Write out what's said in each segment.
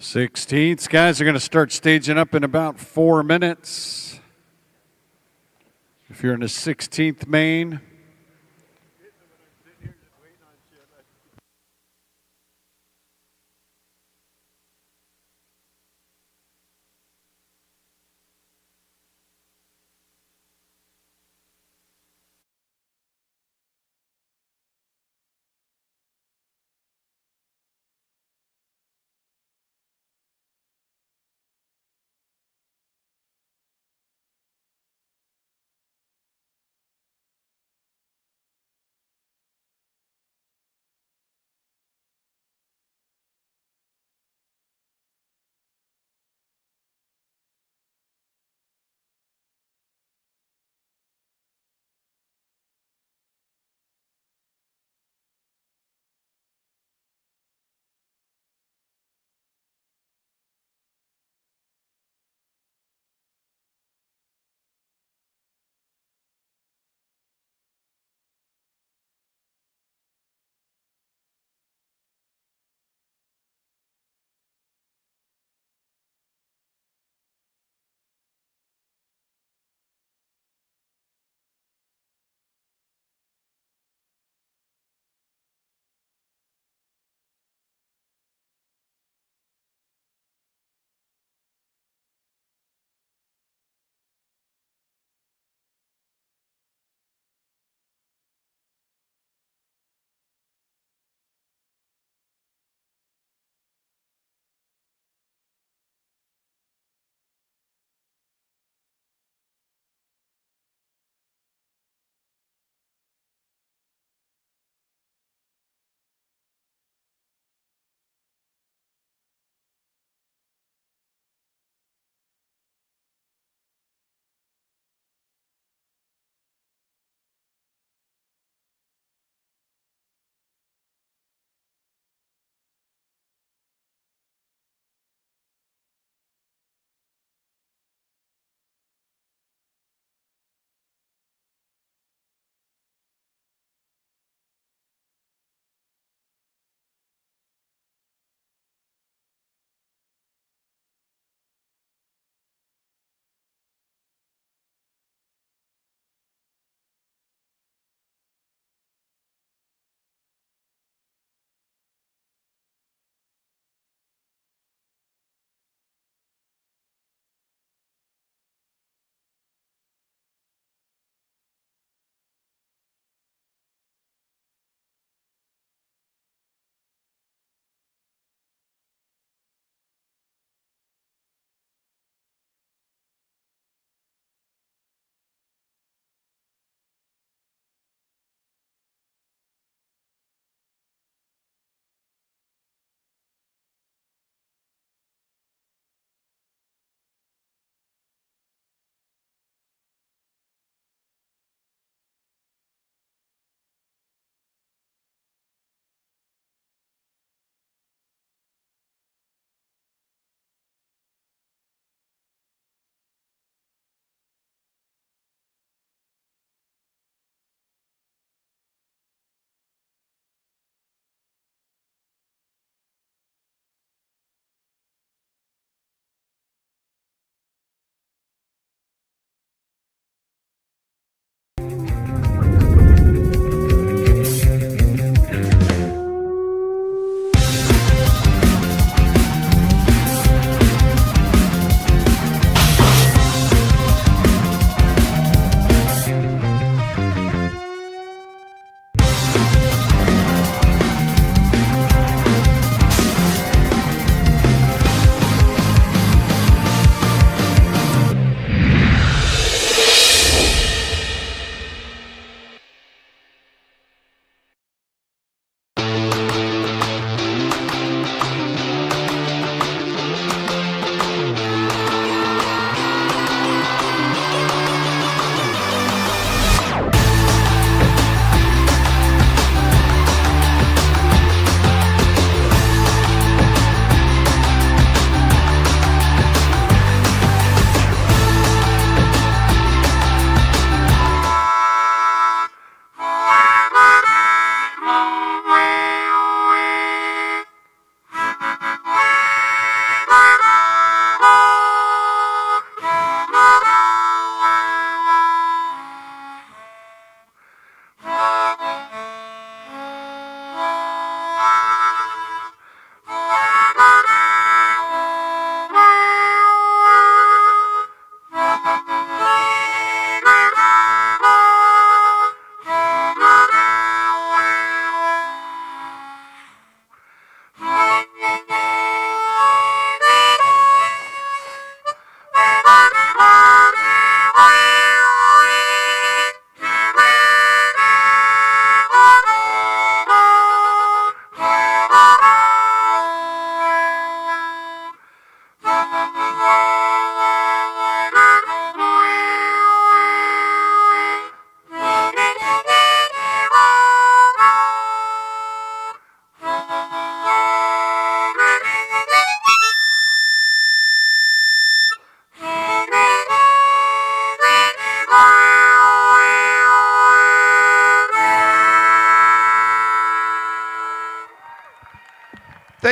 16th. Guys are going to start staging up in about 4 minutes. If you're in the 16th main.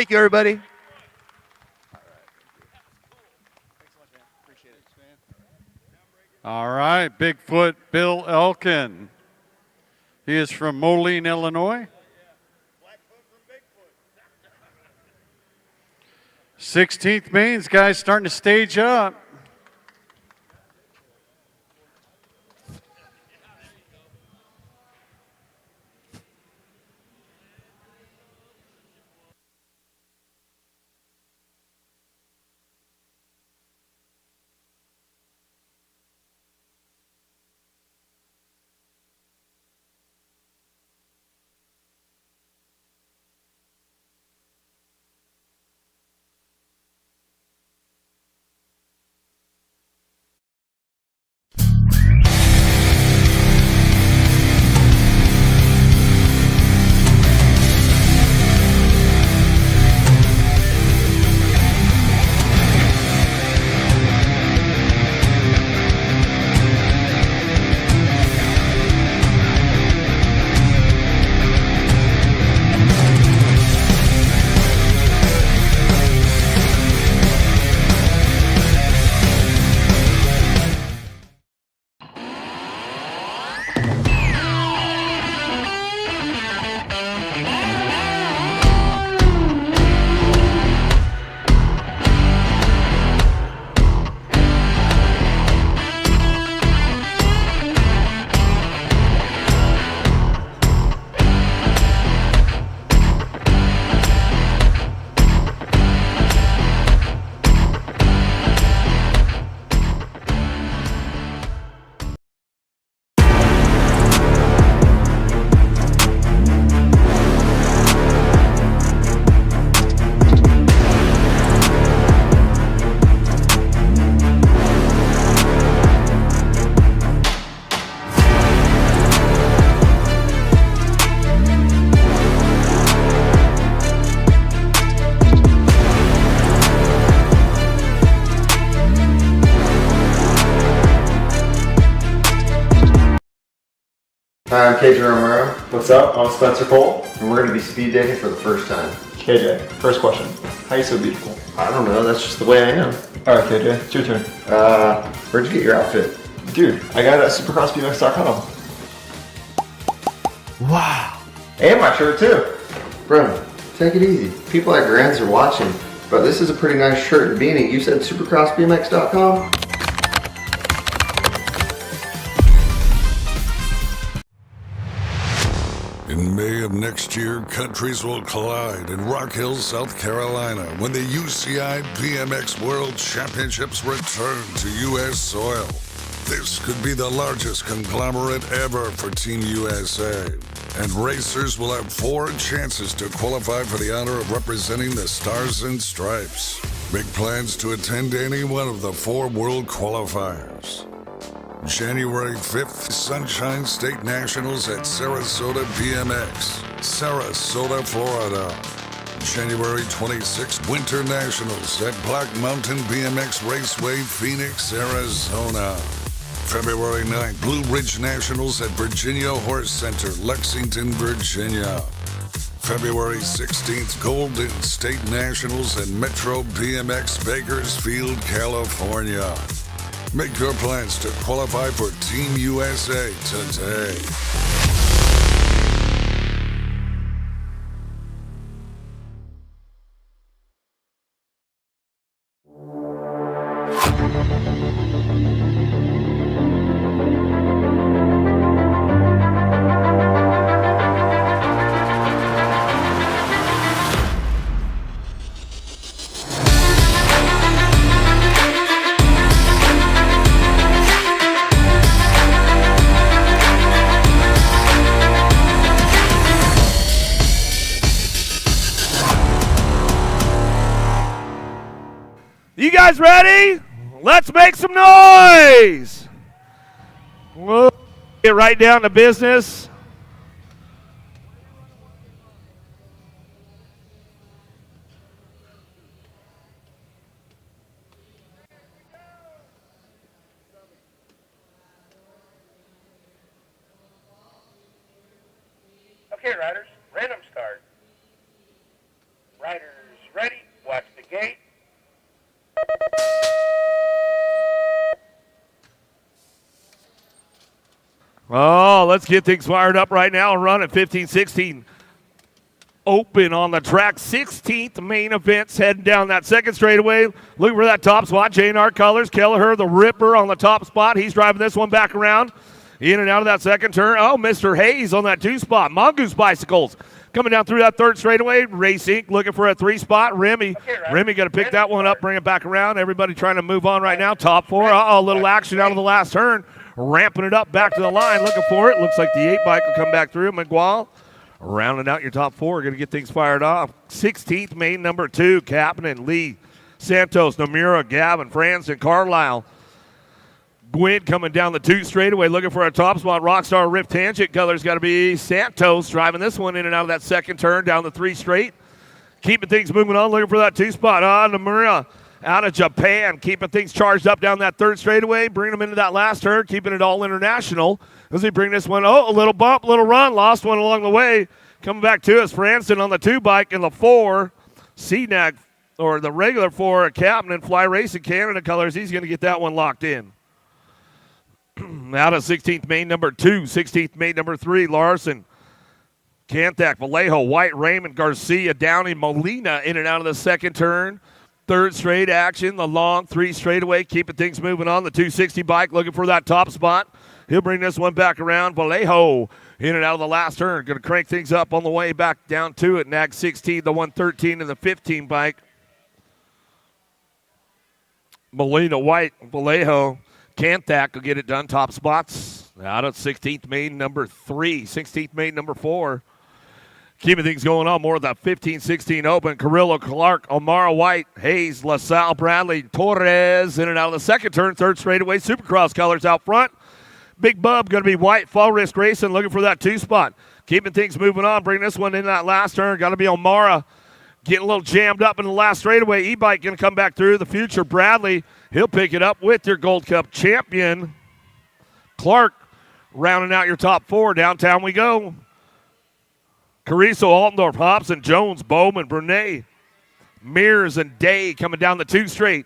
Thank you, everybody. All right, Bigfoot Bill Elkin. He is from Moline, Illinois. 16th mains, guys, starting to stage up. Hi, I'm KJ Romero, What's up? I'm Spencer Cole. and we're going to be speed dating for the first time. KJ, first question. How are you so beautiful? I don't know, that's just the way I am. Alright, KJ, it's your turn. Where'd you get your outfit? Dude, I got it at supercrossbmx.com. Wow. And my shirt too. Bro, take it easy. People at Grants are watching, but this is a pretty nice shirt and beanie. You said supercrossbmx.com? In May of next year, countries will collide in Rock Hill, South Carolina, when the UCI BMX World Championships return to U.S. soil. This could be the largest conglomerate ever for Team USA, and racers will have 4 chances to qualify for the honor of representing the Stars and Stripes. Make plans to attend any one of the 4 world qualifiers. January 5th, Sunshine State Nationals at Sarasota BMX, Sarasota, Florida. January 26th, Winter Nationals at Black Mountain BMX Raceway, Phoenix, Arizona. February 9th, Blue Ridge Nationals at Virginia Horse Center, Lexington, Virginia. February 16th, Golden State Nationals at Metro BMX Bakersfield, California. Make your plans to qualify for Team USA today. You guys ready? Let's make some noise. We'll get right down to business. Okay, riders, random start. Riders Oh, let's get things fired up right now and run at 15-16. Open on the track. 16th main events heading down that second straightaway. Looking for that top spot. J&R Colors. Kelleher, the Ripper, on the top spot. He's driving this one back around. In and out of that second turn. Oh, Mr. Hayes on that 2 spot. Mongoose Bicycles coming down through that third straightaway. Race Inc. looking for a 3 spot. Remy going to pick that one up, bring it back around. Everybody trying to move on right now. Top 4. Uh-oh, a little action out of the last turn. Ramping it up back to the line. Looking for it. Looks like the 8 bike will come back through. McGual rounding out your top 4. Going to get things fired off. 16th main number 2. Kapanen, Lee, Santos, Nomura, Gavin, Franson, Carlisle. Gwynn coming down the 2 straightaway, looking for a top spot. Rockstar Rift Tangent. Color's got to be Santos driving this one in and out of that second turn down the 3 straight. Keeping things moving on, looking for that 2 spot. Nomura out of Japan, keeping things charged up down that 3rd straightaway. Bring them into that last turn, keeping it all international. As he bring this one, a little bump, little run, lost one along the way. Coming back to us, Franson on the 2 bike and the 4. CNAG, or the regular 4, Captain and Fly Racing Canada Colors. He's going to get that one locked in. Out of 16th main number 2, 16th main number 3, Larson, Kanthak, Vallejo, White, Raymond, Garcia, Downey, Molina in and out of the second turn. 3rd straight action, the long 3 straightaway, keeping things moving on. The 260 bike looking for that top spot. He'll bring this one back around. Vallejo in and out of the last turn. Going to crank things up on the way back down to it. Nag 16, the 113, and the 15 bike. Molina, White, Vallejo. Kanthak will get it done. Top spots out of 16th main number 3, 16th main number 4. Keeping things going on. More of that 15-16 open. Carrillo, Clark, Omara, White, Hayes, LaSalle, Bradley, Torres in and out of the second turn. 3rd straightaway. Supercross Colors out front. Big Bub going to be White, Fall Risk Racing looking for that 2 spot. Keeping things moving on. Bring this one in that last turn. Got to be Omara. Getting a little jammed up in the last straightaway. E-Bike going to come back through. The future Bradley. He'll pick it up with your Gold Cup champion. Clark rounding out your top 4. Downtown we go. Cariso, Altendorf, Hobson, Jones, Bowman, Brunet, Mears, and Day coming down the 2 straight.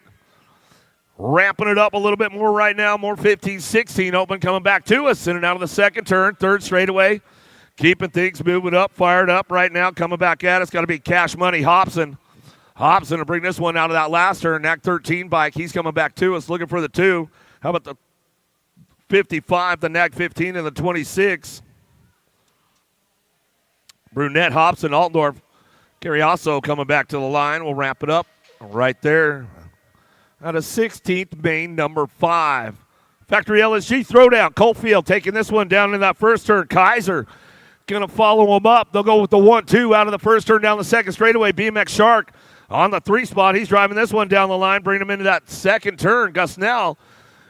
Ramping it up a little bit more right now. More 15-16 open coming back to us. In and out of the second turn. 3rd straightaway. Keeping things moving up, fired up right now. Coming back at us. Got to be Cash Money Hobson. Hobson to bring this one out of that last turn. Nag 13 bike. He's coming back to us looking for the 2. How about the 55, the Nag 15, and the 26? Brunette, Hobson, Altendorf. Carriasso coming back to the line. We'll wrap it up right there. Out of 16th main number 5. Factory LSG throwdown. Coalfield taking this one down in that first turn. Kaiser going to follow him up. They'll go with the 1-2 out of the first turn down the second straightaway. BMX Shark on the 3 spot. He's driving this one down the line, bringing him into that second turn. Gusnell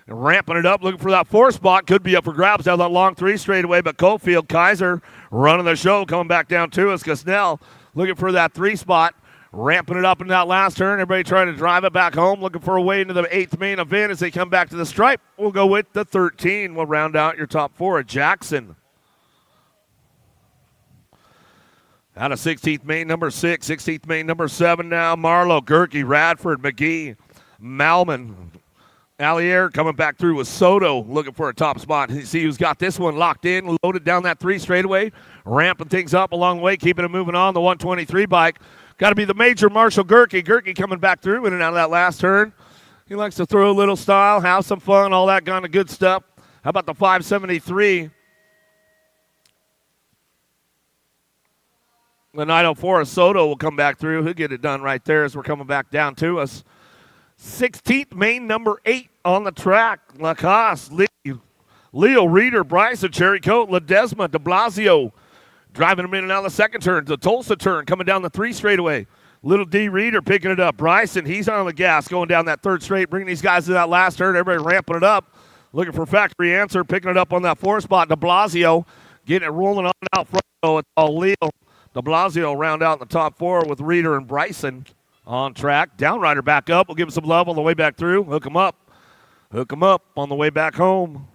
ramping it up, looking for that 4 spot. Could be up for grabs down that long 3 straightaway, but Coalfield, Kaiser running the show, coming back down to us. Gusnell looking for that 3 spot. Ramping it up in that last turn. Everybody trying to drive it back home, looking for a way into the 8th main event as they come back to the stripe. We'll go with the 13. We'll round out your top 4 at Jackson. Out of 16th main number 6, 16th main number 7 now. Marlowe, Gerke, Radford, McGee, Malman, Allier coming back through with Soto looking for a top spot. You see who's got this one locked in, loaded down that 3 straightaway, ramping things up a long way, keeping it moving on. The 123 bike. Got to be the major Marshall Gerke. Gerke coming back through in and out of that last turn. He likes to throw a little style, have some fun, all that kind of good stuff. How about the 573? The 904 Soto will come back through. He'll get it done right there as we're coming back down to us. 16th main number 8 on the track. Lacoste, Leo Reeder, Bryson, Cherry Coat, Ledesma, de Blasio. Driving him in and out of the second turn. The Tulsa turn coming down the 3 straightaway. Little D. Reeder picking it up. Bryson, he's on the gas going down that 3rd straight, bringing these guys to that last turn. Everybody ramping it up. Looking for factory answer, picking it up on that 4 spot. De Blasio getting it rolling on out front. So it's all Leo. De Blasio round out in the top 4 with Reeder and Bryson on track. Downrider back up. We'll give him some love on the way back through. Hook him up. Hook him up on the way back home.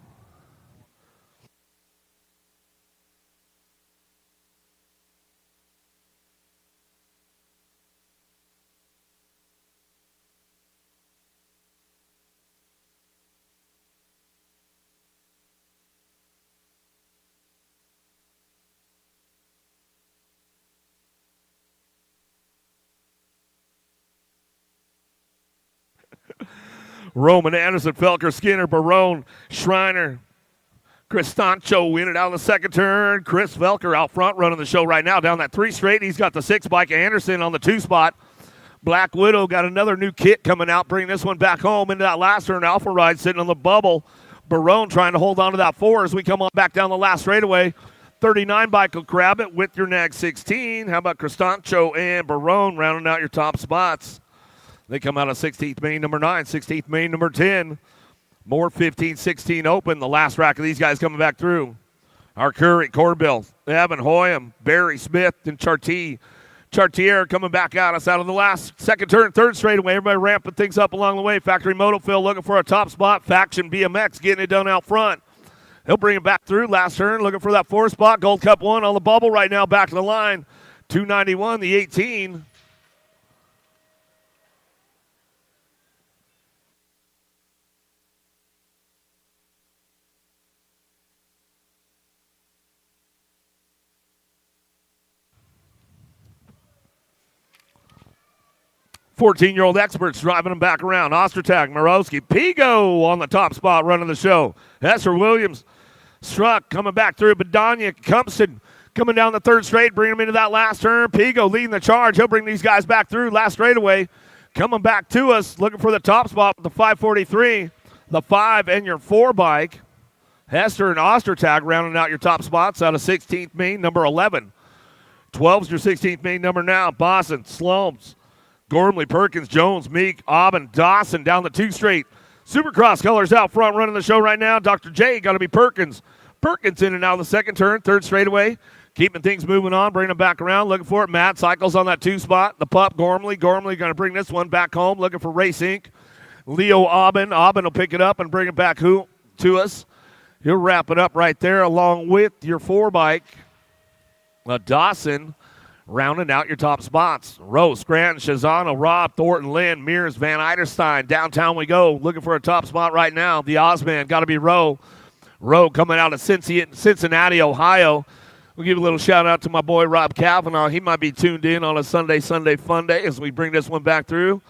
Roman, Anderson, Felker, Skinner, Barone, Schreiner, Cristancho win it out of the second turn. Chris Felker out front running the show right now down that 3 straight. He's got the 6 bike. Anderson on the 2 spot. Black Widow got another new kit coming out, bringing this one back home into that last turn. Alpha Ride sitting on the bubble. Barone trying to hold on to that 4 as we come on back down the last straightaway. 39 bike will grab it with your nag 16. How about Cristancho and Barone rounding out your top spots? They come out of 16th main number 9, 16th main number 10. More 15, 16 open. The last rack of these guys coming back through. Our Curry, Corbill, Evan, Hoyam, Barry, Smith, and Chartier coming back at us out of the last second turn, 3rd straightaway. Everybody ramping things up along the way. Factory Motoville looking for a top spot. Faction BMX getting it done out front. He'll bring it back through. Last turn looking for that 4th spot. Gold Cup 1 on the bubble right now. Back to the line. 291, the 18. Fourteen-year-old experts driving them back around. Ostertag, Morowski, Pigo on the top spot running the show. Hester Williams, Struck coming back through. Badania, Cumpson coming down the 3rd straight, bringing them into that last turn. Pigo leading the charge. He'll bring these guys back through. Last straightaway coming back to us, looking for the top spot with the 543, the 5 and your 4 bike. Hester and Ostertag rounding out your top spots out of 16th main, number 11. 12's your 16th main number now. Boston, Slomes, Gormley, Perkins, Jones, Meek, Aubin, Dawson down the 2 straight. Supercross colors out front running the show right now. Dr. J got to be Perkins. Perkins in and out of the 2nd turn, 3rd straightaway. Keeping things moving on, bringing them back around, looking for it. Matt cycles on that 2 spot. The pup, Gormley. Gormley going to bring this one back home, looking for Race Inc. Leo Aubin. Aubin will pick it up and bring it back to us. He'll wrap it up right there along with your 4 bike. Dawson rounding out your top spots. Rowe, Scranton, Shazano, Rob, Thornton, Lynn, Mears, Van Eiderstein. Downtown we go. Looking for a top spot right now. The Ozman got to be Rowe. Rowe coming out of Cincinnati, Ohio. We'll give a little shout out to my boy Rob Kavanaugh. He might be tuned in on a Sunday fun day as we bring this one back through.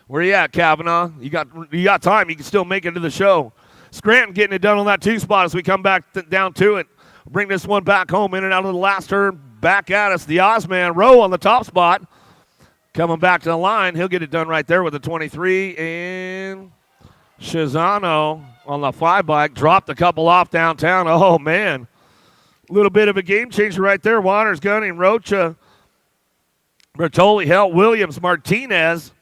Where you at, Kavanaugh? You got time. You can still make it to the show. Scranton getting it done on that 2 spot as we come back down to it. Bring this one back home in and out of the last turn. Back at us, the Ozman. Rowe on the top spot. Coming back to the line. He'll get it done right there with the 23. And Shazano on the 5 bike. Dropped a couple off downtown. Oh, man. A little bit of a game changer right there. Waters, Gunning, Rocha, Bertoli, Helt, Williams, Martinez,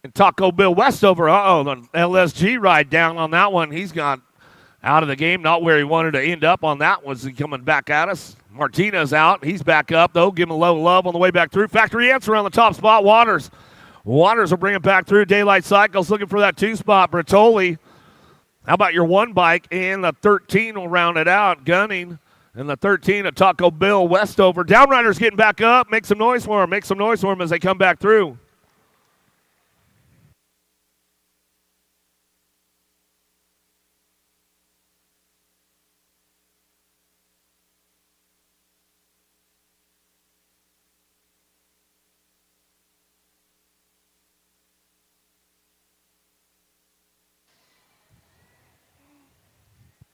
and Taco Bill Westover. The LSG ride down on that one. He's got out of the game, not where he wanted to end up on that one. He coming back at us. Martinez out. He's back up, though. Give him a low love on the way back through. Factory Answer on the top spot. Waters will bring it back through. Daylight Cycles looking for that 2 spot. Bertoli. How about your 1 bike? And the 13 will round it out. Gunning. And the 13 of Taco Bill Westover. Downriders getting back up. Make some noise for them as they come back through.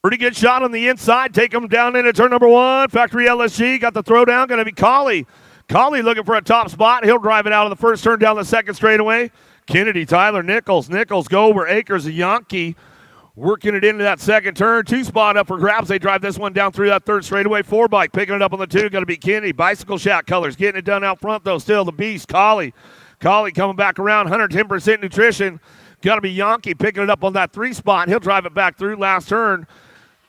Pretty good shot on the inside. Take them down into turn number 1. Factory LSG got the throwdown. Going to be Colley. Colley looking for a top spot. He'll drive it out of the 1st turn down the 2nd straightaway. Kennedy, Tyler, Nichols. Nichols go over Akers, a Yankee. Working it into that 2nd turn. 2 spot up for grabs. They drive this one down through that 3rd straightaway. 4 bike picking it up on the 2. Going to be Kennedy. Bicycle Shack colors. Getting it done out front, though. Still the beast. Colley. Colley coming back around. 110% nutrition. Got to be Yankee picking it up on that 3 spot. He'll drive it back through last turn.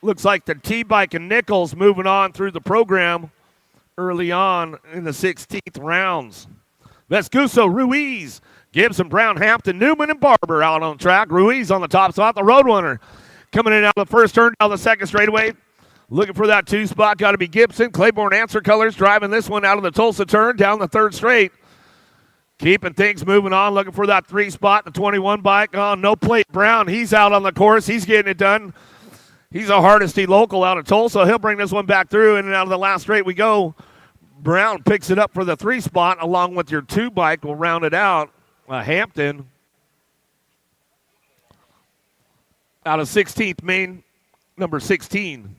Looks like the T-Bike and Nichols moving on through the program early on in the 16th rounds. Vescuso, Ruiz, Gibson, Brown, Hampton, Newman, and Barber out on track. Ruiz on the top spot. The Roadrunner coming in out of the 1st turn, down the 2nd straightaway. Looking for that 2 spot. Got to be Gibson. Claiborne Answer Colors driving this one out of the Tulsa turn, down the 3rd straight. Keeping things moving on. Looking for that 3 spot. The 21 bike. Oh, no plate. Brown, he's out on the course. He's getting it done. He's a Hardesty local out of Tulsa. He'll bring this one back through, in and out of the last straight we go. Brown picks it up for the 3 spot, along with your 2 bike. Will round it out. Hampton. Out of 16th, main number 16.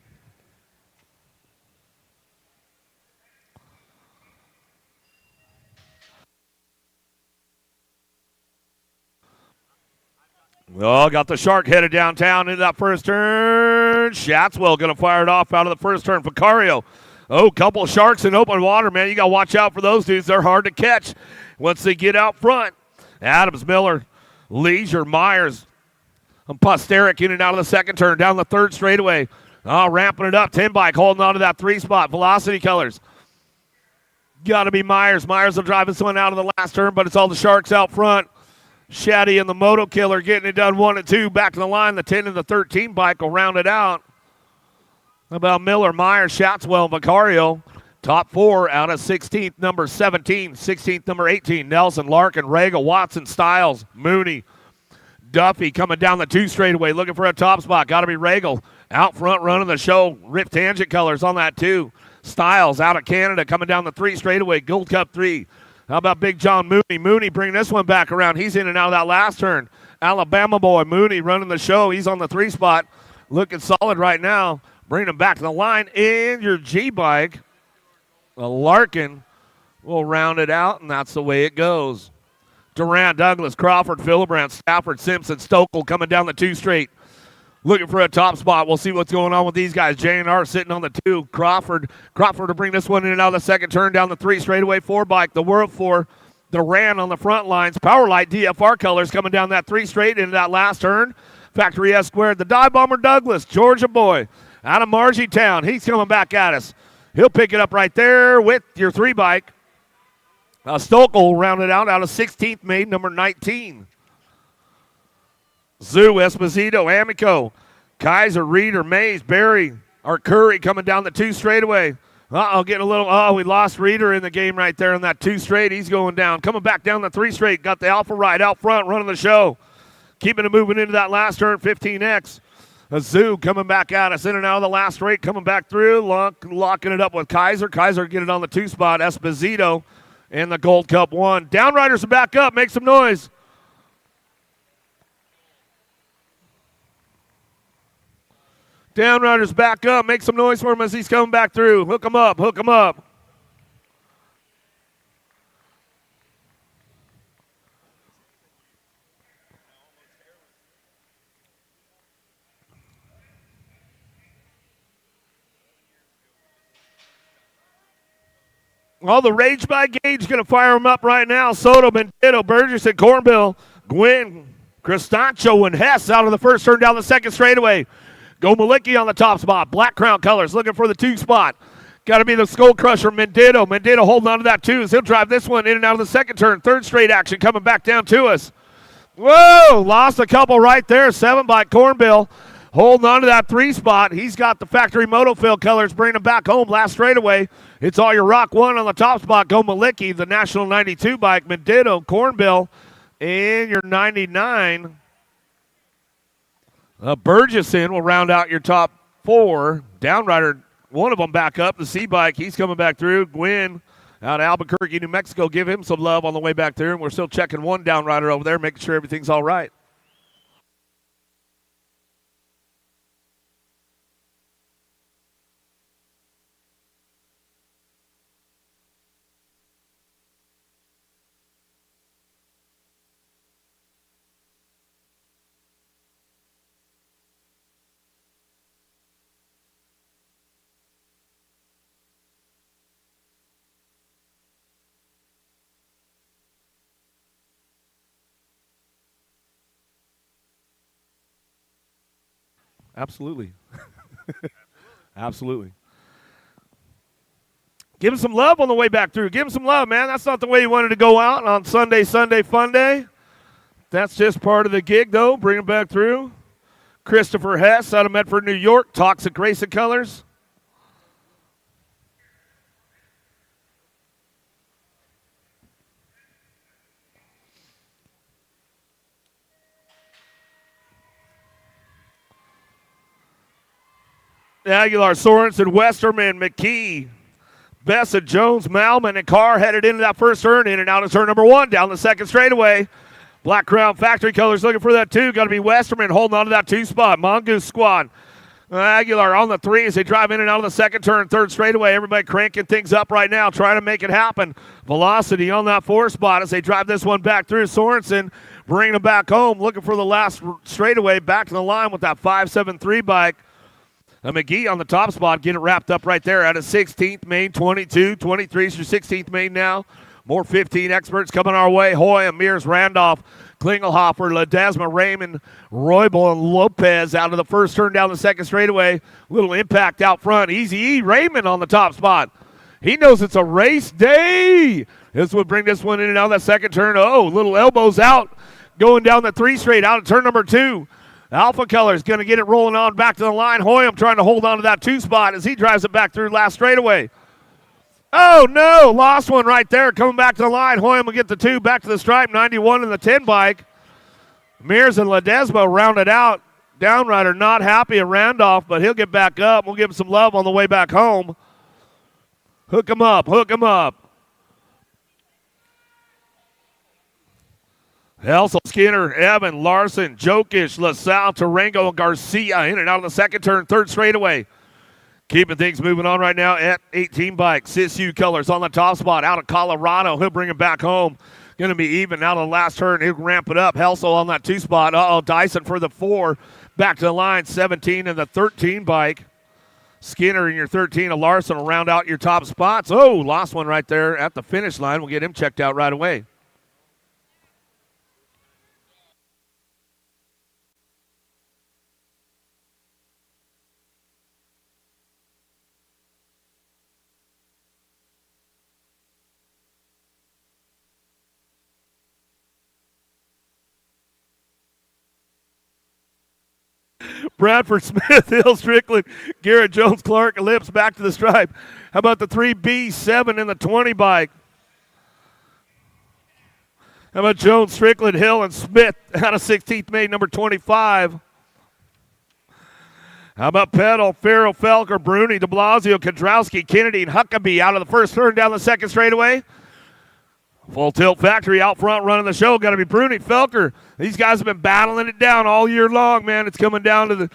Well, got the Shark headed downtown into that first turn. Shatswell going to fire it off out of the first turn. Vicario. Oh, couple of Sharks in open water, man. You got to watch out for those dudes. They're hard to catch once they get out front. Adams, Miller, Leisure, Myers, and Posteric in and out of the second turn. Down the third straightaway. Ramping it up. 10 bike holding on to that 3 spot. Velocity Colors. Got to be Myers. Myers will drive this one out of the last turn, but it's all the Sharks out front. Shaddy and the Moto Killer getting it done 1 and 2. Back to the line. The 10 and the 13 bike will round it out. How about Miller, Myers, Shatswell, Vicario? Top 4 out of 16th, number 17. 16th, number 18. Nelson, Larkin, Regal, Watson, Stiles, Mooney. Duffy coming down the 2 straightaway looking for a top spot. Got to be Regal. Out front running the show. Rip Tangent Colors on that 2. Stiles out of Canada coming down the 3 straightaway. Gold Cup 3. How about Big John Mooney? Mooney bringing this one back around. He's in and out of that last turn. Alabama boy Mooney running the show. He's on the 3 spot. Looking solid right now. Bringing him back to the line. And your G-bike, Larkin, will round it out, and that's the way it goes. Durant, Douglas, Crawford, Filibrand, Stafford, Simpson, Stokel coming down the 2 straight. Looking for a top spot. We'll see what's going on with these guys. J&R sitting on the 2. Crawford to bring this one in and out of the second turn. Down the 3 straightaway 4 bike. The World 4. Duran on the front lines. Powerlight DFR Colors coming down that 3 straight into that last turn. Factory S squared. The Dive Bomber Douglas, Georgia boy, out of Margie Town. He's coming back at us. He'll pick it up right there with your 3 bike. Stokel rounded out of 16th main, number 19. Zoo, Esposito, Amico, Kaiser, Reeder, Mays, Barry, or Curry coming down the 2 straightaway. Getting a little, we lost Reeder in the game right there on that 2 straight. He's going down. Coming back down the 3 straight. Got the Alpha Ride out front running the show. Keeping it moving into that last turn, 15X. Zoo coming back at us in and out of the last straight. Coming back through, locking it up with Kaiser. Kaiser get it on the 2 spot. Esposito in the Gold Cup 1. Downriders are back up. Make some noise. Downriders back up. Make some noise for him as he's coming back through. Hook him up. Hook him up. Well, the Rage by Gage going to fire him up right now. Soto, Mendito, Burgess, and Cornbill. Gwynn, Cristancho, and Hess out of the first turn down the second straightaway. Go Malicki on the top spot. Black Crown Colors looking for the 2 spot. Got to be the Skull Crusher, Mendito. Mendito holding on to that 2. He'll drive this one in and out of the second turn. 3rd straight action coming back down to us. Whoa, lost a couple right there. 7 by Cornbill. Holding on to that 3 spot. He's got the Factory Motofield Colors bringing him back home last straightaway. It's all your Rock 1 on the top spot. Go Malicki, the National 92 bike. Mendito, Cornbill, and your 99. Burgesson will round out your top 4. Downrider, one of them back up. The C-Bike, he's coming back through. Gwynn out of Albuquerque, New Mexico. Give him some love on the way back there. And we're still checking one Downrider over there, making sure everything's all right. Absolutely. Absolutely. Give him some love on the way back through. Give him some love, man. That's not the way you wanted to go out on Sunday Fun Day. That's just part of the gig, though. Bring him back through. Christopher Hess out of Medford, New York. Toxic Racing Colors. Aguilar, Sorensen, Westerman, McKee, Bessa, Jones, Malman, and Carr headed into that first turn, in and out of turn number 1, down the second straightaway. Black Crown Factory Colors looking for that 2. Got to be Westerman holding on to that 2 spot. Mongoose Squad. Aguilar on the 3 as they drive in and out of the second turn, third straightaway. Everybody cranking things up right now, trying to make it happen. Velocity on that 4 spot as they drive this one back through. Sorensen bringing them back home, looking for the last straightaway, back to the line with that 573 bike. McGee on the top spot, get it wrapped up right there at a 16th main, 22, 23 is your 16th main now. More 15 experts coming our way. Hoy, Mears, Randolph, Klingelhofer, Ledesma, Raymond, Roybal, and Lopez out of the first turn down the second straightaway. Little impact out front. Easy E, Raymond on the top spot. He knows it's a race day. This would bring this one in and out of that second turn. Oh, little elbows out. Going down the 3 straight out of turn number 2. Alpha Color's going to get it rolling on back to the line. Hoyam trying to hold on to that 2 spot as he drives it back through last straightaway. Oh, no, lost one right there. Coming back to the line. Hoyam will get the 2 back to the stripe. 91 in the 10 bike. Mears and Ledesma rounded out. Downrider not happy at Randolph, but he'll get back up. We'll give him some love on the way back home. Hook him up, hook him up. Helsel, Skinner, Evan, Larson, Jokic, LaSalle, Tarango, and Garcia in and out of the second turn, third straightaway. Keeping things moving on right now at 18 bike. Sisu Colors on the top spot out of Colorado. He'll bring it back home. Going to be even out of the last turn. He'll ramp it up. Helsel on that 2 spot. Dyson for the 4. Back to the line, 17 in the 13 bike. Skinner in your 13 of Larson will round out your top spots. Oh, lost one right there at the finish line. We'll get him checked out right away. Bradford, Smith, Hill, Strickland, Garrett, Jones, Clark, Lips back to the stripe. How about the 3B, 7 in the 20 bike? How about Jones, Strickland, Hill, and Smith out of 16th main, number 25? How about Peddle, Farrell, Felker, Bruni, de Blasio, Kondrowski, Kennedy, and Huckabee out of the first turn down the second straightaway? Full Tilt Factory out front running the show. Got to be Bruni, Felker. These guys have been battling it down all year long, man. It's coming down to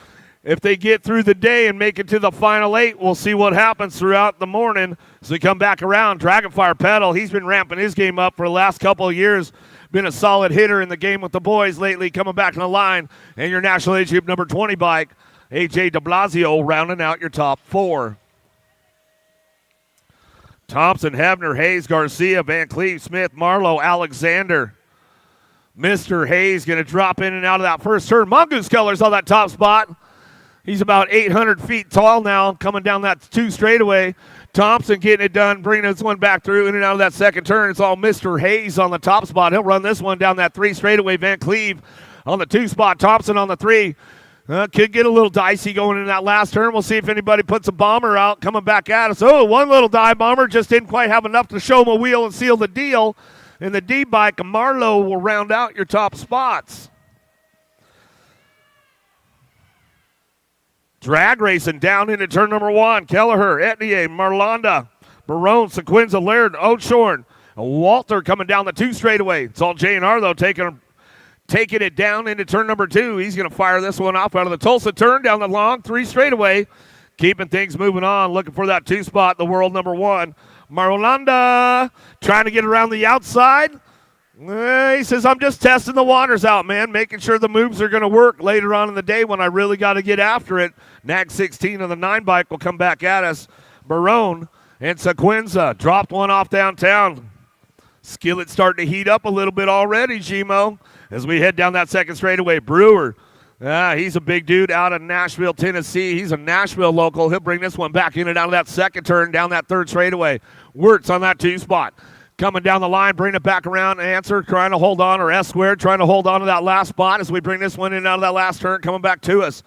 if they get through the day and make it to the final 8, we'll see what happens throughout the morning as we come back around. Dragonfire Pedal, he's been ramping his game up for the last couple of years. Been a solid hitter in the game with the boys lately, coming back in the line. And your National Age Group number 20 bike, A.J. de Blasio, rounding out your top 4. Thompson, Hebner, Hayes, Garcia, Van Cleve, Smith, Marlowe, Alexander. Mr. Hayes going to drop in and out of that first turn. Mongoose Colors on that top spot. He's about 800 feet tall now, coming down that 2 straightaway. Thompson getting it done, bringing this one back through in and out of that second turn. It's all Mr. Hayes on the top spot. He'll run this one down that 3 straightaway. Van Cleve on the 2 spot. Thompson on the 3. Could get a little dicey going in that last turn. We'll see if anybody puts a bomber out coming back at us. Oh, one little dive bomber just didn't quite have enough to show him a wheel and seal the deal. And the D-bike, Marlowe, will round out your top spots. Drag racing down into turn number 1. Kelleher, Etnier, Marlonda, Barone, Sequenza, Laird, Oshorn, Walter coming down the 2 straightaway. It's all J&R, though, taking it down into turn number 2. He's going to fire this one off out of the Tulsa turn down the long 3 straightaway. Keeping things moving on, looking for that 2 spot, the world number 1. Marlonda trying to get around the outside. He says, I'm just testing the waters out, man, making sure the moves are going to work later on in the day when I really got to get after it. Nag 16 of the 9 bike will come back at us. Barone and Sequenza dropped one off downtown. Skillet starting to heat up a little bit already, Gmo, as we head down that second straightaway. Brewer, he's a big dude out of Nashville, Tennessee. He's a Nashville local. He'll bring this one back in and out of that second turn down that 3rd straightaway. Wirtz on that 2 spot. Coming down the line, bring it back around. Answer trying to hold on, or S-squared trying to hold on to that last spot as we bring this one in and out of that last turn, coming back to us.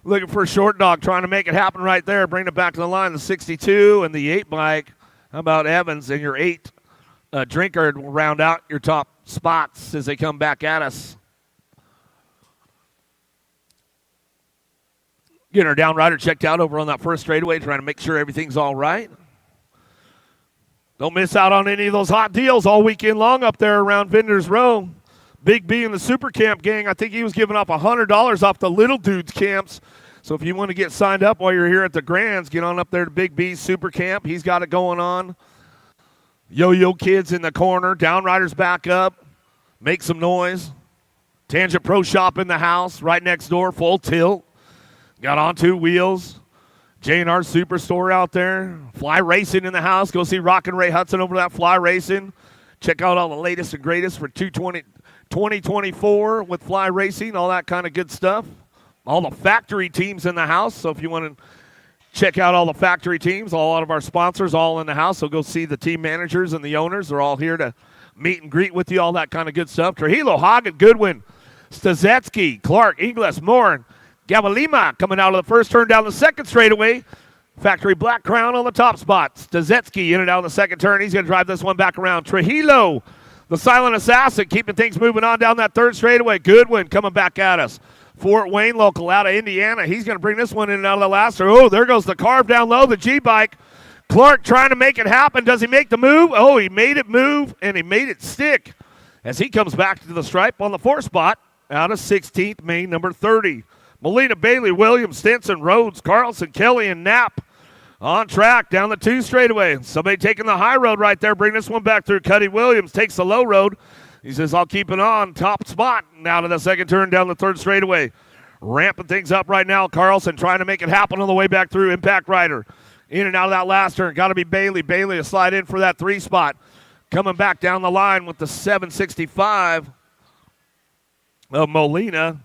Looking for a short dog, trying to make it happen right there. Bring it back to the line, the 62 and the 8 bike. How about Evans and your 8 drinker will round out your top spots as they come back at us. Getting our down rider checked out over on that 1st straightaway, trying to make sure everything's all right. Don't miss out on any of those hot deals all weekend long up there around Vendors Row. Big B in the Super Camp gang, I think he was giving off $100 off the little dudes camps. So if you want to get signed up while you're here at the Grands, get on up there to Big B's Super Camp. He's got it going on. Yo-Yo Kids in the corner. Downriders back up. Make some noise. Tangent Pro Shop in the house. Right next door. Full tilt. Got on 2 wheels. J&R Superstore out there. Fly Racing in the house. Go see Rock and Ray Hudson over that Fly Racing. Check out all the latest and greatest for 2024 with Fly Racing. All that kind of good stuff. All the factory teams in the house. So if you want to check out all the factory teams, a lot of our sponsors all in the house. So go see the team managers and the owners. They're all here to meet and greet with you, all that kind of good stuff. Trujillo, Hagen, Goodwin, Stazetsky, Clark, Ingles, Moore, Gavalima coming out of the first turn down the second straightaway. Factory Black Crown on the top spot. Stazetsky in and out of the second turn. He's going to drive this one back around. Trujillo, the silent assassin, keeping things moving on down that third straightaway. Goodwin coming back at us. Fort Wayne local out of Indiana. He's going to bring this one in and out of the last. Oh, there goes the carve down low, the G-Bike. Clark trying to make it happen. Does he make the move? Oh, he made it move, and he made it stick as he comes back to the stripe on the 4th spot out of 16th, main number 30. Molina, Bailey, Williams, Stinson, Rhodes, Carlson, Kelly, and Knapp on track down the 2 straightaway. Somebody taking the high road right there. Bring this one back through. Cuddy Williams takes the low road. He says, I'll keep it on. Top spot. Now to the second turn down the 3rd straightaway. Ramping things up right now. Carlson trying to make it happen on the way back through. Impact Rider. In and out of that last turn. Got to be Bailey. Bailey to slide in for that 3 spot. Coming back down the line with the 765 of Molina.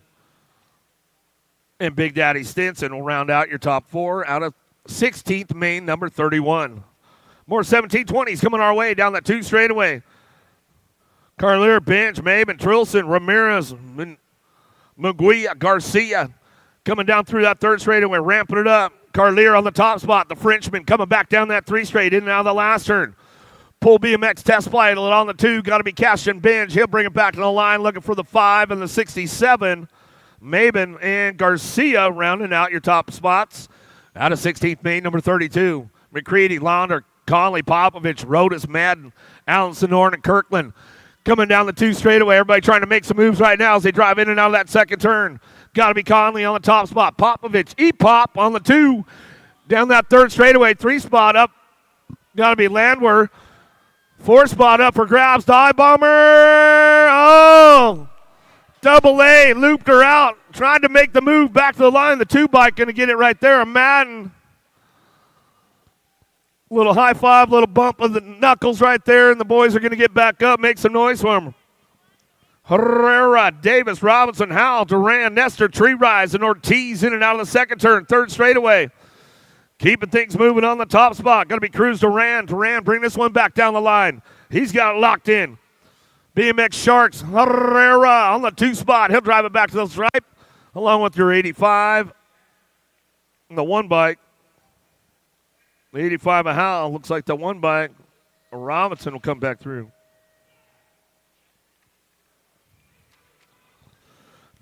And Big Daddy Stinson will round out your top 4 out of 16th, main number 31. More 1720s coming our way down that 2 straightaway. Carlier, Bench, Maben, Trilson, Ramirez, Muguia, Garcia coming down through that 3rd straightaway, ramping it up. Carlier on the top spot. The Frenchman coming back down that 3 straight, in and out of the last turn. Pull BMX test flight on the 2. Got to be Cashin Bench. He'll bring it back to the line, looking for the 5 and the 67. Maben and Garcia rounding out your top spots. Out of 16th, main number 32. McCready, Launder, Conley, Popovich, Rodas, Madden, Allen, Sonoran, and Kirkland. Coming down the 2 straightaway. Everybody trying to make some moves right now as they drive in and out of that second turn. Got to be Conley on the top spot. Popovich, E-Pop on the 2. Down that 3rd straightaway. 3 spot up. Got to be Landwehr. 4 spot up for grabs. Dive Bomber. Oh! Double A looped her out. Tried to make the move back to the line. The 2 bike going to get it right there. Madden. Little high five, little bump of the knuckles right there, and the boys are going to get back up, make some noise for them. Herrera, Davis, Robinson, Howell, Duran, Nestor, Tree Rise, and Ortiz in and out of the second turn, 3rd straightaway. Keeping things moving on the top spot. Going to be Cruz Duran. Duran, bring this one back down the line. He's got it locked in. BMX Sharks, Herrera on the 2 spot. He'll drive it back to the stripe, along with your 85 and the 1 bike. The 85 of Howell looks like the 1 bike. Robinson will come back through.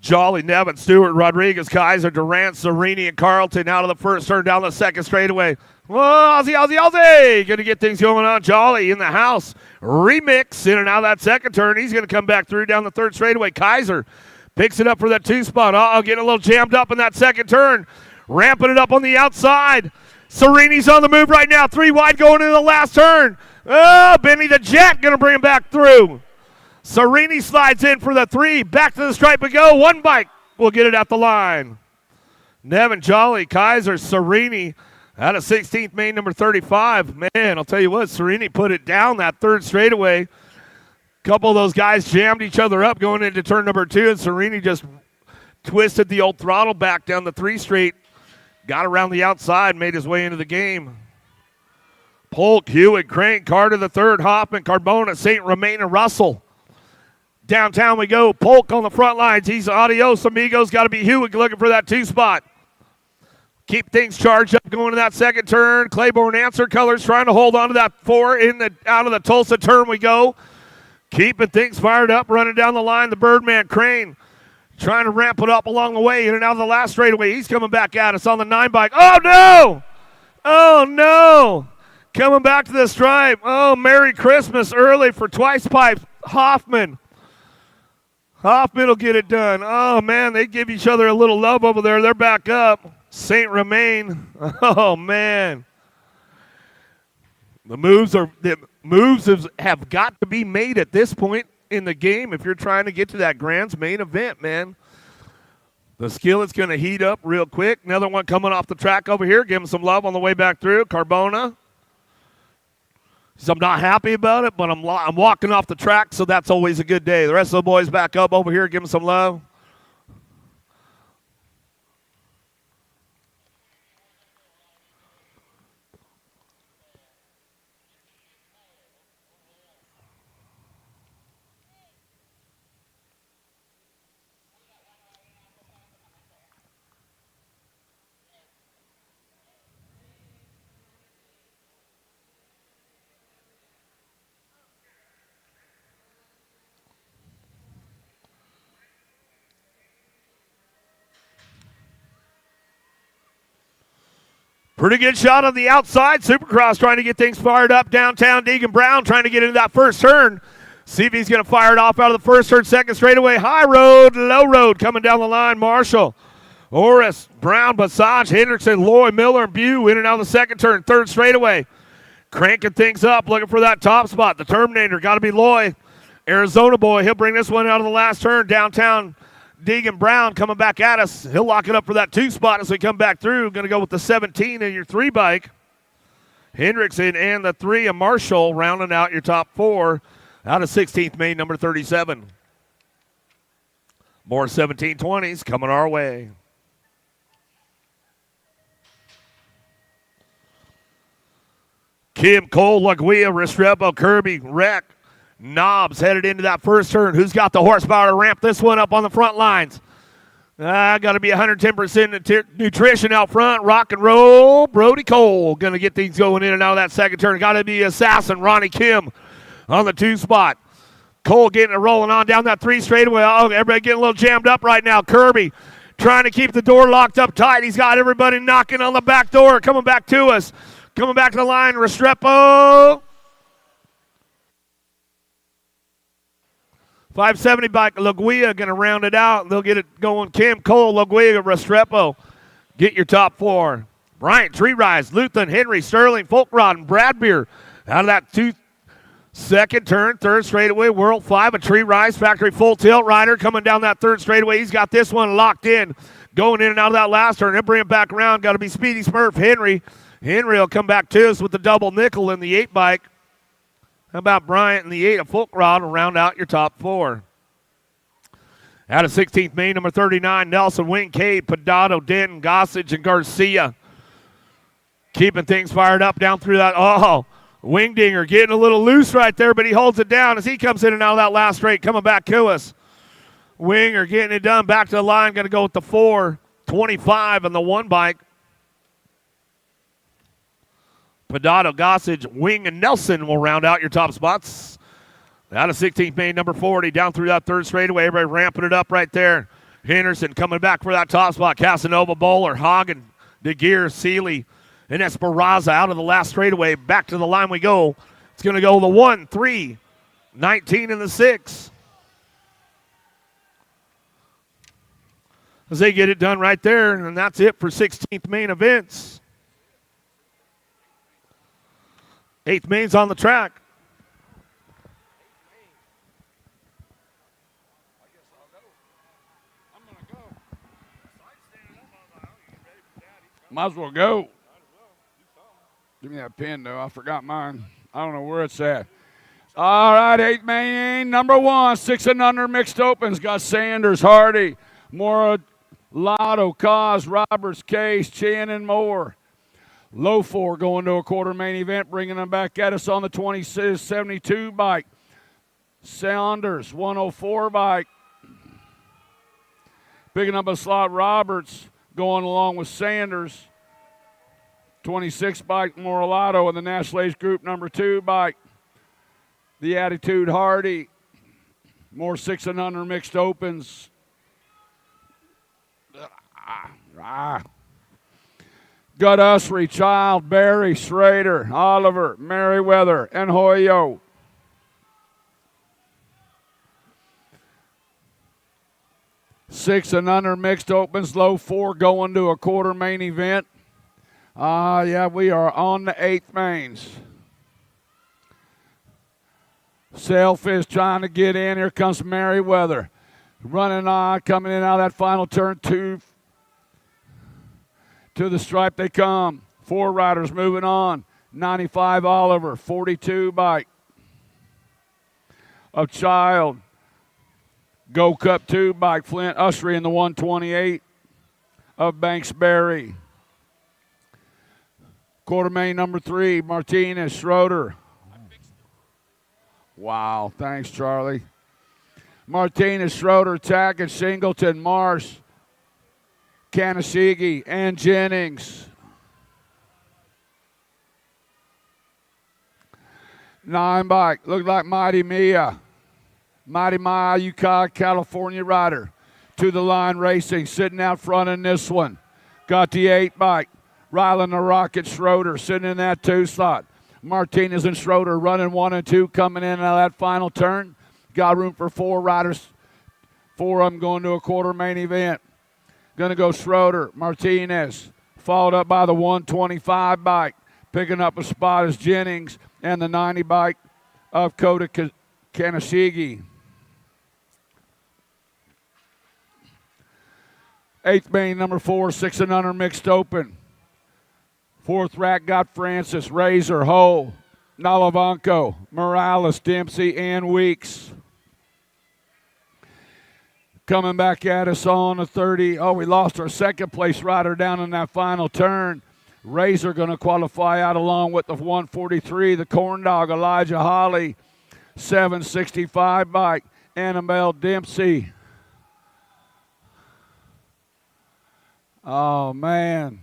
Jolly, Nevin, Stewart, Rodriguez, Kaiser, Durant, Serini, and Carlton out of the first turn down the second straightaway. Oh, Aussie. Going to get things going on. Jolly in the house. Remix in and out of that second turn. He's going to come back through down the third straightaway. Kaiser picks it up for that 2 spot. Getting a little jammed up in that second turn. Ramping it up on the outside. Sereni's on the move right now. 3 wide going into the last turn. Oh, Benny the Jet going to bring him back through. Serini slides in for the 3. Back to the stripe we go. 1 bike will get it at the line. Nevin, Jolly, Kaiser, Serini out of 16th, main number 35. Man, I'll tell you what, Serini put it down that 3rd straightaway. Couple of those guys jammed each other up going into turn number 2, and Serini just twisted the old throttle back down the 3 straight. Got around the outside, made his way into the game. Polk, Hewitt, Crane, Carter the 3rd, Hoffman, Carbona, St. Romain, and Russell. Downtown we go. Polk on the front lines. He's adios, amigos. Got to be Hewitt looking for that 2 spot. Keep things charged up going to that second turn. Claiborne Answer Colors trying to hold on to that 4 out of the Tulsa turn we go. Keeping things fired up, running down the line. The Birdman Crane trying to ramp it up along the way in and out of the last straightaway. He's coming back at us on the 9 bike. Oh, no! Oh, no! Coming back to the stripe. Oh, Merry Christmas early for Twice Pipe Hoffman. Hoffman will get it done. Oh, man, they give each other a little love over there. They're back up. St. Romain. Oh, man. The moves have got to be made at this point in the game if you're trying to get to that Grand's main event, man. The skillet's going to heat up real quick. Another one coming off the track over here. Give him some love on the way back through. Carbona. I'm not happy about it, but I'm walking off the track, so that's always a good day. The rest of the boys back up over here. Give them some love. Pretty good shot on the outside. Supercross trying to get things fired up downtown. Deegan Brown trying to get into that first turn. See if he's going to fire it off out of the first turn. Second straightaway. High road, low road coming down the line. Marshall, Orris, Brown, Basage, Hendrickson, Loy, Miller, and Bew in and out of the second turn. Third straightaway. Cranking things up, looking for that top spot. The Terminator, got to be Loy. Arizona boy, he'll bring this one out of the last turn. Downtown Deegan Brown coming back at us. He'll lock it up for that 2 spot as we come back through. Going to go with the 17 in your 3 bike. Hendrickson and the 3 of Marshall rounding out your top 4 out of 16th main, number 37. More 1720s coming our way. Kim, Cole, Laguia, Restrepo, Kirby, Wreck, Knobs headed into that first turn. Who's got the horsepower to ramp this one up on the front lines? Got to be 110% nutrition out front. Rock and roll. Brody Cole going to get things going in and out of that second turn. Got to be Assassin. Ronnie Kim on the 2 spot. Cole getting it rolling on down that 3 straightaway. Oh, everybody getting a little jammed up right now. Kirby trying to keep the door locked up tight. He's got everybody knocking on the back door. Coming back to us. Coming back to the line. Restrepo. 570 bike, Laguia going to round it out. They'll get it going. Kim, Cole, Laguia, Restrepo. Get your top 4. Bryant, Tree Rise, Luthen, Henry, Sterling, Folkrod, and Bradbeer. Out of that 2 second turn, third straightaway, World 5, a Tree Rise, Factory Full Tilt Rider coming down that third straightaway. He's got this one locked in. Going in and out of that last turn. Then bring it back around. Got to be Speedy Smurf, Henry. Henry will come back to us with the double nickel in the 8 bike. How about Bryant and the 8 of Folkrod will round out your top 4. Out of 16th main, number 39, Nelson, Wing, Cade, Pedato, Denton, Gossage, and Garcia. Keeping things fired up down through that. Oh, Wingdinger getting a little loose right there, but he holds it down as he comes in and out of that last straight, coming back to us. Winger getting it done. Back to the line, going to go with the 4.25 on the 1 bike. Pedato, Gossage, Wing, and Nelson will round out your top spots. Out of 16th main, number 40, down through that third straightaway. Everybody ramping it up right there. Henderson coming back for that top spot. Casanova, Bowler, Hagen, DeGear, Seeley, and Esperanza out of the last straightaway. Back to the line we go. It's going to go the 1, 3, 19, and the 6. As they get it done right there, and that's it for 16th main events. 8th main's on the track. Might as well go. Give me that pen, though. I forgot mine. I don't know where it's at. All right, 8th main, number 1, 6 and under mixed opens. Got Sanders, Hardy, Mora, Lotto, Cos, Roberts, Case, Chan, and more. Low 4 going to a quarter main event, bringing them back at us on the 2672 bike. Saunders, 104 bike. Picking up a slot, Roberts going along with Sanders. 26 bike, Moralato in the National Age Group number 2 bike. The Attitude, Hardy. More 6 and under mixed opens. Got Usry, Child, Barry, Schrader, Oliver, Merriweather, and Hoyo. 6 and under mixed opens, low 4 going to a quarter main event. Yeah, we are on the 8th mains. Sailfish trying to get in. Here comes Merriweather. Running on, coming in out of that final turn. 2 to the stripe they come. 4 riders moving on. 95 Oliver, 42 bike of Child. Go Cup 2 bike Flint Ushery in the 128 of Banksbury. Quarter main number 3, Martinez, Schroeder. Wow, thanks, Charlie. Martinez, Schroeder, Tackett, Singleton, Marsh, Kanashigi, and Jennings. 9 bike, looked like Mighty Mia. Mighty Mia, Utah, California rider. To the line racing, sitting out front in this one. Got the 8 bike. Rylan the Rocket Schroeder sitting in that 2 slot. Martinez and Schroeder running 1 and 2 coming in out of that final turn. Got room for 4 riders. 4 of them going to a quarter main event. Going to go Schroeder, Martinez, followed up by the 125 bike. Picking up a spot is Jennings and the 90 bike of Kota Kanashigi. 8th main, number 4, 6 and under mixed open. 4th rack got Francis, Razor, Ho, Nalavanko, Morales, Dempsey, and Weeks. Coming back at us on the 30. Oh, we lost our 2nd place rider down in that final turn. Razor going to qualify out along with the 143, the Corn Dog, Elijah Holly, 765 bike, Annabelle Dempsey. Oh, man.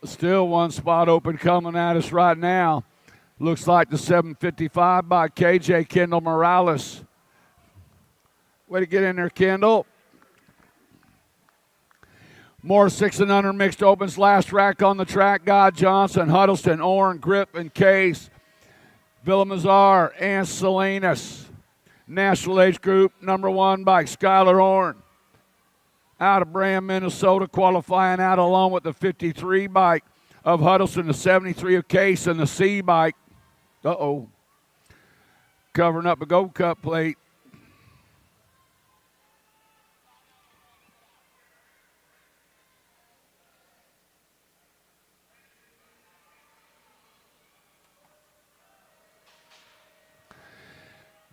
Still 1 spot open coming at us right now. Looks like the 755 by KJ Kendall Morales. Way to get in there, Kendall. More 6 and under mixed opens. Last rack on the track. God Johnson, Huddleston, Orrin, Grip, and Case. Villamazar and Salinas. National age group number 1 by Skylar Orrin. Out of Brand, Minnesota, qualifying out along with the 53 bike of Huddleston, the 73 of Case, and the C bike. Covering up a Gold Cup plate.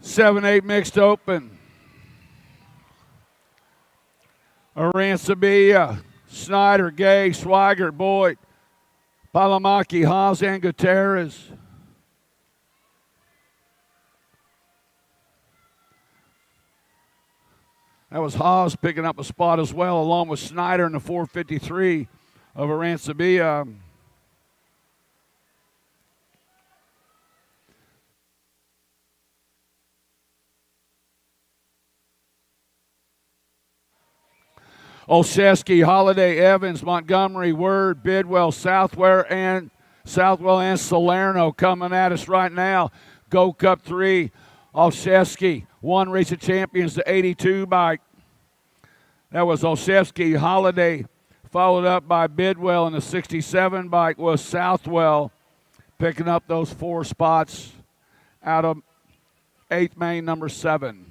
Seven, 8 mixed open. Aransabia, Snyder, Gay, Swigert, Boyd, Palamaki, Haas, and Gutierrez. That was Haas picking up a spot as well, along with Snyder in the 453 of Aransabia. Olszewski, Holiday, Evans, Montgomery, Word, Bidwell, Southwell, and Salerno coming at us right now. Go Cup 3, Olszewski, 1 Race of Champions, the 82 bike. That was Olszewski, Holiday, followed up by Bidwell, and the 67 bike was Southwell, picking up those 4 spots out of 8th main, number 7.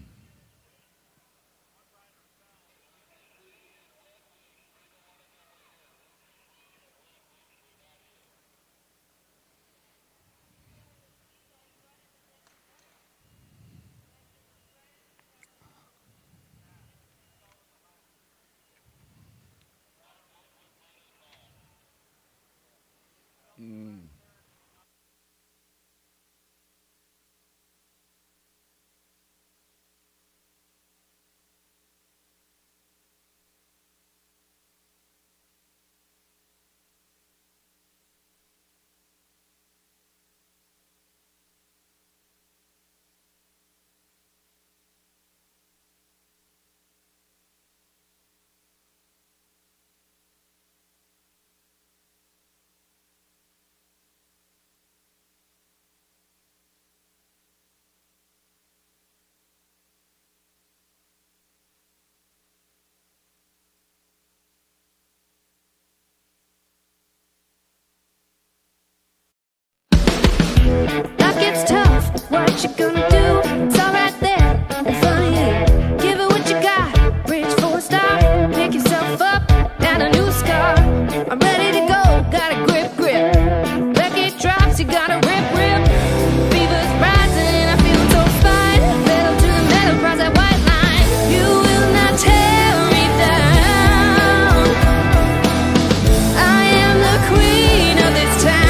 gets tough, what you gonna do? It's all right there in front of you. Give it what you got, reach for a star, pick yourself up, and a new scar. I'm ready to go, got a grip, grip. Record drops, you got a rip, rip. Fever's rising, I feel so fine. Pedal to the metal, cross that white line. You will not tear me down. I am the queen of this town.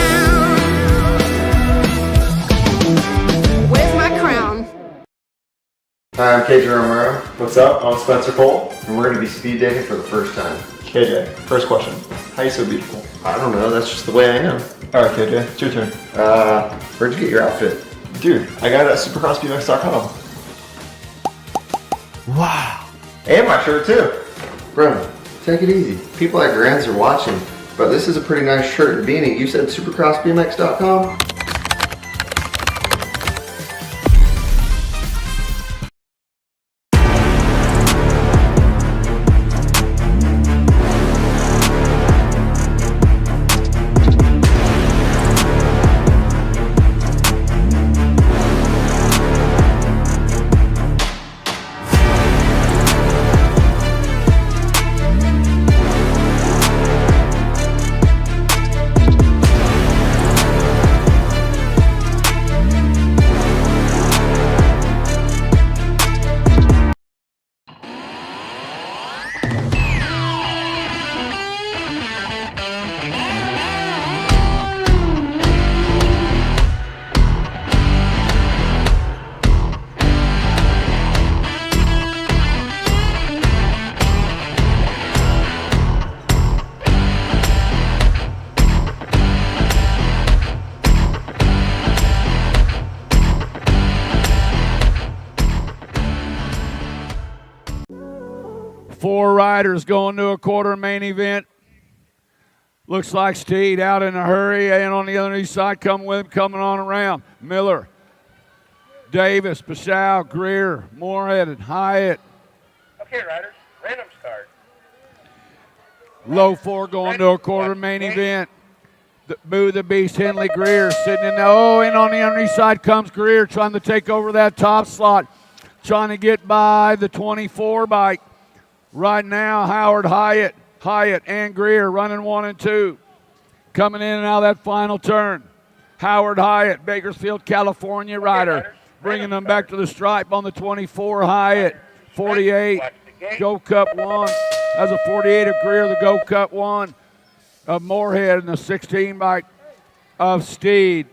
Where's my crown? Hi, I'm KJ Romero, What's up? I'm Spencer Cole. and we're going to be speed dating for the first time. KJ, first question. How are you so beautiful? I don't know, that's just the way I am. Alright, KJ, it's your turn. Where'd you get your outfit? Dude, I got it at supercrossbmx.com. And my shirt too. Bro, take it easy. People at Grants are watching, but this is a pretty nice shirt and beanie. You said supercrossbmx.com? Four riders going to a quarter main event. Looks like Steed out in a hurry, and on the other side, coming on around. Miller, Davis, Pashow, Greer, Moorhead, and Hyatt. Okay, riders, random start. Low four going to a quarter main event. Boo the Beast, Henley Greer sitting in there. Oh, and on the underneath side comes Greer trying to take over that top slot. Trying to get by the 24 bike. Right now, Howard Hyatt and Greer running 1 and 2. Coming in and out of that final turn. Howard Hyatt, Bakersfield, California rider. Bringing them back to the stripe on the 24 Hyatt. 48, Go Cup 1. That's a 48 of Greer, the Go Cup 1 of Moorhead, and the 16 bike of Steed.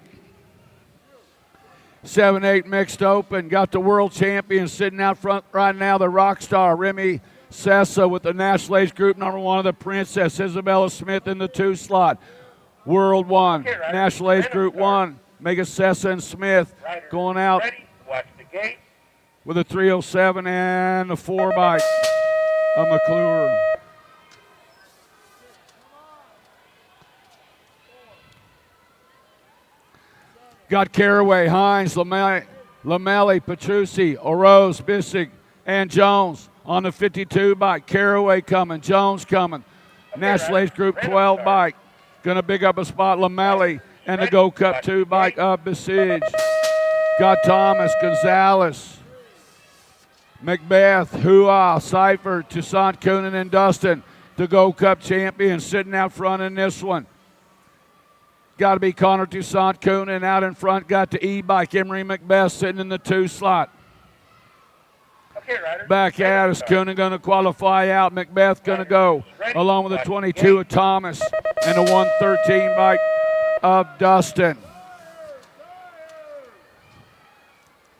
7-8 mixed open. Got the world champion sitting out front right now, the rock star, Remy Sessa, with the National Age Group number 1 of the Princess, Isabella Smith in the 2 slot. World 1, National Age Group 1, Mega Sessa and Smith going out with a 307 and a 4 bike of McClure. Got Caraway, Hines, Lamelli, Petrucci, Oroz, Bissig, and Jones on the 52 bike. Caraway coming, Jones coming. National Age Group 12 bike. Going to big up a spot, Lamelli, and the Go Cup 2 bike of Besiege. Got Thomas, Gonzalez, Macbeth, Hua, Seifert, Toussaint Coonan, and Dustin, the Go Cup champion, sitting out front in this one. Got to be Connor Toussaint Coonan out in front. Got the E-bike, Emery Macbeth sitting in the 2 slot. Back at us, Coonan going to qualify out. Macbeth going to go along with the 22 of Thomas and the 113 bike of Dustin.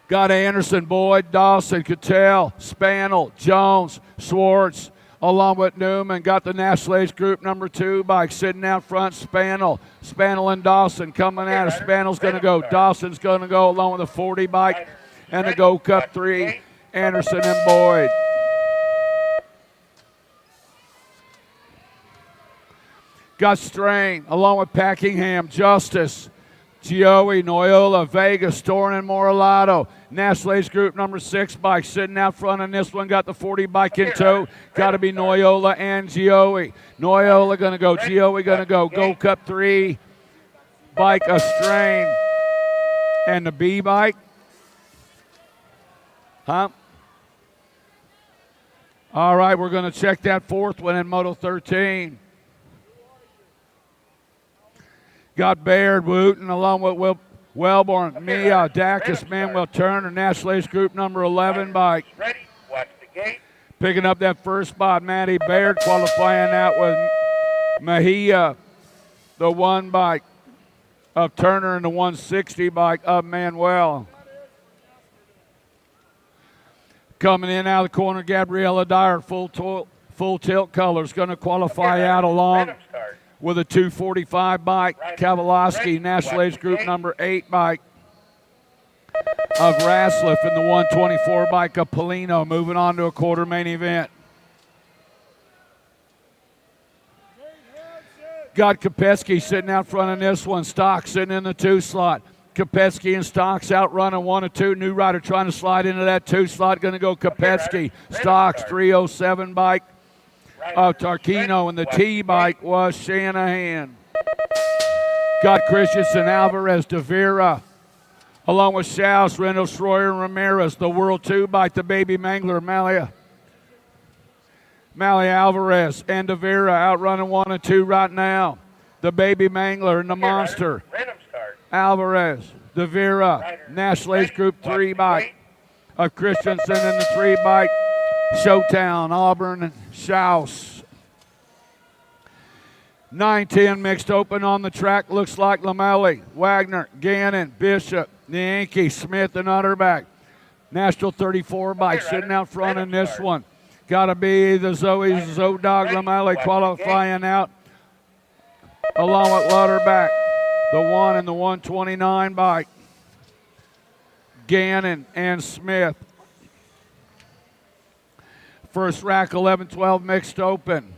Got Anderson, Boyd, Dawson, Cattell, Spannel, Jones, Swartz, along with Newman. Got the National Age Group number 2 bike sitting out front. Spannel and Dawson coming out. Spannel's going to go. Dawson's going to go along with the 40 bike and the Go Cup 3. Anderson and Boyd. Got Strain along with Packingham, Justice, Gioe, Noyola, Vega, Storn, and Moralato. National Age Group number 6 bike sitting out front on this one. Got the 40 bike in tow. Got to be Noyola and Gioe. Noyola going to go. Gioe going to go. Go Cup 3 bike of Strain. and the B bike. Huh? All right, we're going to check that fourth one in Moto 13. Got Baird, Wooten, along with Wellborn, Mia, Dacus, Manuel Turner, National Ace Group number 11 bike. Ready, watch the gate. Picking up that first spot, Matty Baird qualifying out with Mejia, the 1 bike of Turner, and the 160 bike of Manuel. Coming in out of the corner, Gabriella Dyer, full tilt colors, going to qualify out along with a 245 bike. Kavalowski, National Ace Group number 8 bike of Rasliff, and the 124 bike of Polino. Moving on to a quarter main event. Got Kopecky sitting out front in this one. Stocks sitting in the 2 slot. Kopecky and Stocks out running 1 and 2. New rider trying to slide into that 2 slot. Going to go Kopecky. Stocks 307 bike of Tarquino, and the T bike was Shanahan. Got Christensen, Alvarez, De Vera, along with Schaus, Reynolds, Schroyer, and Ramirez. The World 2 bike, the Baby Mangler, Mally Alvarez, and De Vera out running 1 and 2 right now. The Baby Mangler and the Monster. Alvarez, De Vera, National Ace Group 3 bike of Christensen, and the 3 bike Showtown, Auburn, and Schaus. 9-10 mixed open on the track. Looks like Lamelli, Wagner, Gannon, Bishop, Yankee, Smith, and Utterback. National 34 bike sitting out front in this one. Got to be the Zodog Lamelli qualifying out along with Lutterback, the 1 and the 129 bike. Gannon and Smith. First rack 11-12 mixed open.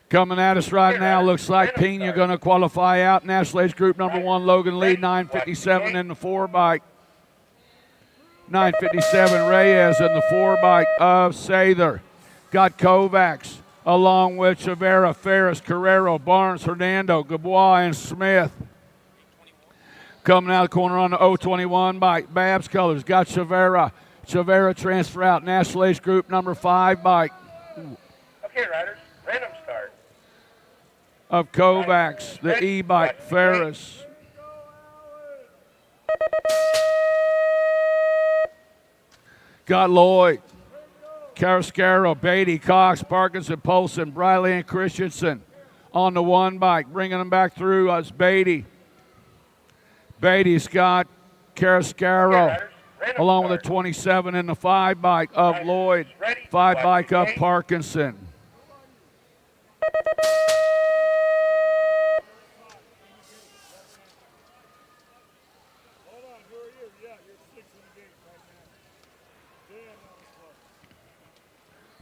Coming at us right now, looks like Pena going to qualify out. National Ace Group number 1, Logan Lee, 957 in the 4 bike. 957 Reyes in the 4 bike of Sather. Got Kovacs along with Chavera, Ferris, Carrero, Barnes, Hernando, Gabois, and Smith. Coming out of the corner on the 021 bike, Babs Colors. Got Chavera. Chavera transfer out. National Ace Group number 5 bike. Okay, riders, random start. Of Kovacs, the E-bike, Ferris. Got Lloyd, Carrascaro, Beatty, Cox, Parkinson, Polson, Briley, and Christensen on the 1 bike. Bringing them back through us, Beatty. Beatty's got Carrascaro along with a 27 in the 5 bike of Lloyd. 5 bike of Parkinson. Hold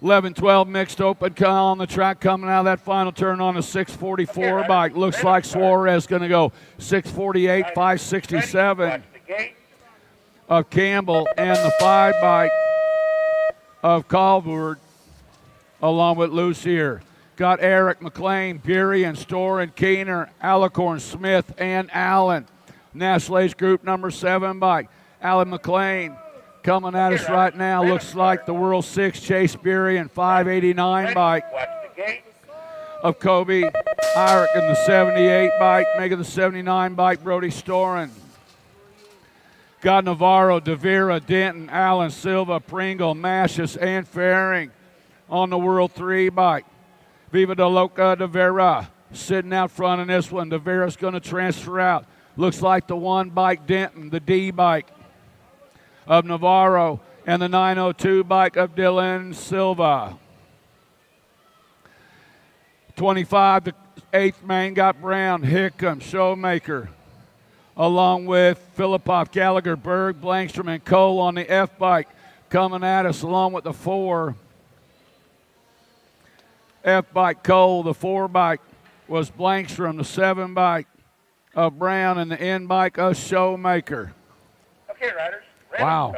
on, 11-12 mixed open on the track, coming out of that final turn on a 644 bike. Looks like Suarez going to go 648, 567 of Campbell, and the 5 bike of Calvert along with Lucier. Got Eric McLean, Burien, Storin, Keener, Alicorn, Smith, and Allen. National Ace Group number 7 bike. Alan McLean coming at us right now. Looks like the World 6 Chase Burien, 589 bike of Kobe Irick in the 78 bike, making the 79 bike Brody Storin. Got Navarro, De Vera, Denton, Allen, Silva, Pringle, Mashis, and Faring on the World 3 bike. Viva de Loca De Vera sitting out front in this one. De Vera's going to transfer out. Looks like the 1 bike Denton, the D bike of Navarro, and the 902 bike of Dylan Silva. 25, the 8th main got Brown, Hickam, Showmaker, along with Filipov, Gallagher, Berg, Blankstrom, and Cole on the F bike coming at us, along with the 4 F bike Cole. The 4 bike was Blankstrom, the 7 bike of Brown, and the N bike of Showmaker. Okay, riders. Wow.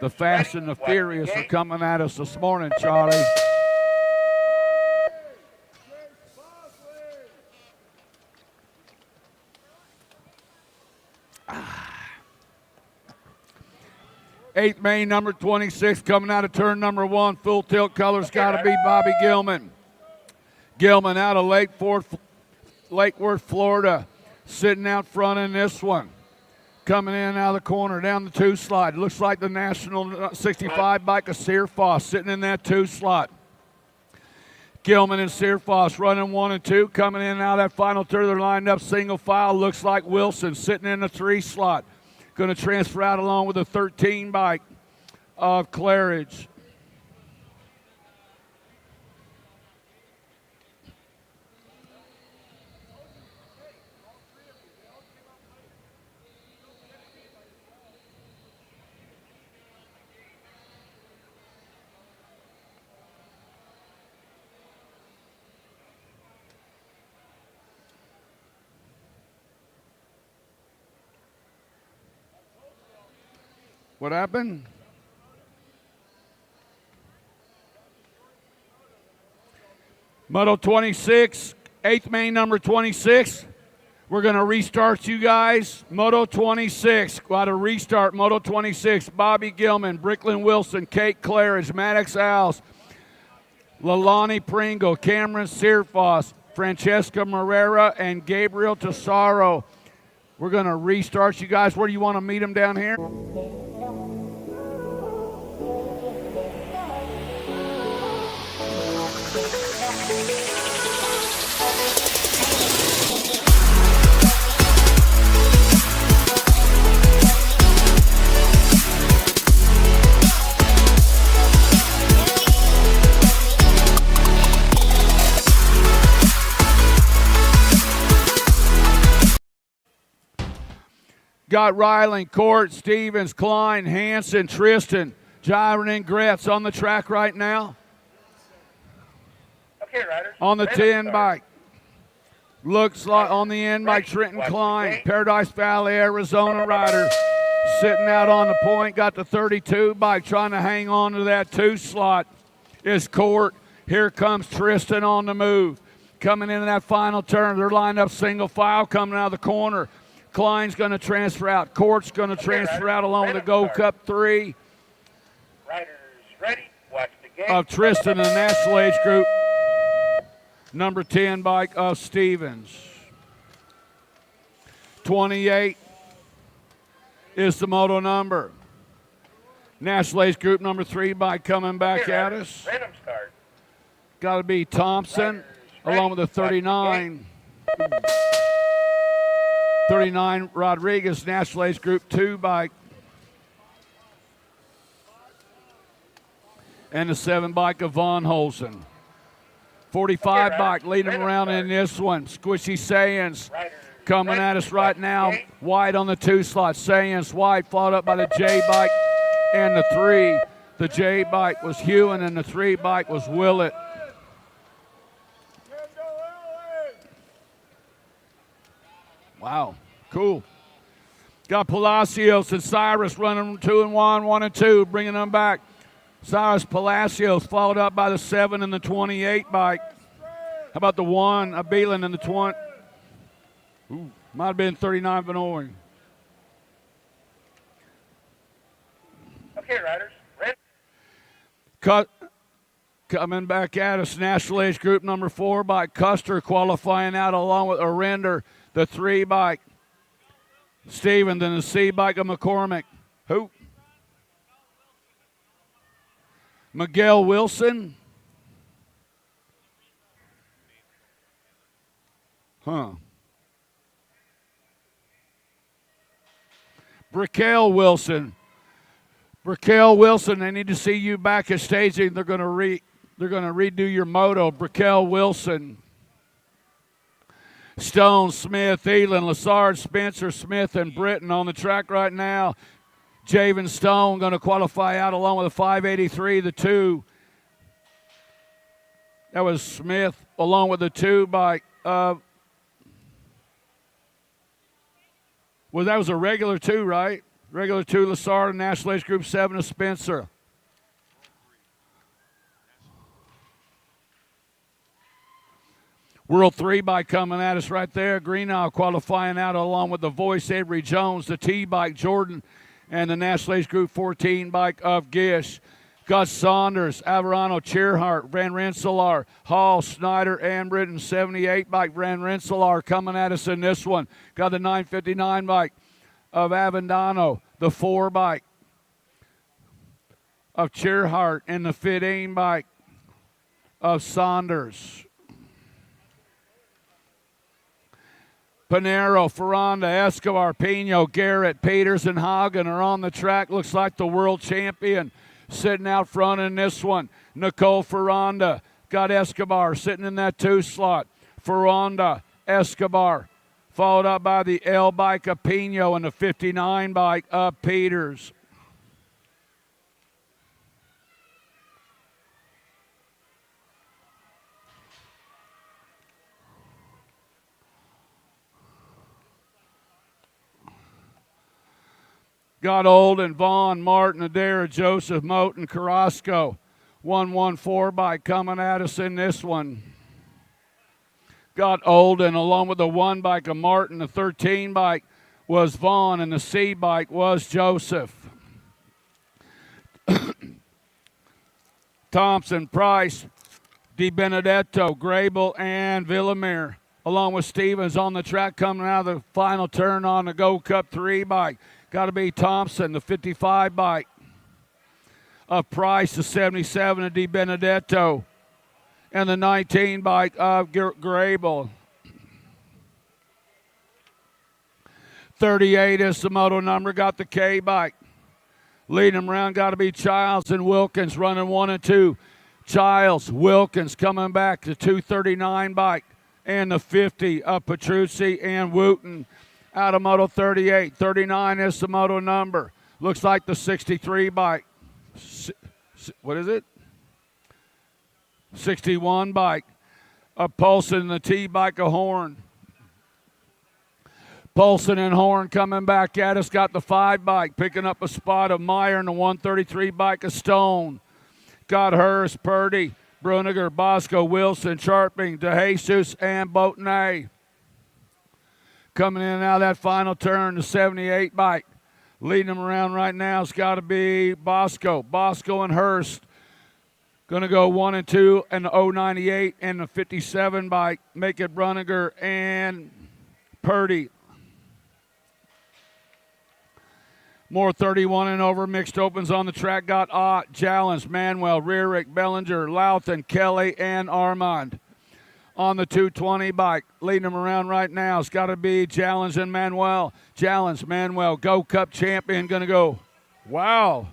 The Fast and the Furious are coming at us this morning, Charlie. 8th main, number 26, coming out of turn number 1. Full tilt colors got to be Bobby Gilman. Gilman out of Lake Worth, Florida, sitting out front in this one. Coming in out of the corner, down the 2 slot. Looks like the National 65 bike of Searfoss sitting in that 2 slot. Gilman and Searfoss running 1 and 2. Coming in and out of that final turn, they're lined up single file. Looks like Wilson sitting in the 3 slot. Going to transfer out along with the 13 bike of Claridge. What happened? Moto 26, 8th main, number 26. We're going to restart you guys. Moto 26, got to restart Moto 26. Bobby Gilman, Bricklin Wilson, Kate Claridge, Maddox Alves, Lalani Pringle, Cameron Searfoss, Francesca Morera, and Gabriel Tesoro. We're going to restart you guys. Where do you want to meet them down here? Got Ryland, Court, Stevens, Klein, Hanson, Tristan, Jiren, and Gretz on the track right now. Okay, riders. On the Ready, 10 bike. Looks like on the end by Trenton Klein. Paradise Valley, Arizona rider. Sitting out on the point. Got the 32 bike trying to hang on to that 2 slot is Court. Here comes Tristan on the move. Coming into that final turn. They're lined up single file coming out of the corner. Klein's going to transfer out. Court's going to transfer out along with the Gold Cup 3 Riders ready. Watch the game. of Tristan in the national age group. Number 10 bike of Stevens. 28 is the moto number. National age group number 3 bike coming back at us. Random start. Got to be Thompson along with the 39. 39 Rodriguez, National Age Group 2 bike. And the 7 bike of Von Holzen. 45 bike leading them around in this one. Squishy Sayans coming at us right now. White on the 2 slot. Sayans White followed up by the J bike and the 3. The J bike was Hewen and the 3 bike was Willett. Wow, cool. Got Palacios and Cyrus running 2 and 1, 1 and 2, bringing them back. Cyrus Palacios followed up by the 7 and the 28 bike. How about the 1, a Beelan and the 20? Ooh, might have been 39 Vanoy. Okay, riders. Ready. Coming back at us, National Age Group number 4 by Custer qualifying out along with Arender, the 3 bike. Steven, then the C bike of McCormick. Who? Miguel Wilson. Huh. Brickell Wilson. Brickell Wilson, they need to see you back at staging. They're going to redo your moto. Brickell Wilson. Stone, Smith, Elin, Lassard, Spencer, Smith, and Britton on the track right now. Javen Stone going to qualify out along with a 583, the 2. That was Smith along with the 2 by, well, that was a regular 2, right? Regular 2, Lassard, and National Age Group 7 of Spencer. World 3 bike coming at us right there. Greenow qualifying out along with the Voice, Avery Jones, the T bike, Jordan, and the National Age Group 14 bike of Gish. Got Saunders, Averano, Cheerhart, Van Rensselaer, Hall, Snyder, and Britton. 78 bike, Van Rensselaer coming at us in this one. Got the 959 bike of Avendano, the 4 bike of Cheerhart, and the 15 bike of Saunders. Panero, Ferranda, Escobar, Pino, Garrett, Peters, and Hagen are on the track. Looks like the world champion sitting out front in this one. Nicole Ferranda got Escobar sitting in that 2 slot. Ferranda, Escobar, followed up by the L bike of Pino and the 59 bike of Peters. Got Olden, Vaughn, Martin, Adair, Joseph, Moten, Carrasco. 114 bike coming at us in this one. Got Olden along with the 1 bike of Martin. The 13 bike was Vaughn, and the C bike was Joseph. Thompson, Price, Di Benedetto, Grable, and Villamere, along with Stevens on the track coming out of the final turn on the Go Cup 3 bike. Got to be Thompson, the 55 bike of Price, the 77 of Di Benedetto, and the 19 bike of Grable. 38 is the moto number, got the K bike. Leading them around got to be Childs and Wilkins running 1 and 2. Childs, Wilkins coming back, the 239 bike, and the 50 of Petrucci and Wooten. Out of Moto 38. 39 is the moto number. Looks like the 63 bike. What is it? 61 bike. A Paulson and the T bike of Horn. Paulson and Horn coming back at us. Got the 5 bike. Picking up a spot of Meyer and the 133 bike of Stone. Got Hurst, Purdy, Bruniger, Bosco, Wilson, Sharping, DeJesus, and Boatney. Coming in and out of that final turn, the 78 bike. Leading them around right now has got to be Bosco. Bosco and Hurst. Going to go 1 and 2, and the 098 and the 57 bike. Make it Bruniger and Purdy. More 31 and over mixed opens on the track. Got Ott, Jallens, Manuel, Rearick, Bellinger, Louthan, Kelly, and Armand. On the 220 bike, leading them around right now, it's got to be Jallens and Manuel. Jallens, Manuel, Go Cup champion, going to go. Wow.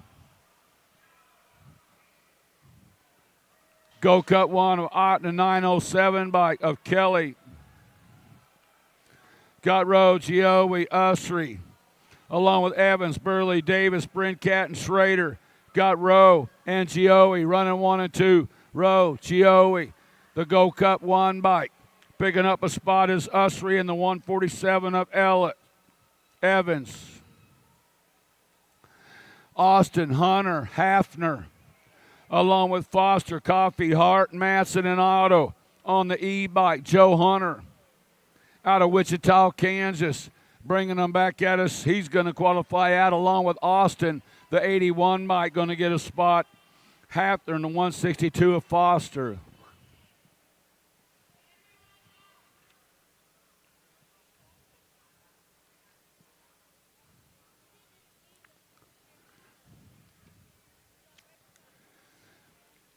Go Cup 1 of Ott and the 907 bike of Kelly. Got Rowe, Gioe, Usry, along with Evans, Burley, Davis, Brincat, and Schrader. Got Rowe and Gioe running 1 and 2. Rowe, Gioe. The Go Cup 1 bike. Picking up a spot is Usry in the 147 of Ellett. Evans. Austin, Hunter, Hafner, along with Foster, Coffey, Hart, Matson, and Otto on the E-bike. Joe Hunter out of Wichita, Kansas, bringing them back at us. He's going to qualify out along with Austin. The 81 bike going to get a spot. Hafner in the 162 of Foster.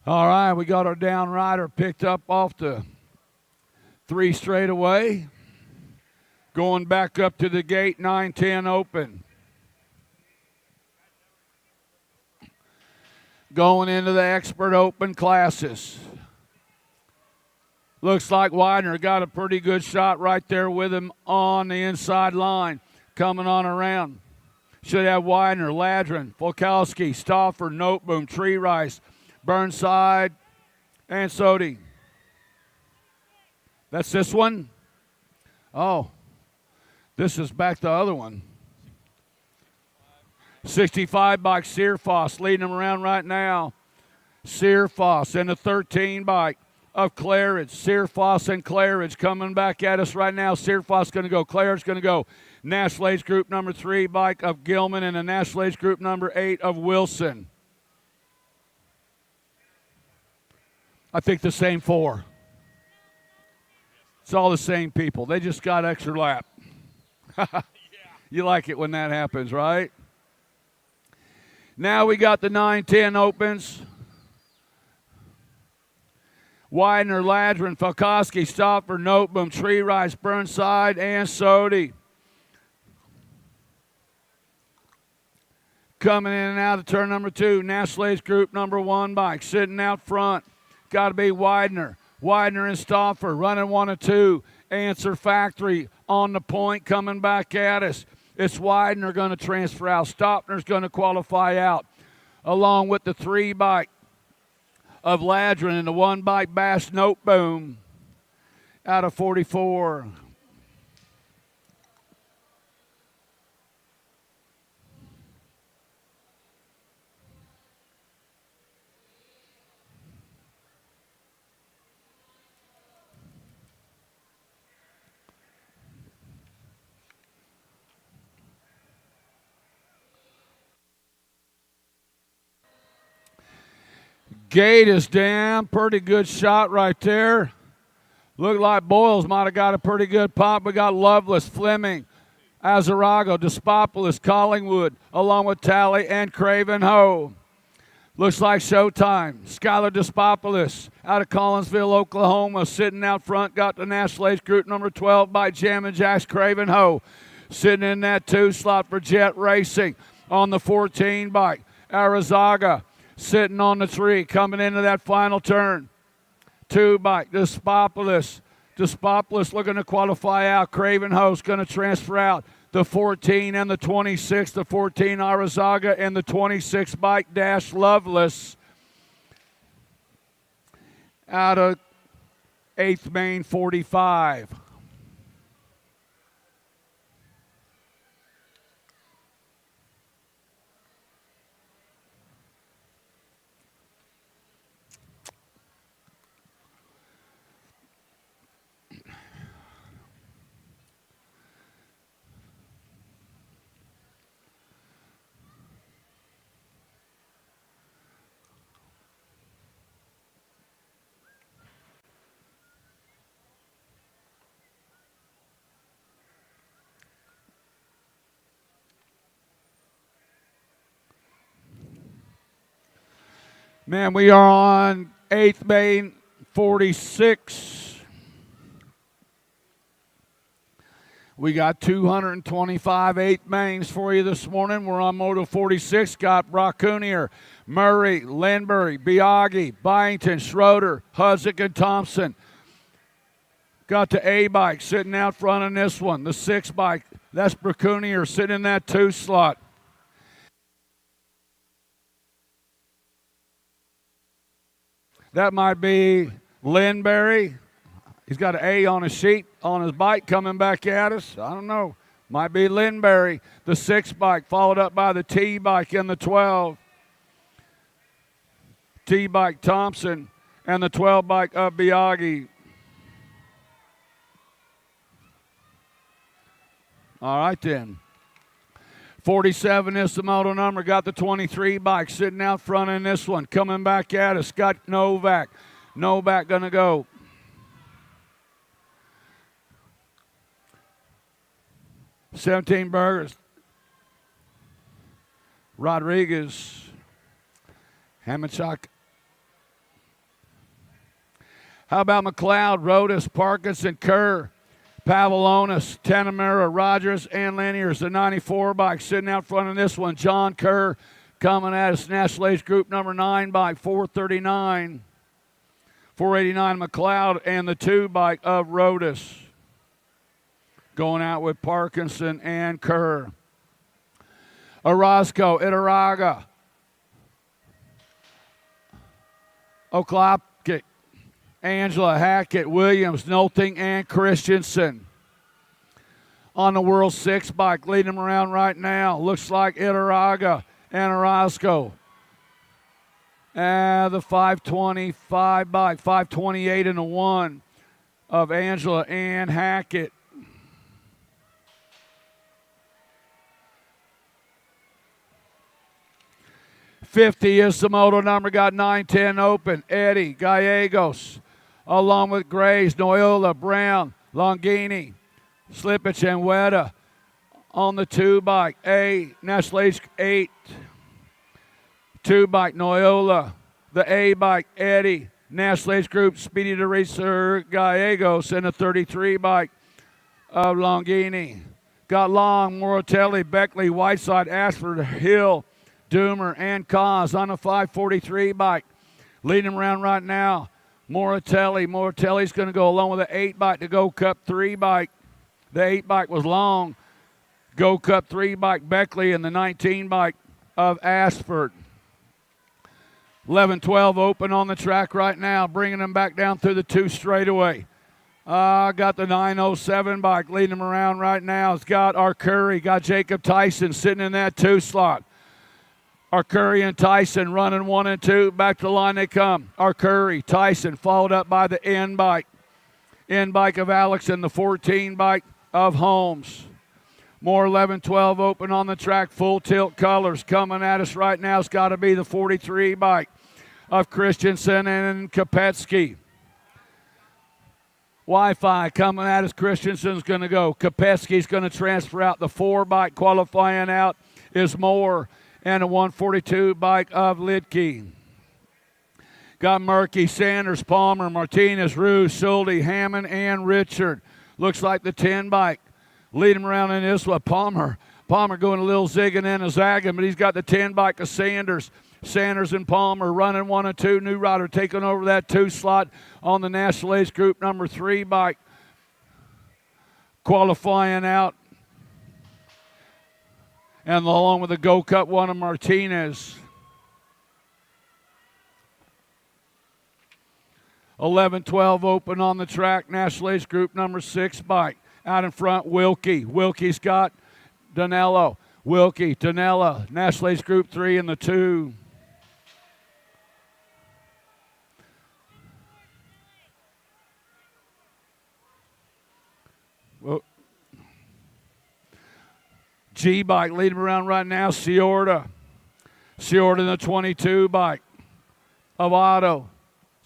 All right, we got our down rider picked up off the 3 straightaway. Going back up to the gate, 9-10 open. Going into the expert open classes. Looks like Widener got a pretty good shot right there with him on the inside line. Coming on around. Should have Widener, Ladrin, Volkowski, Stauffer, Noteboom, Tree Rice, Burnside, and Sodi. That's this one? Oh, this is back the other one. 65 bike Searfoss leading them around right now. Searfoss in the 13 bike. of Claridge. Searfoss and Claridge coming back at us right now. Searfoss going to go. Claridge going to go. National Age Group number 3 bike of Gilman and the National Age Group number 8 of Wilson. I think the same 4. It's all the same people. They just got extra lap. You like it when that happens, right? Now we got the 9-10 opens. Widener, Ladrin, Falkowski, Stoffer, Noteboom, Tree Rice, Burnside, and Sodi. Coming in and out of turn number 2, National Age Group number 1 bike. Sitting out front, got to be Widener. Widener and Stoffer running 1 and 2. Answer Factory on the point coming back at us. It's Widener going to transfer out. Stoppner's going to qualify out. Along with the 3 bike of Ladrin and the 1 bike Bass Noteboom out of 44. Gate is down. Pretty good shot right there. Looked like Boyles might have got a pretty good pop. We got Lovelace, Fleming, Azarago, Despopoulos, Collingwood, along with Talley and Craven Ho. Looks like showtime. Skylar Despopoulos out of Collinsville, Oklahoma, sitting out front. Got the National Age Group number 12 by Jam and Jacks Craven Ho. Sitting in that 2 slot for Jet Racing on the 14 bike. Arizaga sitting on the 3, coming into that final turn. 2 bike, Despopoulos. Despopoulos looking to qualify out. Craven Ho's going to transfer out. The 14 and the 26, the 14 Arizaga and the 26 bike Dash Lovelace. Out of 8th main 45. Man, we are on 8th main 46. We got 225 8th mains for you this morning. We're on Moto 46. Got Braccoonier, Murray, Lindbury, Biaggi, Byington, Schroeder, Hudzik, and Thompson. Got the A bike sitting out front in this one. The 6 bike, that's Braccoonier sitting in that 2 slot. That might be Lindberry. He's got an A on his sheet on his bike coming back at us. I don't know. Might be Lindberry. The 6 bike followed up by the T bike in the 12. T bike Thompson and the 12 bike of Biaggi. All right then. 47 is the model number. Got the 23 bike sitting out front in this one. Coming back at us. Got Novak. Novak going to go. $17 Burgers. Rodriguez. Hamachak. How about McLeod, Rodas, Parkinson, Kerr, Pavlonis, Tanamura, Rogers, and Laniers. The 94 bike sitting out front of this one. John Kerr coming at us. National Age Group number 9 bike, 439. 489 McLeod and the 2 bike of Rodas. Going out with Parkinson and Kerr. Orozco, Itaraga. Oklopke, Angela, Hackett, Williams, Nolting, and Christensen. On the World 6 bike, leading them around right now. Looks like Itaraga and Orozco. The 525 bike, 528 and a 1 of Angela Ann Hackett. $50 is the moto number, got 910 open. Eddie Gallegos, along with Grays, Noyola, Brown, Longini, Slippage, and Weta on the 2 bike. National Age 8. 2 bike, Noyola. The A bike, Eddie. National Age Group, Speedy to Racer, Gallegos. And the 33 bike of Longini. Got Long, Moratelli, Beckley, Whiteside, Ashford, Hill, Doomer, and Cause on a 543 bike. Leading them around right now, Moratelli. Moratelli's going to go along with the 8 bike to Go Cup 3 bike. The 8 bike was Long. Go Cup 3 bike, Beckley, and the 19 bike of Ashford. 11-12 open on the track right now, bringing them back down through the 2 straightaway. Got the 907 bike leading them around right now. It's got Arcuri, got Jacob Tyson sitting in that 2 slot. Arcuri and Tyson running 1 and 2. Back to the line they come. Arcuri, Tyson, followed up by the N bike. N bike of Alex and the 14 bike of Holmes. More 11-12 open on the track. Full tilt colors coming at us right now. It's got to be the 43 bike of Christensen and Kopetsky. Wi-Fi coming at us. Christensen's going to go. Kopetsky's going to transfer out. The 4 bike qualifying out is Moore and a 142 bike of Lidke. Got Murky, Sanders, Palmer, Martinez, Ruse, Schulte, Hammond, and Richard. Looks like the 10 bike. Lead him around in this one. Palmer going a little zigging and a zagging, but he's got the 10 bike of Sanders. Sanders and Palmer running 1 and 2. New Rider taking over that 2 slot on the National Age Group number 3 bike. Qualifying out. And along with the Go Cup 1 of Martinez. 11-12 open on the track. National Age Group number 6 bike. Out in front, Wilkie. Wilkie's got Danello. Wilkie, Danella, National Age Group 3 in the 2. Well, G bike leading around right now, Ciorda. Ciorda in the 22 bike of Otto.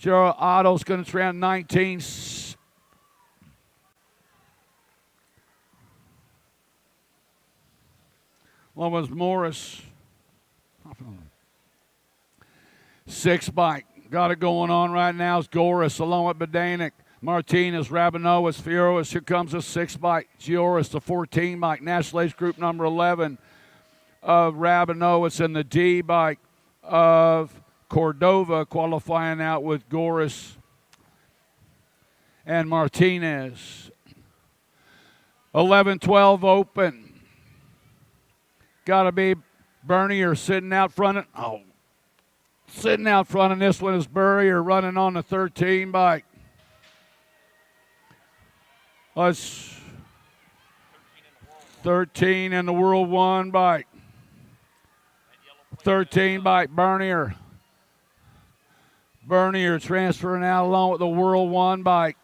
Otto's going to try 19. One was Morris. 6 bike. Got it going on right now. It's Goris along with Bedanik. Martinez, Rabinowitz, Fioris. Here comes a 6 bike. Gioris, the 14 bike. National Age Group number 11 of Rabinowitz and the D bike of Cordova qualifying out with Goris and Martinez. 11-12 open. Got to be Bernier sitting out front. Sitting out front in this one is Bernier running on the 13 bike. Let's 13 in the World 1 bike. 13 bike, Bernier. Bernier transferring out along with the World 1 bike.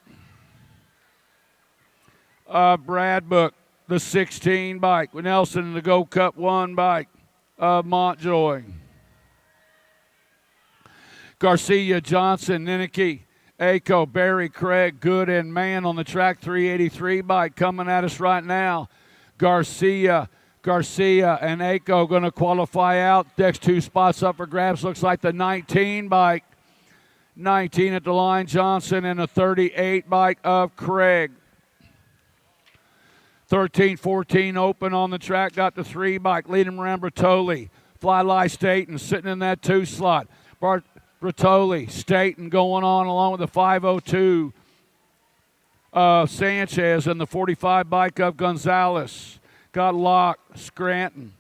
Bradbook, the 16 bike. With Nelson in the Go Cup 1 bike of Montjoy. Garcia, Johnson, Ninicky, Aco, Barry, Craig, Good, and Mann on the track 383 bike coming at us right now. Garcia, and Aco going to qualify out. Next 2 spots up for grabs. Looks like the 19 bike. 19 at the line, Johnson, and a 38 bike of Craig. 13-14 open on the track. Got the 3 bike. Leading around Bertoli. Fly Staten sitting in that 2 slot. Bertoli, Staten going on along with the 502 Sanchez and the 45 bike of Gonzalez. Got Locke, Scranton,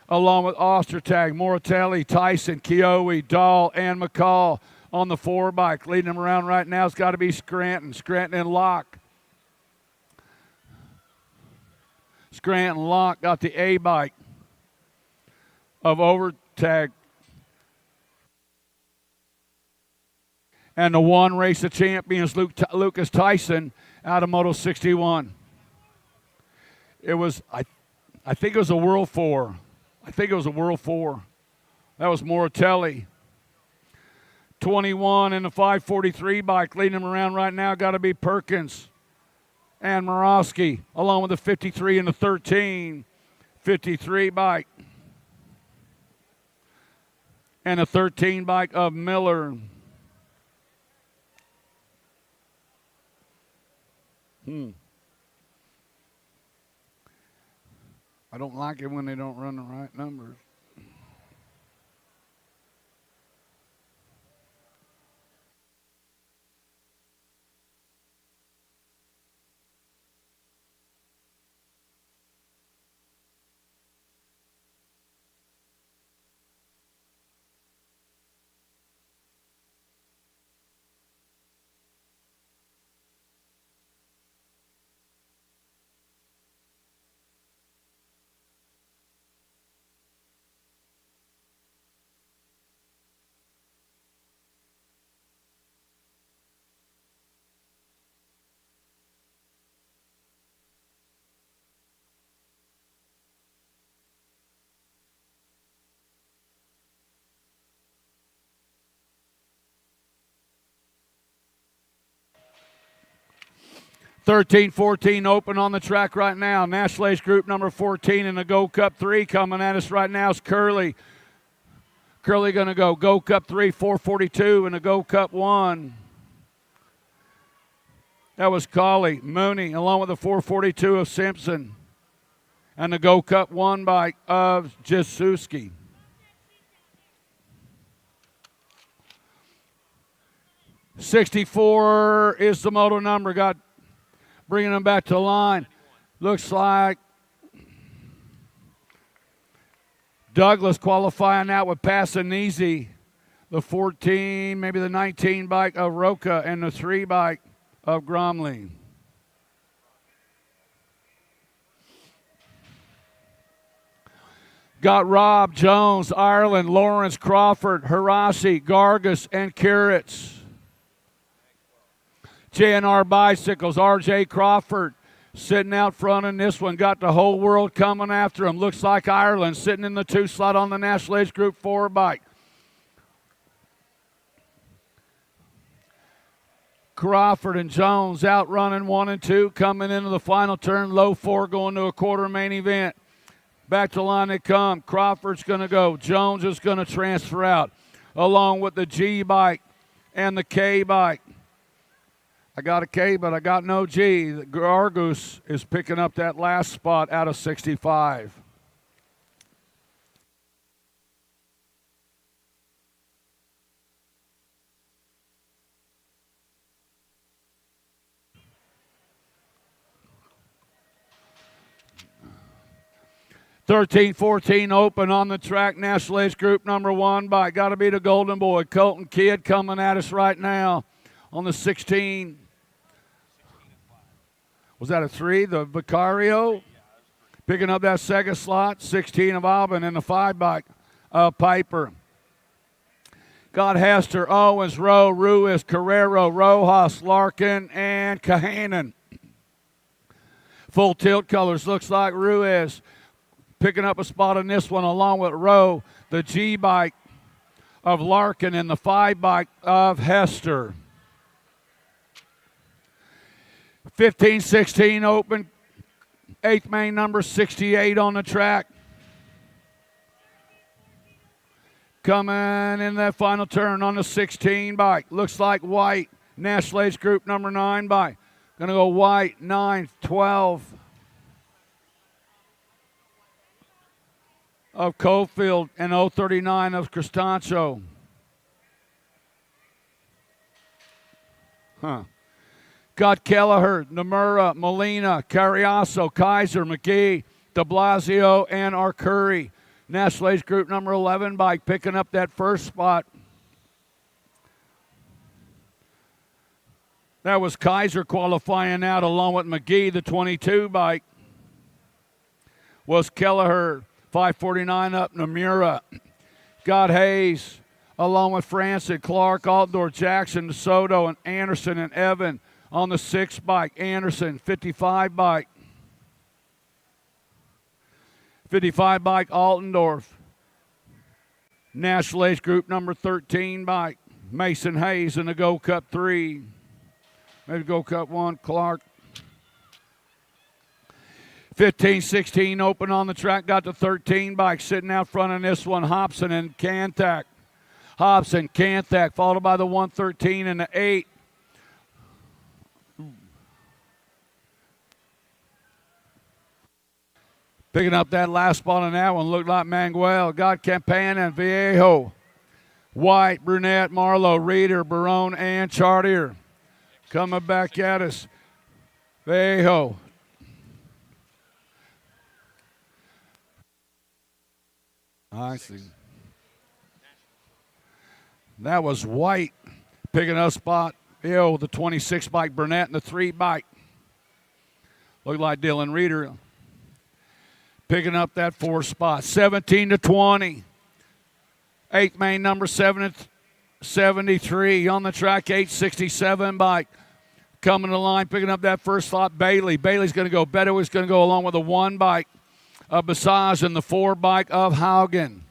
along with Ostertag, Moratelli, Tyson, Kiowe, Dahl, and McCall on the 4 bike. Leading them around right now has got to be Scranton and Locke. Scranton Locke got the A bike of Overtag. And the one race of champions, Lucas Tyson, out of Moto 61. It was, I think it was a World 4. That was Moratelli. 21 in the 543 bike. Leading him around right now got to be Perkins and Morosky, along with the 53 and the 13. 53 bike. And a 13 bike of Miller. I don't like it when they don't run the right numbers. (13-14) open on the track right now. National Age Group number 14 in the Gold Cup 3 coming at us right now is Curley. Curley going to go Gold Cup 3, 442 in the Gold Cup 1. That was Colley, Mooney, along with the 442 of Simpson. And the Gold Cup 1 bike of Jasuski. (64) is the moto number. Bringing them back to the line. Looks like Douglas qualifying out with Passanese. The 14, maybe the 19 bike of Roca and the 3 bike of Gromley. Got Robb, Jones, Ireland, Lawrence, Crawford, Hirasi, Gargas, and Carrots. J&R Bicycles, R.J. Crawford sitting out front in this one. Got the whole world coming after him. Looks like Ireland sitting in the 2 slot on the National Age Group 4 bike. Crawford and Jones out running 1 and 2, coming into the final turn. Low 4 going to a quarter main event. Back to the line they come. Crawford's going to go. Jones is going to transfer out, along with the G bike and the K bike. I got a K, but I got no G. The Argus is picking up that last spot out of 65. (13-14) open on the track. National Age Group number 1 by got to be the Golden Boy. Colton Kidd coming at us right now on the 16. Was that a 3? The Vicario picking up that second slot. 16 of Albin and the 5 bike of Piper. Got Hester, Owens, Rowe, Ruiz, Carrero, Rojas, Larkin, and Kahanen. Full tilt colors. Looks like Ruiz picking up a spot in this one along with Rowe, the G bike of Larkin, and the 5 bike of Hester. 15-16 open. 8th main number 68 on the track. Coming in that final turn on the 16 bike. Looks like White. National Age Group number 9 bike. Going to go White, 9, 12. Of Cofield and 039 of Cristancho. Got Kelleher, Nomura, Molina, Carriazo, Kaiser, McGee, de Blasio, and Arcuri. National Age Group number 11 bike picking up that first spot. That was Kaiser qualifying out along with McGee. The 22 bike was Kelleher, 549 up Nomura. Got Hayes, along with Francis, Clark, Altdorf, Jackson, DeSoto, and Anderson and Evan on the 6 bike. Anderson, 55 bike. 55 bike, Altendorf. National Age Group number 13 bike. Mason Hayes in the Go Cup 3. Maybe Go Cup 1, Clark. 15-16 open on the track. Got the 13 bike sitting out front in this one. Hobson and Kantak. Hobson, Kantak, followed by the 113 and the 8. Picking up that last spot on that one looked like Manuel. Got Campana and Viejo. White, Brunette, Marlowe, Reeder, Barone, and Chartier. Coming back at us. Viejo. I see. That was White picking up spot. Viejo, the 26 bike, Burnett, and the 3 bike. Looked like Dylan Reeder picking up that 4 spot. 17-20. 8th main number 73 on the track. 867 bike coming to the line, picking up that first slot. Bailey's going to go. Bedouin's going to go along with the 1 bike of Basage and the 4 bike of Haugen.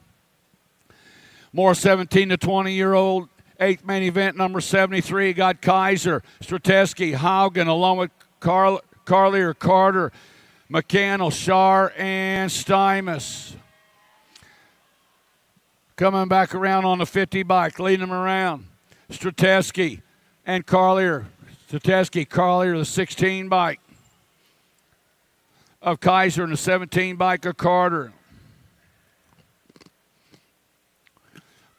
More 17 to 20-year-old 8th main event number 73. Got Kaiser, Strateski, Haugen, along with Carlier, Carter, McCannell, Shar, and Stymus. Coming back around on the 50 bike, leading them around. Strateski and Carlier. Strateski, Carlier, the 16 bike of Kaiser and the 17 bike of Carter.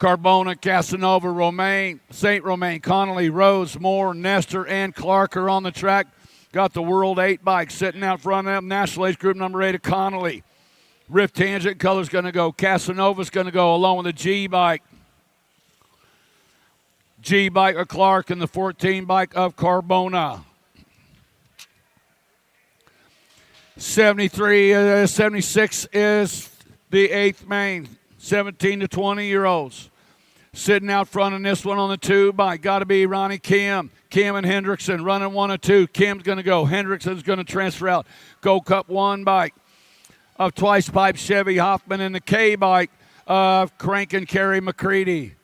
Carbona, Casanova, Romaine, St. Romain, Connolly, Rose, Moore, Nestor, and Clark are on the track. Got the World 8 bike sitting out front of them. National Age Group number 8 of Connolly. Rift Tangent color's going to go. Casanova's going to go along with the G bike. G bike of Clark and the 14 bike of Carbona. 76 is the 8th main. 17 to 20-year-olds. Sitting out front in this one on the 2 bike. Got to be Ronnie Kim. Kim and Hendrickson running 1 and 2. Kim's going to go. Hendrickson's going to transfer out. Go Cup 1 bike of Twice Pipe Chevy Hoffman and the K bike of Crank and Kerry McCready.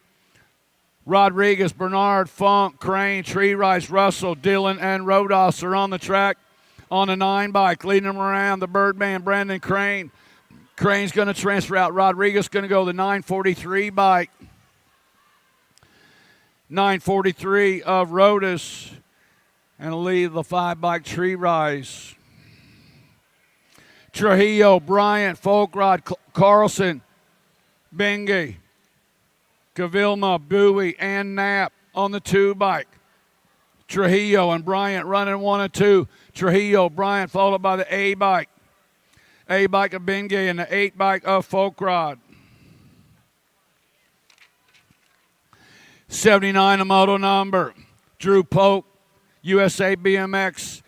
Rodriguez, Bernard, Funk, Crane, Tree Rice, Russell, Dillon, and Rodos are on the track on the 9 bike. Leading them around, the Birdman, Brandon Crane. Crane's going to transfer out. Rodriguez going to go the 943 bike. 943 of Rodas. And lead the 5 bike Tree Rise. Trujillo, Bryant, Folkrod, Carlson, Benge, Cavilma, Bowie, and Knapp on the 2 bike. Trujillo and Bryant running 1 and 2. Trujillo, Bryant, followed by the A bike. A bike of Benge and the 8 bike of Folkrod. 79 a moto number. Drew Polk, USA BMX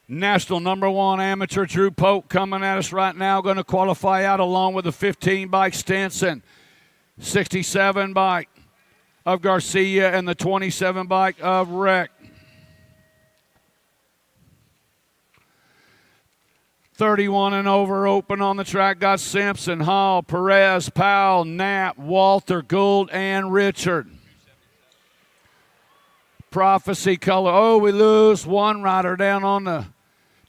National number 1 amateur Drew Polk coming at us right now. Going to qualify out along with the 15 bike Stinson. 67 bike of Garcia and the 27 bike of Reck. 31 and over open on the track. Got Simpson, Hall, Perez, Powell, Knapp, Walter, Gould, and Richard. Prophecy color. Oh, we lose 1 rider down on the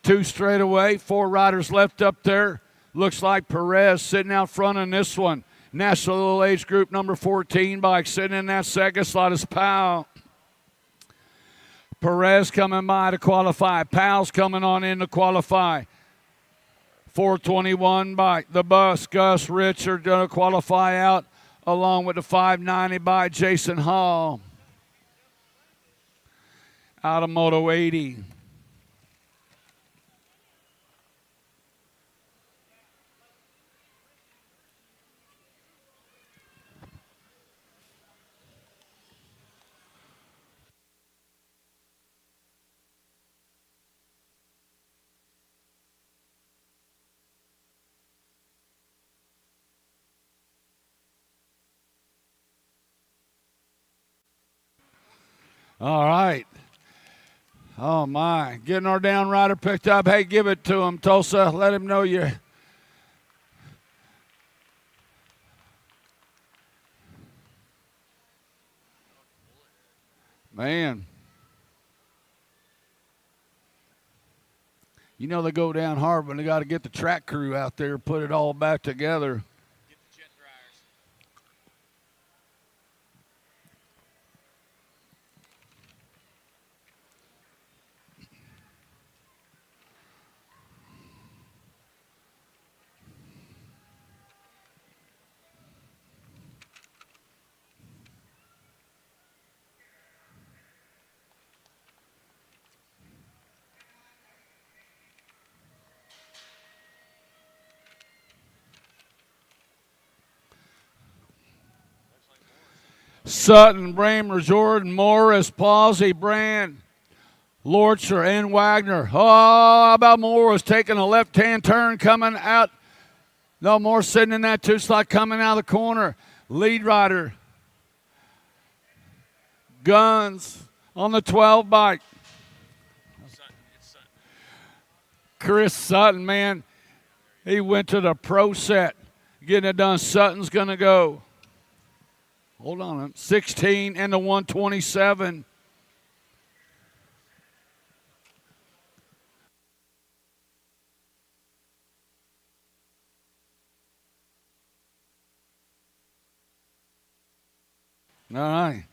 2 straightaway. 4 riders left up there. Looks like Perez sitting out front in this one. National Age Group number 14 bike sitting in that second slot is Powell. Perez coming by to qualify. Powell's coming on in to qualify. 421 bike. The bus, Gus Richard, going to qualify out along with the 590 bike, Jason Hall. Out of Moto 80. All right. Oh, my. Getting our down rider picked up. Hey, give it to him, Tulsa. Let him know you. Man. You know they go down hard when they got to get the track crew out there, put it all back together. Get the jet dryers. Sutton, Bramer, Jordan, Morris, Palsy, Brand, Lorcher, and Wagner. Oh, how about Morris taking a left-hand turn coming out. No more sitting in that two slot coming out of the corner. Lead rider. Guns on the 12 bike. Chris Sutton, man, he went to the pro set. Getting it done. Sutton's going to go. Hold on. 16 and the 127. All right.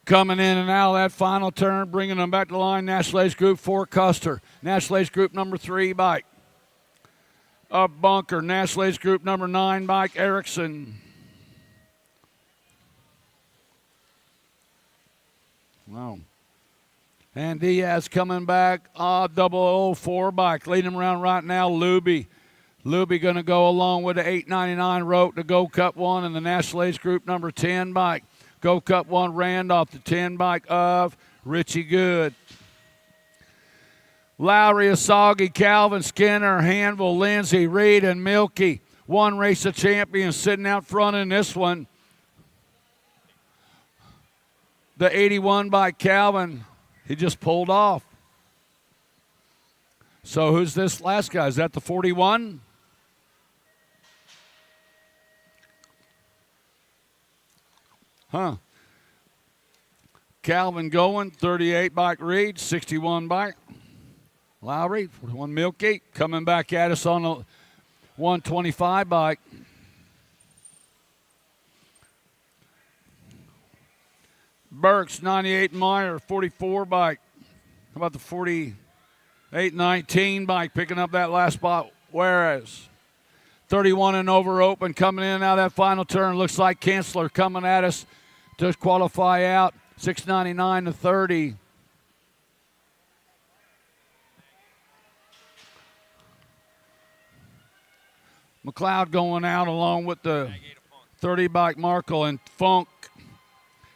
Coming in and out of that final turn, bringing them back to the line. National Age Group 4, Custer. National Age Group number 3, bike. Up bunker, National Age Group number 9, bike, Erickson. Wow. And Diaz coming back, 004 bike. Leading him around right now, Luby. Luby going to go along with the 899 rope to Go Cup 1 and the National Age Group number 10 bike. Go Cup 1 Randolph, the 10 bike of Richie Good. Lowry, Asagi, Calvin, Skinner, Hanville, Lindsay, Reed, and Milky. One race of champions sitting out front in this one. The 81 by Calvin, he just pulled off. So who's this last guy? Is that the 41? Huh. Calvin going, 38 bike Reed, 61 bike. Lowry, 41 Milky, coming back at us on a 125 bike. Burks, 98 Meyer, 44 bike. How about the 48-19 bike picking up that last spot? Whereas 31 and over open coming in and out of that final turn. Looks like Kinsler coming at us to qualify out. 699 to 30. McLeod going out along with the 30 bike Markle and Funk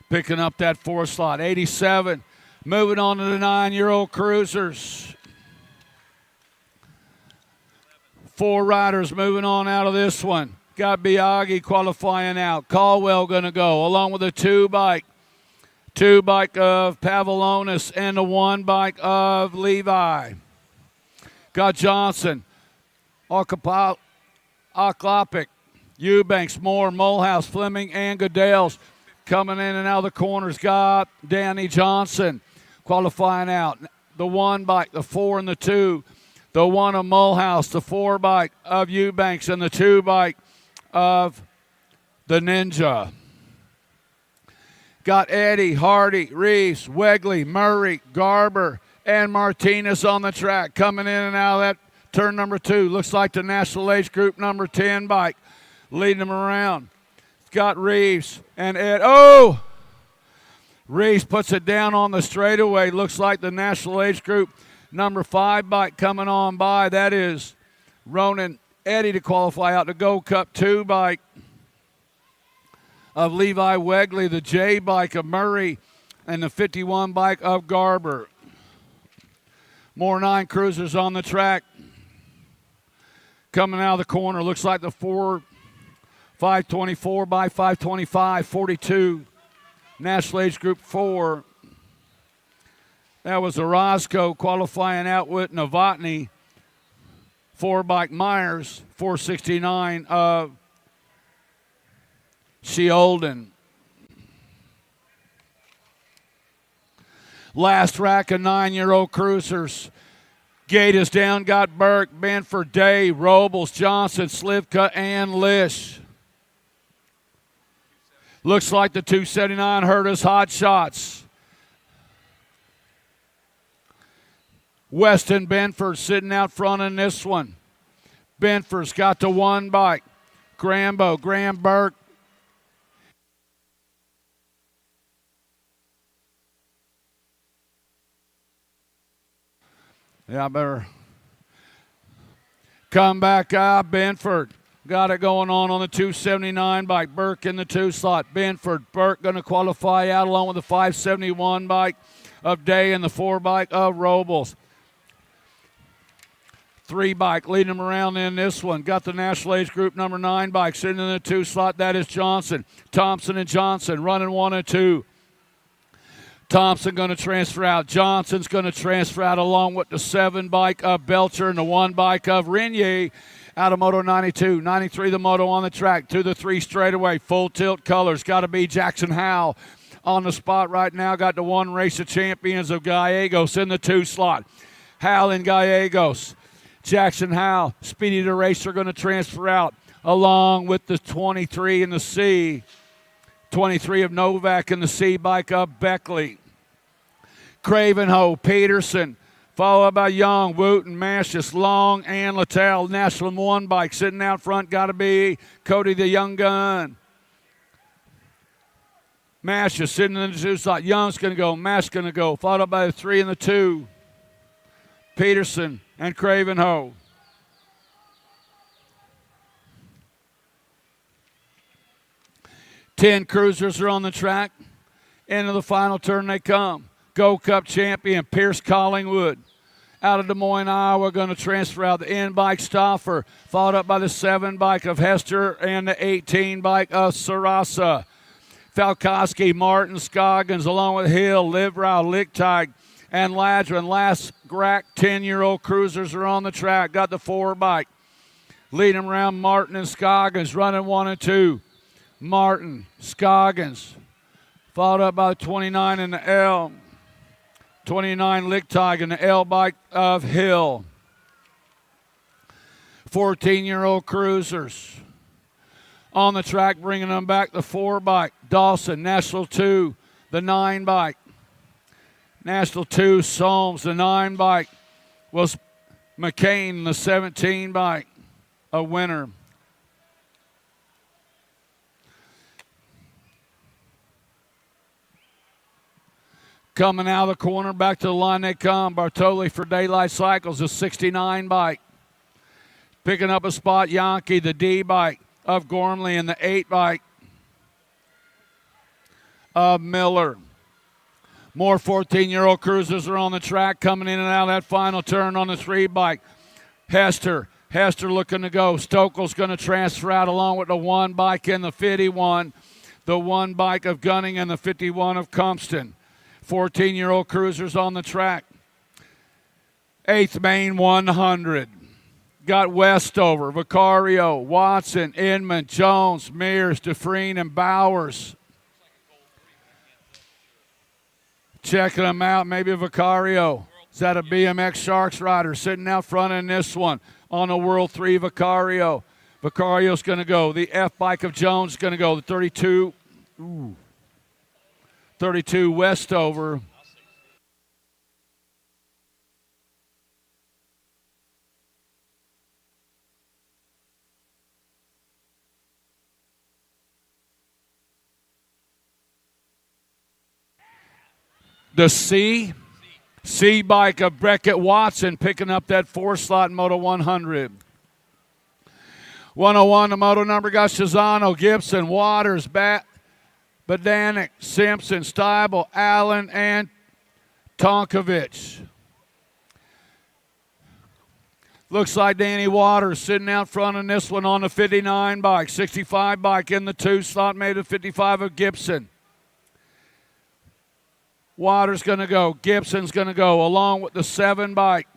picking up that 4 slot. 87 moving on to the 9-year-old cruisers. 4 riders moving on out of this one. Got Biaggi qualifying out. Caldwell going to go along with the 2 bike. 2 bike of Pavlonis and the 1 bike of Levi. Got Johnson, Oklopic, Eubanks, Moore, Mulhouse, Fleming, and Goodales coming in and out of the corners. Got Danny Johnson qualifying out. The 1 bike, the 4 and the 2. The 1 of Mulhouse, the 4 bike of Eubanks, and the 2 bike of the Ninja. Got Eddie, Hardy, Reeves, Wegley, Murray, Garber, and Martinez on the track coming in and out of that turn number 2. Looks like the National Age Group number 10 bike leading them around. Got Reeves and Ed. Oh! Reeves puts it down on the straightaway. Looks like the National Age Group number 5 bike coming on by. That is Ronan Eddie to qualify out the Go Cup 2 bike of Levi Wegley, the J bike of Murray, and the 51 bike of Garber. More 9 cruisers on the track. Coming out of the corner, looks like the 4 524 by 525, 42. National Age Group 4. That was Orozco qualifying out with Novotny. 4 bike Myers, 469 of Sheolden. Last rack of 9-year-old cruisers. Gate is down, got Burke, Benford, Day, Robles, Johnson, Slivka, and Lish. Looks like the 279 hurt us hot shots. Weston Benford sitting out front in this one. Benford's got the 1 bike. Graham Burke. Yeah, I better come back out. Benford got it going on the 279 bike. Burke in the 2 slot. Benford, Burke going to qualify out along with the 571 bike of Day and the 4 bike of Robles. 3 bike leading them around in this one. Got the National Age Group number 9 bike sitting in the 2 slot. That is Johnson. Thompson and Johnson running 1 and 2. Thompson going to transfer out. Johnson's going to transfer out along with the 7 bike of Belcher and the 1 bike of Renier out of Moto 92. 93 the moto on the track to the 3 straightaway. Full tilt colors. Got to be Jackson Howell on the spot right now. Got the 1 race of champions of Gallegos in the 2 slot. Howell and Gallegos. Jackson Howell, Speedy the Racer, going to transfer out along with the 23 in the C. 23 of Novak in the C bike of Beckley. Cravenho, Peterson, followed by Young, Wooten, Mashis, Long, and Littell. National 1 bike sitting out front, got to be Cody the Young Gun. Mashis sitting in the 2 slot. Young's going to go, Mash going to go, followed up by the 3 and the 2. Peterson and Cravenho. Ten cruisers are on the track. Into the final turn they come. Gold Cup champion Pierce Collingwood out of Des Moines, Iowa, going to transfer out the N bike Stauffer, followed up by the 7 bike of Hester and the 18 bike of Sarasa. Falkowski, Martin, Scoggins, along with Hill, Livrau, Lichtig, and Ladrin. Last rack, 10-year-old cruisers are on the track. Got the 4 bike. Leading them around Martin and Scoggins, running 1 and 2. Martin, Scoggins, followed up by the 29 in the L. 29 Lichtig in the L bike of Hill. 14-year-old cruisers on the track, bringing them back the 4 bike. Dawson, National 2, the 9 bike. National 2, Solms, the 9 bike was McCain, the 17 bike, a winner. Coming out of the corner, back to the line they come. Bartoli for Daylight Cycles, the 69 bike. Picking up a spot, Yankee, the D bike of Gormley, and the 8 bike of Miller. More 14-year-old cruisers are on the track, coming in and out of that final turn on the 3 bike. Hester looking to go. Stokel's going to transfer out along with the 1 bike and the 51, the 1 bike of Gunning and the 51 of Compston. 14-year-old cruisers on the track. 8th main 100. Got Westover, Vicario, Watson, Inman, Jones, Mears, Dufresne, and Bowers. Checking them out, maybe Vicario. Is that a BMX Sharks rider sitting out front in this one on the World 3 Vicario. Vicario's going to go. The F bike of Jones is going to go. The 32. 32 Westover. The C bike of Beckett Watson picking up that 4 slot Moto 100. 101, the moto number got Shazano, Gibson, Waters, Badanik, Simpson, Steibel, Allen, and Tonkovich. Looks like Danny Waters sitting out front in this one on the 59 bike. 65 bike in the 2 slot, made of 55 of Gibson. Waters going to go. Gibson's going to go along with the 7 bike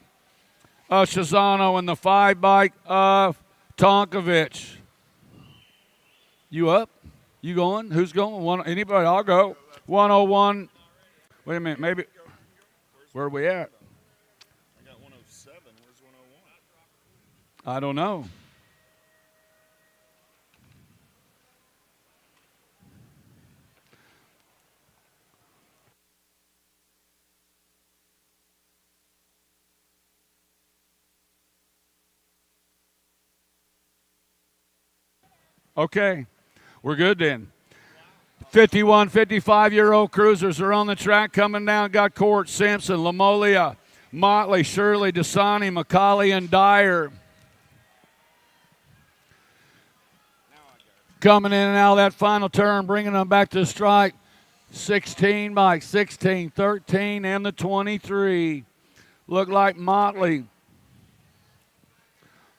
of Shazano and the 5 bike of Tonkovich. You up? You going? Who's going? Anybody? I'll go. 101. Wait a minute. Maybe. Where are we at? I got 107. Where's 101? I don't know. Okay, we're good then. 51, 55-year-old cruisers are on the track coming down. Got Court, Simpson, Lamolia, Motley, Shirley, Dasani, McCauley, and Dyer. Coming in and out of that final turn, bringing them back to the strike. 16 bike, 16, 13, and the 23. Look like Motley.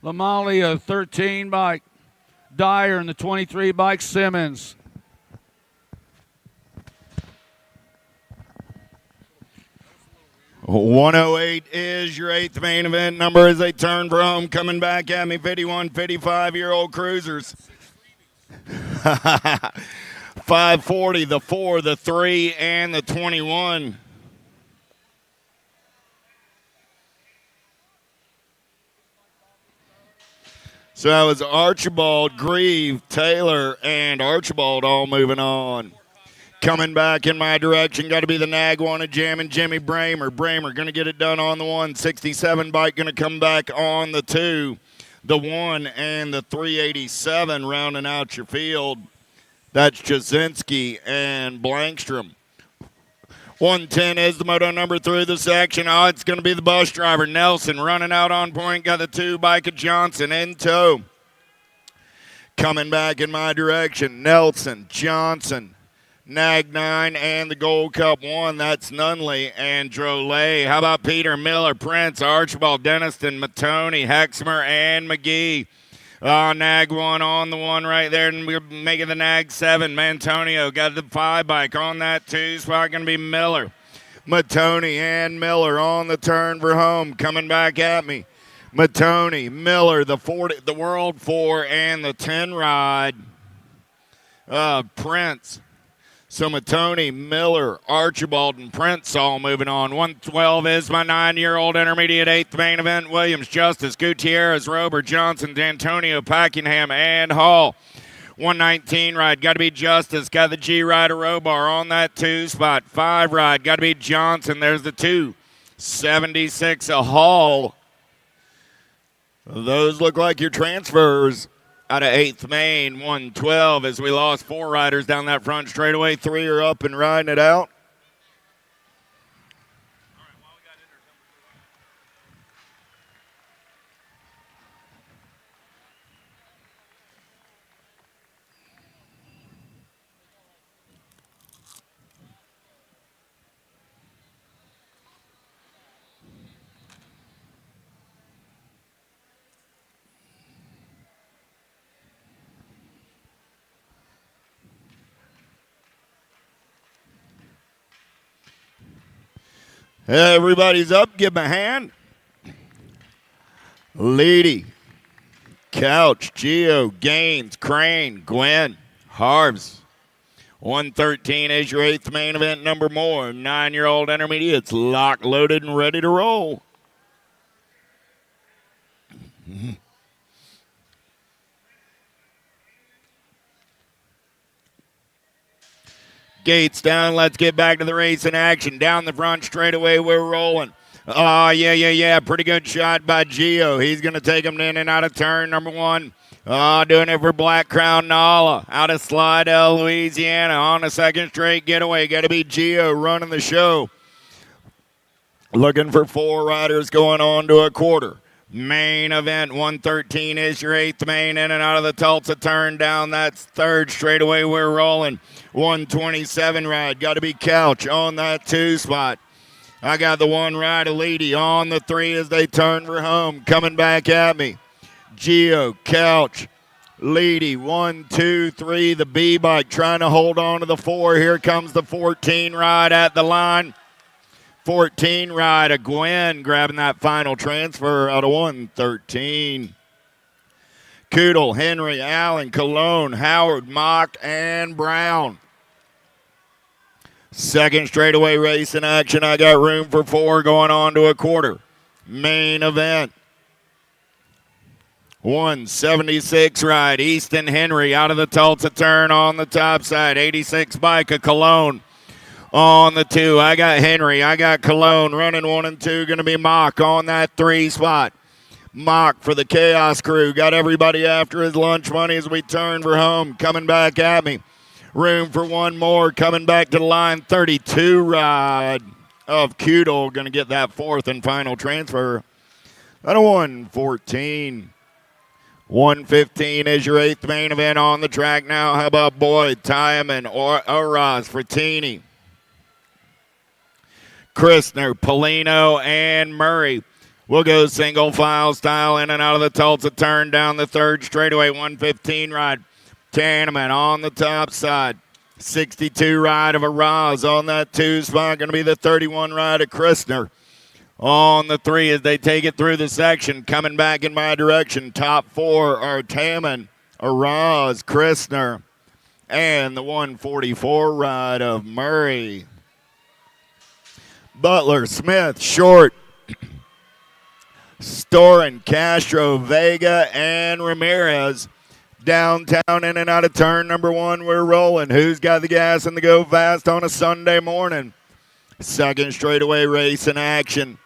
Lamolia, a 13 bike. Dyer and the 23 bike, Simmons. .108 is your 8th main event number as they turn for home. Coming back at me, 51, 55-year-old cruisers. 540, the 4, the 3, and the 21. So that was Archibald, Grieve, Taylor, and Archibald all moving on. Coming back in my direction, got to be the Nag one of Jam and Jimmy Bramer. Bramer going to get it done on the 167 bike, going to come back on the 2. The 1 and the 387 rounding out your field. That's Jasinski and Blankstrom. 110 is the moto number through the section. Oh, it's going to be the bus driver, Nelson, running out on point. Got the 2 bike of Johnson in tow. Coming back in my direction, Nelson, Johnson, Nag 9, and the Gold Cup 1. That's Nunley and Drolet. How about Peter Miller, Prince, Archibald, Denniston, Matone, Hexmer, and McGee? Nag 1 on the 1 right there, and we're making the Nag 7. Mantonio got the 5 bike on that 2 spot. Going to be Miller. Matone and Miller on the turn for home. Coming back at me. Matone, Miller, the 40, the World 4, and the 10 ride. Prince. So Matone, Miller, Archibald, and Prince all moving on. 112 is my 9-year-old intermediate 8th main event. Williams, Justice, Gutierrez, Rober, Johnson, D'Antonio, Packingham, and Hall. 119 ride, got to be Justice. Got the G rider Robar on that 2 spot. 5 ride, got to be Johnson. There's the 2. 76 a Hall. Those look like your transfers. Out of 8th main, 112 as we lost 4 riders down that front straightaway. 3 are up and riding it out. Everybody's up. Give them a hand. Leedy, Couch, Geo, Gaines, Crane, Gwen, Harves. 113 is your 8th main event number more. 9-year-old intermediates locked, loaded, and ready to roll. Gates down. Let's get back to the race in action. Down the front straightaway, we're rolling. Oh, yeah. Pretty good shot by Gio. He's going to take him in and out of turn number 1. Oh, doing it for Black Crown Nala. Out of Slidell, Louisiana. On a second straight getaway. Got to be Gio running the show. Looking for 4 riders going on to a quarter. Main event, 113 is your 8th main, in and out of the Tulsa turn down. That's 3rd straightaway, we're rolling. 127 ride, got to be Couch on that 2 spot. I got the 1 right of Leedy on the 3 as they turn for home. Coming back at me. Geo, Couch, Leedy, 1, 2, 3. The B-bike trying to hold on to the 4. Here comes the 14 ride at the line. 14 ride of Gwen grabbing that final transfer out of 113. Koodle, Henry, Allen, Cologne, Howard, Mock, and Brown. Second straightaway race in action. I got room for 4 going on to a quarter. Main event. 176 ride. Easton Henry out of the Tulsa turn on the top side. 86 bike of Cologne on the 2. I got Henry. I got Cologne running 1 and 2. Going to be Mock on that 3 spot. Mock for the Chaos Crew. Got everybody after his lunch money as we turn for home. Coming back at me. Room for 1 more. Coming back to the line. 32 ride of Koodle. Going to get that 4th and final transfer. Out of 114. 115 is your 8th main event on the track now. How about Boyd, Tiemann, Oraz, Frattini, Christner, Polino, and Murray. We'll go single file style in and out of the Tulsa turn down the 3rd straightaway. 115 ride. Tanneman on the top side. 62 ride of Araz on that 2 spot. Going to be the 31 ride of Christner on the 3 as they take it through the section. Coming back in my direction. Top 4 are Taman, Araz, Christner, and the 144 ride of Murray. Butler, Smith, Short, Storin, Castro, Vega, and Ramirez. Downtown in and out of turn number 1, we're rolling. Who's got the gas and the go fast on a Sunday morning? Second straightaway race in action.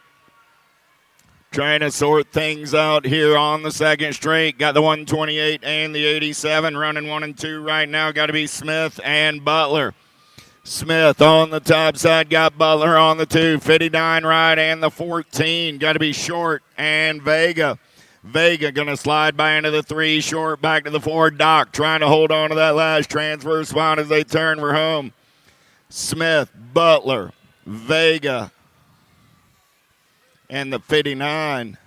Trying to sort things out here on the second straight. Got the 128 and the 87 running 1 and 2 right now. Got to be Smith and Butler. Smith on the top side. Got Butler on the 2. 59 ride and the 14. Got to be Short and Vega. Vega going to slide by into the 3. Short back to the 4. Doc trying to hold on to that last transfer spot as they turn for home. Smith, Butler, Vega, and the 59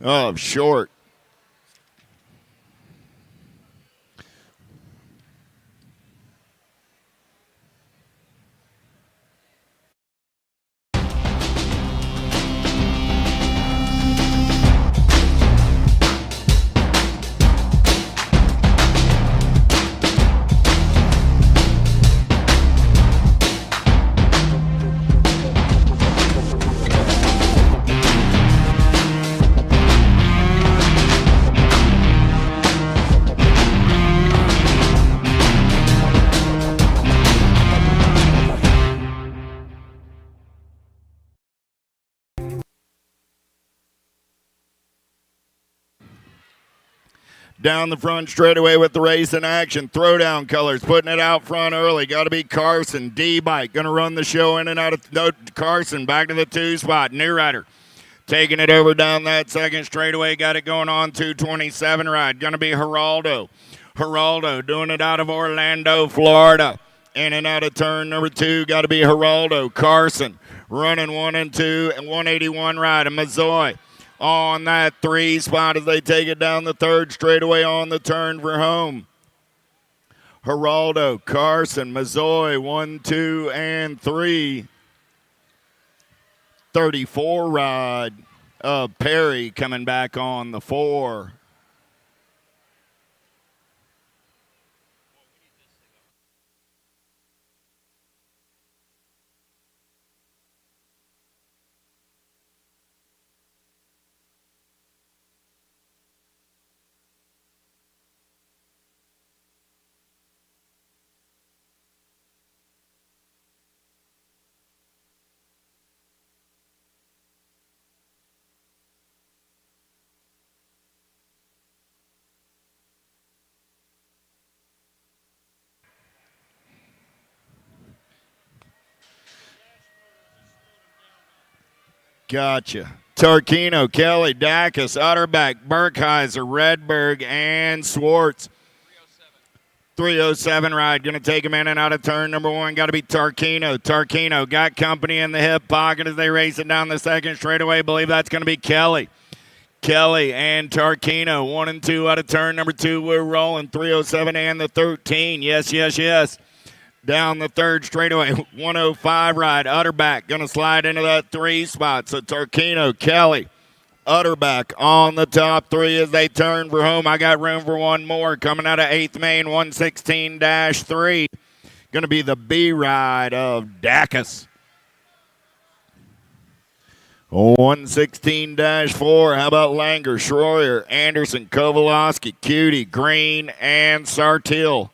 of Short. Down the front straightaway with the race in action. Throwdown colors, putting it out front early. Got to be Carson. D-Bike going to run the show in and out of Carson. Back to the 2 spot. New Rider taking it over down that second straightaway. Got it going on 227 ride. Going to be Geraldo. Geraldo doing it out of Orlando, Florida. In and out of turn number 2. Got to be Geraldo. Carson running 1 and 2 and 181 ride. And Mazoy on that 3 spot as they take it down the 3rd straightaway on the turn for home. Geraldo, Carson, Mazoy, 1, 2, and 3. 34 ride of Perry coming back on the 4. Gotcha. Tarquino, Kelly, Dacus, Utterback, Burkheiser, Redberg, and Swartz. 307 ride, going to take him in and out of turn number 1. Got to be Tarquino. Tarquino got company in the hip pocket as they race it down the second straightaway. Believe that's going to be Kelly. Kelly and Tarquino, 1 and 2 out of turn number 2. We're rolling 307 and the 13. Yes, yes, yes. Down the third straightaway, 105 ride. Utterback going to slide into that 3 spot. So Tarquino, Kelly, Utterback on the top 3 as they turn for home. I got room for one more coming out of 8th Main, 116-3. Going to be the B ride of Dacus. 116-4. How about Langer, Schroyer, Anderson, Kovalowski, Cutie, Green, and Sartil?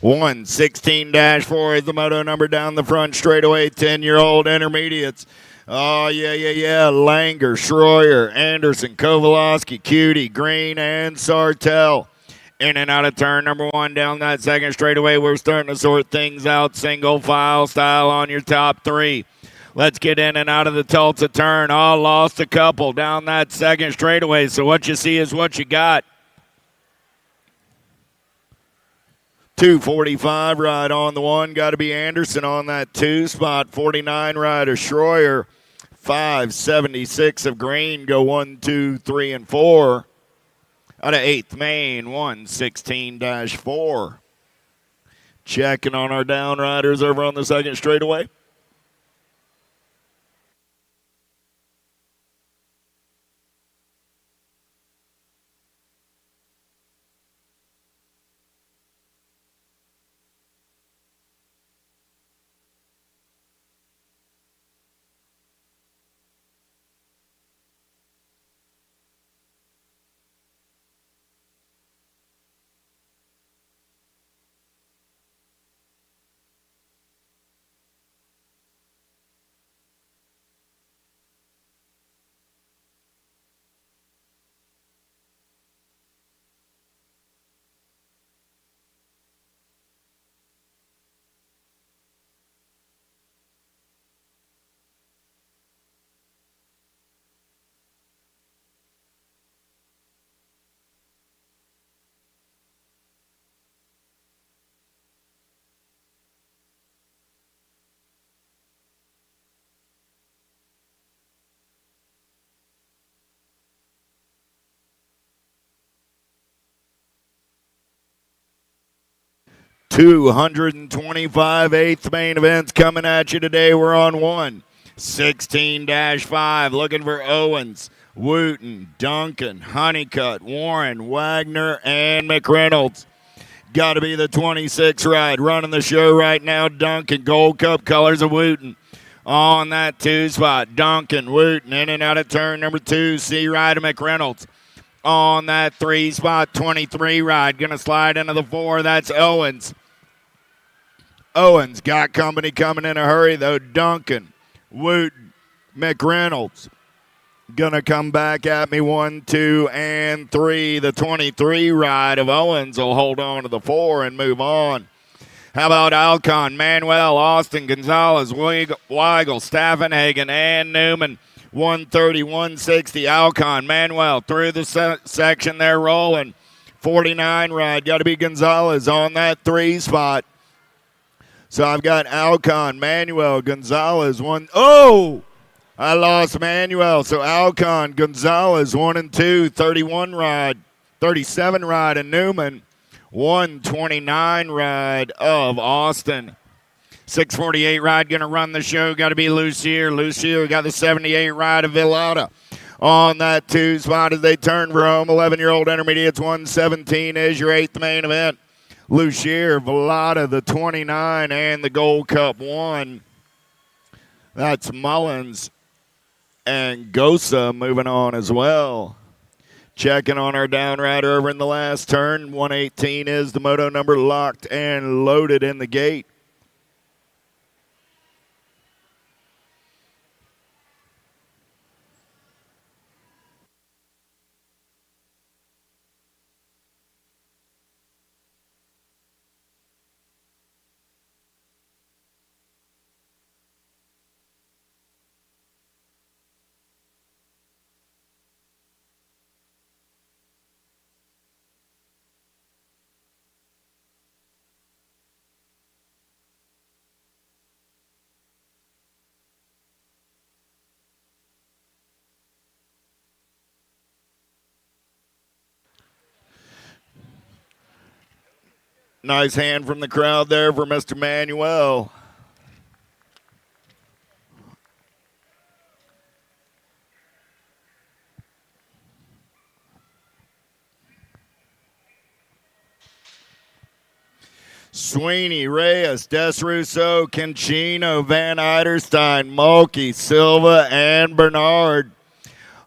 One 16-4 is the moto number down the front straightaway. 10-year-old intermediates. Oh, yeah. Langer, Schroyer, Anderson, Kovalowski, Cutie, Green, and Sartell. In and out of turn number 1 down that second straightaway. We're starting to sort things out single file style on your top 3. Let's get in and out of the Tulsa turn. Oh, lost a couple down that second straightaway. So what you see is what you got. 245 ride on the 1. Got to be Anderson on that 2 spot. 49 rider Schroyer. 576 of Green. Go 1, 2, 3, and 4. Out of 8th Main, 116-4. Checking on our down riders over on the second straightaway. 225 eighth main events coming at you today. We're on 116-5, looking for Owens, Wooten, Duncan, Honeycutt, Warren, Wagner, and McReynolds. Got to be the 26 ride. Running the show right now, Duncan, Gold Cup colors of Wooten. On that 2 spot, Duncan, Wooten, in and out of turn number 2, C ride of McReynolds. On that 3 spot, 23 ride, going to slide into the 4, that's Owens. Owens got company coming in a hurry, though. Duncan, Wooten, McReynolds. Gonna come back at me 1, 2, and 3. The 23 ride of Owens will hold on to the 4 and move on. How about Alcon, Manuel, Austin, Gonzalez, Weigel, Staffenhagen, and Newman. 130, 160. Alcon, Manuel through the section there rolling. 49 ride. Got to be Gonzalez on that 3 spot. So I've got Alcon, Manuel, Gonzalez, 1. Oh! I lost Manuel, so Alcon, Gonzalez, 1 and 2, 31 ride, 37 ride, and Newman, 129 ride of Austin. 648 ride going to run the show. Got to be Lucier. Lucier got the 78 ride of Villada. On that 2 spot as they turn for home, 11-year-old intermediates, 117 is your 8th main event. Lucier, Villada, the 29, and the Gold Cup 1. That's Mullins. And Gosa moving on as well. Checking on our down rider over in the last turn. 118 is the moto number, locked and loaded in the gate. Nice hand from the crowd there for Mr. Manuel. Sweeney, Reyes, Des Russo, Conchino, Van Eiderstein, Mulkey, Silva, and Bernard.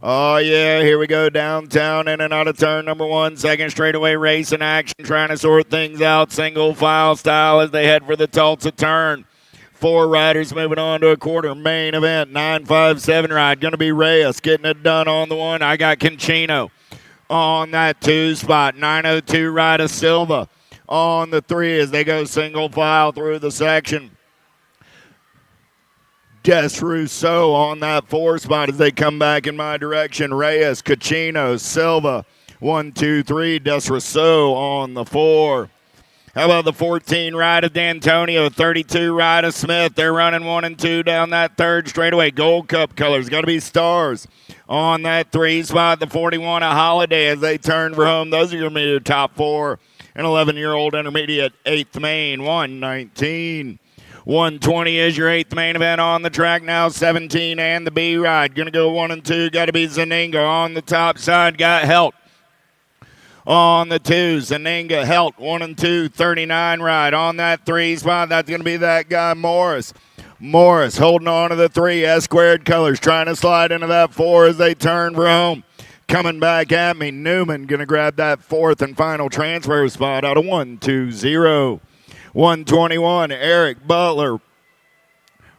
Oh, yeah, here we go downtown, in and out of turn number 1. Second straightaway race in action, trying to sort things out single file style as they head for the Tulsa turn. 4 riders moving on to a quarter main event. 957 ride, going to be Reyes getting it done on the 1. I got Conchino on that 2 spot. 902 ride of Silva on the 3 as they go single file through the section. Des Rousseau on that 4 spot as they come back in my direction. Reyes, Cachino, Silva, 1, 2, 3. Des Rousseau on the 4. How about the 14 ride of D'Antonio, 32 ride of Smith? They're running 1 and 2 down that 3rd straightaway. Gold Cup colors, got to be Stars. On that 3 spot, the 41 of Holiday as they turn for home. Those are going to be the top 4. An 11-year-old intermediate, 8th main, 119. 120 is your 8th main event on the track now. 17 and the B ride. Going to go 1 and 2. Got to be Zaninga on the top side. Got Helt on the 2. Zaninga, Helt, 1 and 2. 39 ride on that 3 spot. That's going to be that guy Morris. Morris holding on to the 3. S squared colors trying to slide into that 4 as they turn for home. Coming back at me, Newman going to grab that 4th and final transfer spot out of 1-2-0. 121, Eric Butler,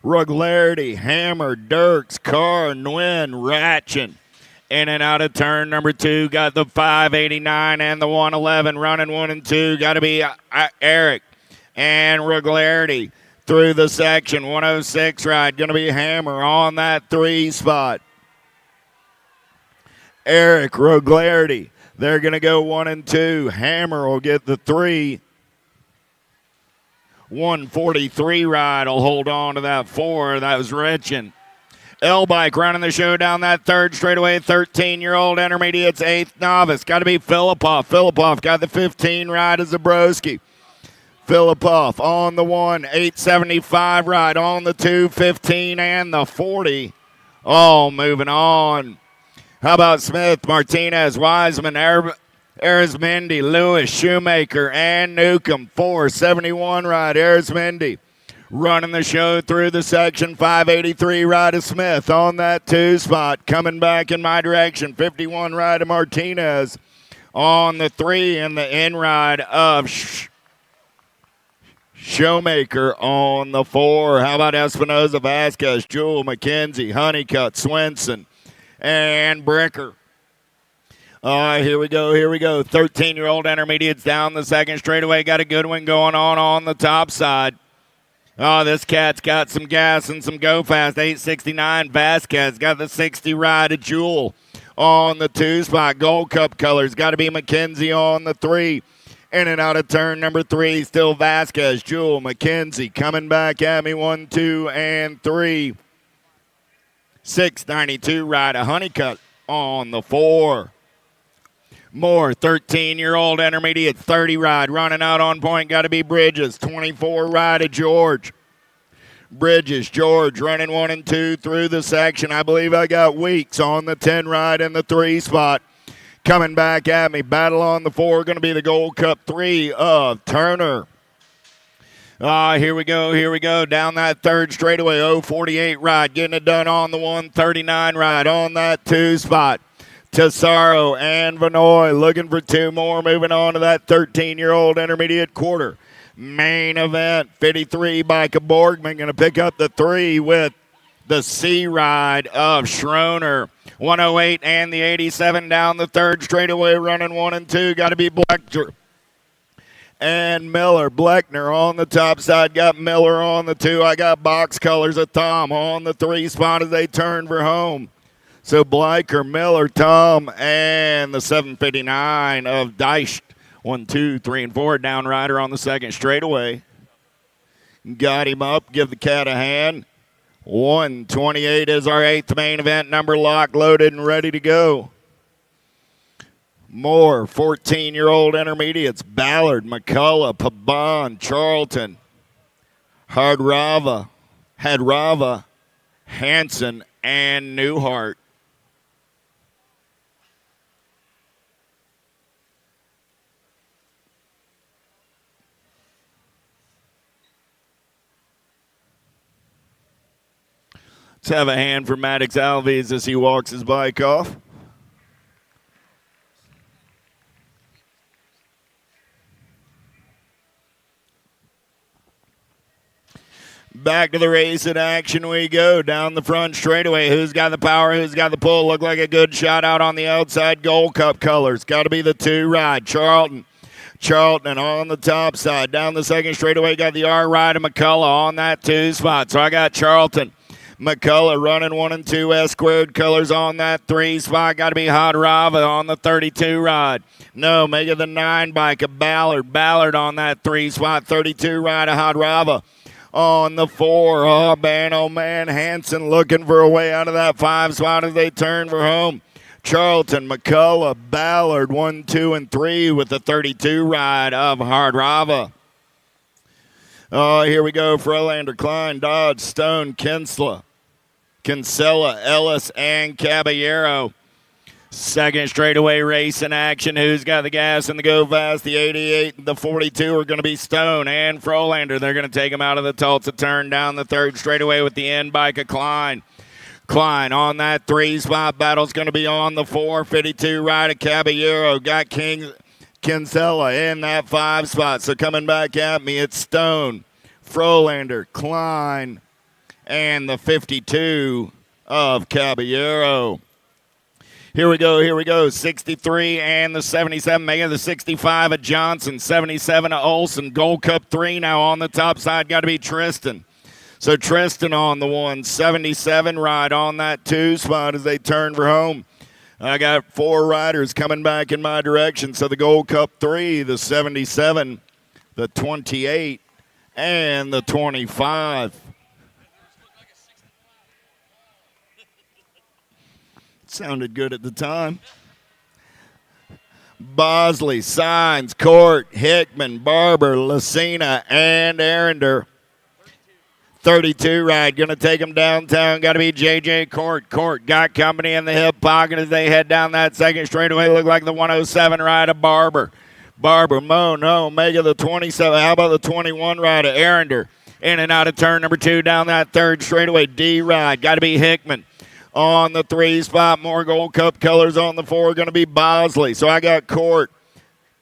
Ruglarity, Hammer, Dirks, Carr, Nguyen, Ratchin. In and out of turn number 2, got the 589 and the 111, running 1 and 2. Got to be Eric and Ruglarity through the section. 106 ride, going to be Hammer on that 3 spot. Eric, Ruglarity, they're going to go 1 and 2. Hammer will get the 3. 143 ride will hold on to that 4. That was Retchin. L-Bike running the show down that 3rd straightaway. 13-year-old intermediates, 8th novice. Got to be Filipov. Filipov got the 15 ride of Zabrowski. Filipoff on the 1, 875 right on the 2, 15 and the 40. All moving on. How about Smith, Martinez, Wiseman, Arizmendi, Lewis, Shoemaker, and Newcomb. 471 right, Arizmendi. Running the show through the section, 583 right of Smith on that 2 spot. Coming back in my direction, 51 right of Martinez on the 3, and the in ride of Shoemaker on the 4. How about Espinoza, Vasquez, Jewell, McKenzie, Honeycutt, Swenson, and Bricker. All right, here we go. 13-year-old intermediates down the second straightaway. Got a good one going on the top side. Oh, this cat's got some gas and some go fast. 869 Vasquez got the 60 ride of Jewell on the 2 spot. Gold Cup colors. Got to be McKenzie on the 3. In and out of turn number 3. Still Vasquez, Jewell, McKenzie coming back at me. 1, 2, and 3. 692 ride of Honeycutt on the 4. More 13-year-old intermediate 30 ride running out on point. Got to be Bridges. 24 ride of George. Bridges, George running 1 and 2 through the section. I believe I got Weeks on the 10 ride in the 3 spot. Coming back at me. Battle on the 4. Going to be the Gold Cup 3 of Turner. Here we go. Down that third straightaway. 048 ride. Getting it done on the 139 ride on that 2 spot. Tesaro and Vanoy looking for 2 more. Moving on to that 13-year-old intermediate quarter. Main event, 53 by Borgman. Going to pick up the 3 with the C ride of Schroner. 108 and the 87 down the third straightaway, running 1 and 2. Got to be Blechter and Miller. Bleckner on the top side. Got Miller on the 2. I got box colors of Tom on the 3 spot as they turn for home. So Bleicher, Miller, Tom, and the 759 of Deist. 1, 2, 3, and 4. Down rider on the second straightaway. Got him up. Give the cat a hand. 128 is our 8th main event. Number locked, loaded, and ready to go. More 14-year-old intermediates. Ballard, McCullough, Pabon, Charlton, Hadrava, Hanson, and Newhart. Let's have a hand for Maddox Alves as he walks his bike off. Back to the race in action we go. Down the front straightaway. Who's got the power? Who's got the pull? Look like a good shot out on the outside. Gold Cup colors. Got to be the 2 ride. Charlton on the top side. Down the second straightaway. Got the R ride of McCullough on that 2 spot. So I got Charlton. McCullough running 1 and 2 S squared colors on that 3 spot. Got to be Hadrava on the 32 ride. No, make it the 9 bike of Ballard. Ballard on that 3 spot. 32 ride of Hadrava on the 4. Oh, man, Hanson looking for a way out of that 5 spot as they turn for home. Charlton, McCullough, Ballard 1, 2, and 3 with the 32 ride of Hadrava. Oh, here we go. Frolander, Klein, Dodge, Stone, Kinsella, Ellis, and Caballero. Second straightaway race in action. Who's got the gas and the go fast? The 88 and the 42 are going to be Stone and Frolander. They're going to take him out of the Tulsa turn down the third straightaway with the end bike of Klein. Klein on that 3 spot. Battle's going to be on the 452 ride of Caballero. Got Kinsella in that 5 spot. So coming back at me, it's Stone, Frolander, Klein, and the 52 of Caballero. Here we go. 63 and the 77. Making the 65 of Johnson. 77 of Olson. Gold Cup 3 now on the top side. Got to be Tristan. So Tristan on the 177 ride on that 2 spot as they turn for home. I got 4 riders coming back in my direction. So the Gold Cup 3, the 77, the 28, and the 25. Sounded good at the time. Bosley, Signs, Court, Hickman, Barber, Lucina, and Arender. 32 ride, going to take them downtown. Got to be J.J. Court. Court got company in the hip pocket as they head down that second straightaway. Look like the 107 ride of Barber. Barber, no, Omega the 27. How about the 21 ride of Arender? In and out of turn number 2 down that third straightaway. D ride, got to be Hickman. On the 3 spot, more Gold Cup colors on the 4, going to be Bosley. So I got Court,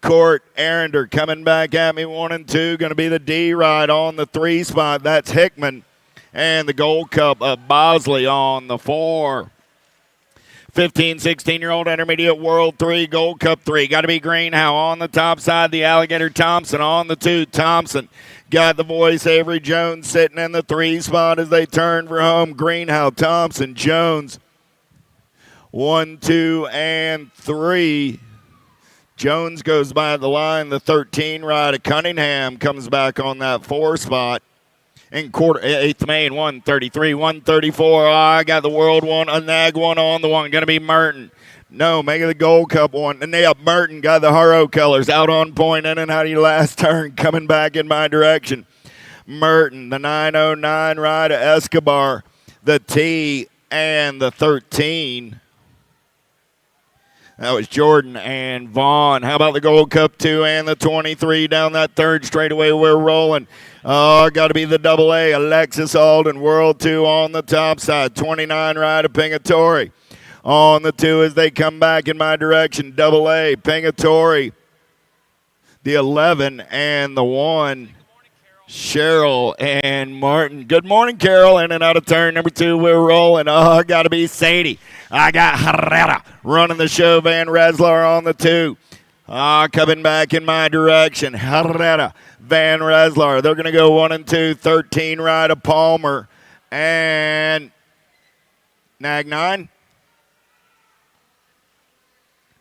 Arender coming back at me 1 and 2. Going to be the D ride on the 3 spot. That's Hickman. And the Gold Cup of Bosley on the 4. 15, 16-year-old intermediate World 3, Gold Cup 3. Got to be Greenhow on the top side. The Alligator Thompson on the 2. Thompson got the voice. Avery Jones sitting in the 3 spot as they turn for home. Greenhow, Thompson, Jones. 1, 2, and 3. Jones goes by the line. The 13 ride of Cunningham comes back on that 4 spot. In quarter, 8th main, 133, 134. I got the World 1, a Nag 1 on the 1. Going to be Merton. No, make it the Gold Cup 1. And they up Merton, got the Haro colors out on point in and out of your last turn, coming back in my direction. Merton, the 909 ride of Escobar, the T, and the 13. That was Jordan and Vaughn. How about the Gold Cup 2 and the 23 down that third straightaway? We're rolling. Oh, got to be the double A. Alexis Alden, World 2 on the top side. 29 ride of Pingatori. On the 2 as they come back in my direction. Double A, Pingatori. The 11 and the 1. Cheryl and Martin. Good morning, Carol. In and out of turn number 2, we're rolling. Oh, got to be Sadie. I got Herrera running the show. Van Reslar on the 2. Coming back in my direction. Herrera, Van Reslar. They're going to go 1 and 2. 13 ride of Palmer. And Nag 9.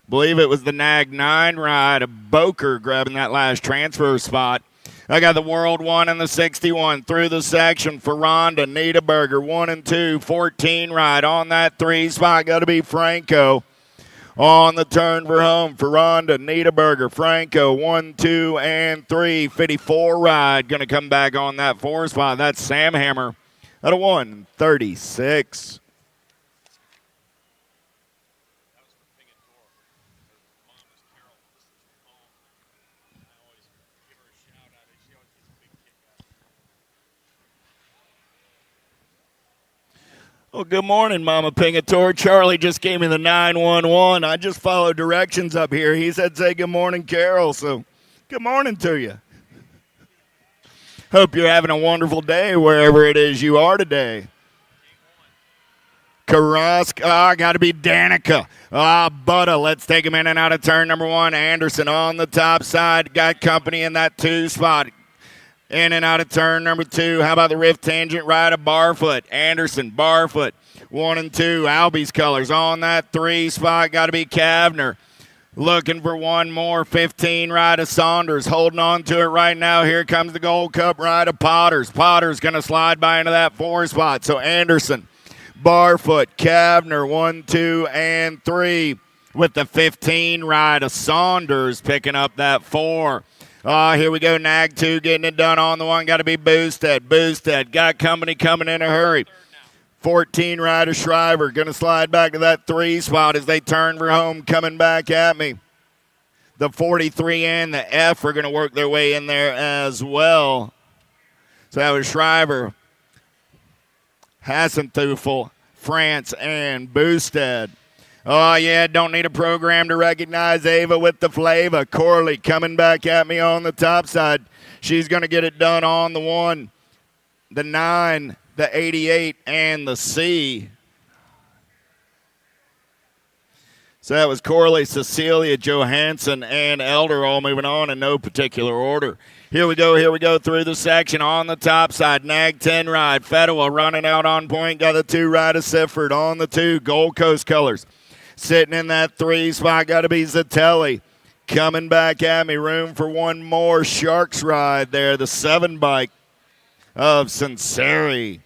Believe it was the Nag 9 ride of Boker grabbing that last transfer spot. I got the World 1 and the 61 through the section for Rhonda Niederberger. 1 and 2, 14 ride on that 3 spot. Got to be Franco. On the turn for home for Rhonda Niederberger. Franco, 1, 2, and 3. 54 ride. Going to come back on that 4 spot. That's Sam Hammer at a 1:36. Well, good morning, Mama Pingator. Charlie just gave me the 911. I just followed directions up here. He said, say good morning, Carol. So, good morning to you. Hope you're having a wonderful day wherever it is you are today. Karaska, got to be Danica. Butta, let's take him in and out of turn number 1. Anderson on the top side. Got company in that 2 spot. In and out of turn number 2. How about the Rift Tangent ride of Barfoot? Anderson, Barfoot, 1 and 2. Albie's colors on that 3 spot. Got to be Kavner. Looking for one more. 15 ride of Saunders. Holding on to it right now. Here comes the Gold Cup ride of Potters. Potters going to slide by into that 4 spot. So Anderson, Barfoot, Kavner, 1, 2, and 3. With the 15 ride of Saunders picking up that 4. Here we go, Nag 2 getting it done on the 1. Got to be Boosted. Boosted got company coming in a hurry. 14 ride of Shriver. Going to slide back to that 3 spot as they turn for home, coming back at me. The 43 and the F are going to work their way in there as well. So that was Shriver, Hassenthuffel, France, and Boosted. Oh, yeah, don't need a program to recognize Ava with the flavor. Corley coming back at me on the top side. She's going to get it done on the 1, the 9, the 88, and the C. So that was Corley, Cecilia, Johansson, and Elder all moving on in no particular order. Here we go through the section on the top side. Nag 10 ride. Fettua running out on point. Got the 2 ride of Sifford on the 2. Gold Coast colors. Sitting in that 3 spot, got to be Zatelli. Coming back at me, room for one more Sharks ride there. The 7 bike of Sinceri.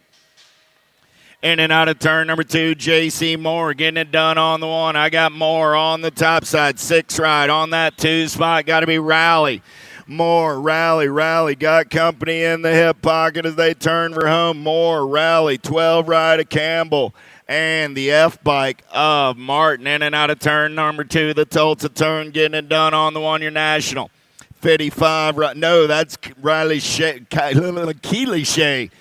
In and out of turn number 2, J.C. Moore getting it done on the 1. I got Moore on the top side. 6 right on that 2 spot. Got to be Rally. Moore, Rally. Got company in the hip pocket as they turn for home. Moore, Rally. 12 right of Campbell. And the F-bike of Martin. In and out of turn number 2, the Tulsa turn getting it done on the 1, your National. 55 right. No, that's Riley Shea. Keely Shea.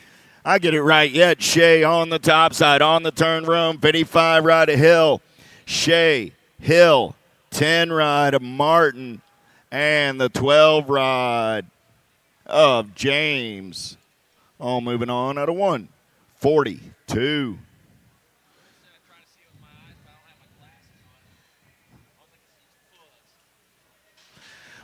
I get it right yet. Shea on the top side, on the turn room. 55 right of Hill. Shea, Hill, 10 right of Martin, and the 12 ride of James. All moving on out of 142.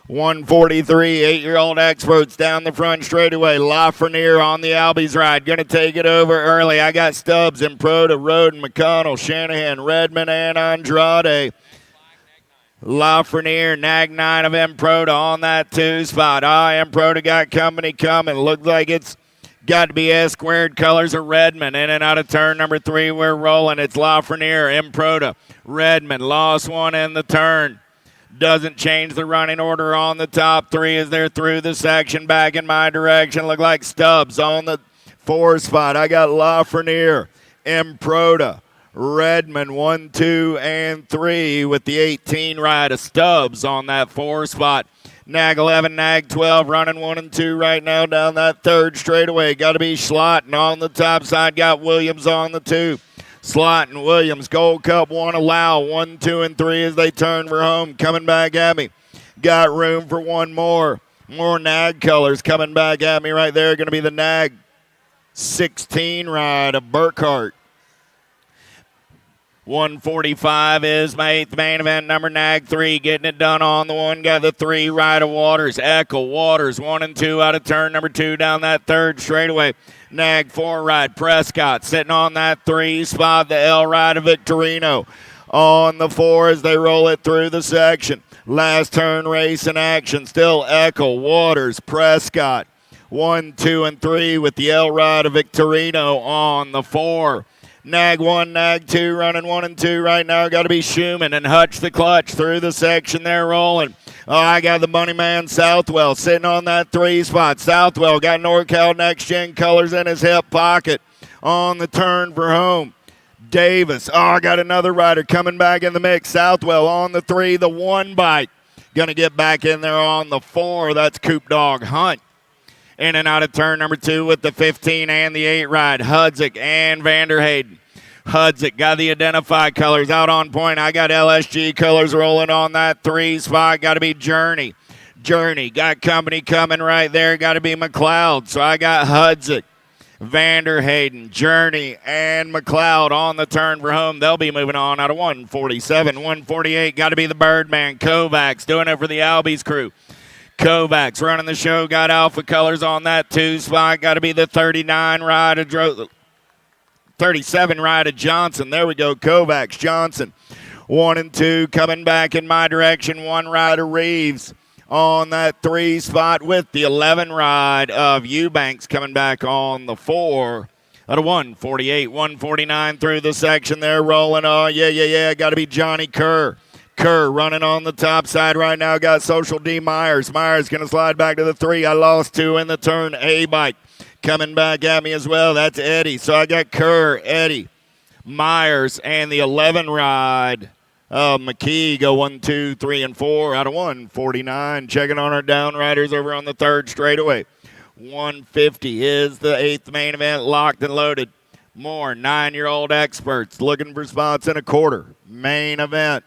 143, 8-year-old experts down the front straightaway. Lafreniere on the Albies ride. Going to take it over early. I got Stubbs, Improda, Roden, McConnell, Shanahan, Redmond, and Andrade. Lafreniere, Nag 9 of Improda on that 2 spot. Improda got company coming. Looks like it's got to be S-squared colors of Redmond. In and out of turn number 3, we're rolling. It's Lafreniere, Improda, Redmond. Lost one in the turn. Doesn't change the running order on the top 3 as they're through the section. Back in my direction. Look like Stubbs on the 4 spot. I got Lafreniere, Improda, Redmond 1, 2, and 3 with the 18 ride of Stubbs on that 4 spot. Nag 11, Nag 12 running 1 and 2 right now down that 3rd straightaway. Got to be Schlott, on the top side. Got Williams on the 2. Slot and Williams, Gold Cup, 1 allow, 1, 2, and 3 as they turn for home. Coming back at me. Got room for one more. More Nag colors coming back at me right there. Going to be the Nag 16 ride of Burkhart. 145 is my 8th main event. Number Nag 3 getting it done on the 1. Got the 3 ride of Waters. Eckel, Waters, 1 and 2 out of turn number 2 down that 3rd straightaway. Nag 4 ride. Prescott sitting on that 3 spot. The L ride of Victorino on the 4 as they roll it through the section. Last turn race in action. Still Eckel, Waters, Prescott. 1, 2, and 3 with the L ride of Victorino on the 4. Nag 1, Nag 2, running 1 and 2 right now. Got to be Schumann and Hutch the clutch through the section there rolling. Oh, I got the money man Southwell sitting on that 3 spot. Southwell got NorCal Next Gen colors in his hip pocket on the turn for home. Davis, I got another rider coming back in the mix. Southwell on the 3, the 1 bike. Going to get back in there on the 4. That's Coop Dog Hunt. In and out of turn number 2 with the 15 and the 8 ride. Hudzik and Vanderhayden. Hudzik got the identify colors out on point. I got LSG colors rolling on that 3 spot. Got to be Journey. Journey got company coming right there. Got to be McLeod. So I got Hudzik, Vanderhayden, Journey, and McLeod on the turn for home. They'll be moving on out of 147. 148 got to be the Birdman. Kovacs doing it for the Albies crew. Kovacs running the show, got alpha colors on that 2 spot. Got to be the 39 ride of 37 ride of Johnson. There we go, Kovacs, Johnson. 1 and 2 coming back in my direction. 1 ride of Reeves on that 3 spot with the 11 ride of Eubanks coming back on the 4. Out of 148, 149 through the section there rolling. Oh, yeah. Got to be Johnny Kerr. Kerr running on the top side right now. Got Social D Myers. Myers going to slide back to the 3. I lost 2 in the turn. A-bike coming back at me as well. That's Eddie. So I got Kerr, Eddie, Myers, and the 11 ride. McKee go 1, 2, 3, and 4 out of 149. Checking on our downriders over on the 3rd straightaway. 150 is the 8th main event, locked and loaded. More 9-year-old experts looking for spots in a quarter. Main event.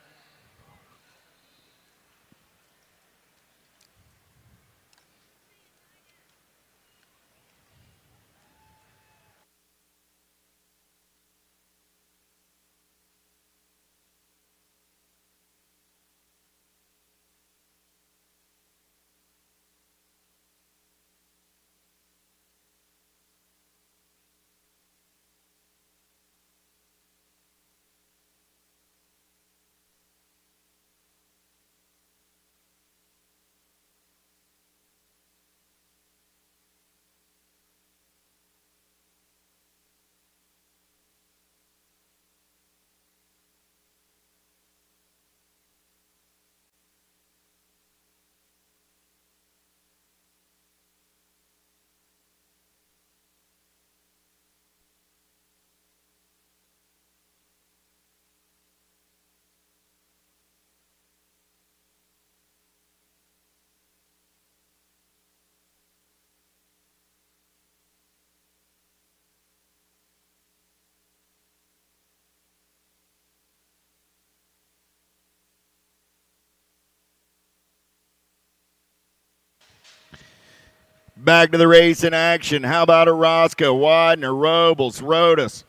Back to the race in action. How about a Roscoe, Widener, Robles, Rodas,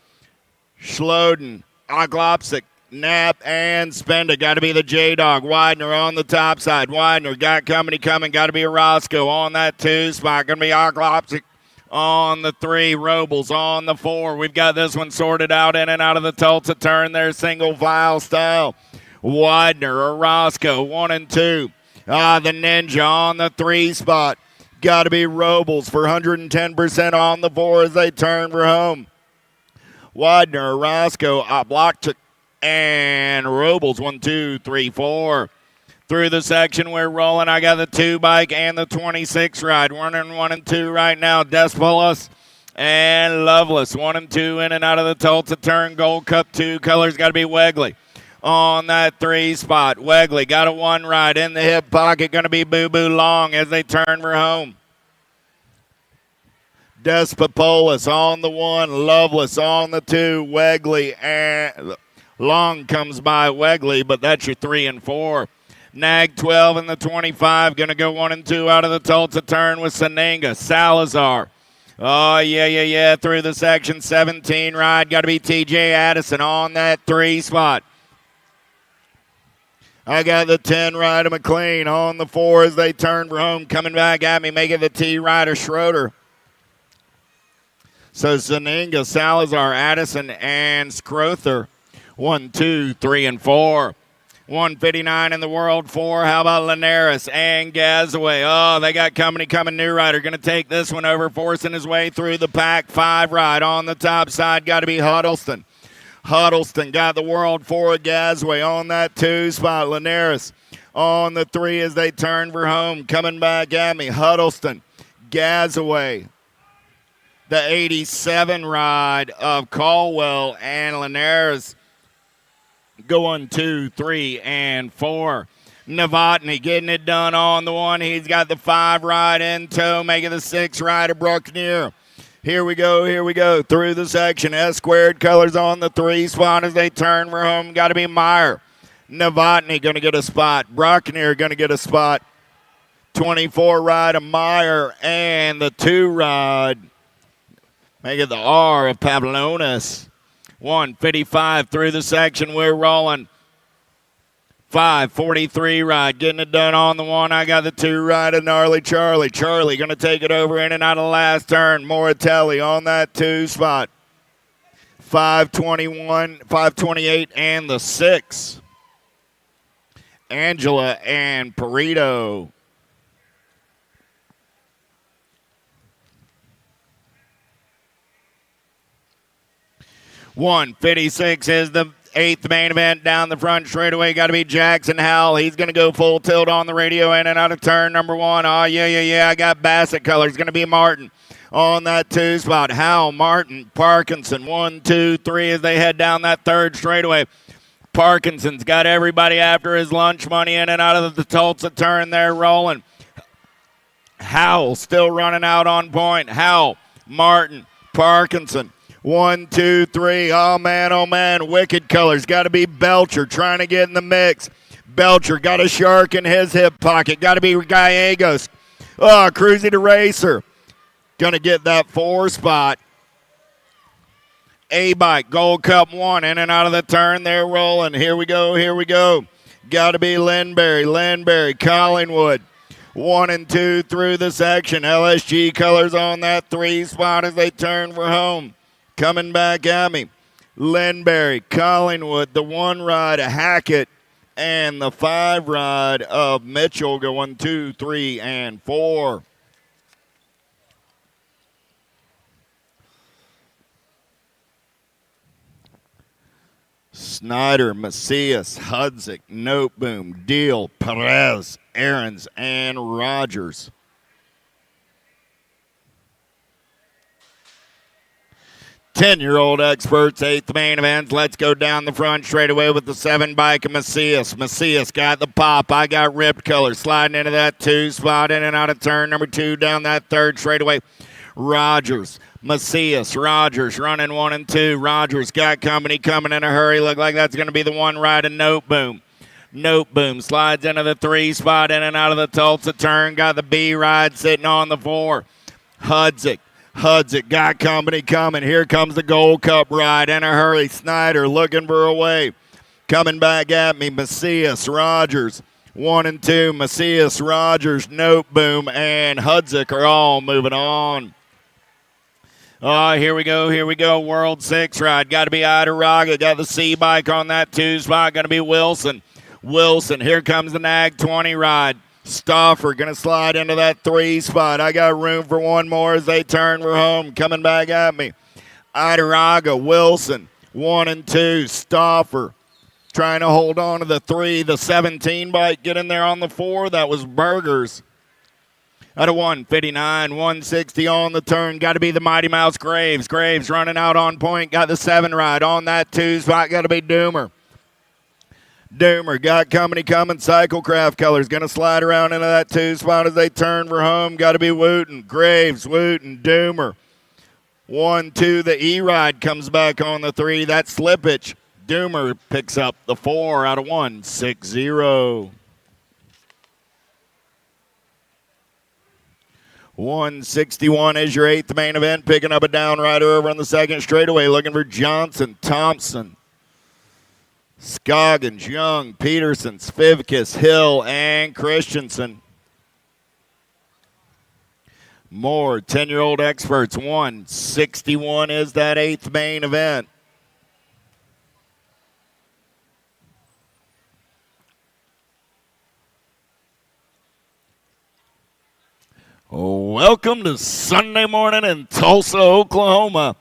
Schloden, Oglopsic, Knapp, and Spenda. Got to be the J-Dog. Widener on the top side. Widener got company coming. Got to be a Roscoe on that 2 spot. Going to be Oglopsic on the 3. Robles on the 4. We've got this one sorted out in and out of the Tulsa turn there, single file style. Widener, a Roscoe, 1 and 2. The Ninja on the 3 spot. Got to be Robles for 110% on the 4 as they turn for home. Widener, Roscoe, Oblakchik, and Robles. 1, 2, 3, 4. Through the section we're rolling. I got the 2 bike and the 26 ride. 1 and 2 right now. Despolis and Loveless. 1 and 2 in and out of the Tulsa turn. Gold Cup 2 colors. Got to be Wegley on that 3 spot. Wegley got a 1 ride in the hip pocket. Going to be Boo Boo Long as they turn for home. Despopolis on the 1. Loveless on the 2. Wegley and Long comes by Wegley, but that's your 3 and 4. Nag 12 and the 25. Going to go 1 and 2 out of the Tulsa turn with Sananga. Salazar. Oh, yeah. Through the section. 17 ride. Got to be TJ Addison on that 3 spot. I got the 10 rider McLean on the 4 as they turn for home. Coming back at me, making the T rider Schroeder. So Zaninga, Salazar, Addison, and Scrother. 1, 2, 3, and 4. 159 in the world 4. How about Linares and Gazaway? Oh, they got company coming. New rider going to take this one over, forcing his way through the pack. 5 ride on the top side. Got to be Huddleston. Huddleston got the world 4 at Gazaway on that 2 spot. Linares on the 3 as they turn for home. Coming back at me. Huddleston, Gazaway. The 87 ride of Caldwell and Linares go 1, 2, 3, and 4. Novotny getting it done on the 1. He's got the 5 ride in tow, making the 6 ride of Bruckner. Here we go. Through the section. S squared colors on the 3 spot as they turn for home. Got to be Meyer. Novotny going to get a spot. Bruckner going to get a spot. 24 ride of Meyer and the 2 ride. Make it the R of Pavlonis. 155 through the section. We're rolling. 543 ride. Getting it done on the 1. I got the 2 ride of Gnarly Charlie. Charlie going to take it over in and out of the last turn. Moratelli on that 2 spot. 521, 528, and the 6. Angela and Perito. 156 is the 8th main event down the front straightaway. Got to be Jackson Howell. He's going to go full tilt on the radio in and out of turn number 1. Oh, yeah. I got Bassett colors. Going to be Martin on that 2 spot. Howell, Martin, Parkinson. 1, 2, 3 as they head down that 3rd straightaway. Parkinson's got everybody after his lunch money in and out of the Tulsa turn there rolling. Howell still running out on point. Howell, Martin, Parkinson. 1, 2, 3. Oh, man. Wicked colors. Got to be Belcher trying to get in the mix. Belcher got a shark in his hip pocket. Got to be Gallegos. Oh, Cruzy to Racer. Going to get that 4 spot. A-Bike, Gold Cup 1, in and out of the turn. They're rolling. Here we go. Got to be Lindberry, Collingwood. 1 and 2 through the section. LSG colors on that 3 spot as they turn for home. Coming back at me. Lindberry, Collingwood, the 1 ride of Hackett, and the 5 ride of Mitchell go 1, 2, 3, and 4. Snyder, Macias, Hudzik, Noteboom, Deal, Perez, Aarons, and Rogers. 10-year-old experts, 8th main event. Let's go down the front straight away with the 7 bike of Macias. Macias got the pop. I got ripped color. Sliding into that 2 spot, in and out of turn number 2 down that 3rd straightaway. Rogers, Macias, Rogers running 1 and 2. Rogers got company coming in a hurry. Look like that's going to be the 1 ride of Noteboom. Noteboom slides into the 3 spot, in and out of the Tulsa turn. Got the B ride sitting on the 4. Hudzik got company coming. Here comes the Gold Cup ride in a hurry. Snyder looking for a way. Coming back at me, Macias, Rogers. 1 and 2, Macias, Rogers, Note Boom, and Hudzik are all moving on. Here we go. World 6 ride. Got to be Idaraga. Got the C-bike on that 2 spot. Going to be Wilson. Here comes the Nag 20 ride. Stauffer going to slide into that 3 spot. I got room for one more as they turn for home. Coming back at me. Idaraga, Wilson, 1 and 2. Stauffer trying to hold on to the 3. The 17 bike get in there on the 4. That was Burgers. Out of 159, 160 on the turn. Got to be the Mighty Mouse Graves. Graves running out on point. Got the 7 ride on that 2 spot. Got to be Doomer. Doomer got company coming. Cyclecraft Colors going to slide around into that 2 spot as they turn for home. Got to be Wooten. Graves, Wooten, Doomer. 1, 2. The E-ride comes back on the 3. That's Slippage. Doomer picks up the 4 out of 160. 161 is your 8th main event. Picking up a down rider over on the 2nd straightaway. Looking for Johnson, Thompson, Scoggins, Young, Peterson, Svivkis, Hill, and Christensen. More 10-year-old experts. 161 is that 8th main event. Welcome to Sunday morning in Tulsa, Oklahoma.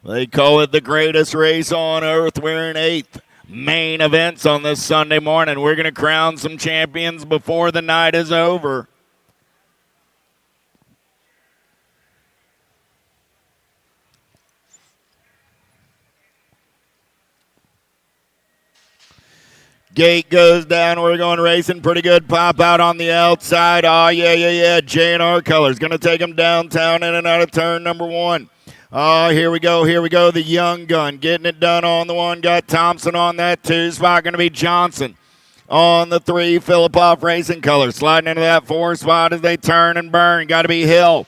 They call it the greatest race on earth. We're in 8th main events on this Sunday morning. We're going to crown some champions before the night is over. Gate goes down. We're going racing. Pretty good pop out on the outside. Oh, yeah. J&R Colors going to take them downtown in and out of turn number 1. Oh, here we go. The young gun getting it done on the 1. Got Thompson on that 2 spot. Going to be Johnson on the 3. Philippoff Racing Colors sliding into that 4 spot as they turn and burn. Got to be Hill.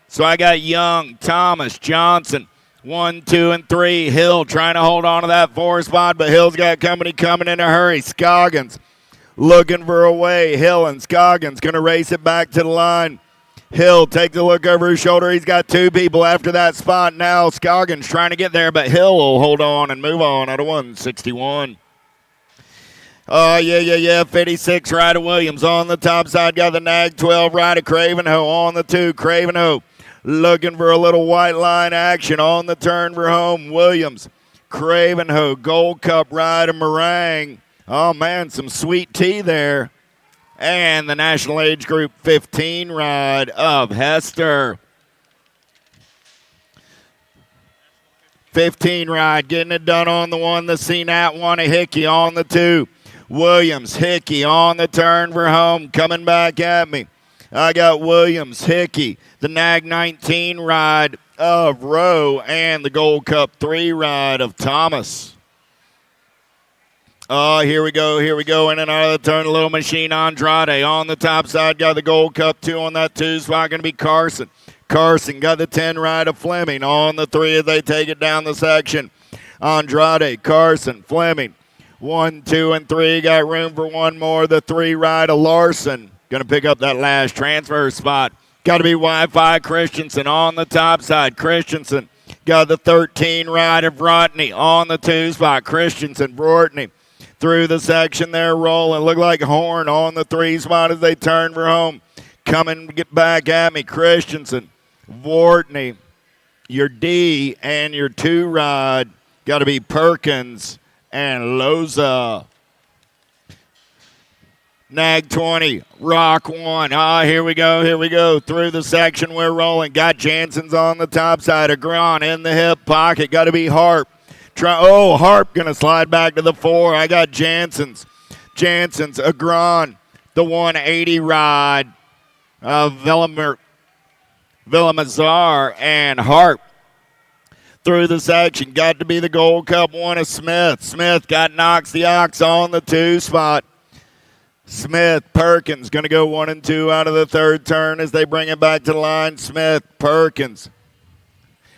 So I got Young, Thomas, Johnson. 1, 2, and 3. Hill trying to hold on to that 4 spot, but Hill's got company coming in a hurry. Scoggins looking for a way. Hill and Scoggins going to race it back to the line. Hill takes a look over his shoulder. He's got 2 people after that spot now. Scoggins trying to get there, but Hill will hold on and move on out of 161. Oh, yeah. 56 Ryder Williams on the top side. Got the Nag 12 Ryder Cravenho on the 2. Cravenho looking for a little white line action on the turn for home. Williams, Cravenho, Gold Cup Rider Meringue. Oh, man, some sweet tea there. And the National Age Group 15 ride of Hester. 15 ride, getting it done on the 1. The CNAT 1, a Hickey on the 2. Williams, Hickey on the turn for home. Coming back at me. I got Williams, Hickey, the Nag 19 ride of Rowe, and the Gold Cup 3 ride of Thomas. Oh, here we go, in and out of the turn, a little machine Andrade on the top side, got the Gold Cup 2 on that 2 spot, going to be Carson. Carson got the 10 ride of Fleming on the 3 as they take it down the section. Andrade, Carson, Fleming, 1, 2, and 3, got room for one more, the 3 ride of Larson. Going to pick up that last transfer spot. Got to be Wi-Fi Christensen on the top side. Christensen got the 13 ride of Brotney on the 2 spot. Christensen, Brotney through the section there rolling. Look like Horn on the 3 spot as they turn for home. Coming to get back at me. Christensen, Vortney, your D and your 2 ride. Got to be Perkins and Loza. Nag 20, Rock 1. Here we go. Through the section, we're rolling. Got Jansen's on the top side. Agron in the hip pocket. Got to be Harp. Harp going to slide back to the 4. I got Jansen's, Agron, the 180 ride of Villamazar, and Harp. Through the section, got to be the Gold Cup 1 of Smith. Smith got Knox the Ox on the 2 spot. Smith, Perkins going to go 1 and 2 out of the third turn as they bring it back to the line. Smith, Perkins.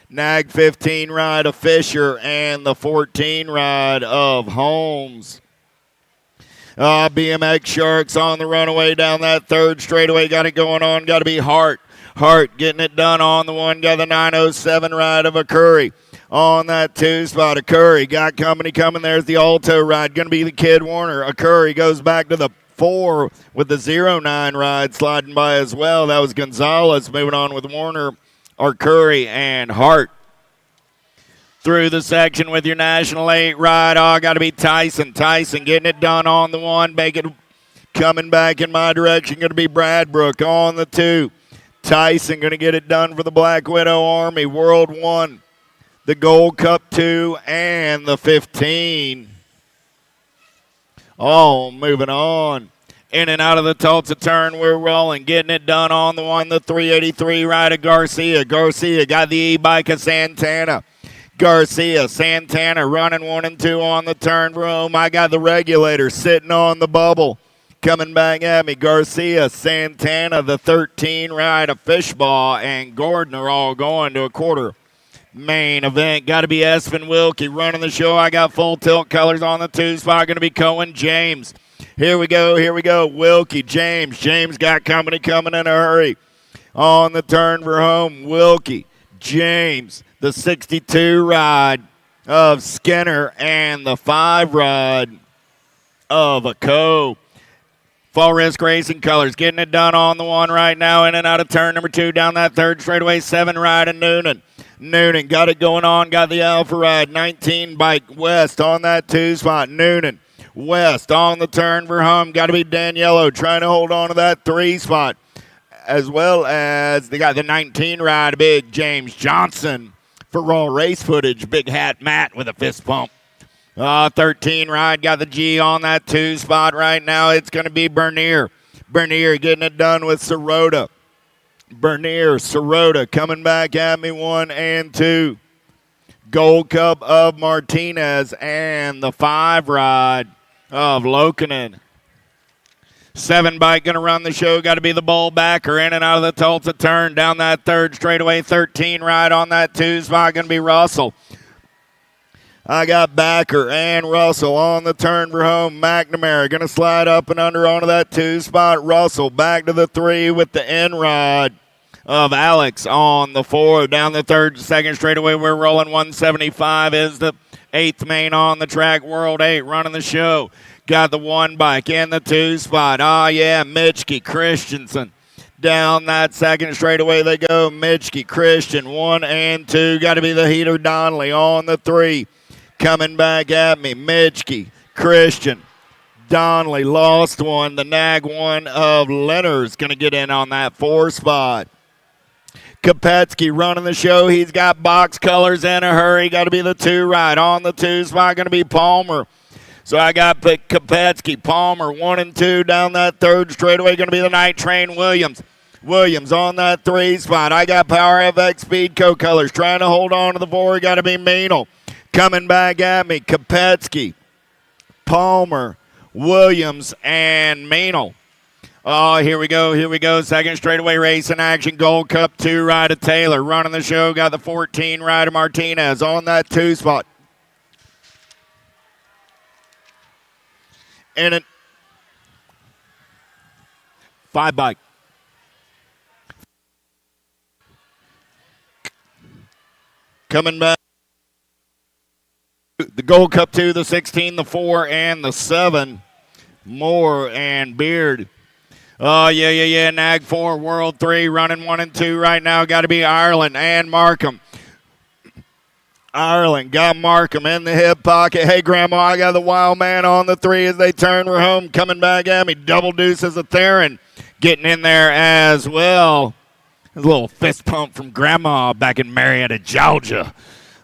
Nag 15 ride of Fisher and the 14 ride of Holmes. BMX Sharks on the runaway down that third straightaway. Got it going on. Got to be Hart. Hart getting it done on the one. Got the 907 ride of a Curry. On that 2 spot, a Curry got company coming. There's the Alto ride. Going to be the Kid Warner. A Curry goes back to the 4 with the 09 ride sliding by as well. That was Gonzalez moving on with Warner, or Curry, and Hart. Through the section with your National 8 ride. Got to be Tyson. Tyson getting it done on the 1. Coming back in my direction. Going to be Bradbrook on the 2. Tyson going to get it done for the Black Widow Army. World 1. The Gold Cup 2 and the 15. All moving on. In and out of the Tulsa turn, we're rolling. Getting it done on the 1, the 383 ride of Garcia. Garcia got the e-bike of Santana. Santana running 1 and 2 on the turn room. I got the regulator sitting on the bubble. Coming back at me, Garcia, Santana, the 13 ride of Fishbaugh, and Gordon are all going to a quarter. Main event, got to be Espen Wilkie running the show. I got full tilt colors on the 2 spot. Going to be Cohen James. Here we go. Wilkie, James. James got company coming in a hurry. On the turn for home, Wilkie, James, the 62 ride of Skinner, and the 5 ride of a Co. Fall Risk Racing Colors getting it done on the 1 right now. In and out of turn number 2 down that third straightaway. 7 ride of Noonan. Noonan got it going on. Got the Alpha ride. 19 bike West on that 2 spot. Noonan. West on the turn for home. Got to be Daniello trying to hold on to that 3 spot. As well as they got the 19 ride. Big James Johnson for raw race footage. Big hat Matt with a fist pump. 13 ride, got the G on that 2 spot right now. It's going to be Bernier. Bernier getting it done with Sirota. Bernier, Sirota coming back at me 1 and 2. Gold Cup of Martinez and the 5 ride of Lokinen. 7 bike going to run the show. Got to be the bull backer in and out of the Tulsa turn. Down that third straightaway. 13 ride on that 2 spot. Going to be Russell. I got Backer and Russell on the turn for home. McNamara going to slide up and under onto that 2 spot. Russell back to the 3 with the end ride of Alex on the 4. Down the second straightaway, we're rolling. 175 is the 8th main on the track. World 8 running the show. Got the 1 bike in the 2 spot. Mitchke Christensen. Down that second straightaway they go. Mitchke Christian 1 and 2. Got to be the Heater Donnelly on the 3. Coming back at me, Mitchke, Christian, Donnelly lost 1. The Nag 1 of Leonard's going to get in on that 4 spot. Kopetsky running the show. He's got box colors in a hurry. Got to be the 2 ride. On the 2 spot, going to be Palmer. So I got Kopetsky, Palmer, 1 and 2 down that third straightaway. Going to be the Night Train Williams. Williams on that 3 spot. I got Power FX Speedco colors. Trying to hold on to the 4. Got to be Meanel. Coming back at me, Kopetsky, Palmer, Williams, and Meanel. Here we go. Second straightaway race in action. Gold Cup 2 ride of Taylor. Running the show. Got the 14 ride of Martinez on that 2 spot. And it 5 bike. Coming back. The Gold Cup 2, the 16, the 4, and the 7. Moore and Beard. Nag 4, World 3, running 1 and 2 right now. Got to be Ireland and Markham. Ireland got Markham in the hip pocket. Hey, Grandma, I got the Wild Man on the 3 as they turn. We're home. Coming back at me. Double Deuces of Theron getting in there as well. There's a little fist pump from Grandma back in Marietta, Georgia.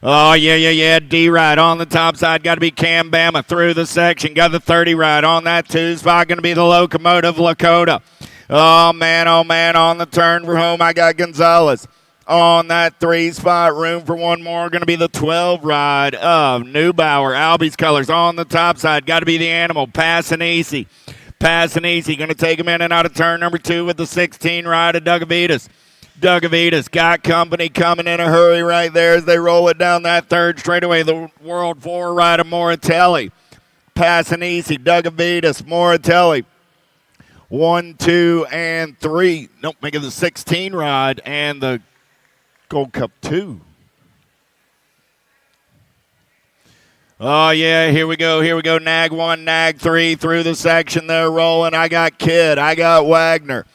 D-ride on the top side. Got to be Cam Bama through the section. Got the 30 ride on that 2 spot. Going to be the Locomotive Lakota. Oh, man, on the turn for home. I got Gonzalez on that 3 spot. Room for 1 more. Going to be the 12 ride of Neubauer. Albie's colors on the top side. Got to be the Animal. Passing easy. Passing easy. Going to take him in and out of turn number 2 with the 16 ride of Dugavitas. Dugavitas got company coming in a hurry right there as they roll it down that third straightaway. The World 4 ride of Moratelli. Passing easy. Dugavitas, Moratelli. 1, 2, and 3. Nope, making the 16 ride and the Gold Cup 2. Oh, yeah, here we go. Nag 1, Nag 3 through the section there rolling. I got Kidd. I got Wagner.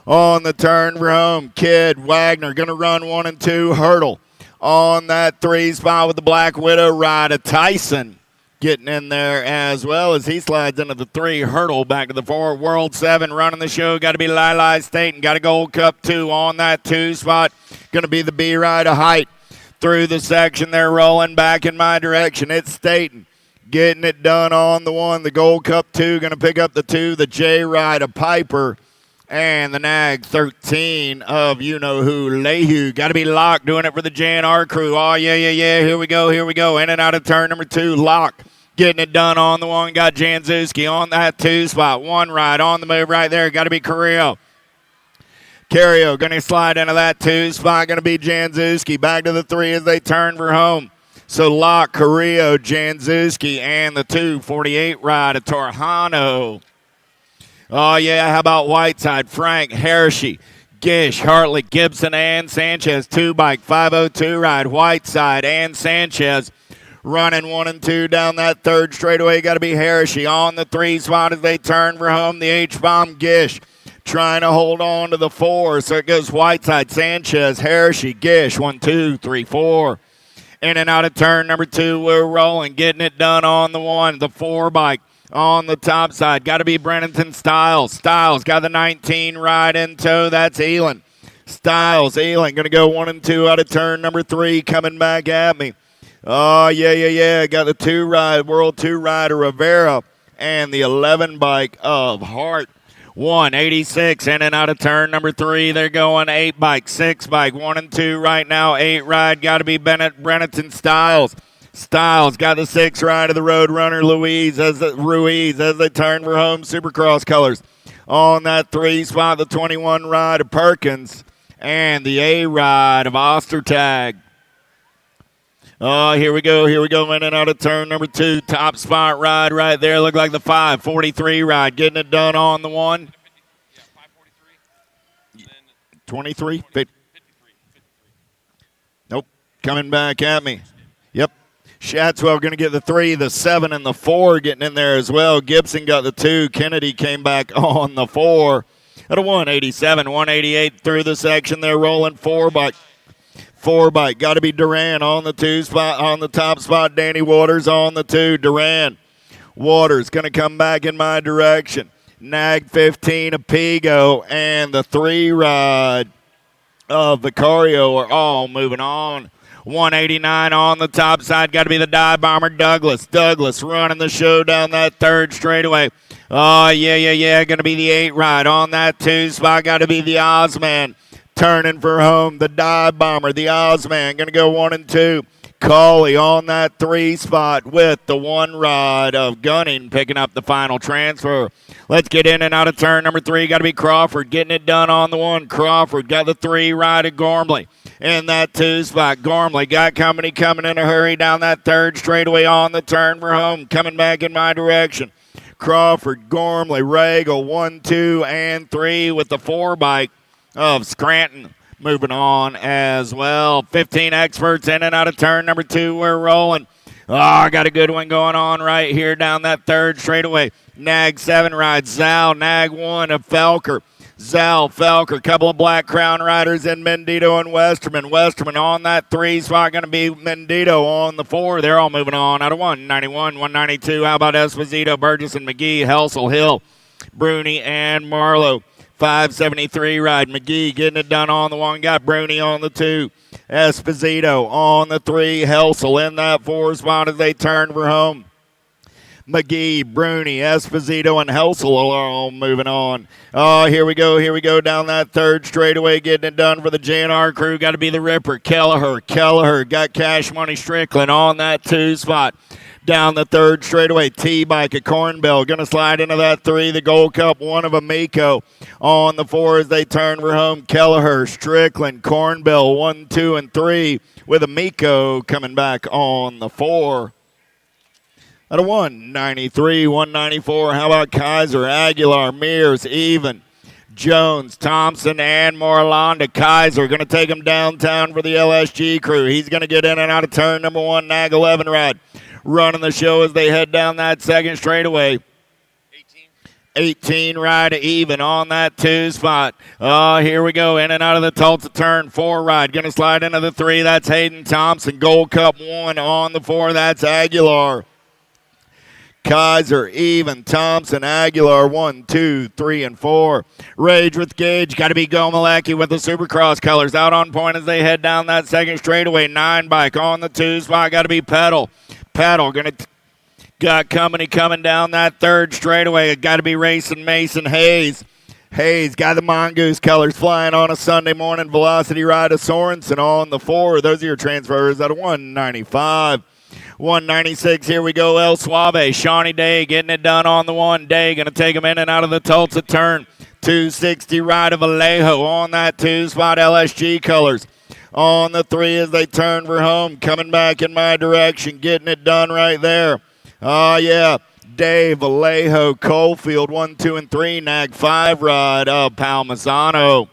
On the turn for home, Kidd, Wagner going to run 1 and 2, Hurdle. On that 3 spot with the Black Widow ride of Tyson getting in there as well as he slides into the 3, Hurdle back to the 4, World 7 running the show. Got to be Lili Staten. Got a Gold Cup 2 on that 2 spot. Going to be the B ride of Height. Through the section, they're rolling back in my direction. It's Staten getting it done on the 1. The Gold Cup 2 going to pick up the 2. The J ride of Piper and the Nag 13 of you-know-who, Lehu. Got to be Locke doing it for the JNR crew. Oh, yeah. Here we go. In and out of turn number 2. Locke getting it done on the 1. Got Janzewski on that 2 spot. 1 ride on the move right there. Got to be Carrillo. Carrillo going to slide into that 2 spot. Going to be Janzewski. Back to the 3 as they turn for home. So Locke, Carrillo, Janzewski, and the 248 ride of Torjano. Oh, yeah, how about Whiteside, Frank, Hershey, Gish, Hartley, Gibson, and Sanchez. 2 bike, 502 ride, Whiteside and Sanchez. Running 1 and 2 down that third straightaway. Got to be Hershey on the 3 spot as they turn for home. The H-bomb, Gish. Trying to hold on to the 4, so it goes Whiteside, Sanchez, Hershey, Gish, 1, 2, 3, 4. In and out of turn number 2, we're rolling, getting it done on the 1, the 4 bike on the top side. Got to be Brennington Styles. Styles got the 19 ride in tow. That's Elin. Elin going to go 1 and 2 out of turn number 3, coming back at me. Oh, yeah. Got the 2 ride, World 2 rider Rivera, and the 11 bike of Hart. 186 in and out of turn number 3. They're going 8 bike, 6 bike, 1 and 2 right now. 8 ride, got to be Brennington Styles. Styles got the 6 ride of the Roadrunner Ruiz as they turn for home. Supercross colors on that 3 spot. The 21 ride of Perkins and the A ride of Ostertag. Oh, here we go. In and out of turn number 2. Top spot ride right there. Look like the 543 ride. Getting it done on the 1. Yeah, 543. 23? 53. Nope. Coming back at me. Yep. Shatswell going to get the 3, the 7, and the 4 getting in there as well. Gibson got the 2. Kennedy came back on the 4. At a 187, 188 through the section. They're rolling 4 bike. 4 bike. Got to be Duran on the 2 spot. On the top spot, Danny Waters on the 2. Duran. Waters going to come back in my direction. Nag 15 of Pigo and the 3 ride of Vicario are all moving on. 189 on the top side. Got to be the dive bomber Douglas. Douglas running the show down that third straightaway. Oh, yeah. Going to be the 8 ride on that 2 spot. Got to be the Ozman. Turning for home, the dive bomber, the Ozman, going to go 1 and 2. Cauley on that 3 spot with the 1 ride of Gunning picking up the final transfer. Let's get in and out of turn number 3. Got to be Crawford getting it done on the 1. Crawford got the 3 ride of Gormley in that 2 spot. Gormley got company coming in a hurry down that third straightaway on the turn for home. Coming back in my direction. Crawford, Gormley, Regal, 1, 2, and 3 with the 4 bike of Scranton moving on as well. 15 experts in and out of turn number 2. We're rolling. Oh, I got a good one going on right here down that third straightaway. Nag 7 rides. Zal, Nag 1 of Felker. Zal, Felker, couple of Black Crown riders in Mendito and Westerman. Westerman on that 3 spot, going to be Mendito on the 4. They're all moving on out of 191, 192. How about Esposito, Burgess, and McGee, Helsel, Hill, Bruni, and Marlowe. 573 ride. McGee getting it done on the 1. Got Bruni on the 2. Esposito on the 3. Helsel in that 4 spot as they turn for home. McGee, Bruni, Esposito, and Helsel are all moving on. Oh, here we go down that third straightaway, getting it done for the JNR crew. Got to be the Ripper, Kelleher got Cash Money Strickland on that 2 spot. Down the third straightaway, T-Bike at Cornbell. Going to slide into that 3, the Gold Cup, 1 of Amico. On the 4 as they turn for home, Kelleher, Strickland, Cornbell, 1, 2, and 3, with Amico coming back on the 4. At a 193, 194, how about Kaiser, Aguilar, Mears, even. Jones, Thompson, and Morlanda. Kaiser going to take him downtown for the LSG crew. He's going to get in and out of turn number 1, Nag 11 ride. Running the show as they head down that second straightaway. 18 ride even on that 2 spot. Here we go, in and out of the Tulsa turn. 4 ride, going to slide into the 3. That's Hayden Thompson. Gold Cup 1 on the 4. That's Aguilar. Kaiser, even, Thompson, Aguilar, 1, 2, 3, and 4. Rage with Gage, got to be Gomalecki with the Supercross colors. Out on point as they head down that second straightaway. 9 bike on the 2 spot, got to be Pedal, got Company coming down that third straightaway. It got to be racing Mason Hayes. Hayes got the Mongoose colors flying on a Sunday morning. Velocity ride of Sorensen on the 4. Those are your transfers at a 195. 196, here we go, El Suave. Shawnee Day getting it done on the 1. Day going to take him in and out of the Tulsa turn. 260 ride of Vallejo on that 2 spot, LSG colors. On the 3 as they turn for home. Coming back in my direction, getting it done right there. Oh, yeah. Dave, Vallejo, Coalfield, 1, 2, and 3. Nag 5 ride of Palmisano.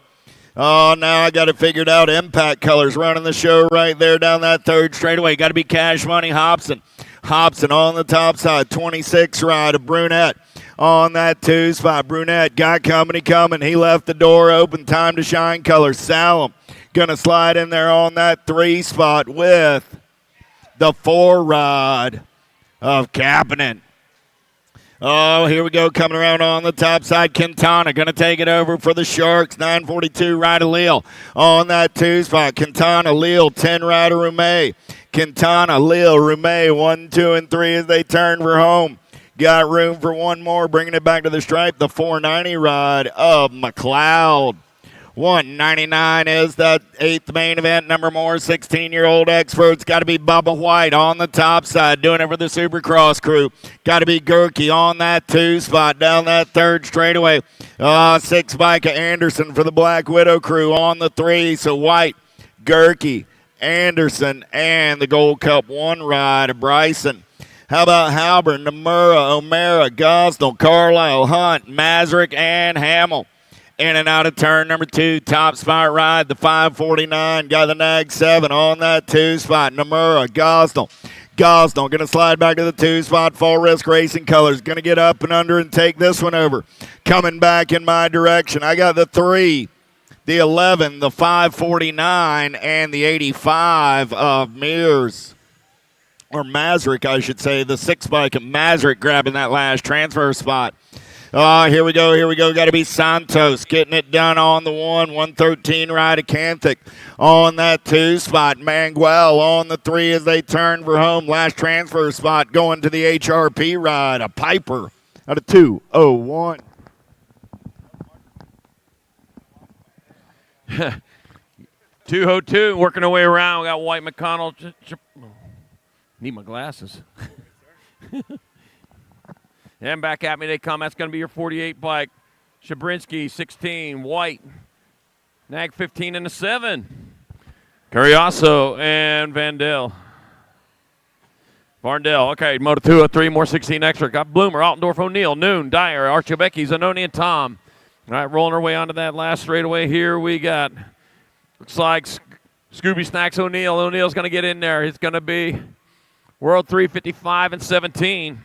Oh, now I got it figured out. Impact colors running the show right there down that third straightaway. Got to be Cash Money Hobson. Hobson on the top side. 26 ride of Brunette on that 2 spot. Brunette got Company coming. He left the door open. Time to shine colors. Salem going to slide in there on that 3 spot with the 4 ride of Kapanen. Oh, here we go, coming around on the top side. Quintana going to take it over for the Sharks. 942 Ryder Leal on that 2 spot. Quintana, Leal, 10 Ryder Rumey. Quintana, Leal, Rumey, 1, 2, and 3 as they turn for home. Got room for 1 more, bringing it back to the stripe. The 490 ride of McLeod. 199 is the 8th main event. Number more, 16-year-old experts. Got to be Bubba White on the top side, doing it for the Supercross crew. Got to be Gerke on that 2 spot, down that third straightaway. 6 bike of Anderson for the Black Widow crew on the 3. So White, Gerke, Anderson, and the Gold Cup 1 ride of Bryson. How about Halber, Nomura, O'Mara, Gosnell, Carlisle, Hunt, Mazurek, and Hamill? In and out of turn number 2, top spot ride, the 549. Got the Nag 7 on that 2 spot. Nomura, Gosnell. Gosnell going to slide back to the 2 spot. Full Risk Racing colors. Going to get up and under and take this one over. Coming back in my direction. I got the 3, the 11, the 549, and the 85 of Mears. Or Mazurek, I should say. The 6 bike of Mazurek grabbing that last transfer spot. Here we go. Got to be Santos getting it done on the 113 ride of Canthick on that 2 spot. Manguel on the 3 as they turn for home. Last transfer spot going to the HRP ride. A Piper out of 201. 202, working our way around. We got White McConnell. Need my glasses. And back at me they come. That's going to be your 48 bike. Shabrinsky, 16. White. Nag 15 and a 7. Curioso and Varndell. Okay, Moto 203, more 16 extra. Got Bloomer, Altendorf, O'Neill, Noon, Dyer, Archibecki, Zanoni, and Tom. All right, rolling our way onto that last straightaway here. We got, looks like Scooby Snacks O'Neill. O'Neill's going to get in there. It's going to be World 355 and 17.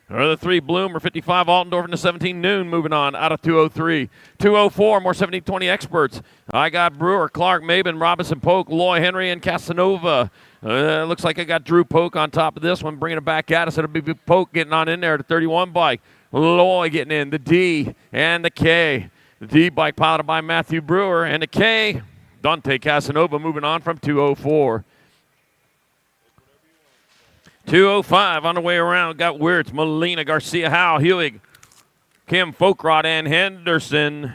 Another 3, Bloomer, 55, Altendorf, and the 17, Noon, moving on out of 203. 204, more 70-20 experts. I got Brewer, Clark, Maben, Robinson, Polk, Loy, Henry, and Casanova. Looks like I got Drew Polk on top of this one, bringing it back at us. It'll be Polk getting on in there, the 31 bike. Loy getting in, the D and the K. The D bike piloted by Matthew Brewer, and the K, Dante Casanova, moving on from 204. 2:05 on the way around. Got Wirtz, Molina, Garcia, Howe, Hewig, Kim, Folkrod, and Henderson.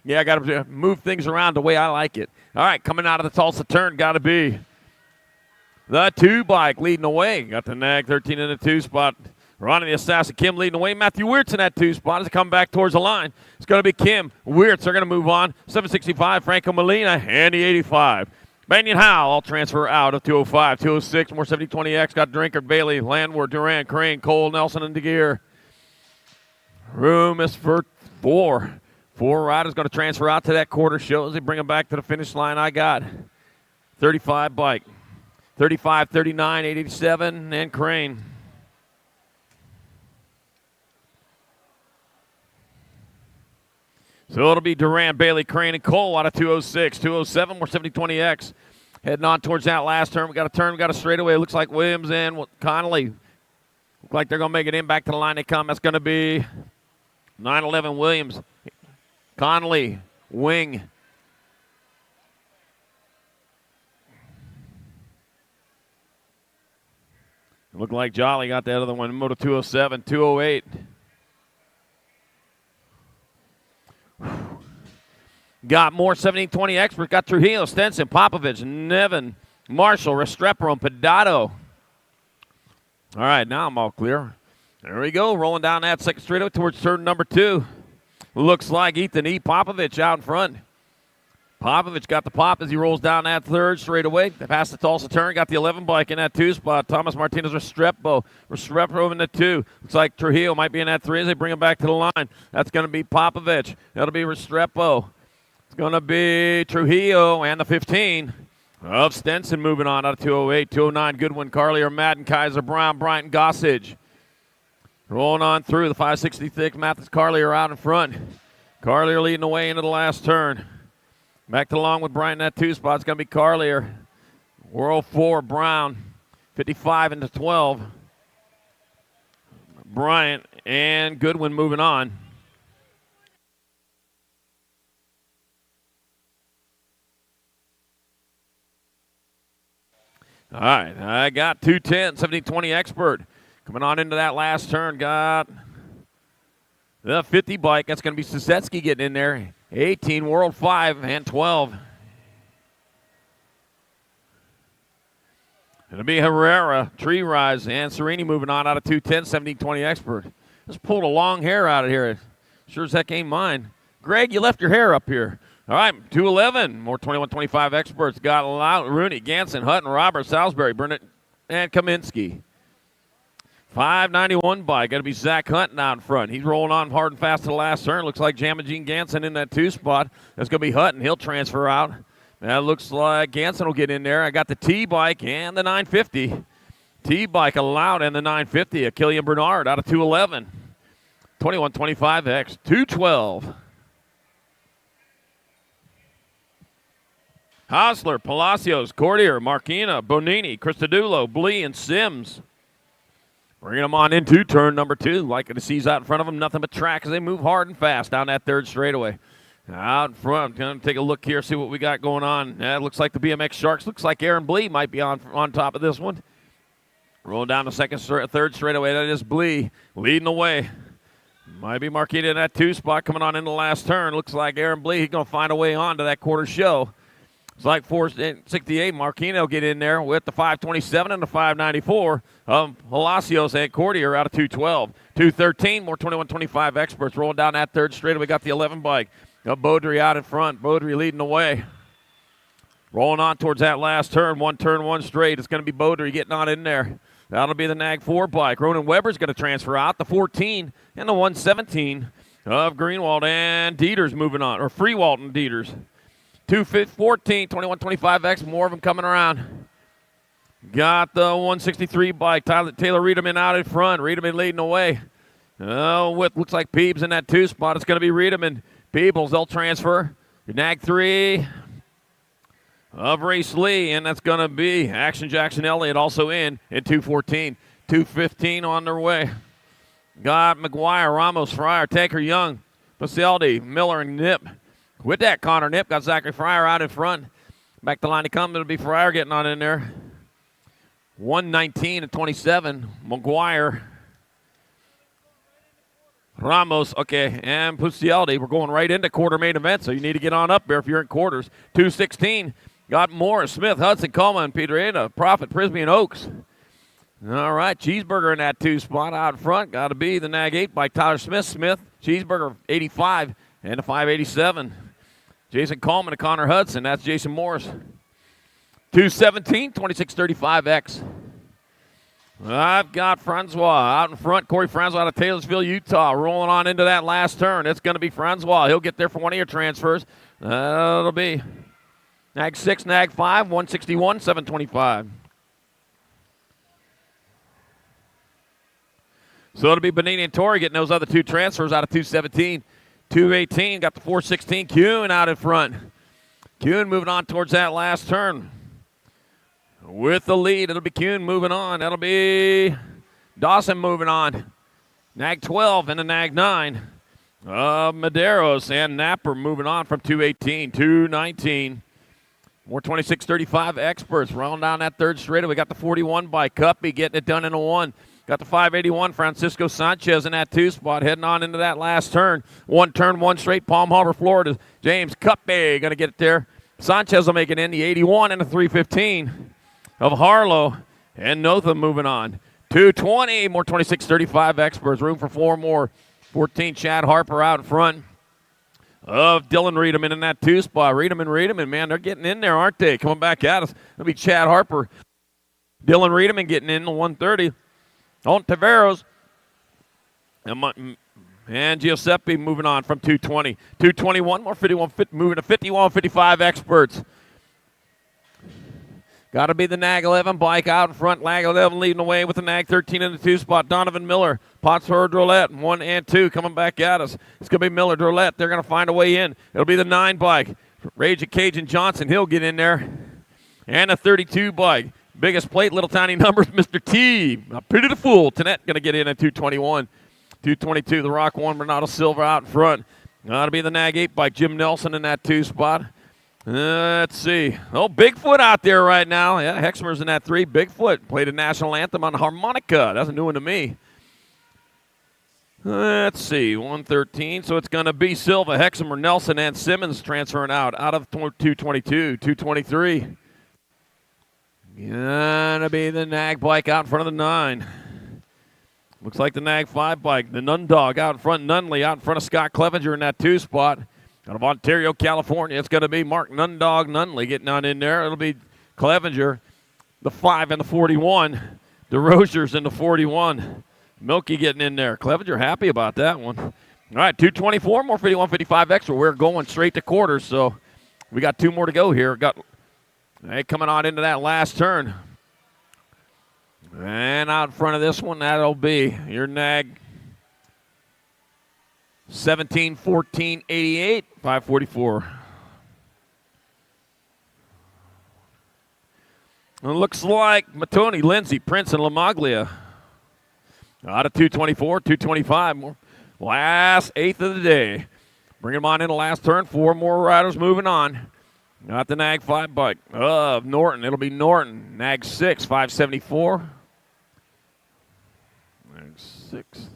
Yeah, I got to move things around the way I like it. All right, coming out of the Tulsa turn, got to be the 2 bike leading away. Got the Nag 13 in the 2 spot. Ronnie the Assassin, Kim leading away. Matthew Wirtz in that 2 spot as they come back towards the line. It's going to be Kim. Wirtz, they're going to move on. 765, Franco Molina, and the 85. Banyan Howe, all transfer out of 205. 206, more 7020X. Got Drinkard, Bailey, Landward, Duran, Crane, Cole, Nelson, and DeGear. Room is for 4. 4 riders going to transfer out to that quarter show as they bring them back to the finish line. I got 35 bike, 35, 39, 87, and Crane. So it'll be Duran, Bailey, Crane, and Cole out of 206. 207, more 7020X. Heading on towards that last turn. We got a turn, we got a straightaway. It looks like Williams and Connolly. Look like they're going to make it in back to the line they come. That's going to be 911 Williams. Connolly, wing. Looked like Jolly got that other one. Moto 207, 208. Got more 1720 experts. Got Trujillo, Stenson, Popovich, Nevin, Marshall, Restrepo, and Pedato. All right, now I'm all clear. There we go, rolling down that second straightaway towards turn number 2. Looks like Ethan E. Popovich out in front. Popovich got the pop as he rolls down that third straightaway. Past the Tulsa turn, got the 11 bike in that 2 spot. Thomas Martinez Restrepo in the 2. Looks like Trujillo might be in that 3 as they bring him back to the line. That's going to be Popovich. That'll be Restrepo. It's going to be Trujillo and the 15 of Stenson moving on out of 208. 209, Goodwin, Carlier, Madden, Kaiser, Brown, Bryant, Gossage. Rolling on through the 566. Mathis Carlier out in front. Carlier leading the way into the last turn. Back to along with Bryant in that 2 spot. It's going to be Carlier. World 4, Brown. 55 into 12. Bryant and Goodwin moving on. All right, I got 210, 1720 expert. Coming on into that last turn, got the 50 bike. That's going to be Sosetsky getting in there. 18, World 5, and 12. It'll be Herrera, Tree Rise, and Serini moving on out of 210, 1720 expert. Just pulled a long hair out of here. Sure as heck ain't mine. Greg, you left your hair up here. All right, 211, more 2125 experts. Got Lout, Rooney, Ganson, Hutton, Roberts, Salisbury, Burnett, and Kaminsky. 591 bike. Got to be Zach Hunton out in front. He's rolling on hard and fast to the last turn. Looks like Jamagene Ganson in that 2 spot. That's going to be Hutton. He'll transfer out. That looks like Ganson will get in there. I got the T-bike and the 950. T-bike allowed and the 950. A Killian Bernard out of 211. 2125X. 212. Hosler, Palacios, Cordier, Marquina, Bonini, Cristodulo, Blee, and Sims. Bringing them on into turn number 2. Liking to see out in front of them. Nothing but track as they move hard and fast down that third straightaway. Out in front. Going to take a look here, see what we got going on. It looks like the BMX Sharks. Looks like Aaron Blee might be on top of this one. Rolling down the third straightaway. That is Blee leading the way. Might be Marquina in that 2 spot coming on in the last turn. Looks like Aaron Blee. He's going to find a way on to that quarter show. It's like 468. Marquino will get in there with the 527 and the 594 of Palacios and Cordier out of 212. 213, more 2125 experts rolling down that third straight. We got the 11 bike. Beaudry out in front. Beaudry leading the way. Rolling on towards that last turn. One straight. It's going to be Beaudry getting on in there. That'll be the Nag 4 bike. Ronan Weber's going to transfer out. The 14 and the 117 of Greenwald and Dieters moving on. Or Freewald and Dieters. 214, 2125X, more of them coming around. Got the 163 bike. Taylor Riedemann out in front. Riedemann leading the way. Looks like Peebles in that 2 spot. It's going to be Riedemann. Peebles, they'll transfer. Nag 3 of Race Lee, and that's going to be Action Jackson Elliott also in 214. 215 on their way. Got McGuire, Ramos, Fryer, Taker, Young, Paceldi, Miller, and Nip. With that, Connor Nip got Zachary Fryer out in front. Back the line he comes. It'll be Fryer getting on in there. 119 and 27. McGuire. Ramos, okay, and Pucialdi. We're going right into quarter main event, so you need to get on up there if you're in quarters. 216. Got Morris, Smith, Hudson, Coleman, Peterina, Prophet, Prisby, and Oaks. All right, Cheeseburger in that 2 spot out in front. Got to be the Nag 8 by Tyler Smith. Smith, Cheeseburger, 85, and a 587. Jason Coleman and Connor Hudson. That's Jason Morris. 217, 2635X. I've got Francois out in front. Corey Francois out of Taylorsville, Utah, rolling on into that last turn. It's going to be Francois. He'll get there for one of your transfers. That'll be Nag 6, Nag 5, 161, 725. So it'll be Benini and Torrey getting those other 2 transfers out of 217. 218, got the 416. Kuhn out in front. Kuhn moving on towards that last turn. With the lead, it'll be Kuhn moving on. That'll be Dawson moving on. Nag 12 and a Nag 9. Maderos and Napper moving on from 218, 219. More 26-35 experts. Round down that third straightaway. We got the 41 by Cuppy getting it done in a 1. Got the 581, Francisco Sanchez in that 2 spot, heading on into that last turn. 1 turn, 1 straight, Palm Harbor, Florida. James Cuppy going to get it there. Sanchez will make it in the 81 and the 315 of Harlow. And Notham moving on. 220, more 26-35 experts. Room for 4 more. 14, Chad Harper out in front of Dylan Reedeman in that 2 spot. Reedeman, man, they're getting in there, aren't they? Coming back at us. It'll be Chad Harper. Dylan Reedeman getting in the 130. On Taveros. And Giuseppe moving on from 220. 221, more 51, moving to 51, 55 experts. Got to be the Nag 11 bike out in front. Nag 11 leading the way with the Nag 13 in the 2 spot. Donovan Miller, Pottsford, Drolette, 1 and 2 coming back at us. It's going to be Miller, Drolette. They're going to find a way in. It'll be the 9 bike. Rage of Cajun Johnson, he'll get in there. And a 32 bike. Biggest plate, little tiny numbers, Mr. T. Pretty the fool. Tanet going to get in at 221. 222, the Rock 1, Bernardo Silva out in front. That'll be the Nag 8 bike. Jim Nelson in that 2 spot. Let's see. Oh, Bigfoot out there right now. Yeah, Hexmer's in that 3. Bigfoot played a national anthem on harmonica. That's a new one to me. Let's see. 113. So it's going to be Silva, Hexmer, Nelson, and Simmons transferring out of 222. 223. Gonna be the Nag bike out in front of the 9. Looks like the Nag 5 bike. The Nundog out in front. Nunley out in front of Scott Clevenger in that 2 spot. Out of Ontario, California, it's going to be Mark Nundog Nunley getting on in there. It'll be Clevenger, the 5 and the 41. The Rogers in the 41. Milky getting in there. Clevenger happy about that one. All right, 224, more 51, 55 extra. We're going straight to quarters, so we got 2 more to go here. Coming on into that last turn. And out in front of this one, that'll be your Nag 17, 14, 88, 544. It looks like Matoni, Lindsay, Prince, and Lamaglia. Out of 224, 225 more. Last 8th of the day. Bring them on in the last turn. 4 more riders moving on. Got the Nag 5 bike of Norton. It'll be Norton. Nag 6, 574. Nag 6.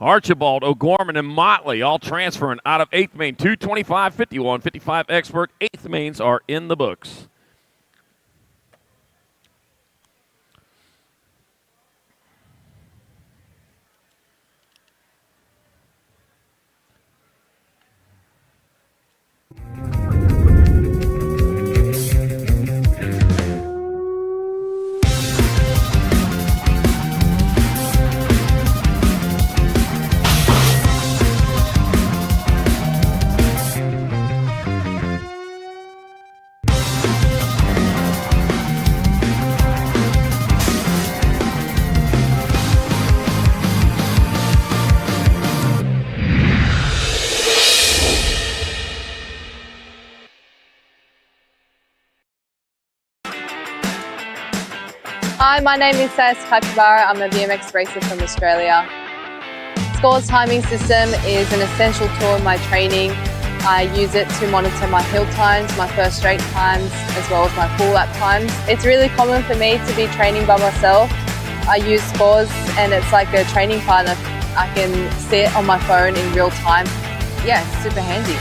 Archibald, O'Gorman, and Motley all transferring out of 8th main. 225, 51, 55 expert. 8th mains are in the books. Hi, my name is Sayas Kachibara. I'm a BMX racer from Australia. Scores timing system is an essential tool in my training. I use it to monitor my hill times, my first straight times, as well as my full lap times. It's really common for me to be training by myself. I use Scores and it's like a training partner. I can see it on my phone in real time. Yeah, it's super handy.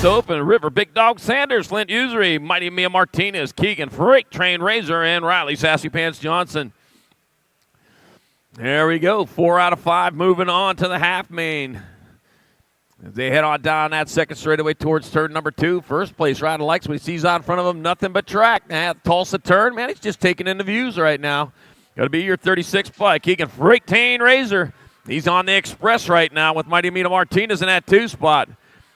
Open, River, Big Dog Sanders, Flint Usery, Mighty Mia Martinez, Keegan Frick, Train Razor, and Riley Sassy Pants Johnson. There we go. 4 out of 5 moving on to the half main. As they head on down that second straightaway towards turn number 2. First place rider likes what he sees out in front of him. Nothing but track. Tulsa turn. Man, he's just taking in the views right now. Got to be your 36 bike. Keegan Frick, Train Razor. He's on the express right now with Mighty Mia Martinez in that 2 spot.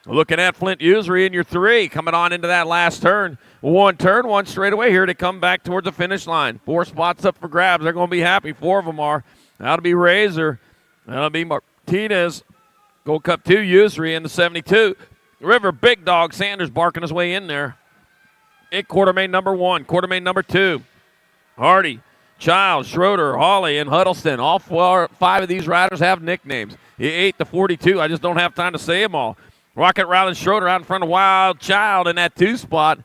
Looking at Flint Usery in your 3, coming on into that last turn. One turn, one straightaway here to come back towards the finish line. 4 spots up for grabs. They're going to be happy. 4 of them are. That'll be Razor. That'll be Martinez. Gold Cup 2, Usery in the 72. River, Big Dog Sanders barking his way in there. In quarter main number 1, quarter main number 2. Hardy, Childs, Schroeder, Hawley, and Huddleston. All 5 of these riders have nicknames. 8 to 42. I just don't have time to say them all. Rocket Ryland Schroeder out in front of Wild Child in that 2 spot.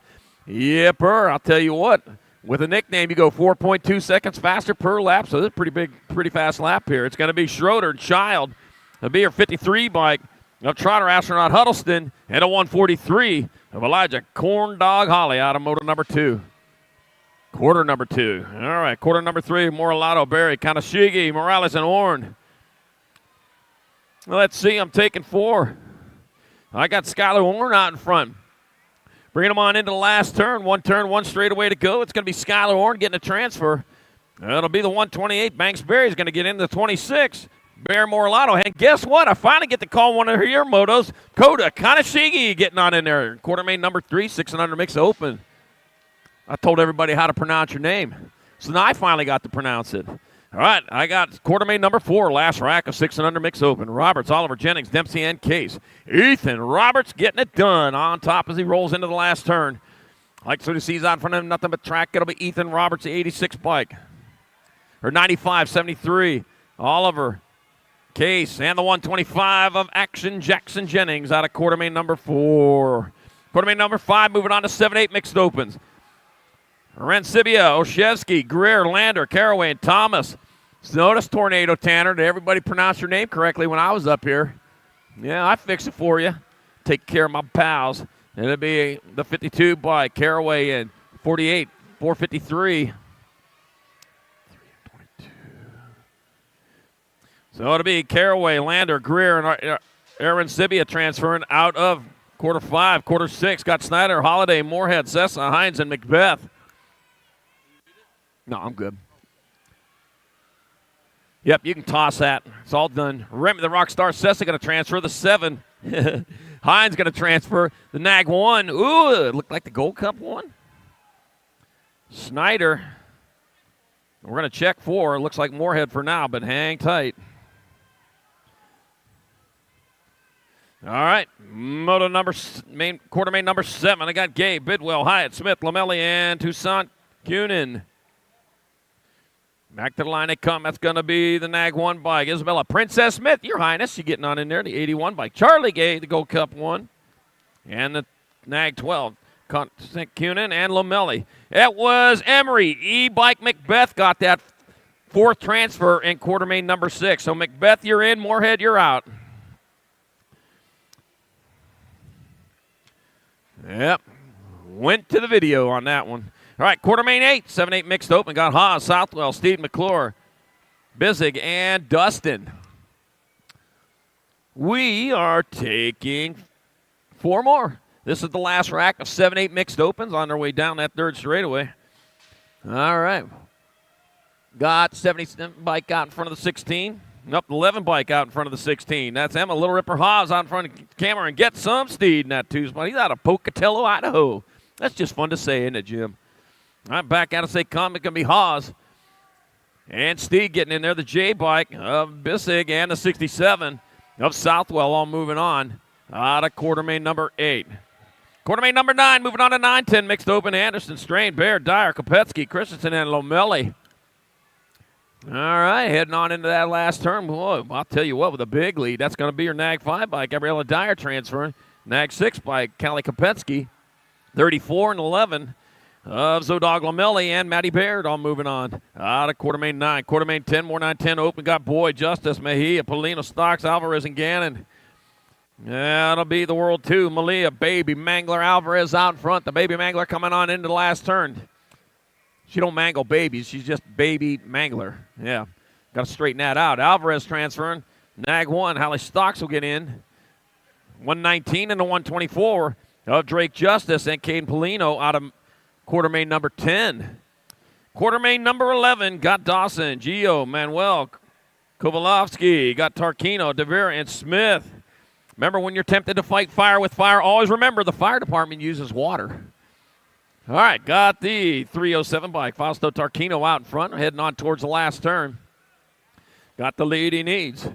Yepper, I'll tell you what. With a nickname, you go 4.2 seconds faster per lap, so this is a pretty fast lap here. It's going to be Schroeder and Child. It'll be your 53 bike of Trotter Astronaut Huddleston and a 143 of Elijah Corn Dog Holly out of moto number 2. Quarter number 2. All right, quarter number 3, Moralato, Berry, Kanashigi, Morales, and Orn. Let's see, I'm taking 4. I got Skylar Warren out in front. Bringing him on into the last turn. One straightaway to go. It's going to be Skylar Warren getting a transfer. It'll be the 128. Banks Berry's going to get into the 26. Bear Moralato. And guess what? I finally get to call one of your motos. Koda Kanashigi getting on in there. Quarter main number 3, 6 and under mix open. I told everybody how to pronounce your name. So now I finally got to pronounce it. All right, I got quarter main number 4, last rack of 6 and under mix open. Roberts, Oliver, Jennings, Dempsey, and Case. Ethan Roberts getting it done on top as he rolls into the last turn. Like so to see out in front of him, nothing but track. It'll be Ethan Roberts, the 86 bike. Or 95, 73. Oliver, Case, and the 125 of Action Jackson Jennings out of quarter main number 4. Quarter main number 5 moving on to 7-8 mixed opens. Rencibia, Oshevsky, Greer, Lander, Caraway, and Thomas. Notice Tornado Tanner. Did everybody pronounce your name correctly when I was up here? Yeah, I fixed it for you. Take care of my pals. And it'll be the 52 by Caraway and 48, 453. So it'll be Caraway, Lander, Greer, and Aaron Sibia transferring out of quarter 5. Quarter 6 got Snyder, Holiday, Moorhead, Sessa, Hines, and Macbeth. No, I'm good. Yep, you can toss that. It's all done. Remy, the Rockstar Sessa going to transfer the 7. Hines going to transfer the Nag 1. Ooh, it looked like the Gold Cup 1. Snyder. We're going to check 4. It looks like Moorhead for now, but hang tight. All right, quarter main number 7. I got Gabe, Bidwell, Hyatt, Smith, Lamelli, and Toussaint Cunin. Back to the line they come. That's going to be the Nag 1 bike. Isabella Princess Smith, Your Highness, you getting on in there. The 81 bike. Charlie Gay, the Gold Cup 1. And the Nag 12. St. Cunin and Lamelli. It was Emery. E-Bike Macbeth got that 4th transfer in quarter main number 6. So Macbeth, you're in. Moorhead, you're out. Yep. Went to the video on that one. All right, quarter main 8, 7-8 mixed open. Got Haas, Southwell, Steve McClure, Bizig, and Dustin. We are taking 4 more. This is the last rack of 7-8 mixed opens on their way down that third straightaway. All right. Got 77 bike out in front of the 16. Up 11 bike out in front of the 16. That's Emma Little Ripper Haas on front of the camera and get some steed in that 2 spot. He's out of Pocatello, Idaho. That's just fun to say, isn't it, Jim? All right, back out of say comment going to be Haas. And Steed getting in there, the J bike of Bissig and the 67 of Southwell all moving on out of quarter main number 8. Quarter main number 9 moving on to 9-10 mixed open. Anderson, Strain, Bear, Dyer, Kopetsky, Christensen, and Lomelli. All right, heading on into that last turn. Boy, I'll tell you what, with a big lead, that's going to be your Nag 5 bike. Gabriella Dyer transferring. Nag 6 bike, Callie Kopetsky. 34 and 11 of Zodog Lomelli and Matty Baird all moving on out of quarter main 9. Quarter main 10, more 9-10 open. Got Boyd, Justice, Mejia, Polino, Stocks, Alvarez, and Gannon. That'll be the World 2. Malia, Baby, Mangler, Alvarez out in front. The Baby Mangler coming on into the last turn. She don't mangle babies. She's just Baby Mangler. Yeah, got to straighten that out. Alvarez transferring. Nag 1. Hallie Stocks will get in. 119 and the 124 of Drake Justice and Caden Polino out of quarter main number 10. Quarter main number 11 got Dawson, Gio, Manuel, Kovalovsky, got Tarquino, DeVera, and Smith. Remember, when you're tempted to fight fire with fire, always remember the fire department uses water. All right, got the 307 bike. Fausto Tarquino out in front, heading on towards the last turn. Got the lead he needs.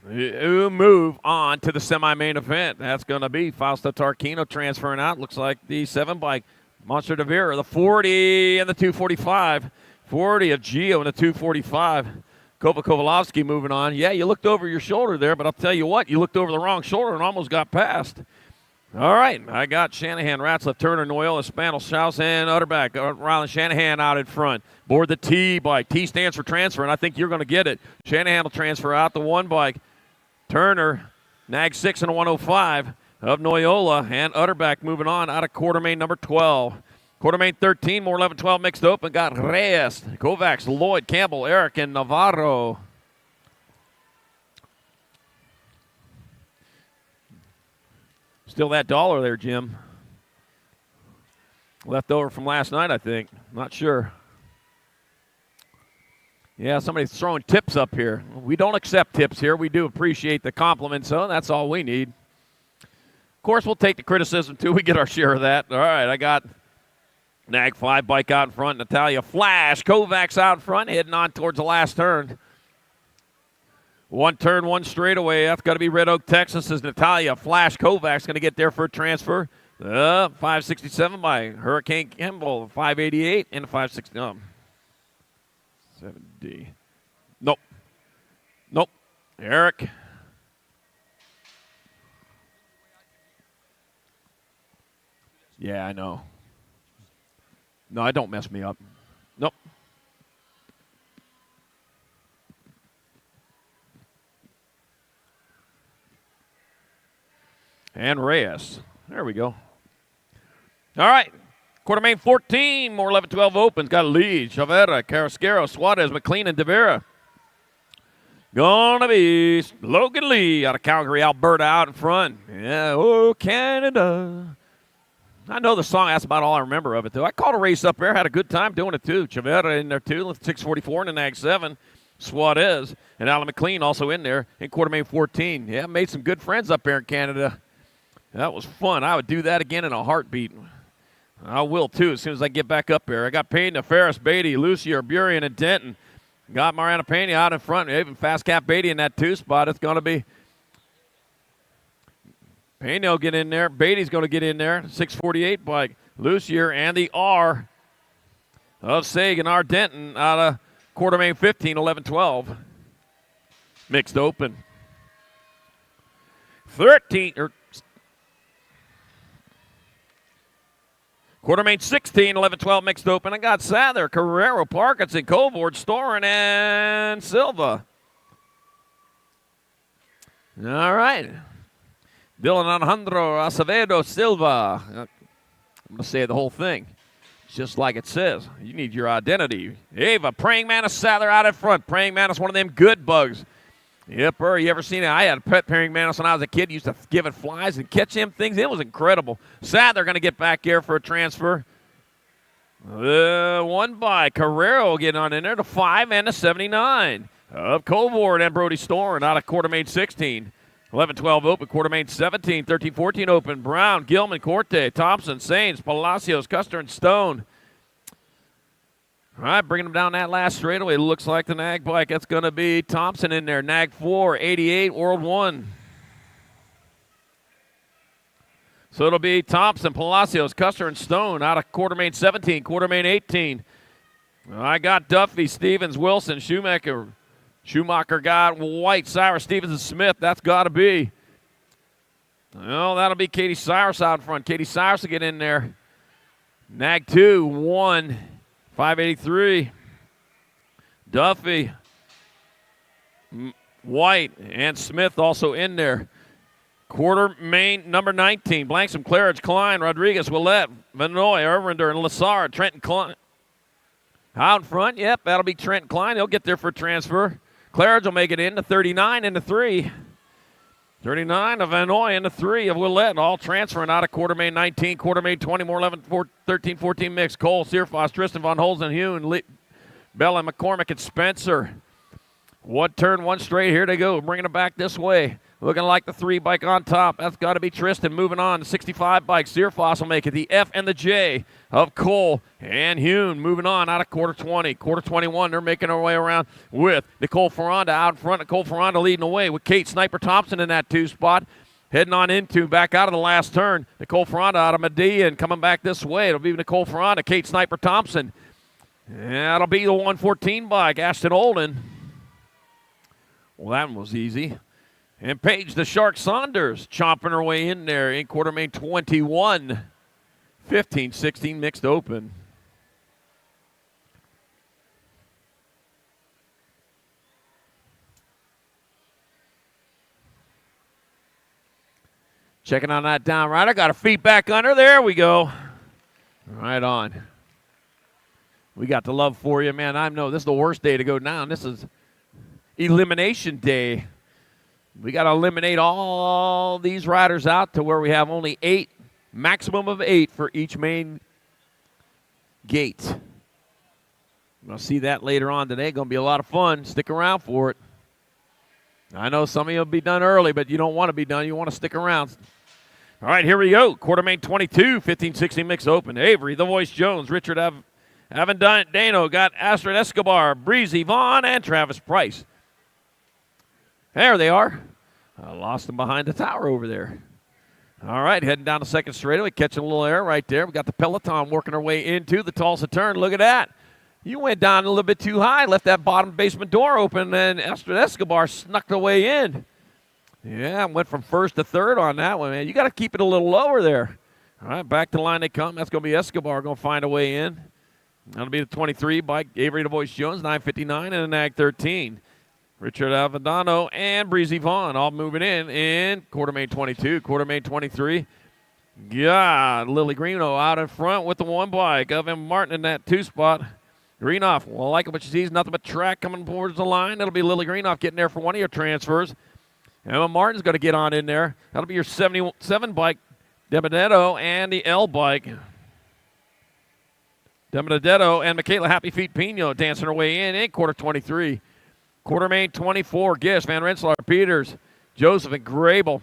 We'll move on to the semi-main event. That's going to be Fausto Tarquino transferring out. Looks like the 7 bike. Monster De Vera, the 40 and the 245. 40 of Gio and the 245. Kovalovsky moving on. Yeah, you looked over your shoulder there, but I'll tell you what, you looked over the wrong shoulder and almost got past. All right, I got Shanahan, Ratzlaff, Turner, Noyola, Spanel, Schaus, and Utterback. Ryland Shanahan out in front. Board the T bike. T stands for transfer, and I think you're going to get it. Shanahan will transfer out the 1 bike. Turner, Nag 6 and a 105 of Noyola, and Utterback moving on out of quarter main number 12. Quarter main 13, more 11-12 mixed open. Got Reyes, Kovacs, Lloyd, Campbell, Eric, and Navarro. Still that dollar there, Jim. Left over from last night, I think. Not sure. Yeah, somebody's throwing tips up here. We don't accept tips here. We do appreciate the compliments, so that's all we need. Of course, we'll take the criticism, too. We get our share of that. All right, I got Nag 5 bike out in front. Natalia Flash. Kovacs out in front, heading on towards the last turn. 1 turn, 1 straightaway. That's got to be Red Oak, Texas. As Natalia Flash Kovacs going to get there for a transfer. 567 by Hurricane Kimball. 588 and 560. 7D. Nope. Eric. Yeah, I know. No, don't mess me up. Nope. And Reyes. There we go. All right. Quarter main 14, more 11-12 opens. Got Lee, Chavera, Carrasquero, Suarez, McLean, and De Vera. Gonna be Logan Lee out of Calgary, Alberta out in front. Yeah, oh, Canada. I know the song. That's about all I remember of it, though. I called a race up there. Had a good time doing it, too. Chavera in there, too. 644 in the Nag 7. Suarez and Alan McLean also in there in quarter main 14. Yeah, made some good friends up there in Canada. That was fun. I would do that again in a heartbeat. I will, too, as soon as I get back up there. I got Pena, Ferris, Beatty, Lucier, Burian, and Denton. Got Mariana Pena out in front. Even Fast Cap Beatty in that 2 spot. It's going to be Pena will get in there. Beatty's going to get in there. 648 bike. Lucier and the R of Sagan, R. Denton out of quarter main 15, 11-12. Mixed open. 13, or quarter main 16, 11-12 mixed open. I got Sather, Carrero, Parkinson, Colvord, Storin, and Silva. All right. Dylan Alejandro Acevedo Silva. I'm going to say the whole thing. It's just like it says. You need your identity. Ava, Praying Mantis Sadler out in front. Praying Mantis, one of them good bugs. Yep, you ever seen it? I had a pet Praying Mantis when I was a kid. Used to give it flies and catch him things. It was incredible. Sadler going to get back here for a transfer. One by Carrero getting on in there to 5 and to 79 of Colvord and Brody Storm out of quarter main 16. 11-12 open, quarter main 17, 13-14 open. Brown, Gilman, Corte, Thompson, Sains, Palacios, Custer, and Stone. All right, bringing them down that last straightaway. Looks like the nag bike. That's going to be Thompson in there. Nag 4, 88, World 1. So it'll be Thompson, Palacios, Custer, and Stone out of quarter main 17, quarter main 18. I got Duffy, Stevens, Wilson, Schumacher. Schumacher got White, Cyrus, Stevens, and Smith. That's got to be. Well, that'll be Katie Cyrus out in front. Katie Cyrus will get in there. Nag 2, 1, 583. Duffy, White, and Smith also in there. Quarter main number 19. Blanksom, Claridge, Klein, Rodriguez, Willette, Vanoy, Irvinder, and Lassard. Trenton Klein. Out in front, yep, that'll be Trenton Klein. He'll get there for transfer. Claridge will make it in to 39 into 3. 39 of Vanoy into 3 of Willette. All transferring out of quarter main 19, quarter main 20, more 11, 13, 14 mix. Cole, Searfoss, Tristan Von Holzen, Hune, Bella, McCormick, and Spencer. One turn, one straight. Here they go, bringing it back this way. Looking like the 3 bike on top. That's got to be Tristan. Moving on to 65 bike. Searfoss will make it. The F and the J of Cole and Hune. Moving on out of quarter 20. Quarter 21, they're making their way around with Nicole Ferranda out in front. Nicole Ferranda leading the way with Kate Sniper Thompson in that 2 spot. Heading on into back out of the last turn. Nicole Ferranda out of Medea and coming back this way. It'll be Nicole Ferranda, Kate Sniper Thompson. And that'll be the 114 bike. Ashton Olden. Well, that one was easy. And Paige the Shark Saunders chomping her way in there in quarter main 21. 15-16 mixed open. Checking on that down rider. Got her feet back under. There we go. Right on. We got the love for you, man. I know this is the worst day to go down. This is elimination day. We got to eliminate all these riders out to where we have only 8, maximum of 8 for each main gate. We'll see that later on today. Going to be a lot of fun. Stick around for it. I know some of you will be done early, but you don't want to be done. You want to stick around. All right, here we go. Quarter main 22, 15-16 mix open. Avery, The Voice Jones, Richard Avendano, got Astrid Escobar, Breezy Vaughn, and Travis Price. There they are. I lost them behind the tower over there. All right, heading down the second straightaway, catching a little air right there. We got the Peloton working our way into the Tulsa turn. Look at that. You went down a little bit too high, left that bottom basement door open, and Astrid Escobar snuck the way in. Yeah, went from first to third on that one, man. You got to keep it a little lower there. All right, back to the line they come. That's going to be Escobar going to find a way in. That'll be the 23 by Avery The Voice Jones, 9:59, and a nag 13. Richard Avendano and Breezy Vaughn all moving in quarter main 22, quarter main 23. Yeah, Lily Greeno out in front with the 1 bike. Evan Martin in that 2 spot. Greenoff, well, like what she sees, nothing but track coming towards the line. That'll be Lily Greenoff getting there for one of your transfers. Emma Martin's going to get on in there. That'll be your 77 bike, Debenedetto, and the L bike. Debenedetto and Michaela Happy Feet Pino dancing her way in quarter 23. Quarter main 24, Gish, Van Rensselaer, Peters, Joseph, and Grable.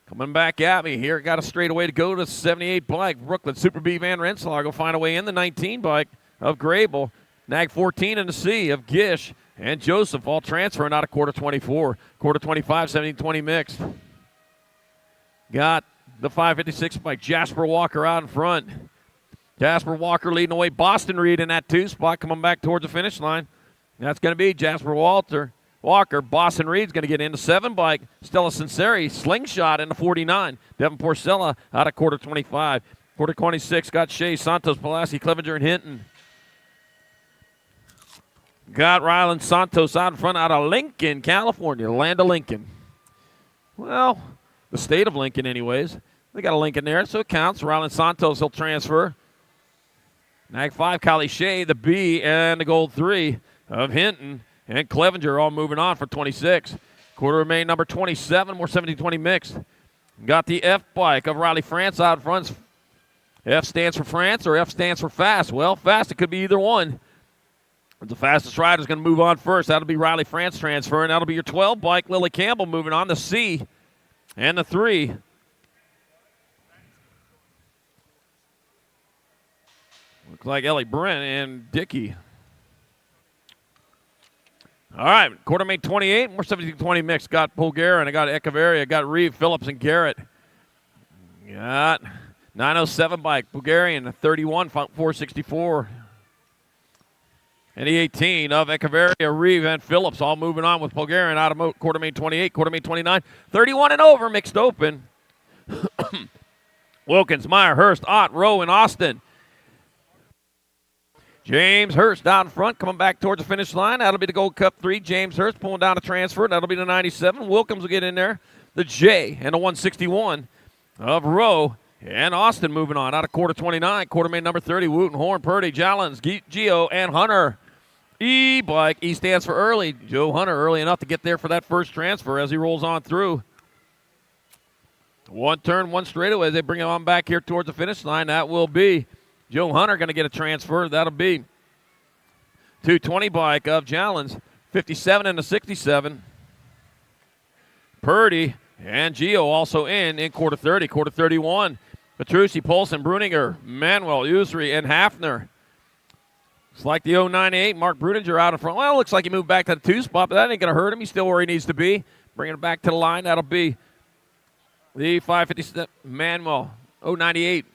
Coming back at me here. Got a straightaway to go to 78 bike. Brooklyn, Super B, Van Rensselaer. Go find a way in the 19 bike of Grable. Nag 14 in the C of Gish and Joseph, all transferring out of quarter 24. Quarter 25, 17-20 mixed. Got the 556 bike, Jasper Walker out in front. Jasper Walker leading the way. Boston Reed in that 2 spot coming back towards the finish line. That's going to be Jasper Walker. Boston Reed's going to get into 7 bike. Stella Sinceri, slingshot into 49. Devin Porcella out of quarter 25. Quarter 26 got Shea, Santos, Pulaski, Clevenger, and Hinton. Got Ryland Santos out in front out of Lincoln, California, the land of Lincoln. Well, the state of Lincoln anyways. They got a link in there, so it counts. Rylan Santos will transfer. Nag 5, Kylie Shea, the B, and the gold 3 of Hinton. And Clevenger all moving on for 26. Quarter remain number 27, more 17-20 mixed. Got the F bike of Riley France out front. F stands for France or F stands for fast. Well, fast, it could be either one. The fastest rider is going to move on first. That'll be Riley France transferring. That'll be your 12 bike. Lily Campbell moving on, the C and the 3. Looks like Ellie Brent and Dickey. All right, quarter made 28, more 17-20 mix. Got Bulgarian, I got Echeverria, I got Reeve, Phillips, and Garrett. Got 907 bike, Bulgarian, 31, 464. And the 18 of Echeverria, Reeve, and Phillips all moving on with Bulgarian out of quarter made 28, quarter made 29, 31 and over, mixed open. Wilkins, Meyer, Hurst, Ott, Rowe, and Austin. James Hurst down front, coming back towards the finish line. That'll be the Gold Cup 3. James Hurst pulling down a transfer. That'll be the 97. Wilkins will get in there. The J and the 161 of Rowe. And Austin moving on out of quarter 29. Quarter main number 30. Wooten, Horn, Purdy, Jallens, Geo, and Hunter. E-bike. E stands for early. Joe Hunter early enough to get there for that first transfer as he rolls on through. One turn, one straightaway. They bring him on back here towards the finish line. That will be Joe Hunter going to get a transfer. That'll be 220 bike of Jallens, 57 and a 67. Purdy and Geo also in quarter 30. Quarter 31, Petrucci, Polson, Bruninger, Manuel, Usry, and Hafner. It's like the 098, Mark Bruninger out in front. Well, it looks like he moved back to the 2 spot, but that ain't going to hurt him. He's still where he needs to be. Bringing it back to the line, that'll be the 557, Manuel, 098.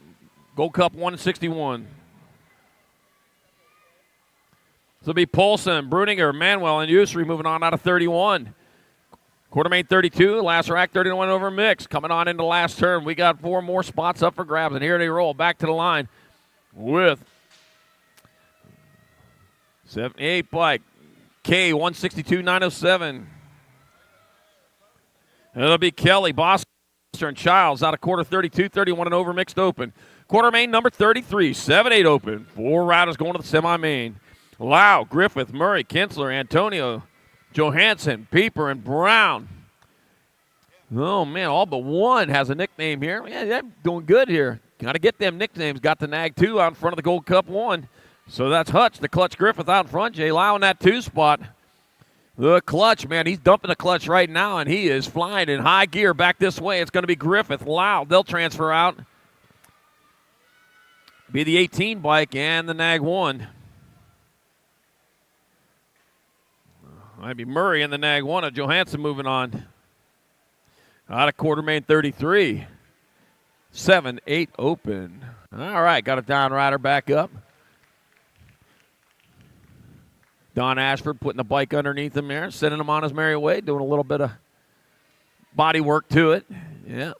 Gold Cup 161. So it'll be Polson, Bruninger, Manuel, and Usry moving on out of 31. Quarter main 32, last rack 31 over mix. Coming on into the last turn. We got 4 more spots up for grabs, and here they roll back to the line with 78 bike, K 162.907. It'll be Kelly, Boston, and Childs out of quarter 32, 31 and over mixed open. Quarter main number 33, 7-8 open. 4 riders going to the semi-main. Lau, Griffith, Murray, Kinsler, Antonio, Johansson, Pieper, and Brown. Oh, man, all but one has a nickname here. Yeah, they're doing good here. Got to get them nicknames. Got the Nag 2 out in front of the Gold Cup 1. So that's Hutch, the Clutch Griffith out in front. Jay Lau in that 2 spot. The Clutch, man, he's dumping the clutch right now, and he is flying in high gear back this way. It's going to be Griffith, Lau. They'll transfer out. Be the 18 bike and the Nag 1. Might be Murray and the Nag 1 of Johansson moving on. Out of quarter main 33. 7-8 open. All right, got a down rider back up. Don Ashford putting the bike underneath him there, sending him on his merry way, doing a little bit of body work to it. Yeah.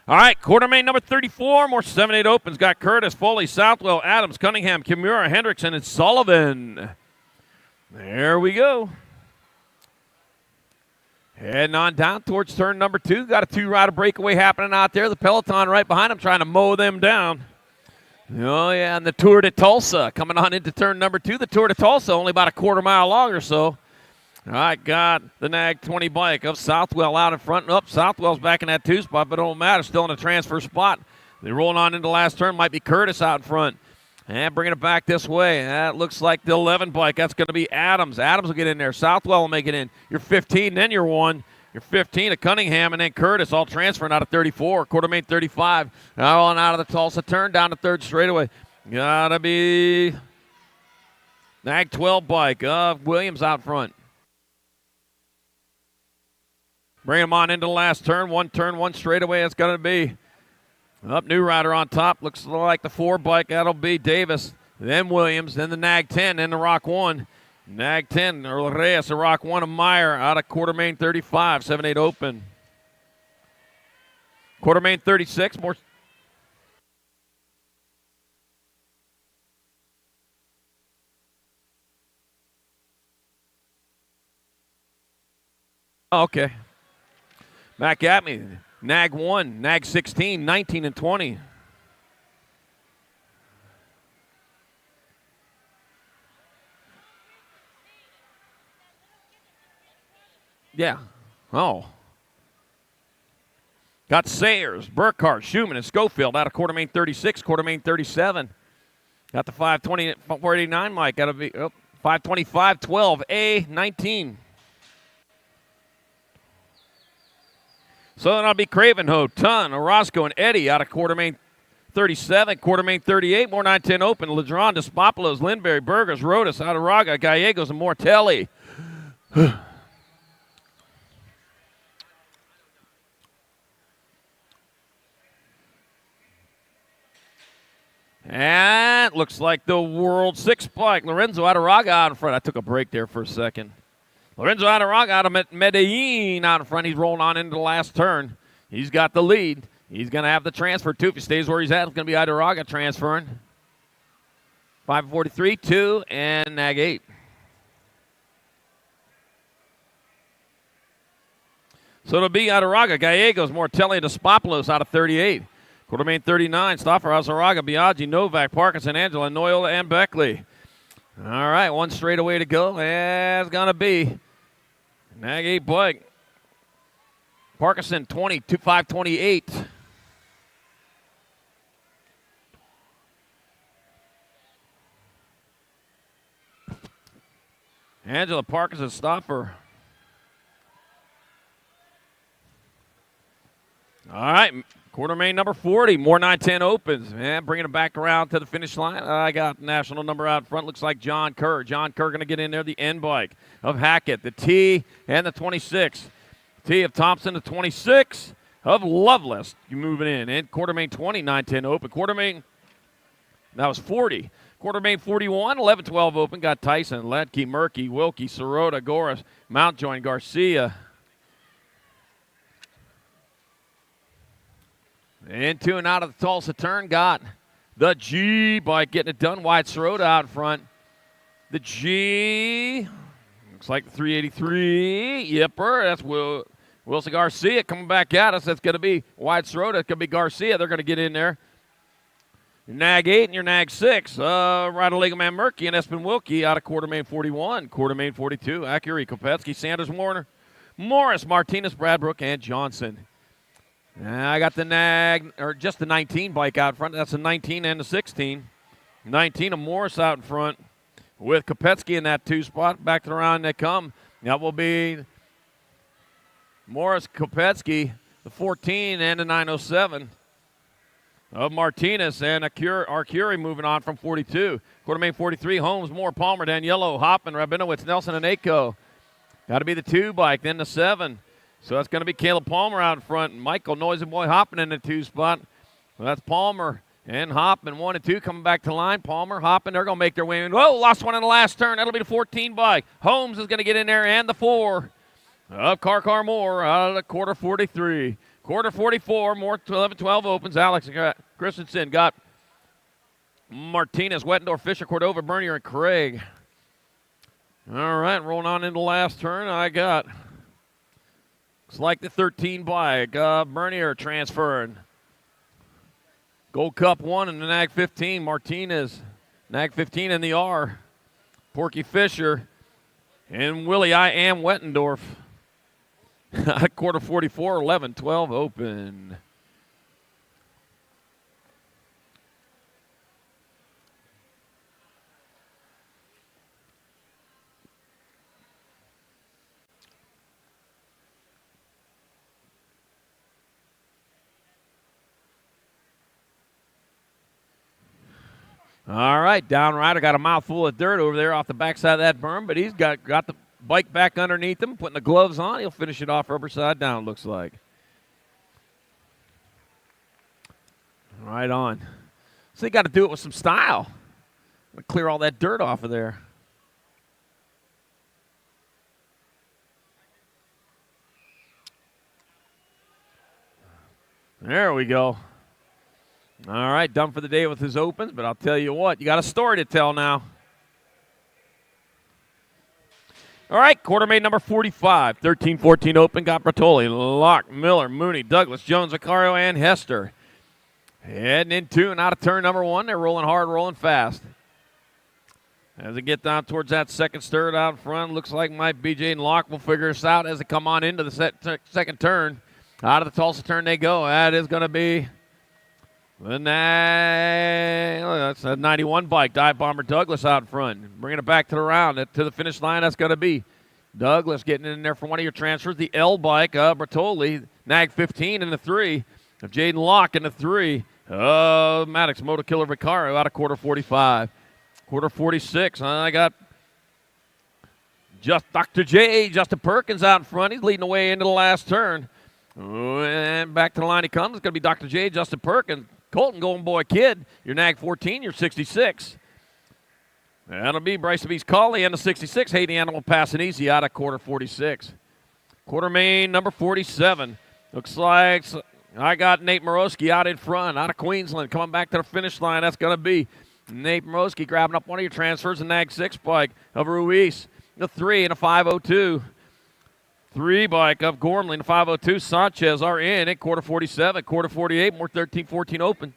All right, quarter main number 34, more 7-8 opens. Got Curtis, Foley, Southwell, Adams, Cunningham, Kimura, Hendrickson, and Sullivan. There we go. Heading on down towards turn number 2. Got a 2-rider breakaway happening out there. The peloton right behind them trying to mow them down. Oh, yeah, and the Tour de Tulsa coming on into turn number 2. The Tour de Tulsa only about a quarter mile long or so. All right, got the Nag 20 bike of Southwell out in front. Up, Southwell's back in that 2 spot, but it don't matter. Still in a transfer spot. They're rolling on into the last turn. Might be Curtis out in front. And bringing it back this way. That looks like the 11 bike. That's going to be Adams. Adams will get in there. Southwell will make it in. You're 15, then you're 1. You're 15 of Cunningham, and then Curtis all transferring out of 34. Quarter main 35. Now on out of the Tulsa turn down the 3rd straightaway. Got to be Nag 12 bike of Williams out front. Bring him on into the last turn. One straightaway. It's going to be Up, new rider on top. Looks like the 4 bike. That'll be Davis. Then Williams. Then the Nag 10. Then the Rock 1. Nag 10, or Reyes, the Rock 1 of Meyer out of quarter main 35. 7-8 open. Quarter main 36. More. Oh, okay. Back at me. Nag 1, Nag 16, 19 and 20. Yeah. Oh. Got Sayers, Burkhart, Schumann, and Schofield out of quarter main 36, quarter main 37. Got the 520, 489 mic. That'll be 525, 12, A, 19. So then I'll be Cravenho, Ton, Orozco, and Eddie out of quarter main 37, quarter main 38, more 9-10 open. Ladron, Despopolos, Lindberry, Burgers, Rodas, Adaraga, Gallegos, and Mortelli. And looks like the World 6 bike. Lorenzo Adaraga out in front. I took a break there for a second. Lorenzo Adaraga out of Medellin out in front. He's rolling on into the last turn. He's got the lead. He's going to have the transfer, too. If he stays where he's at, it's going to be Adaraga transferring. 543, 2, and Nag 8. So it'll be Adaraga, Gallegos, Mortelli, Despopolos out of 38. Quarter main 39, Stoffer, Azaraga, Biaggi, Novak, Parkinson, Angela, Noyola, and Beckley. All right, one straightaway to go. And it's going to be Nag 8 bike. Parkinson, 528. Angela, Parkinson, Stoffer. All right, quarter main number 40, more 9-10 opens. Man, bringing it back around to the finish line. I got national number out front. Looks like John Kerr. John Kerr going to get in there. The N bike of Hackett, the T, and the 26. T of Thompson, the 26 of Loveless. You moving in. And quarter main 20, 9-10 open. Quarter main, that was 40. Quarter main 41, 11-12 open. Got Tyson, Ledke, Murky, Wilkie, Sirota, Goris, Mountjoy, Garcia. Into and out of the Tulsa turn, got the G bike getting it done. Wyatt Sirota out in front. The G, looks like the 383. Yipper, that's Wilson Garcia coming back at us. That's going to be Wyatt Sirota. It's going to be Garcia. They're going to get in there. Your Nag 8 and your Nag 6. Ryder Legoman Murky and Espen Wilkie out of quarter main 41. Quarter main 42. Acuri, Kopetsky, Sanders, Warner, Morris, Martinez, Bradbrook, and Johnson. I got the Nag, or just the 19 bike out front. That's the 19 and the 16. 19 of Morris out in front with Kopetsky in that 2 spot. Back to the round they come. That will be Morris, Kopetsky, the 14 and the 907 of Martinez, and Arcuri moving on from 42. Quarter main 43, Holmes, Moore, Palmer, Daniello, Hoppman, Rabinowitz, Nelson, and Ako. Got to be the 2 bike, then the 7. So that's going to be Caleb Palmer out in front. Michael Noisy Boy Hoppman in the 2 spot. So that's Palmer and Hoppman, 1 and 2 coming back to line. Palmer, Hoppman, they're going to make their way in. Whoa, lost one in the last turn. That'll be the 14 bike. Holmes is going to get in there, and the 4 of Car Moore out of the quarter 43. Quarter 44, more 11-12 opens. Alex Christensen got Martinez, Wettendorf, Fisher, Cordova, Bernier, and Craig. All right, rolling on into the last turn. I got... Looks like the 13 bike. Bernier transferring. Gold Cup 1 and the Nag 15. Martinez. Nag 15 in the R. Porky Fisher. And Willie I Am Wettendorf. Quarter 44, 11-12 open. All right, down rider got a mouthful of dirt over there off the backside of that berm, but he's got the bike back underneath him, putting the gloves on. He'll finish it off rubber side down, looks like. Right on. So you got to do it with some style. Clear all that dirt off of there. There we go. All right, done for the day with his opens, but I'll tell you what, you got a story to tell now. All right, quarter main number 45, 13-14 open, got Bertoli, Locke, Miller, Mooney, Douglas, Jones, Vicario, and Hester. Heading into and out of turn number 1, they're rolling hard, rolling fast. As they get down towards that second stirred out front, looks like Mike, BJ, and Locke will figure this out as they come on into the second turn. Out of the Tulsa turn they go. That is going to be that's a 91 bike. Dive Bomber Douglas out front. Bringing it back to the round. To the finish line, that's going to be Douglas getting in there for one of your transfers. The L bike, Bertoli, Nag 15 in the 3. Of Jaden Locke in the 3. Maddox, Moto Killer Vicario out of quarter 45. Quarter 46, I got just Dr. J, Justin Perkins out in front. He's leading the way into the last turn. And back to the line he comes. It's going to be Dr. J, Justin Perkins, Colton Golden Boy Kid. Your Nag 14, your 66. That'll be Bryce Beast Colley and the 66. Haiti Animal passing easy out of quarter 46. Quarter main number 47. Looks like I got Nate Morosky out in front, out of Queensland, coming back to the finish line. That's going to be Nate Morosky grabbing up one of your transfers, the Nag 6 bike of Ruiz. The 3 and a 502. 3 bike of Gormley and a 502. Sanchez are in at quarter 47. Quarter 48, more 13-14 open.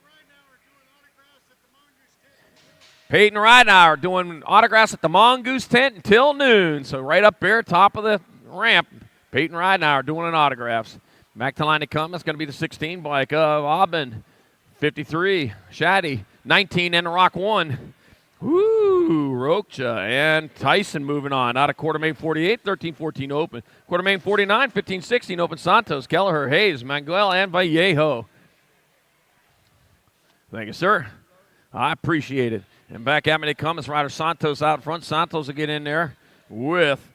Peyton Ridenauer doing autographs at the Mongoose tent until noon. So right up there, top of the ramp, Peyton Ridenauer doing an autographs. Back to line to come. That's going to be the 16 bike of Aubin. 53, Shaddy. 19 and the Rock 1. Woo, Rocha and Tyson moving on. Out of quarter main 48, 13-14 open. Quarter main 49, 15-16 open. Santos, Kelleher, Hayes, Manuel, and Vallejo. Thank you, sir. I appreciate it. And back at me they come. It's Ryder Santos out front. Santos will get in there with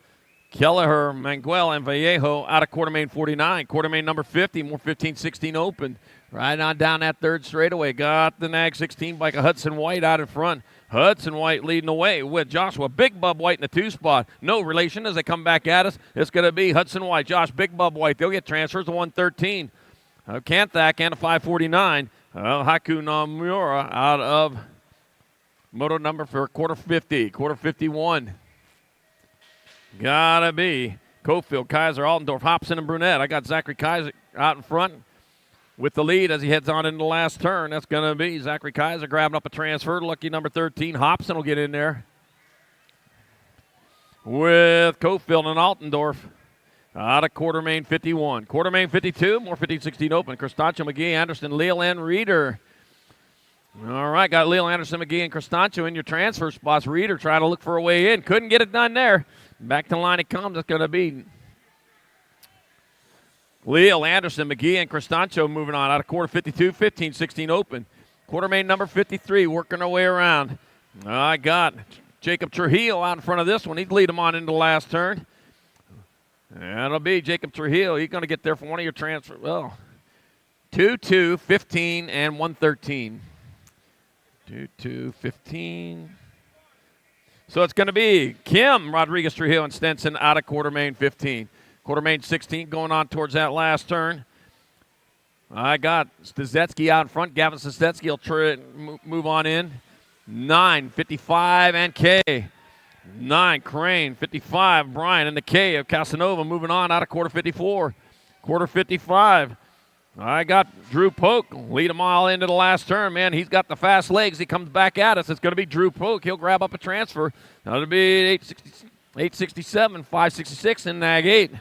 Kelleher, Manuel, and Vallejo out of quarter main 49. Quarter main number 50, more 15-16 open. Right on down that third straightaway. Got the Nag 16 bike of Hudson White out in front. Hudson White leading the way with Joshua Big Bub White in the 2 spot. No relation as they come back at us. It's going to be Hudson White, Josh Big Bub White. They'll get transfers to 113. Kanthak and a 549. Haku Nomura out of moto number for quarter 50. Quarter 51. Gotta be Cofield, Kaiser, Altendorf, Hobson, and Brunette. I got Zachary Kaiser out in front with the lead as he heads on into the last turn. That's going to be Zachary Kaiser grabbing up a transfer. Lucky number 13. Hobson will get in there with Cofield and Altendorf out of quarter main 51. Quarter main 52, more 15-16 open. Cristancho, McGee, Anderson, Leal, and Reeder. All right, got Leal, Anderson, McGee, and Cristancho in your transfer spots. Reeder trying to look for a way in. Couldn't get it done there. Back to the line it comes. It's going to be Leal, Anderson, McGee, and Cristancho moving on out of quarter 52, 15-16 open. Quarter main number 53 working their way around. I got Jacob Trujillo out in front of this one. He'd lead him on into the last turn. That'll be Jacob Trujillo. He's going to get there for one of your transfers. Well, 2-2, 15, and 113. 2-2, 15. So it's going to be Kim, Rodriguez, Trujillo, and Stenson out of quarter main 15. Quarter main 16 going on towards that last turn. I got Stazetsky out in front. Gavin Stazetsky will move on in. 9, 55, and K. 9, Crane, 55, Brian, and the K of Casanova moving on out of quarter 54. Quarter 55. I got Drew Polk. Lead them all into the last turn, man. He's got the fast legs. He comes back at us. It's going to be Drew Polk. He'll grab up a transfer. That'll be 867, 566 in Nag 8.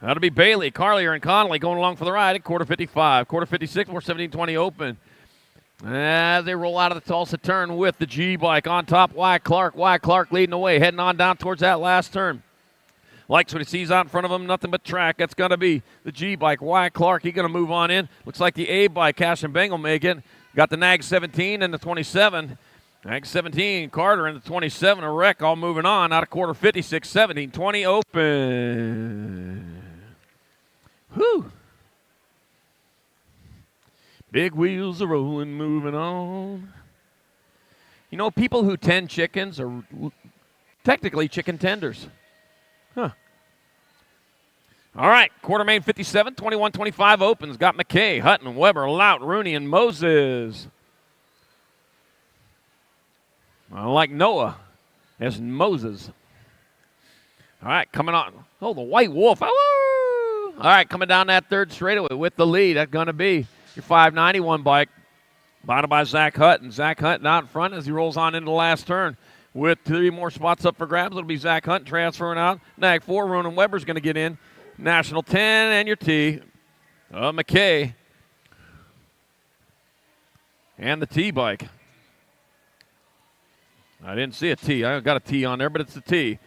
That'll be Bailey, Carlier, and Connolly going along for the ride at quarter 55. Quarter 56, more 17-20 open. As they roll out of the Tulsa turn with the G-bike on top, Wyatt Clark. Wyatt Clark leading the way, heading on down towards that last turn. Likes what he sees out in front of him, nothing but track. That's going to be the G-bike. Wyatt Clark, he's going to move on in. Looks like the A-bike, Cash and Bengal make it. Got the Nag 17 and the 27. Nag 17, Carter and the 27, a wreck all moving on out of quarter 56, 17-20 open. Whew. Big wheels are rolling, moving on. You know, people who tend chickens are technically chicken tenders. Huh. All right, quarter main 57, 21-25 opens. Got McKay, Hutton, Weber, Lout, Rooney, and Moses. I like Noah. It's Moses. All right, coming on. Oh, the White Wolf. Oh! All right, coming down that third straightaway with the lead. That's going to be your 591 bike. Bottom by Zach Hutton. Zach Hutton out in front as he rolls on into the last turn. With 3 more spots up for grabs, it'll be Zach Hutton transferring out. Nag 4, Ronan Weber's going to get in. National 10 and your T. McKay. And the T bike. I didn't see a T. I got a T on there, but it's a T.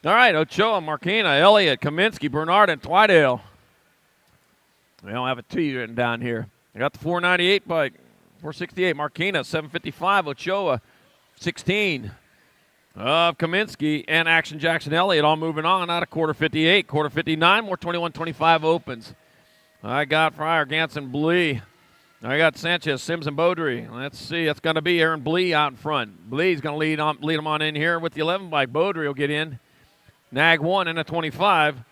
All right, Ochoa, Marquina, Elliott, Kaminsky, Bernard, and Twydale. We don't have a T written down here. I got the 498 bike. 468, Marquina, 755, Ochoa, 16. Kaminsky and Action Jackson Elliott all moving on out of quarter 58. Quarter 59, more 21-25 opens. I got Fryer, Ganson, Blee. I got Sanchez, Sims, and Beaudry. Let's see. That's going to be Aaron Blee out in front. Blee's going to lead him on in here with the 11 bike. Beaudry will get in. Nag 1 and a 25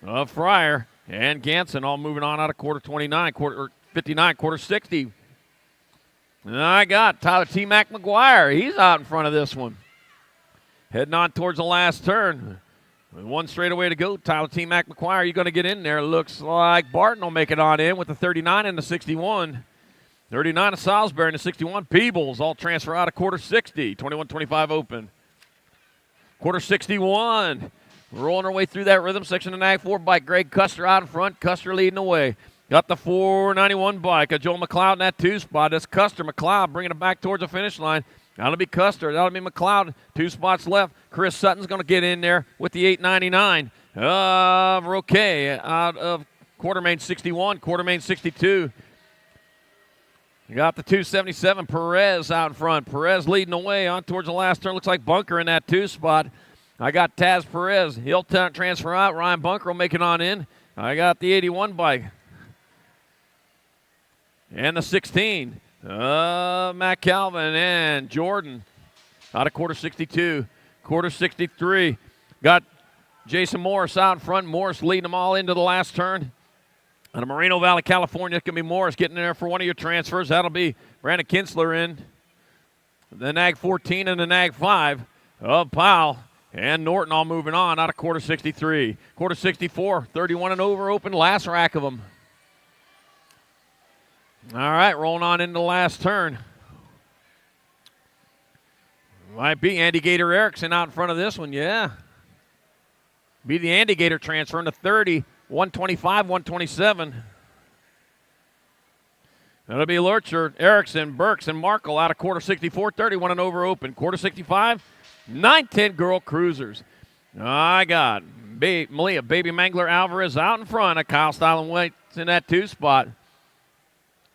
of Fryer and Ganson all moving on out of quarter 29, quarter 59, quarter 60. I got Tyler T-Mac McGuire. He's out in front of this one. Heading on towards the last turn. With 1 straightaway to go, Tyler T-Mac McGuire, you're going to get in there. Looks like Barton will make it on in with the 39 and the 61. 39 of Salisbury and the 61. Peebles all transfer out of quarter 60. 21-25 open. Quarter 61. Rolling our way through that rhythm section of Nag 4 bike. Greg Custer out in front. Custer leading the way. Got the 491 bike of Joe McLeod in that 2 spot. That's Custer. McLeod bringing it back towards the finish line. That'll be Custer. That'll be McLeod. 2 spots left. Chris Sutton's going to get in there with the 899 of Roque out of quarter main 61, quarter main 62. You got the 277 Perez out in front. Perez leading the way on towards the last turn. Looks like Bunker in that 2 spot. I got Taz Perez. He'll transfer out. Ryan Bunker will make it on in. I got the 81 bike. And the 16. Matt Calvin and Jordan out of quarter 62. Quarter 63. Got Jason Morris out in front. Morris leading them all into the last turn. Out of Moreno Valley, California, it's going to be Morris getting in there for one of your transfers. That'll be Brandon Kinsler in. The Nag 14 and the Nag 5 of Powell and Norton all moving on out of quarter 63. Quarter 64, 31 and over open, last rack of them. All right, rolling on into the last turn. Might be Andy Gator Erickson out in front of this one, yeah. Be the Andy Gator transfer into 30. 125, 127. That'll be Lurcher, Erickson, Burks, and Markle out of quarter 64, 31 and over open. Quarter 65, 9-10 girl cruisers. I got Malia, Baby Mangler Alvarez out in front of Kyle Styling Waits in that 2 spot.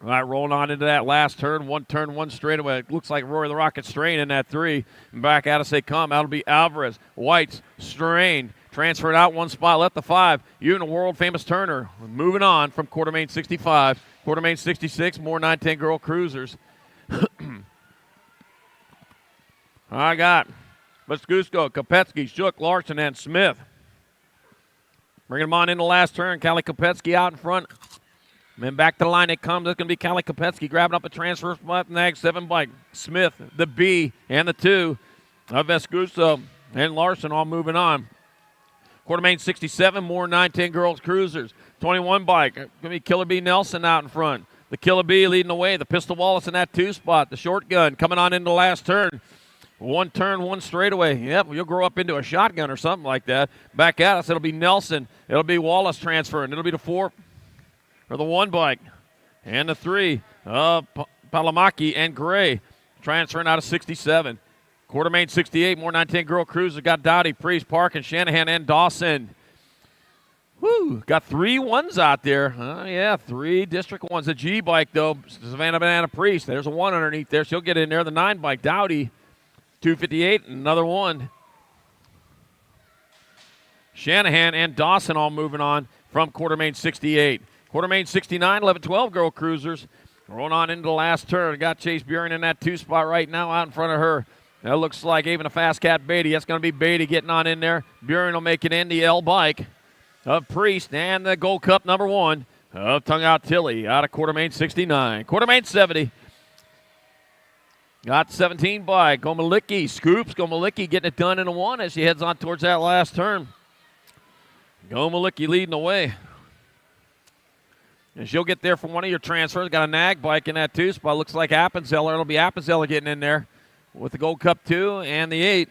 All right, rolling on into that last turn, 1 straightaway. It looks like Rory the Rocket Strain in that 3. And back out as they come. That'll be Alvarez, Whites, Strain. Transferred out 1 spot, left the 5. You and the world-famous Turner. Moving on from quarter main 65. Quarter main 66, more 9-10 girl cruisers. I got Vescusko, Kopetsky, Shook, Larson, and Smith. Bringing them on in the last turn. Callie Kopetsky out in front. And then back to the line it comes. That's going to be Callie Kopetsky grabbing up a transfer spot. Nag 7 bike. Smith, the B, and the 2 of Vescuso and Larson all moving on. Quarter main 67, more 9-10 girls cruisers. 21 bike, going to be Killer B Nelson out in front. The Killer B leading the way. The Pistol Wallace in that 2 spot. The short gun coming on into the last turn. 1 turn, 1 straightaway. Yep, you'll grow up into a shotgun or something like that. Back at us, it'll be Nelson. It'll be Wallace transferring. It'll be the 4 or the 1 bike. And the 3 of Palamaki and Gray transferring out of 67. Quarter main 68, more 9-10 girl cruiser. Got Dowdy, Priest, Park, and Shanahan, and Dawson. Woo, got 3 1s out there. Yeah, 3 district 1s. The G bike, though, Savannah Banana Priest. There's a 1 underneath there. She'll get in there. The 9 bike, Dowdy, 258, another 1. Shanahan and Dawson all moving on from quarter main 68. Quarter main 69, 11-12 girl cruisers. Rolling on into the last turn. Got Chase Buren in that 2 spot right now out in front of her. That looks like even a fast cat Beatty. That's going to be Beatty getting on in there. Buren will make it in the L bike of Priest and the Gold Cup number 1 of Tongue Out Tilly out of Quartermain 69. Quartermain 70. Got 17 bike. Gomalicki scoops. Gomalicki getting it done in a 1 as she heads on towards that last turn. Gomalicki leading the way. And she'll get there from one of your transfers. Got a nag bike in that 2 spot. Looks like Appenzeller. It'll be Appenzeller getting in there with the Gold Cup 2 and the 8.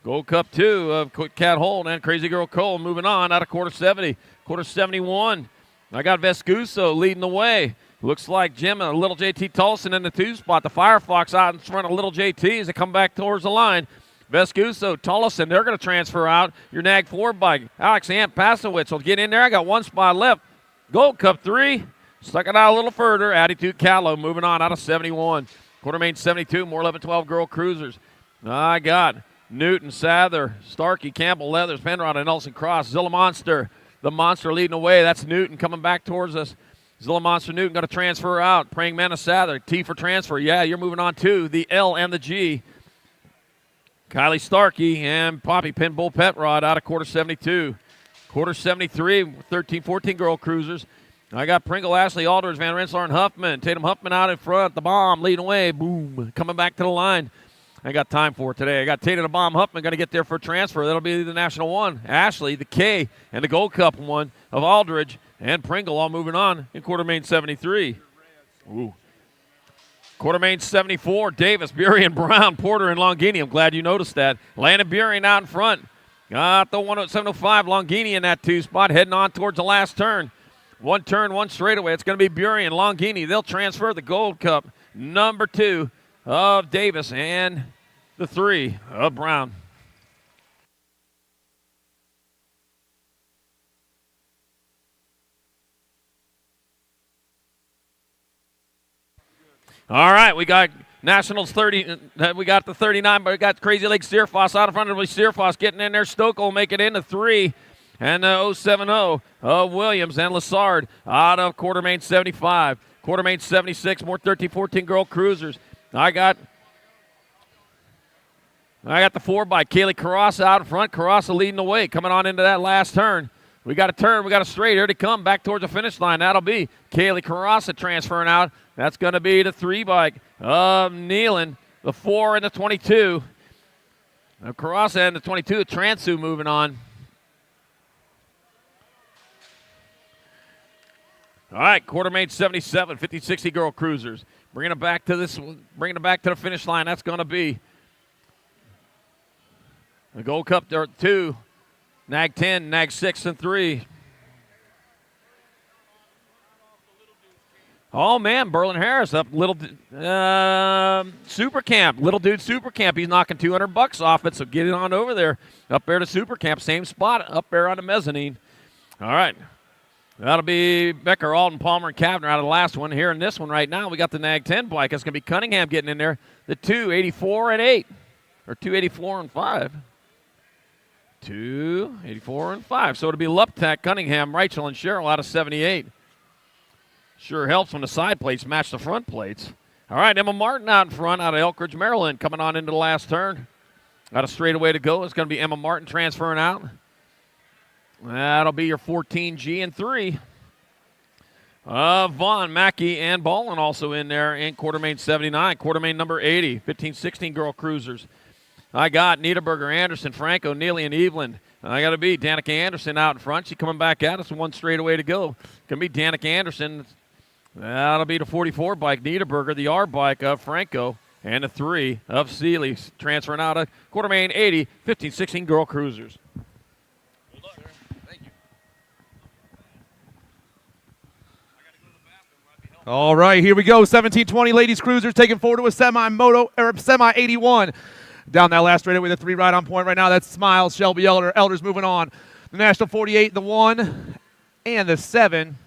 Gold Cup 2 of Cat Holt and Crazy Girl Cole moving on out of quarter 70. Quarter 71. I got Vescuso leading the way. Looks like Jim and Little JT Tulsa in the 2 spot. The Firefox out in front of Little JT as they come back towards the line. Vescuso, Tullison, they're going to transfer out. Your Nag 4 bike. Alex Ant Pasowitz will get in there. I got 1 spot left. Gold Cup 3. Stuck it out a little further. Attitude Callow moving on out of 71. Quartermain 72. More 11-12 girl cruisers. I got Newton, Sather, Starkey, Campbell, Leathers, Penrod, and Nelson Cross. Zilla Monster. The Monster leading the way. That's Newton coming back towards us. Zilla Monster Newton going to transfer out. Praying Mantis Sather. T for transfer. Yeah, you're moving on to the L and the G. Kylie Starkey and Poppy Pinbull Petrod out of quarter 72. Quarter 73, 13-14 girl cruisers. I got Pringle, Ashley, Alders, Van Rensselaer, and Huffman. Tatum Huffman out in front. The Bomb leading away. Boom. Coming back to the line. I got time for it today. I got Tatum the Bomb Huffman going to get there for a transfer. That'll be the National 1. Ashley, the K, and the Gold Cup 1 of Aldridge and Pringle all moving on in Quartermain 73. Ooh. Quartermain 74, Davis, Burien, Brown, Porter, and Longini. I'm glad you noticed that. Landon Burien out in front. Got the 705 Longini in that 2 spot, heading on towards the last turn. 1 turn, 1 straightaway. It's going to be Burien, Longini. They'll transfer the Gold Cup number 2 of Davis and the 3 of Brown. All right, we got Nationals 30. We got the 39, but we got Crazy Lake Steerfoss out in front of Steerfoss getting in there. Stokel will make it into 3. And the 070 of Williams and Lassard out of Quartermain 75. Quartermain 76, more 13-14 girl cruisers. I got the 4 by Kaylee Carrassa out in front. Carrassa leading the way, coming on into that last turn. We got a turn. We got a straight. Here they come back towards the finish line. That'll be Kaylee Carrassa transferring out. That's going to be the 3 bike of Nealon, the 4 and the 22. Carrassa and the 22. Transu moving on. All right, Quartermain 77, 50-60 girl cruisers. Bringing it back to the finish line. That's going to be the Gold Cup 2. Nag 10, Nag 6, and 3. Oh, man, Berlin Harris up Super Camp. Little Dude Super Camp. He's knocking $200 off it, so get it on over there. Up there to Super Camp. Same spot up there on the mezzanine. All right. That'll be Becker, Alden, Palmer, and Kavner out of the last one. Here in this one right now, we got the Nag 10 bike. It's going to be Cunningham getting in there. The 284 and 8. Or 284 and 5. 284 and 5. So it'll be Luptak, Cunningham, Rachel, and Cheryl out of 78. Sure helps when the side plates match the front plates. All right, Emma Martin out in front out of Elkridge, Maryland, coming on into the last turn. Got a straightaway to go. It's going to be Emma Martin transferring out. That'll be your 14G and 3. Vaughn, Mackey, and Ballin also in there in Quartermain 79. Quartermain number 80, 15-16 girl cruisers. I got Niederberger, Anderson, Franco, Neely, and Evelyn. I got to be Danica Anderson out in front. She's coming back at us. 1 straightaway to go. Going to be Danica Anderson. That'll be the 44 bike, Niederberger, the R bike of Franco, and the 3 of Seeley. Transferring out of Quartermain 80, 15-16 girl cruisers. All right, here we go. 17-20 ladies cruisers taking forward to a semi 81. Down that last straightaway, the 3 right on point right now. That's Smiles, Shelby Elder. Elder's moving on. The National 48, the 1, and the 7.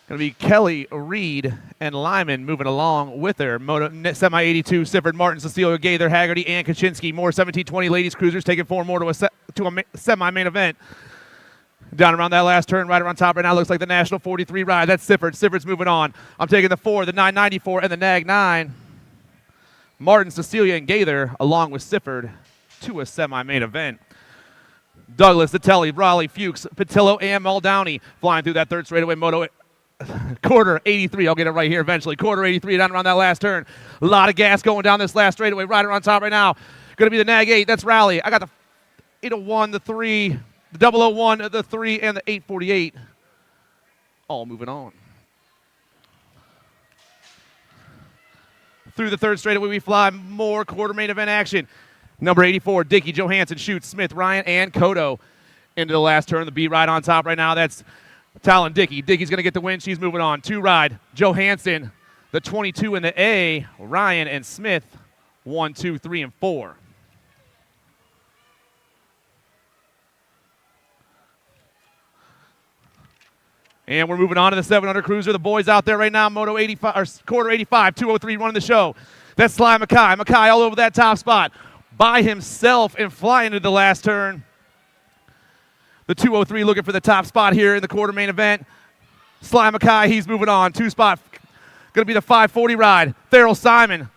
Going to be Kelly, Reed, and Lyman moving along with her. Semi 82, Sifford, Martin, Cecilia Gaither, Haggerty, and Kaczynski. More 17-20 ladies cruisers taking forward more to a semi-main event. Down around that last turn, right around top right now, looks like the National 43 ride. That's Sifford. Sifford's moving on. I'm taking the 4, the 994, and the Nag 9. Martin, Cecilia, and Gaither, along with Sifford, to a semi-main event. Douglas, Vitelli, Raleigh, Fuchs, Patillo, and Muldowney flying through that third straightaway moto. Quarter 83, I'll get it right here eventually. Quarter 83 down around that last turn. A lot of gas going down this last straightaway. Right around top right now. Going to be the Nag 8. That's Raleigh. I got the 801, the 3, the 001, the 3, and the 848. All moving on. Through the third straightaway we fly. More quarter main event action. Number 84, Dickey, Johansson, Schutz, Smith, Ryan, and Kodo. Into the last turn. The B ride on top right now. That's Talon Dickey. Dickey's going to get the win. She's moving on. 2 ride. Johansson, the 22 in the A. Ryan and Smith, 1, 2, 3, and 4. And we're moving on to the 700 cruiser. The boys out there right now, Moto 85, or quarter 85, 203 running the show. That's Sly Mackay. Mackay all over that top spot by himself and flying into the last turn. The 203 looking for the top spot here in the quarter main event. Sly Mackay, he's moving on. 2 spot, going to be the 540 ride. Farrell Simon.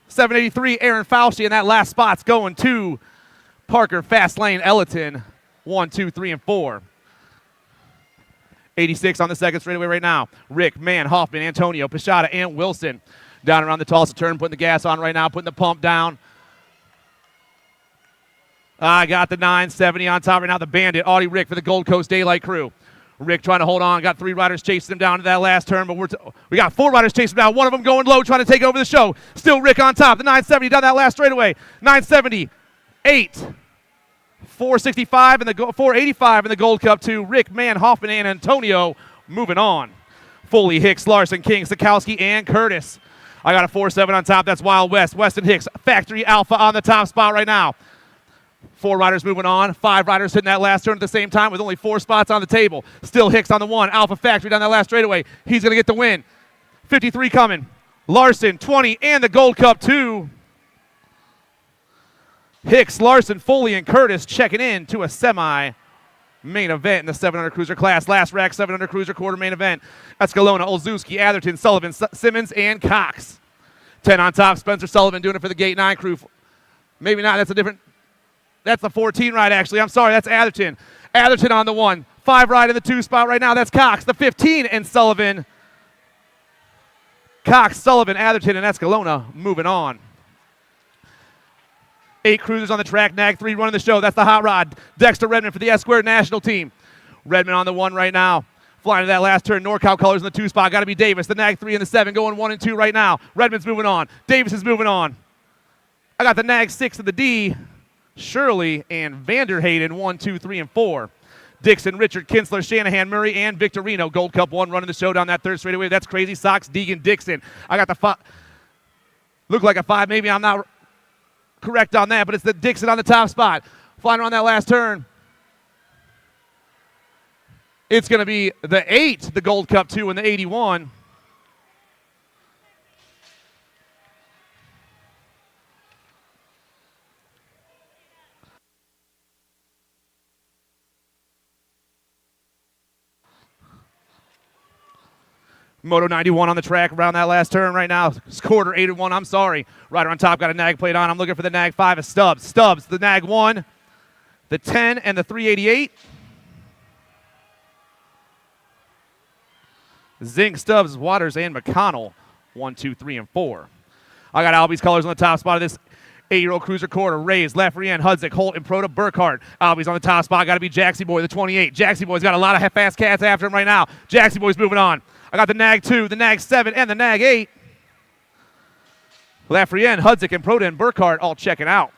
783, Aaron Fauci, and that last spot's going to Parker Fastlane Elliton. 1, 2, 3, and 4. 86 on the second straightaway right now. Rick, Mann, Hoffman, Antonio, Pichata, and Wilson. Down around the Tulsa turn, putting the gas on right now, putting the pump down. I got the 970 on top right now. The Bandit, Audie Rick for the Gold Coast Daylight crew. Rick trying to hold on. Got 3 riders chasing him down to that last turn, but we got 4 riders chasing him down. One of them going low, trying to take over the show. Still Rick on top. The 970 down that last straightaway. 970, 8. 465 and the 485 in the Gold Cup to Rick, Mann, Hoffman, and Antonio. Moving on. Foley, Hicks, Larson, King, Sikowski, and Curtis. I got a 4-7 on top. That's Wild West. Weston Hicks, Factory Alpha on the top spot right now. 4 riders moving on. 5 riders hitting that last turn at the same time with only 4 spots on the table. Still Hicks on the 1. Alpha Factory down that last straightaway. He's going to get the win. 53 coming. Larson, 20, and the Gold Cup 2. Hicks, Larson, Foley, and Curtis checking in to a semi-main event in the 700 cruiser class. Last rack 700 cruiser quarter main event. Escalona, Olszewski, Atherton, Sullivan, Simmons, and Cox. 10 on top. Spencer Sullivan doing it for the Gate 9 crew. Maybe not. That's the 14 ride, actually. I'm sorry. That's Atherton. Atherton on the 1. 5 ride in the 2 spot right now. That's Cox. The 15 and Sullivan. Cox, Sullivan, Atherton, and Escalona moving on. 8 cruisers on the track. Nag 3 running the show. That's the hot rod. Dexter Redmond for the S-Squared national team. Redmond on the 1 right now. Flying to that last turn. NorCal colors in the 2 spot. Got to be Davis. The Nag 3 and the 7 going 1 and 2 right now. Redmond's moving on. Davis is moving on. I got the Nag 6 and the D. Shirley and Vanderhayden 1, 2, 3, and 4. Dixon, Richard, Kinsler, Shanahan, Murray, and Victorino. Gold Cup 1 running the show down that third straightaway. That's Crazy Sox, Deegan, Dixon. I got the 5. Look like a 5. Maybe I'm not correct on that, but it's the Dixon on the top spot. Flying around that last turn. It's going to be the 8, the Gold Cup 2, and the 81. Moto 91 on the track around that last turn right now. It's quarter 81, I'm sorry. Rider on top got a Nag plate on. I'm looking for the Nag 5 of Stubbs. Stubbs, the Nag 1, the 10, and the 388. Zink, Stubbs, Waters, and McConnell. 1, 2, 3, and 4. I got Albie's colors on the top spot of this 8-year-old cruiser quarter. Rays, Lafreniere, Hudzik, Holt, and Proto Burkhart. Albie's on the top spot. Got to be Jaxie Boy, the 28. Jaxie Boy's got a lot of fast cats after him right now. Jaxie Boy's moving on. I got the Nag 2, the Nag 7, and the Nag 8. Lafreniere, Hudzik, and Proto and Burkhart all checking out.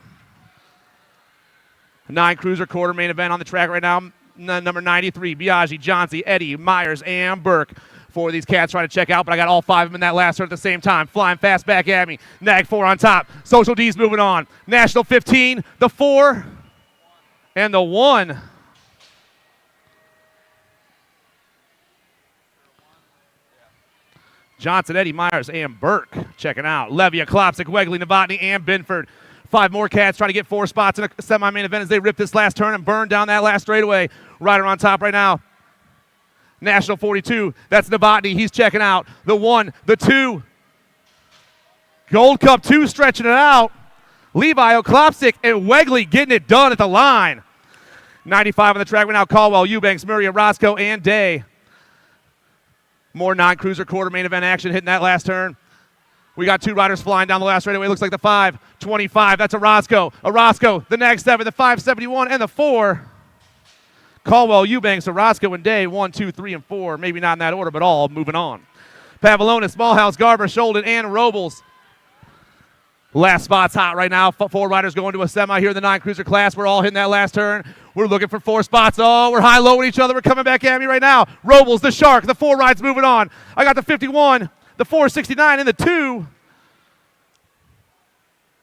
9 cruiser quarter main event on the track right now. Number 93, Biaggi, Johnsey, Eddie, Myers, and Burke. 4 of these cats trying to check out, but I got all 5 of them in that last turn at the same time. Flying fast back at me. Nag 4 on top. Social D's moving on. National 15, the 4, and the 1. Johnson, Eddie, Myers, and Burke checking out. Levia, Klopsic, Wegley, Novotny, and Binford 5 more cats trying to get 4 spots in a semi-main event as they rip this last turn and burn down that last straightaway. Rider on top right now. National 42, that's Novotny. He's checking out. The 1, the 2. Gold Cup 2 stretching it out. Levi, Oklopsic, and Wegley getting it done at the line. 95 on the track right now. Caldwell, Eubanks, Murray, Roscoe, and Day. More non-cruiser quarter main event action hitting that last turn. We got 2 riders flying down the last straightaway. Looks like the 525. That's Orozco. Orozco, the next 7, the 571, and the 4. Caldwell, Eubanks, Orozco, and Day. 1, 2, 3, and 4. Maybe not in that order, but all moving on. Pavlonis, Smallhouse, Garber, Sholden, and Robles. Last spot's hot right now. 4 riders going to a semi here in the 9-cruiser class. We're all hitting that last turn. We're looking for 4 spots. Oh, we're high-low at each other. We're coming back at me right now. Robles, the Shark, the 4 rides moving on. I got the 51, the 469, and the 2.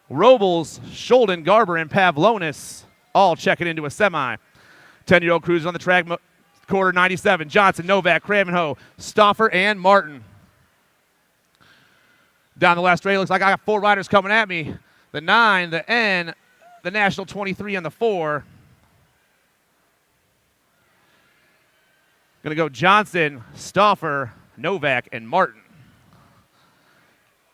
Robles, Sholden, Garber, and Pavlonis all checking into a semi. 10-year-old cruisers on the track, quarter 97. Johnson, Novak, Cravenho, Stauffer, and Martin. Down the last straight, looks like I got 4 riders coming at me. The 9, the N, the National 23, and the 4. Going to go Johnson, Stauffer, Novak, and Martin.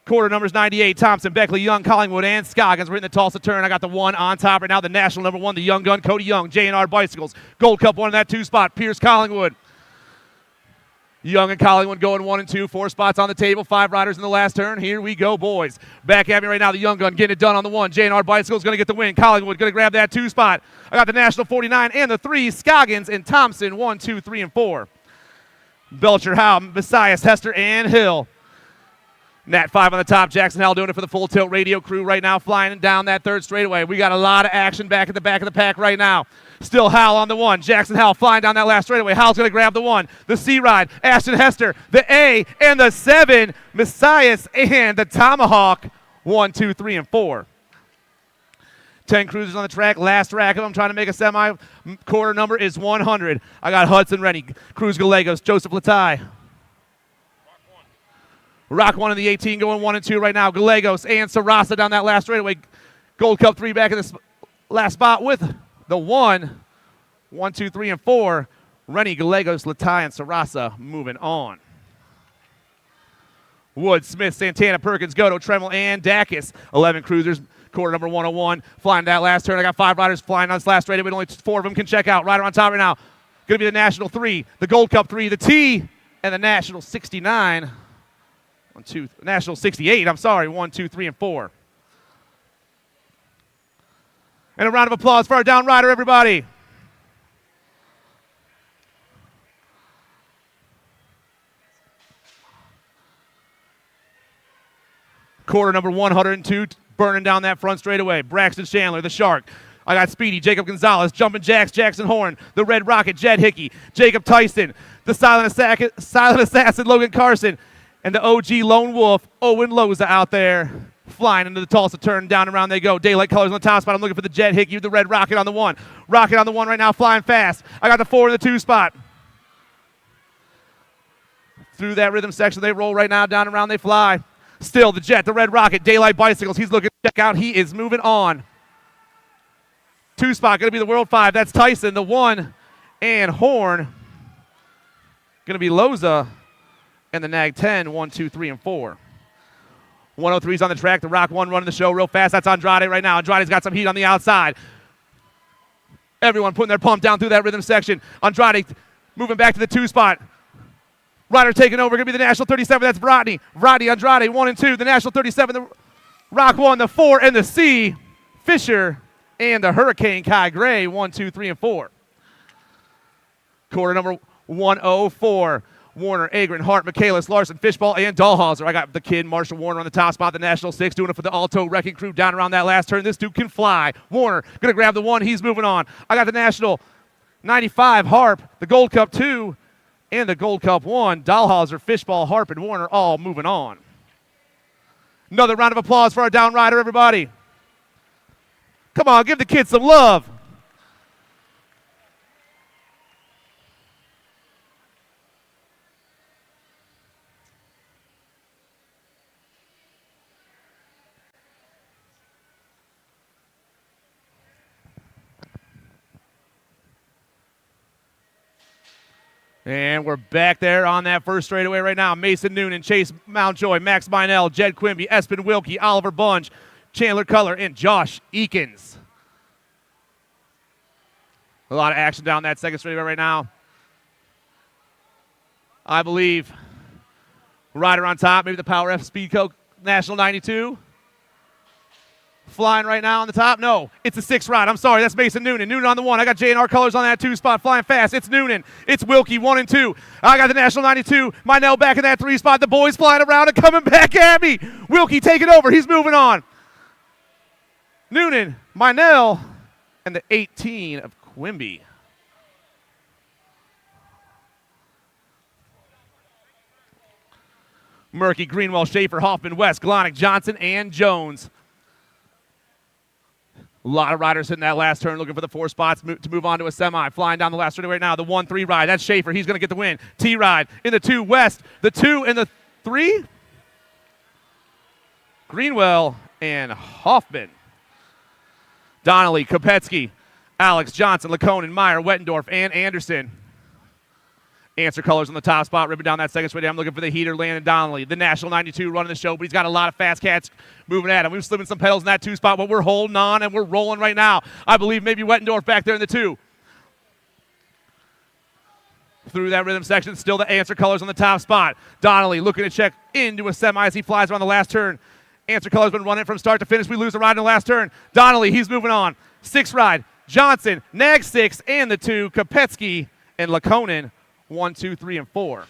Quarter numbers 98, Thompson, Beckley, Young, Collingwood, and Scoggins. We're in the Tulsa turn. I got the 1 on top right now. The national number 1, the young gun, Cody Young, J&R Bicycles. Gold Cup 1 in that 2 spot, Pierce, Collingwood. Young and Collingwood going 1 and 2. 4 spots on the table. 5 riders in the last turn. Here we go, boys. Back at me right now. The young gun getting it done on the 1. J&R Bicycles going to get the win. Collingwood going to grab that 2 spot. I got the national 49 and the 3. Scoggins and Thompson 1, 2, 3, and 4. Belcher, Howe, Messias, Hester, and Hill. Nat 5 on the top. Jackson Howell doing it for the Full Tilt Radio crew right now, flying down that 3rd straightaway. We got a lot of action back at the back of the pack right now. Still Howell on the 1. Jackson Howell flying down that last straightaway. Howell's going to grab the 1. The C ride. Ashton Hester, the A, and the 7. Messias and the Tomahawk. 1, 2, 3, and 4. 10 cruisers on the track. Last rack of them trying to make a semi. Quarter number is 100. I got Hudson Rennie, Cruz Gallegos, Joseph Latai. Rock 1 in the 18 going 1 and 2 right now. Gallegos and Sarasa down that last straightaway. Gold Cup 3 back in the last spot with the 1. 1, 2, 3, and 4. Rennie, Gallegos, Latai, and Sarasa moving on. Wood, Smith, Santana, Perkins, Goto, Tremel, and Dacus. 11 cruisers. Quarter number 101. Flying that last turn. I got 5 riders flying on this last straightaway. Only 4 of them can check out. Rider on top right now. Going to be the National 3, the Gold Cup 3, the T, and the National 69. 1, 2, National 68, I'm sorry. 1, 2, 3, and 4. And a round of applause for our down rider, everybody. Quarter number 102, burning down that front straightaway. Braxton Chandler, the Shark. I got Speedy, Jacob Gonzalez, Jumpin' Jacks, Jackson Horn, the Red Rocket, Jed Hickey, Jacob Tyson, the Silent Assassin, Logan Carson, and the OG Lone Wolf, Owen Loza out there, flying into the Tulsa turn. Down and around they go. Daylight colors on the top spot. I'm looking for the Jed Hickey with the Red Rocket on the 1. Rocket on the 1 right now, flying fast. I got the 4 in the 2 spot. Through that rhythm section they roll right now. Down and around they fly. Still the Jet, the Red Rocket, Daylight Bicycles. He's looking to check out. He is moving on. 2 spot going to be the World 5. That's Tyson, the 1, and Horn. Going to be Loza. And the Nag 10, 1, 2, 3, and 4. 103's on the track. The Rock 1 running the show real fast. That's Andrade right now. Andrade's got some heat on the outside. Everyone putting their pump down through that rhythm section. Andrade moving back to the 2 spot. Ryder taking over. Going to be the National 37. That's Rodney. Rodney, Andrade, 1 and 2. The National 37, the Rock 1, the 4, and the C. Fisher and the Hurricane Kai Gray, 1, 2, 3, and 4. Quarter number 104. Warner, Agron, Hart, Michaelis, Larson, Fishball, and Dahlhauser. I got the kid, Marshall Warner, on the top spot, the National 6, doing it for the Alto Wrecking Crew down around that last turn. This dude can fly. Warner, going to grab the 1. He's moving on. I got the National 95, Harp, the Gold Cup 2, and the Gold Cup 1. Dahlhauser, Fishball, Harp, and Warner all moving on. Another round of applause for our down rider, everybody. Come on, give the kids some love. And we're back there on that first straightaway right now. Mason Noonan, Chase Mountjoy, Max Minell, Jed Quimby, Espen Wilkie, Oliver Bunge, Chandler Culler, and Josh Eakins. A lot of action down that second straightaway right now. I believe rider on top, maybe the Power F Speed Coke National 92. Flying right now on the top. No, it's a 6 ride. I'm sorry, that's Mason Noonan. Noonan on the 1. I got J&R Colors on that 2 spot, flying fast. It's Noonan. It's Wilkie, 1 and 2. I got the National 92. Minell back in that 3 spot. The boys flying around and coming back at me. Wilkie taking over. He's moving on. Noonan, Minell, and the 18 of Quimby. Murky, Greenwell, Schaefer, Hoffman, West, Glonick, Johnson, and Jones. A lot of riders hitting that last turn looking for the 4 spots to move on to a semi. Flying down the last straightaway right now. The 1-3 ride. That's Schaefer. He's going to get the win. T-ride in the 2. West. The 2 and the 3. Greenwell and Hoffman. Donnelly, Kopetsky, Alex, Johnson, Laconin, Meyer, Wettendorf, and Anderson. Answer Colors on the top spot, ripping down that second straight. I'm looking for the heater, Landon Donnelly. The National 92 running the show, but he's got a lot of fast cats moving at him. We're slipping some pedals in that 2 spot, but we're holding on and we're rolling right now. I believe maybe Wettendorf back there in the 2. Through that rhythm section, still the Answer Colors on the top spot. Donnelly looking to check into a semi as he flies around the last turn. Answer Colors been running from start to finish. We lose the ride in the last turn. Donnelly, he's moving on. 6 ride. Johnson, Nag 6, and the 2. Kopetsky and Laconin. 1, 2, 3, and 4.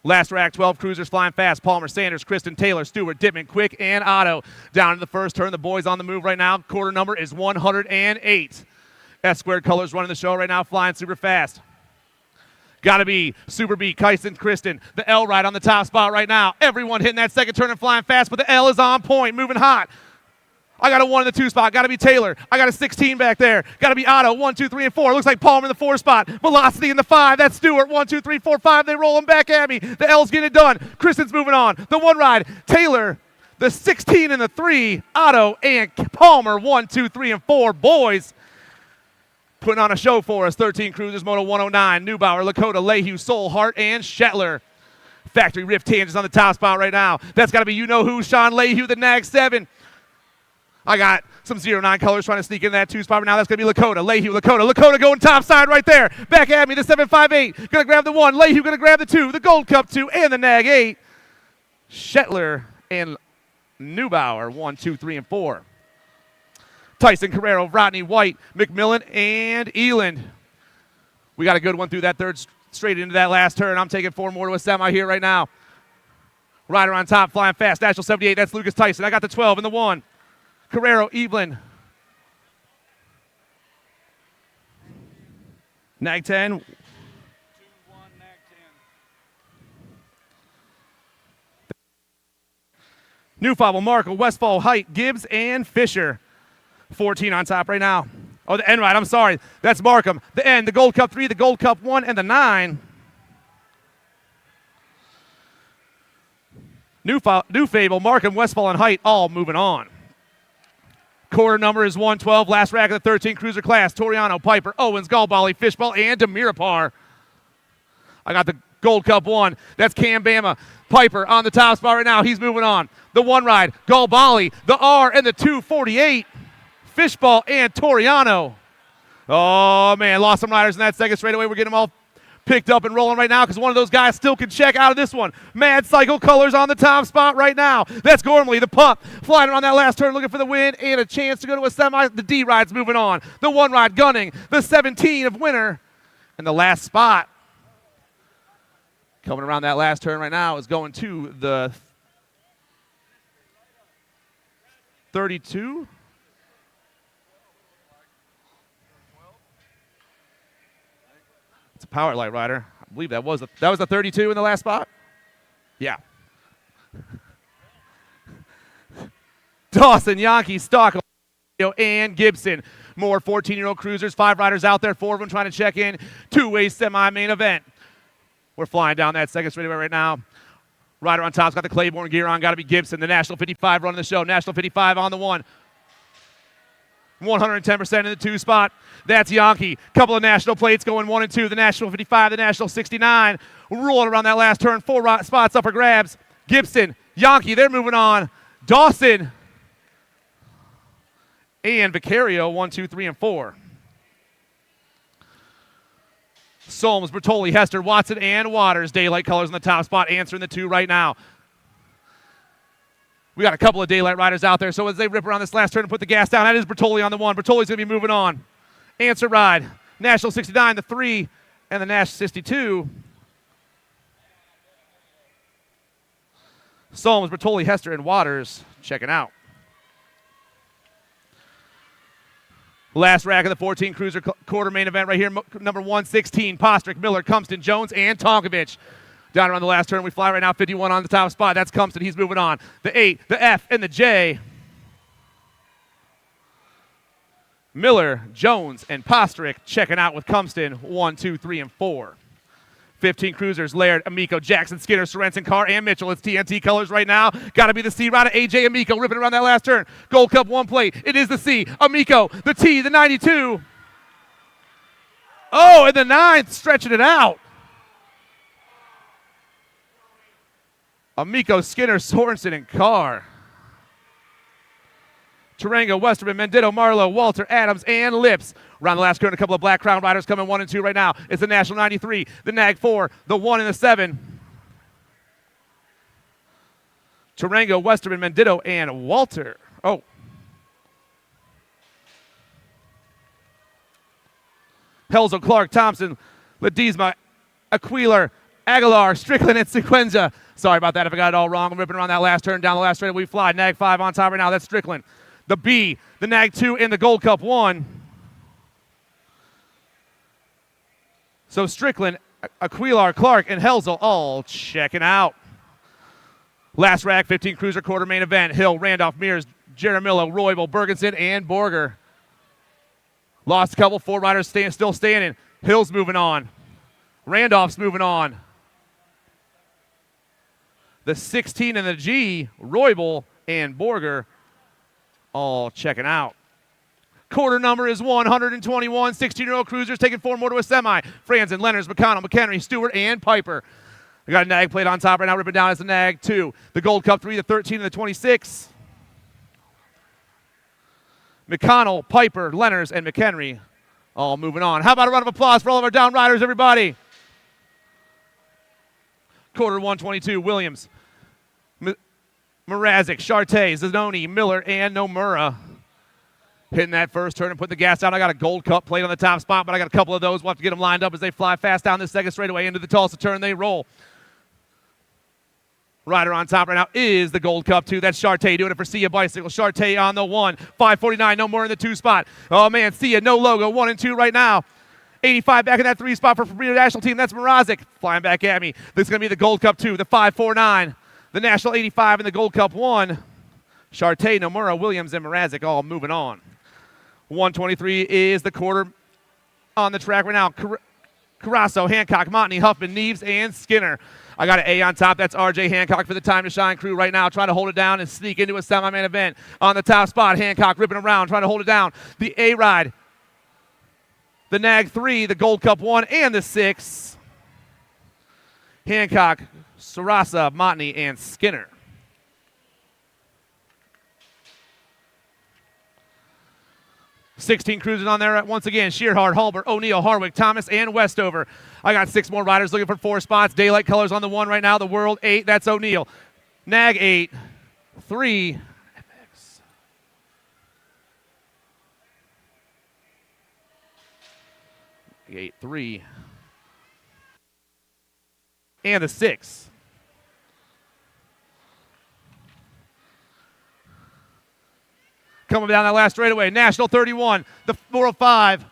Last rack, 12 cruisers flying fast. Palmer, Sanders, Kristen, Taylor, Stewart, Dittman, Quick, and Otto. Down to the first turn. The boys on the move right now. Quarter number is 108. S-squared Colors running the show right now, flying super fast. Gotta be Super B, Kyson, Kristen. The L ride on the top spot right now. Everyone hitting that second turn and flying fast, but the L is on point, moving hot. I got a 1 in the 2 spot. Got to be Taylor. I got a 16 back there. Got to be Otto. 1, 2, 3, and 4. Looks like Palmer in the 4 spot. Velocity in the 5. That's Stewart. 1, 2, 3, 4, 5. They roll him back at me. The L's getting it done. Kristen's moving on. The 1 ride. Taylor. The 16 and the 3. Otto and Palmer. 1, 2, 3, and 4. Boys putting on a show for us. 13 cruisers. Moto 109. Neubauer, Lakota, Lehue, Soul, Hart, and Shetler. Factory Rift Tangents on the top spot right now. That's got to be you-know-who. Sean Lehue, the Nag 7. I got some 09 Colors trying to sneak in that 2 spot right now. That's going to be Lakota. Lehue, Lakota going top side right there. Back at me, the 758. Going to grab the 1. Lehue going to grab the 2. The Gold Cup 2 and the Nag 8. Shetler and Neubauer, 1, 2, 3, and 4. Tyson Carrero, Rodney White, McMillan, and Eland. We got a good one through that third straight into that last turn. I'm taking 4 more to a semi here right now. Rider on top, flying fast. National 78, that's Lucas Tyson. I got the 12 and the 1. Carrero, Evelyn. Nag 10. 2, 1, Nag 10. Newfable, Markle, Westfall, Height, Gibbs, and Fisher. 14 on top right now. Oh, the N ride, I'm sorry. That's Markham. The N, the Gold Cup 3, the Gold Cup 1, and the 9. Newfable, Markham, Westfall, and Height all moving on. Quarter number is 112. Last rack of the 13 cruiser class. Toriano, Piper, Owens, Galbali, Fishball, and Demirapar. I got the Gold Cup 1. That's Cam Bama. Piper on the top spot right now. He's moving on. The 1 ride. Galbali, the R, and the 248. Fishball and Toriano. Oh, man. Lost some riders in that second straightaway. We're getting them all picked up and rolling right now because one of those guys still can check out of this one. Mad Cycle Colors on the top spot right now. That's Gormley, the pup, flying around that last turn looking for the win and a chance to go to a semi. The D ride's moving on. The 1 ride Gunning, the 17 of Winter, and the last spot coming around that last turn right now is going to the 32. It's a Power Light rider. I believe that was the 32 in the last spot. Yeah. Dawson, Yankee, Stock, and Gibson. More 14-year-old cruisers. 5 riders out there. 4 of them trying to check in. 2-way semi-main event. We're flying down that second straightaway right now. Rider on top's got the Claiborne gear on. Got to be Gibson. The National 55 running the show. National 55 on the 1. 110% in the 2 spot. That's Yankee. Couple of national plates going 1 and 2. The National 55, the National 69. Rolling around that last turn. 4 spots up for grabs. Gibson, Yankee, they're moving on. Dawson and Vicario, 1, 2, 3, and 4. Solms, Bertoli, Hester, Watson, and Waters. Daylight colors in the top spot, answering the 2 right now. We got a couple of daylight riders out there, so as they rip around this last turn and put the gas down, that is Bertoli on the 1. Bertoli's going to be moving on. Answer ride. National 69, the 3, and the Nash 62. Solms, Bertoli, Hester, and Waters checking out. Last rack of the 14 cruiser quarter main event right here. Number 116, Postrick, Miller, Cumston, Jones, and Tonkovich. Down around the last turn, we fly right now. 51 on the top spot. That's Cumston. He's moving on. The 8, the F, and the J. Miller, Jones, and Postrick checking out with Cumston. 1, 2, 3, and 4. 15 cruisers, Laird, Amico, Jackson, Skinner, Sorensen, Carr, and Mitchell. It's TNT colors right now. Got to be the C rider, AJ Amico, ripping around that last turn. Gold Cup 1 plate. It is the C. Amico, the T, the 92. Oh, and the 9th, stretching it out. Amico, Skinner, Sorensen, and Carr. Tarango, Westerman, Mendito, Marlowe, Walter, Adams, and Lips. Around the last turn, a couple of Black Crown riders coming 1 and 2 right now. It's the National 93, the Nag 4, the 1 and the 7. Tarango, Westerman, Mendito, and Walter. Oh. Helzo, Clark, Thompson, Ledesma, Aquilar, Aguilar, Strickland, and Sequenza. Sorry about that if I got it all wrong. I'm ripping around that last turn. Down the last straight, we fly. Nag 5 on top right now. That's Strickland. The B, the Nag 2, and the Gold Cup 1. So Strickland, Aquilar, Clark, and Helzel all checking out. Last rack, 15 cruiser quarter main event. Hill, Randolph, Mears, Jaramillo, Roybal, Bergenson, and Borger. Lost a couple, 4 riders still standing. Hill's moving on. Randolph's moving on. The 16 and the G, Roybal, and Borger all checking out. Quarter number is 121. 16-year-old cruisers taking 4 more to a semi. Franzen, Lenners, McConnell, McHenry, Stewart, and Piper. We got a Nag plate on top right now, ripping down as the Nag 2. The Gold Cup 3, the 13, and the 26. McConnell, Piper, Lenners, and McHenry all moving on. How about a round of applause for all of our down riders, everybody? Quarter 122, Williams, Mrazek, Chartey, Zanoni, Miller, and Nomura. Hitting that first turn and putting the gas down. I got a Gold Cup plate on the top spot, but I got a couple of those. We'll have to get them lined up as they fly fast down this second straightaway into the Tulsa turn. They roll. Rider on top right now is the Gold Cup 2. That's Chartey doing it for Sia Bicycle. Chartey on the 1. 549, no more in the 2 spot. Oh, man, Sia, no logo. 1 and 2 right now. 85 back in that 3 spot for Premier National Team. That's Mrazek flying back at me. This is going to be the Gold Cup 2, the 549, the National 85, and the Gold Cup 1. Chartey, Nomura, Williams, and Mrazek all moving on. 123 is the quarter on the track right now. Carasso, Hancock, Montney, Huffman, Neves, and Skinner. I got an A on top. That's RJ Hancock for the Time to Shine crew right now, trying to hold it down and sneak into a semi-main event. On the top spot, Hancock ripping around, trying to hold it down. The A-Ride, the Nag 3, the Gold Cup 1, and the 6. Hancock, Sarasa, Montney, and Skinner. $16 cruisers on there once again. Shearhart, Halbert, O'Neill, Harwick, Thomas, and Westover. I got 6 more riders looking for 4 spots. Daylight colors on the 1 right now. The World 8, that's O'Neill. Nag 8, 3, FX. 8, 3, and the 6. Coming down that last straightaway, National 31, the 405.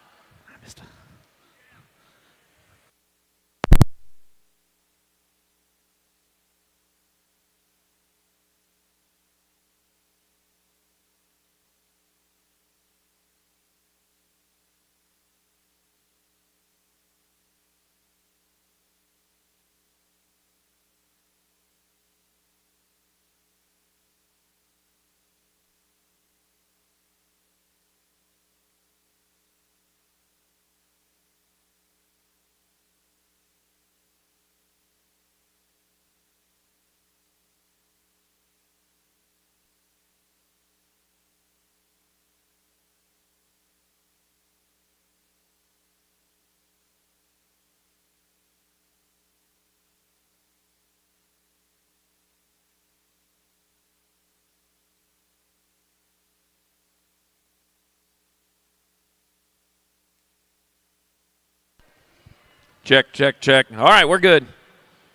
Check, check, check. All right, we're good.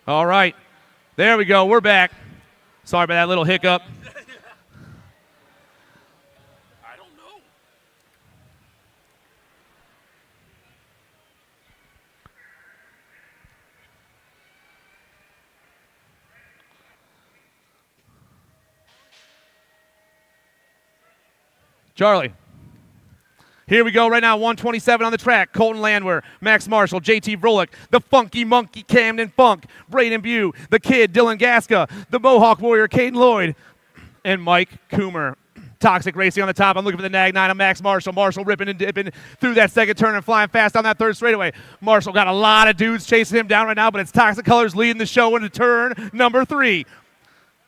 All right. There we go. We're back. Sorry about that little hiccup. I don't know. Charlie. Here we go right now, 127 on the track. Colton Landwehr, Max Marshall, JT Vrolik, the Funky Monkey, Camden Funk, Braden Bew, the Kid, Dylan Gaska, the Mohawk Warrior, Caden Lloyd, and Mike Coomer. Toxic Racing on the top. I'm looking for the Nag 9 of Max Marshall. Marshall ripping and dipping through that second turn and flying fast on that third straightaway. Marshall got a lot of dudes chasing him down right now, but it's Toxic Colors leading the show into turn number 3.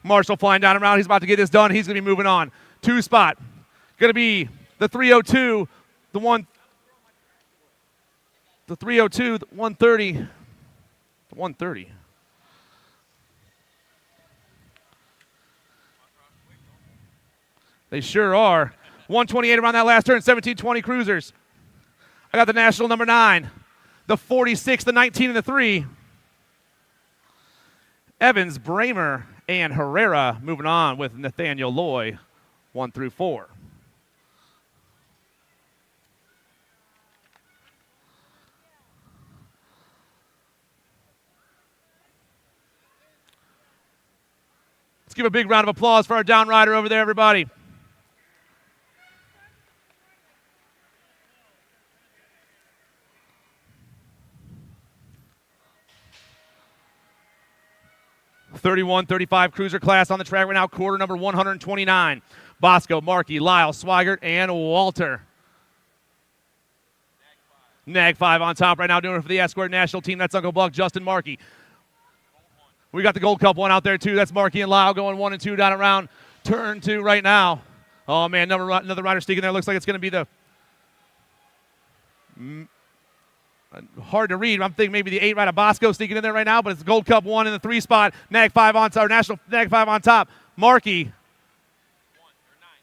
Marshall flying down around. He's about to get this done. He's going to be moving on. 2 spot. Going to be the 302. The 302, the 130, the 130. They sure are. 128 around that last turn, 1720 cruisers. I got the national number 9, the 46, the 19, and the 3. Evans, Bramer, and Herrera moving on with Nathaniel Loy, 1 through 4. Let's give a big round of applause for our down rider over there, everybody. .31-35 cruiser class on the track right now, quarter number 129. Bosco, Markey, Lyle, Swigert, and Walter. Nag 5 on top right now, doing it for the Escort national team. That's Uncle Buck, Justin Markey. We got the Gold Cup one out there, too. That's Markey and Lyle going 1 and 2 down around turn 2 right now. Oh, man, another rider sneaking there. Looks like it's going to be the... hard to read. I'm thinking maybe the 8 rider Bosco sneaking in there right now, but it's the Gold Cup 1 in the 3 spot. Nag 5 on top, or National Nag 5 on top. Markey.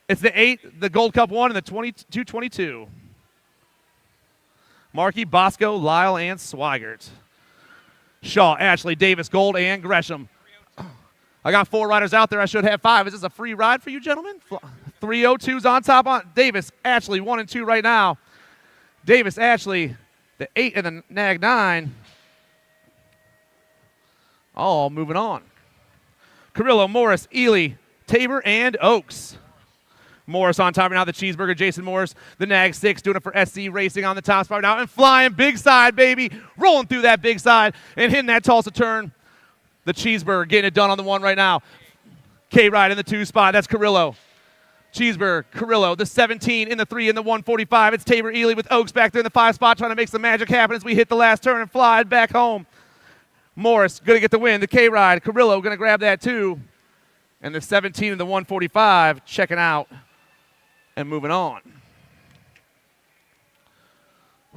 It's the 8, the Gold Cup 1, and the 22-22. Markey, Bosco, Lyle, and Swigert. Shaw, Ashley, Davis, Gold, and Gresham. I got 4 riders out there. I should have 5. Is this a free ride for you, gentlemen? 302's on top on Davis, Ashley, 1 and 2 right now. Davis, Ashley, the 8 and the Nag 9. All moving on. Carrillo, Morris, Ely, Tabor, and Oaks. Morris on top right now, the Cheeseburger, Jason Morris, the Nag 6, doing it for SC Racing on the top spot now, and flying big side, baby, rolling through that big side and hitting that Tulsa turn. The Cheeseburger getting it done on the 1 right now. K-Ride in the 2 spot, that's Carrillo. Cheeseburger, Carrillo, the 17 in the 3 in the 145. It's Tabor Ely with Oaks back there in the 5 spot trying to make some magic happen as we hit the last turn and fly back home. Morris going to get the win. The K-Ride, Carrillo going to grab that too. And the 17 in the 145 checking out and moving on.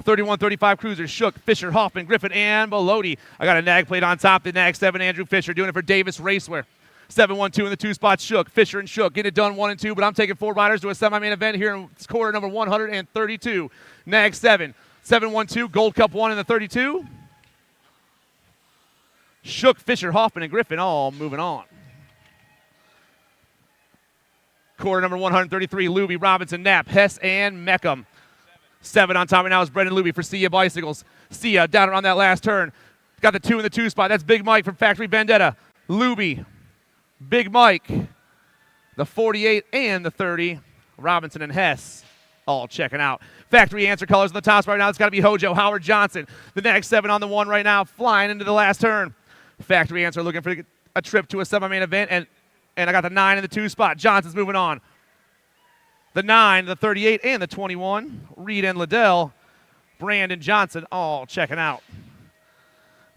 31-35 cruisers, Shook, Fisher, Hoffman, Griffin, and Belodi. I got a Nag plate on top. The Nag 7, Andrew Fisher, doing it for Davis Raceware. 7-1-2 in the 2 spots, Shook, Fisher, and Shook. Getting it done 1 and 2, but I'm taking 4 riders to a semi-main event here in quarter number 132. Nag 7, 7-1-2, Gold Cup 1 in the 32. Shook, Fisher, Hoffman, and Griffin all moving on. Quarter number 133, Luby, Robinson, Knapp, Hess, and Meckham. 7 on top right now is Brendan Luby for Sia Bicycles. Sia down around that last turn. Got the 2 in the 2 spot. That's Big Mike from Factory Vendetta. Luby, Big Mike, the 48 and the 30. Robinson and Hess all checking out. Factory Answer Colors on the top spot right now. It's got to be Hojo, Howard Johnson. The next 7 on the 1 right now, flying into the last turn. Factory Answer looking for a trip to a semi-main event, and I got the 9 in the 2 spot. Johnson's moving on. The 9, the 38, and the 21. Reed and Liddell, Brandon Johnson all checking out.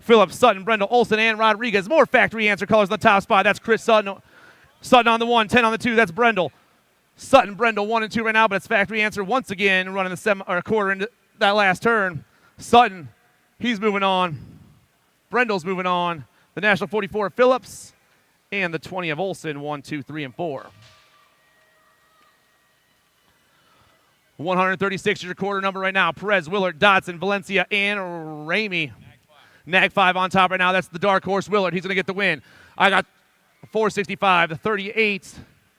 Phillips, Sutton, Brendel, Olson, and Rodriguez. More Factory Answer Colors on the top spot. That's Chris Sutton. Sutton on the 1, 10 on the 2. That's Brendel. Sutton, Brendel, 1 and 2 right now, but it's Factory Answer once again running the quarter into that last turn. Sutton, he's moving on. Brendel's moving on. The National 44 of Phillips and the 20 of Olson, 1, 2, 3, and 4. 136 is your quarter number right now. Perez, Willard, Dodson, Valencia, and Ramey. Nag 5 on top right now. That's the dark horse Willard. He's going to get the win. I got 465, the 38,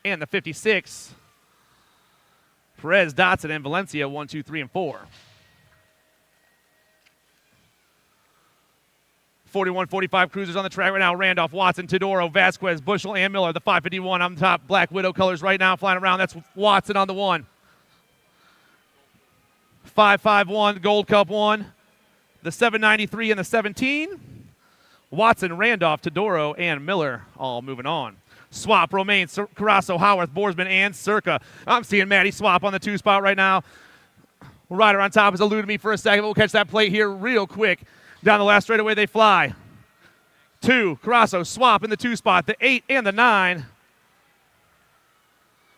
and the 56. Perez, Dotson, and Valencia 1, 2, 3, and 4. 41-45 cruisers on the track right now. Randolph, Watson, Todoro, Vasquez, Bushel, and Miller. The 551 on top. Black Widow colors right now flying around. That's Watson on the 1. 551, Gold Cup 1. The 793 and the 17. Watson, Randolph, Todoro, and Miller all moving on. Swap, Romaine, Carasso, Howarth, Borsman, and Circa. I'm seeing Matty Swap on the 2 spot right now. Rider on top has eluded me for a second. We'll catch that plate here real quick. Down the last straightaway they fly. 2, Carasso, Swap in the 2 spot. The 8 and the 9.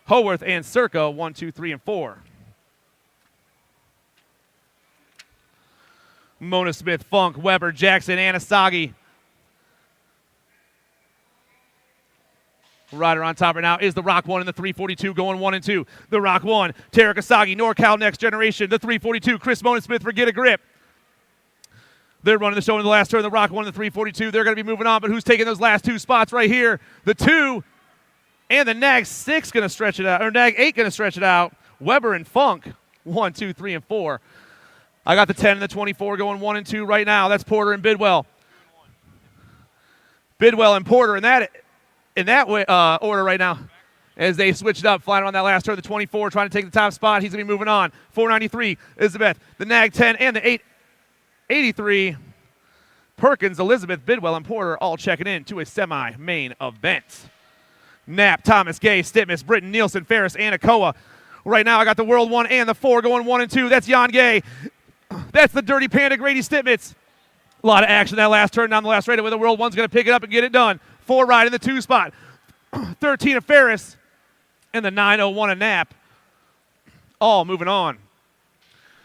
Howarth and Circa 1, 2, 3, and 4. Mona Smith, Funk, Weber, Jackson, Anasagi. Rider on top right now is the Rock 1 in the 342 going 1 and 2. The Rock 1, Tarek Asagi, NorCal Next Generation, the 342. Chris Mona Smith for Get a Grip. They're running the show in the last turn. The Rock 1 in the 342. They're going to be moving on, but who's taking those last 2 spots right here? The 2 and the Nag 6 going to stretch it out, or Nag 8 going to stretch it out. Weber and Funk 1, 2, 3, and 4. I got the 10 and the 24 going 1 and 2 right now. That's Porter and Bidwell. Bidwell and Porter in that way, order right now as they switched up, flying on that last turn. The 24 trying to take the top spot. He's going to be moving on. 493, Elizabeth. The Nag 10 and the 883. Perkins, Elizabeth, Bidwell, and Porter all checking in to a semi-main event. Knapp, Thomas, Gay, Stitmus, Britton, Nielsen, Ferris, and Akoa. Right now I got the World 1 and the 4 going 1 and 2. That's Jan Gay. That's the Dirty Panda, Grady Stitmitz. A lot of action that last turn down the last straightaway. The World 1's going to pick it up and get it done. 4 ride in the 2 spot. 13 of Ferris and the 901 of Knapp. All moving on.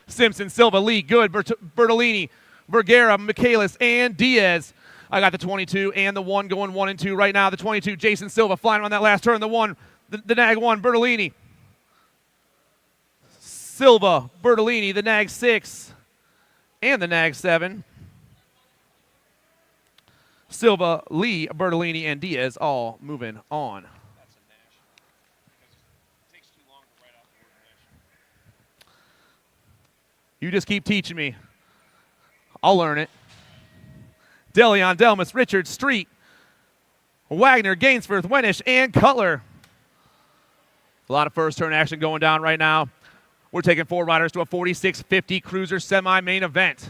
Simpson, Silva, Lee, Good, Bertolini, Vergara, Michaelis, and Diaz. I got the 22 and the 1 going 1 and 2 right now. The 22, Jason Silva flying on that last turn. The 1, the Nag 1, Bertolini. Silva, Bertolini, the Nag 6, and the Nag 7. Silva, Lee, Bertolini, and Diaz all moving on. You just keep teaching me. I'll learn it. DeLeon, Delmas, Richards, Street, Wagner, Gainsforth, Wenish, and Cutler. A lot of first turn action going down right now. We're taking 4 riders to a 46-50 cruiser semi-main event.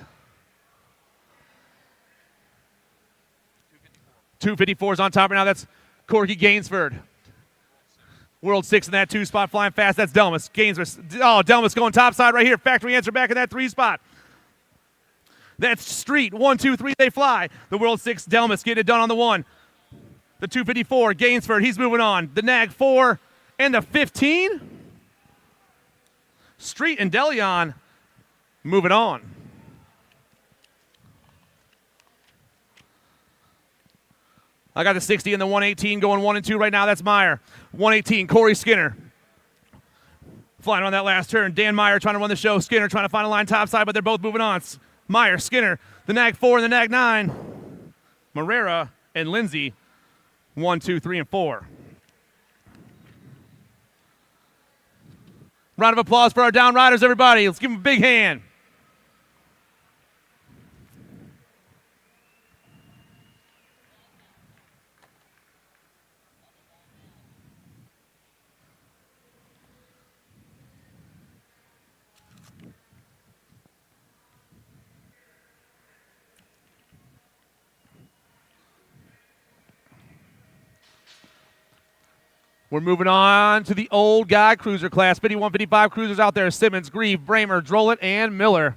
254s on top right now. That's Corky Gainsford. World 6 in that 2 spot, flying fast. That's Delmas. Gainsford. Oh, Delmas going top side right here. Factory answer back in that 3 spot. That's Street. 1, 2, 3, they fly. The World 6, Delmas getting it done on the 1. The 254, Gainsford, he's moving on. The Nag 4 and the 15. Street and DeLeon moving on. I got the 60 and the 118 going 1 and 2 right now. That's Meyer. 118, Corey Skinner. Flying on that last turn. Dan Meyer trying to run the show. Skinner trying to find a line topside, but they're both moving on. Meyer, Skinner, the Nag 4 and the Nag 9. Marrera and Lindsay, 1, 2, 3, and 4. Round of applause for our down riders, everybody. Let's give them a big hand. We're moving on to the old guy cruiser class. 51, 55 cruisers out there. Simmons, Grieve, Bramer, Drollett, and Miller.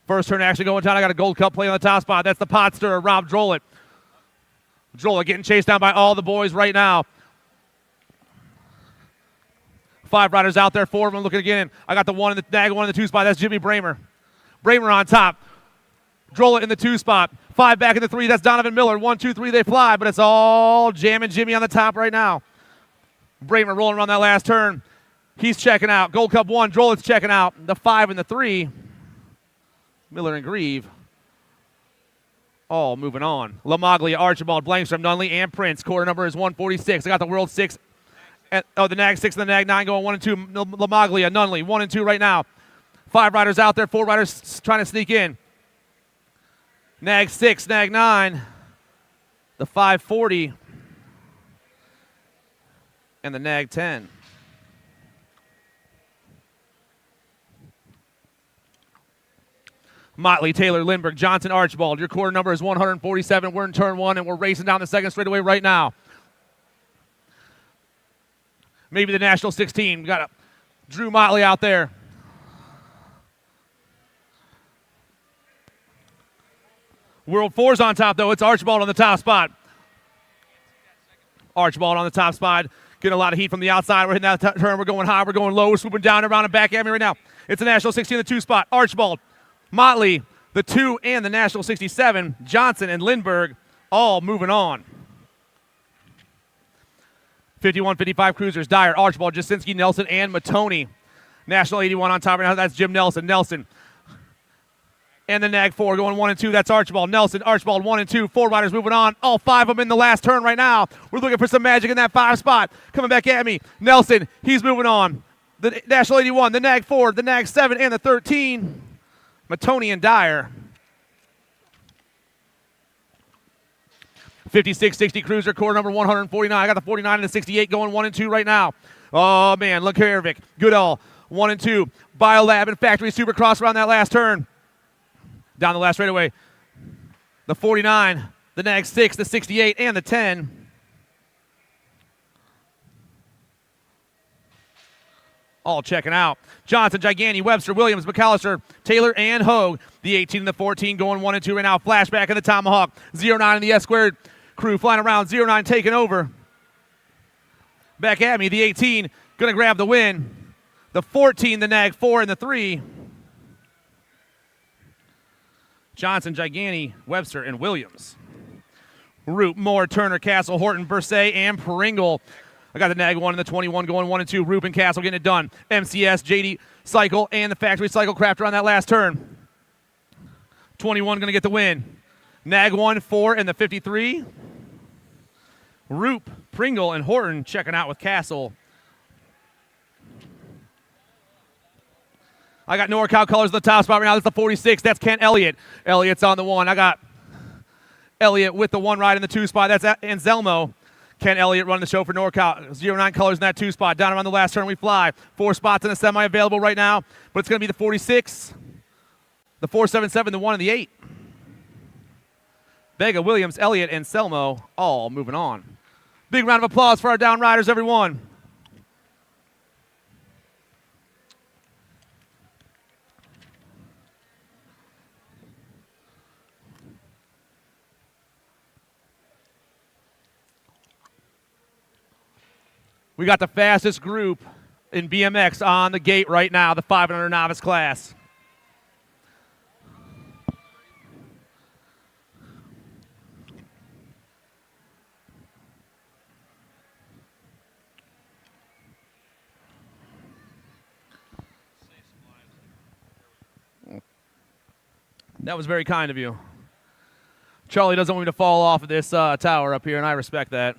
First turn action going down. I got a Gold Cup play on the top spot. That's the pot stirrer, Rob Drollett. Drollett getting chased down by all the boys right now. 5 riders out there. 4 of them looking to get in. I got the 1 in the Nag 1 in the 2 spot. That's Jimmy Bramer. Bramer on top. Drollett in the 2 spot. 5 back in the 3. That's Donovan Miller. 1, 2, 3, they fly, but it's all jamming Jimmy on the top right now. Bramer rolling around that last turn. He's checking out. Gold Cup 1. Drollett's checking out. The 5 and the 3. Miller and Grieve all moving on. LaMaglia, Archibald, Blankstrom, Nunley, and Prince. Quarter number is 146. I got the World 6. The Nag 6 and the Nag 9 going 1 and 2. LaMaglia, Nunley, 1 and 2 right now. 5 riders out there, 4 riders trying to sneak in. Nag 6, Nag 9, the 540, and the Nag 10. Motley, Taylor, Lindbergh, Johnson, Archibald. Your quarter number is 147. We're in turn 1, and we're racing down the second straightaway right now. Maybe the National 16. We got Drew Motley out there. World 4's on top, though. It's Archibald on the top spot. Archibald on the top spot. Getting a lot of heat from the outside. We're hitting that turn. We're going high. We're going low. We're swooping down around and back at me right now. It's the National 16, the 2 spot. Archibald, Motley, the 2, and the National 67. Johnson and Lindbergh all moving on. 51-55 cruisers. Dyer, Archibald, Jasinski, Nelson, and Matoni. National 81 on top right now. That's Jim Nelson. Nelson. And the Nag 4 going 1 and 2. That's Archibald. Nelson, Archibald 1 and 2. 4 riders moving on. All 5 of them in the last turn right now. We're looking for some magic in that 5 spot. Coming back at me. Nelson, he's moving on. The National 81, the Nag 4, the Nag 7, and the 13. Matoni and Dyer. 56-60 cruiser, quarter number 149. I got the 49 and the 68 going 1 and 2 right now. Oh, man, Lukarevic, Goodall, 1 and 2. Biolab and Factory Supercross around that last turn. Down the last straightaway. The 49, the Nag 6, the 68, and the 10. All checking out. Johnson, Gigani, Webster, Williams, McAllister, Taylor, and Hogue. The 18 and the 14 going 1 and 2 right now. Flashback in the Tomahawk. 09 in the S-squared crew flying around. 09 taking over. Back at me. The 18 going to grab the win. The 14, the Nag 4, and the 3. Johnson, Gigani, Webster, and Williams. Root, Moore, Turner, Castle, Horton, Bursay, and Pringle. I got the Nag 1 and the 21 going 1 and 2. Roop and Castle getting it done. MCS, JD Cycle, and the Factory Cycle Crafter on that last turn. 21 going to get the win. Nag 1, 4, and the 53. Roop, Pringle, and Horton checking out with Castle. I got NorCal colors at the top spot right now. That's the 46. That's Kent Elliott. Elliott's on the 1. I got Elliott with the 1 ride in the 2 spot. That's Anselmo. Kent Elliott running the show for NorCal. 09 colors in that 2 spot. Down around the last turn we fly. 4 spots in the semi available right now. But it's going to be the 46, the 477, the 1, and the 8. Vega, Williams, Elliott, and Selmo all moving on. Big round of applause for our down riders, everyone. We got the fastest group in BMX on the gate right now, the 500 novice class. That was very kind of you. Charlie doesn't want me to fall off of this tower up here, and I respect that.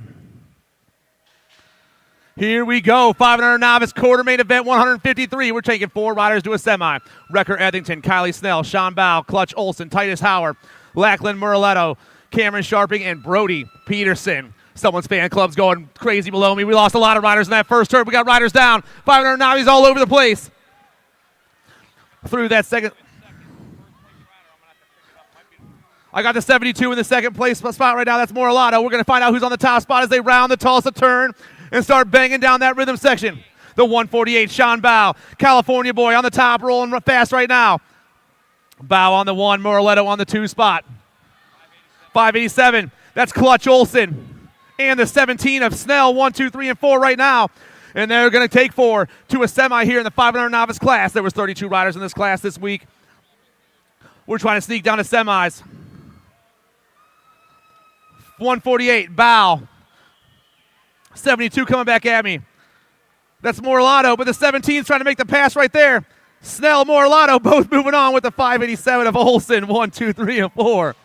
Here we go, 500 novice quarter main event 153. We're taking 4 riders to a semi. Wrecker Etherington, Kylie Snell, Sean Bow, Clutch Olson, Titus Hauer, Lachlan Muraletto, Cameron Sharping, and Brody Peterson. Someone's fan club's going crazy below me. We lost a lot of riders in that first turn. We got riders down. 500 novice all over the place. Through that second. I got the 72 in the second place spot right now. That's Muraletto. We're going to find out who's on the top spot as they round the Tulsa turn and start banging down that rhythm section. The 148, Sean Bow. California boy on the top, rolling fast right now. Bow on the 1, Muraletto on the 2 spot. 587, that's Clutch Olson. And the 17 of Snell, 1, 2, 3, and 4 right now. And they're going to take 4 to a semi here in the 500 novice class. There was 32 riders in this class this week. We're trying to sneak down to semis. 148, Bow. 72 coming back at me. That's Muraletto, but the 17's trying to make the pass right there. Snell, Muraletto, both moving on with the 587 of Olson. 1, 2, 3, and 4.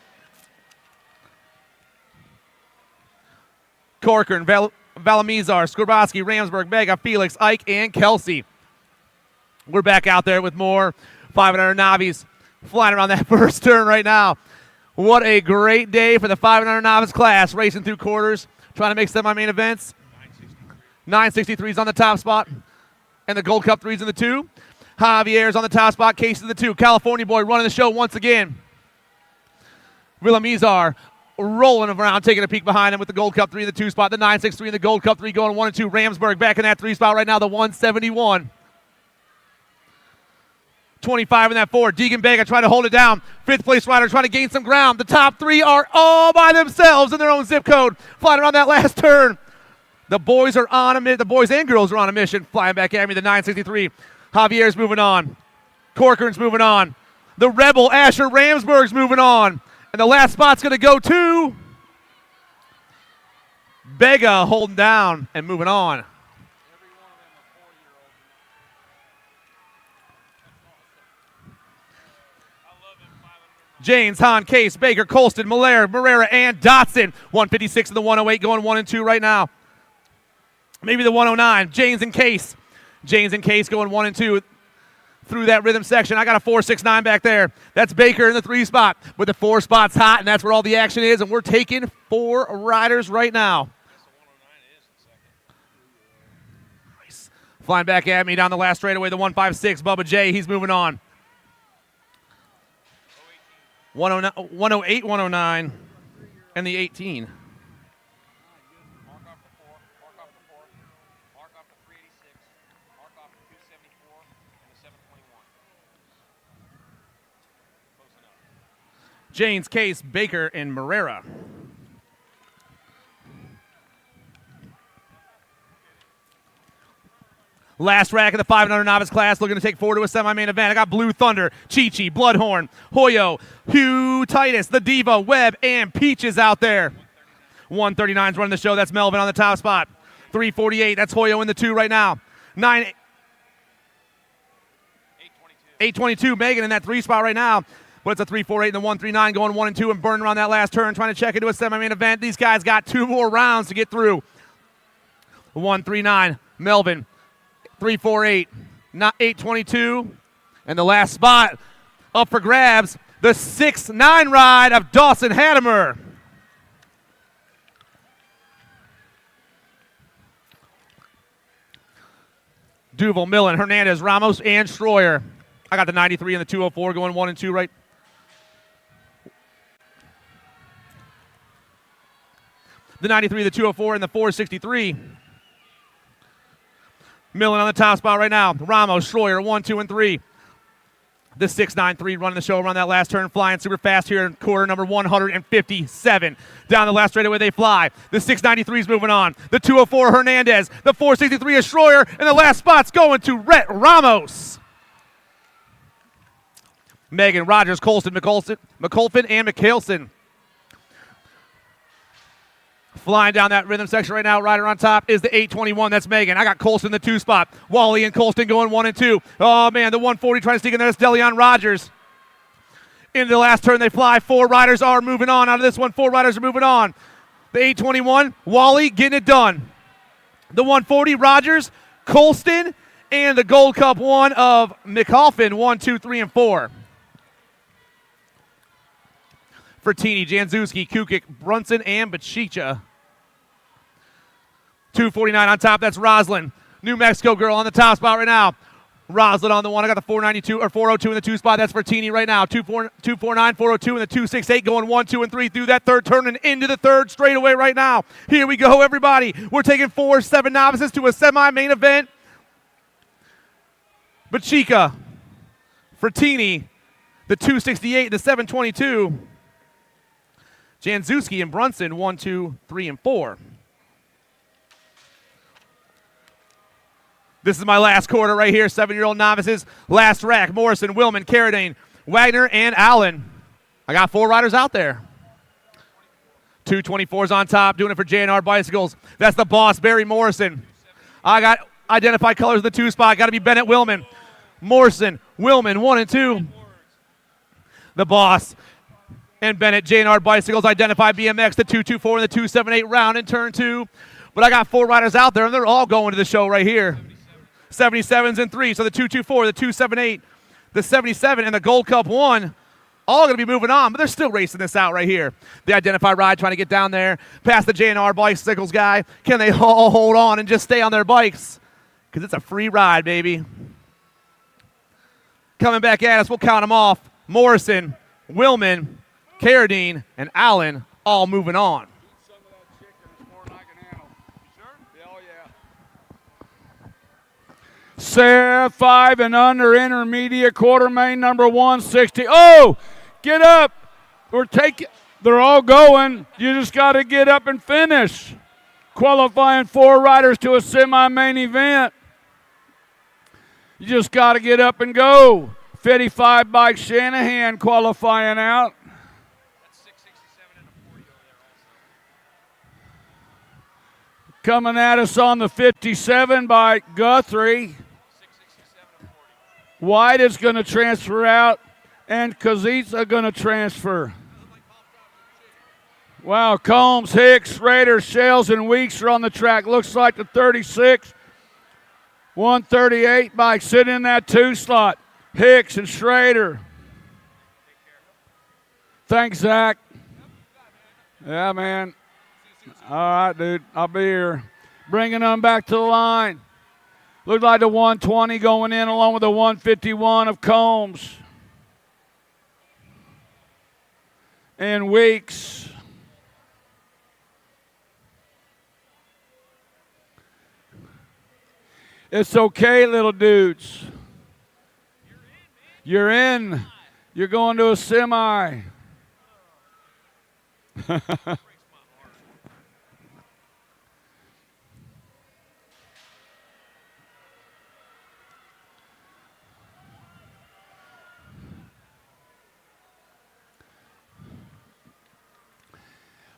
Corcoran, Valamizar, Skorboski, Ramsberg, Mega, Felix, Ike, and Kelsey. We're back out there with more 500 Novice flying around that first turn right now. What a great day for the 500 Novice class, racing through quarters, trying to make semi-main events. 963's on the top spot, and the Gold Cup 3's in the 2. Javier's on the top spot, Case in the 2. California boy running the show once again. Villamizar rolling around, taking a peek behind him with the Gold Cup 3 in the 2 spot. The 963 in the Gold Cup 3 going 1 and 2. Ramsberg back in that 3 spot right now, the 171. 25 in that 4. Deegan Vega trying to hold it down. 5th place rider trying to gain some ground. The top 3 are all by themselves in their own zip code, flying around that last turn. The boys are on a mission. The boys and girls are on a mission. Flying back at me, the 963. Javier's moving on. Corcoran's moving on. The Rebel Asher Ramsberg's moving on. And the last spot's going to go to Vega, holding down and moving on. James, Hahn, Case, Baker, Colston, Marrera, and Dotson. 156 in the 108 going 1 and 2 right now. Maybe the 109. James and Case. James and Case going 1 and 2 through that rhythm section. I got a 469 back there. That's Baker in the 3 spot. But the 4 spot's hot, and that's where all the action is. And we're taking 4 riders right now. Nice. Flying back at me down the last straightaway, the 156. Bubba J, he's moving on. 108, 109, and the 18. James, Case, Baker, and Marrera. Last rack of the 500 Novice class, looking to take forward to a semi-main event. I got Blue Thunder, Chi-Chi, Bloodhorn, Hoyo, Hugh Titus, the Diva, Webb, and Peaches out there. 139's running the show. That's Melvin on the top spot. 348, that's Hoyo in the 2 right now. 822, Megan in that 3 spot right now. But it's a 348 and the 139 going 1 and 2 and burning around that last turn, trying to check into a semi-main event. These guys got 2 more rounds to get through. 139, Melvin. 348, not 822. And the last spot up for grabs, the 6-9 ride of Dawson Hattemer. Duval, Millen, Hernandez, Ramos, and Stroyer. I got the 93 and the 204 going 1 and 2 right. The 93, the 204, and the 463. Millen on the top spot right now. Ramos, Schroyer, 1, 2, and 3. The 693 running the show around that last turn, flying super fast here in quarter number 157. Down the last straightaway they fly. The 693 is moving on. The 204, Hernandez. The 463 is Schroyer, and the last spot's going to Rhett Ramos. Megan, Rogers, Colston, McCulphin, and McHaleson. Flying down that rhythm section right now, rider on top is the 821. That's Megan. I got Colston in the 2 spot. Wally and Colston going 1 and 2. Oh, man, the 140 trying to sneak in there. That's Deleon Rogers. Into the last turn they fly. 4 riders are moving on. Out of this one, 4 riders are moving on. The 821, Wally getting it done. The 140, Rogers, Colston, and the Gold Cup 1 of McAlphin, 1, 2, 3, and 4. Fertini, Janzewski, Kukic, Brunson, and Bachicha. 249 on top, that's Roslyn. New Mexico girl on the top spot right now. Roslyn on the 1. I got the 492 or 402 in the 2 spot. That's Fertini right now. 249, 402 and the 268 going 1, 2, and 3 through that third turn and into the third straightaway right now. Here we go, everybody. We're taking 4 7 novices to a semi-main event. Bachicha, Fertini, the 268, the 722. Janzewski and Brunson, 1, 2, 3, and 4. This is my last quarter right here, 7-year-old novices. Last rack, Morrison, Willman, Carradine, Wagner, and Allen. I got 4 riders out there. 224s on top, doing it for J&R Bicycles. That's the boss, Barry Morrison. I got identified colors in the 2 spot. Got to be Bennett Willman. Morrison, Willman, 1 and 2. The boss. and Bennett. J&R Bicycles identify BMX, the 224 and the 278 round in turn 2. But I got 4 riders out there, and they're all going to the show right here. 77s in 3, so the 224, the 278, the 77, and the Gold Cup 1, all going to be moving on, but they're still racing this out right here. The identify ride trying to get down there, past the J&R Bicycles guy. Can they all hold on and just stay on their bikes? Because it's a free ride, baby. Coming back at us, we'll count them off. Morrison, Willman, Carradine, and Allen all moving on. Set 5 and under intermediate quarter main number 160. Oh, get up. They're all going. You just got to get up and finish. Qualifying 4 riders to a semi-main event. You just got to get up and go. 55 bike Shanahan qualifying out. Coming at us on the 57 bike Guthrie. White is going to transfer out, and Kazica going to transfer. Wow, Combs, Hicks, Raiders, Shells, and Weeks are on the track. Looks like the 36, 138 bike sitting in that 2 slot. Hicks and Schrader. Thanks, Zach. Yeah, man. All right, dude. I'll be here. Bringing them back to the line. Looked like the 120 going in along with the 151 of Combs. And Weeks. It's okay, little dudes. You're in. You're going to a semi.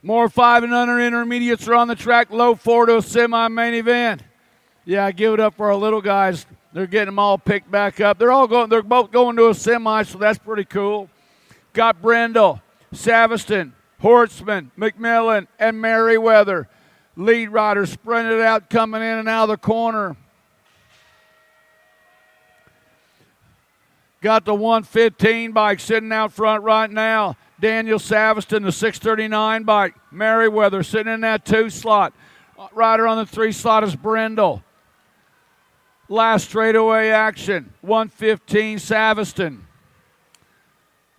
More 5 and under intermediates are on the track. Low 4 to a semi-main event. Yeah, give it up for our little guys. They're getting them all picked back up. They're both going to a semi, so that's pretty cool. Got Brendel, Saviston, Hortzman, McMillan, and Merriweather. Lead riders sprinted out, coming in and out of the corner. Got the 115 bike sitting out front right now. Daniel Saviston, the 639 bike. Merriweather sitting in that 2 slot. Rider on the 3 slot is Brendel. Last straightaway action, 115 Saviston.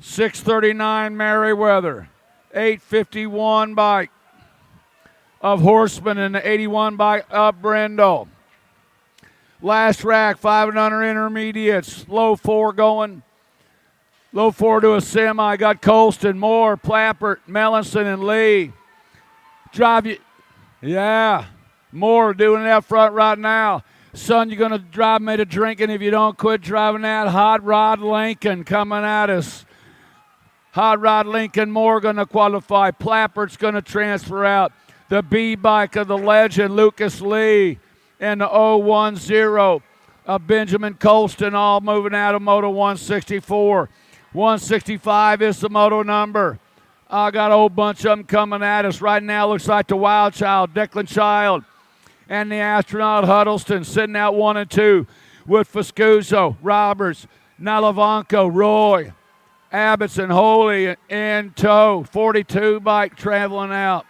639 Merriweather. 851 bike of Horseman and the 81 bike of Brendel. Last rack, 5 and under intermediates. Low 4 going. Low 4 to a semi. Got Colston, Moore, Plappert, Mellinson, and Lee. Drive you. Yeah. Moore doing it up front right now. Son, you're going to drive me to drinking if you don't quit driving that. Hot Rod Lincoln coming at us. Hot Rod Lincoln, Moore going to qualify. Plappert's going to transfer out. The B bike of the legend, Lucas Lee. And the 010 of Benjamin Colston, all moving out of Moto 164. 165 is the moto number. I got a whole bunch of them coming at us right now. Looks like the Wild Child, Declan Child, and the Astronaut Huddleston sitting out 1 and 2 with Fuscuso, Roberts, Nalavanko, Roy, Abbott's, and Holy in tow. 42 bike traveling out.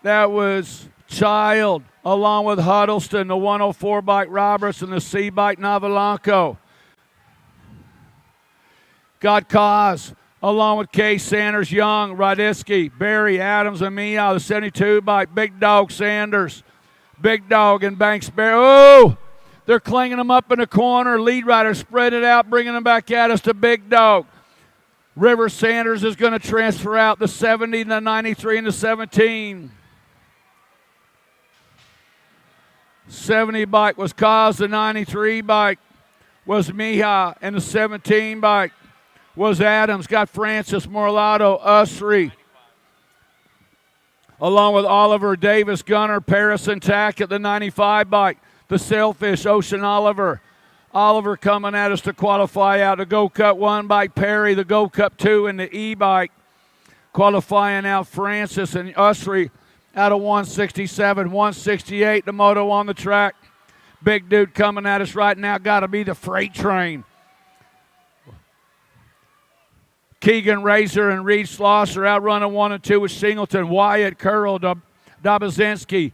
That was Child along with Huddleston, the 104 bike Roberts, and the C bike Navalanko. Got Kaz along with Kay Sanders, Young, Radisky, Barry, Adams, and Mia, the 72 bike Big Dog Sanders. Big Dog and Banks Barry. Oh, they're clinging them up in the corner. Lead rider spread it out, bringing them back at us to Big Dog. River Sanders is going to transfer out the 70, the 93, and the 17. 70 bike was Kaz, the 93 bike was Miha, and the 17 bike was Adams. Got Francis, Morlato, Usry, along with Oliver, Davis, Gunner, Paris, and Tackett, the 95 bike. The Sailfish, Ocean Oliver, Oliver coming at us to qualify out. The Go Cup 1 bike, Perry. The Go Cup 2 and the E-bike. Qualifying out Francis and Usry out of 167, 168. The moto on the track. Big dude coming at us right now. Got to be the freight train. Keegan Razor and Reed Slosser outrunning 1 and 2 with Singleton. Wyatt Curl, Dobozinski,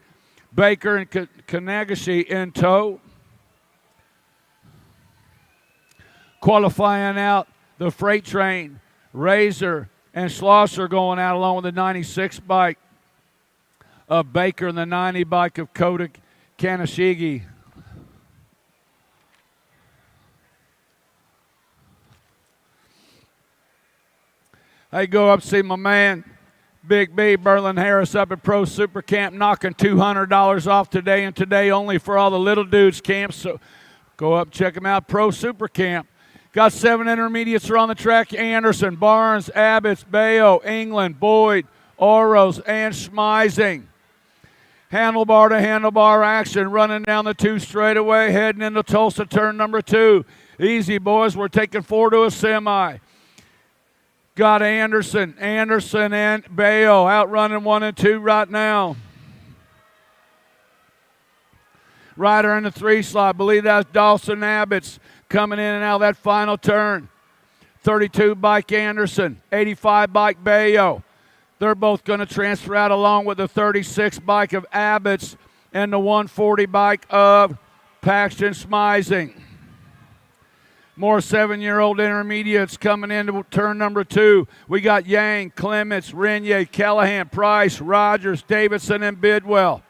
Baker, and Kanagashi in tow. Qualifying out the freight train. Razor and Schlosser going out along with the 96 bike of Baker and the 90 bike of Kota Kanashigi. I go up see my man, Big B, Berlin Harris up at Pro Super Camp, knocking $200 off today, and today only for all the little dudes camps. So go up, check them out, Pro Super Camp. Got 7 intermediates are on the track. Anderson, Barnes, Abbots, Bayo, England, Boyd, Oros, and Schmeising. Handlebar to handlebar action, running down the 2 straightaway, heading into Tulsa turn number 2. Easy, boys. We're taking 4 to a semi. Got Anderson and Bayo outrunning 1 and 2 right now. Rider in the 3 slot. I believe that's Dawson Abbots coming in and out of that final turn. 32 bike Anderson, 85 bike Bayo. They're both going to transfer out along with the 36 bike of Abbots and the 140 bike of Paxton Schmeising. More 7-year-old intermediates coming into turn number 2. We got Yang, Clements, Renier, Callahan, Price, Rogers, Davidson, and Bidwell.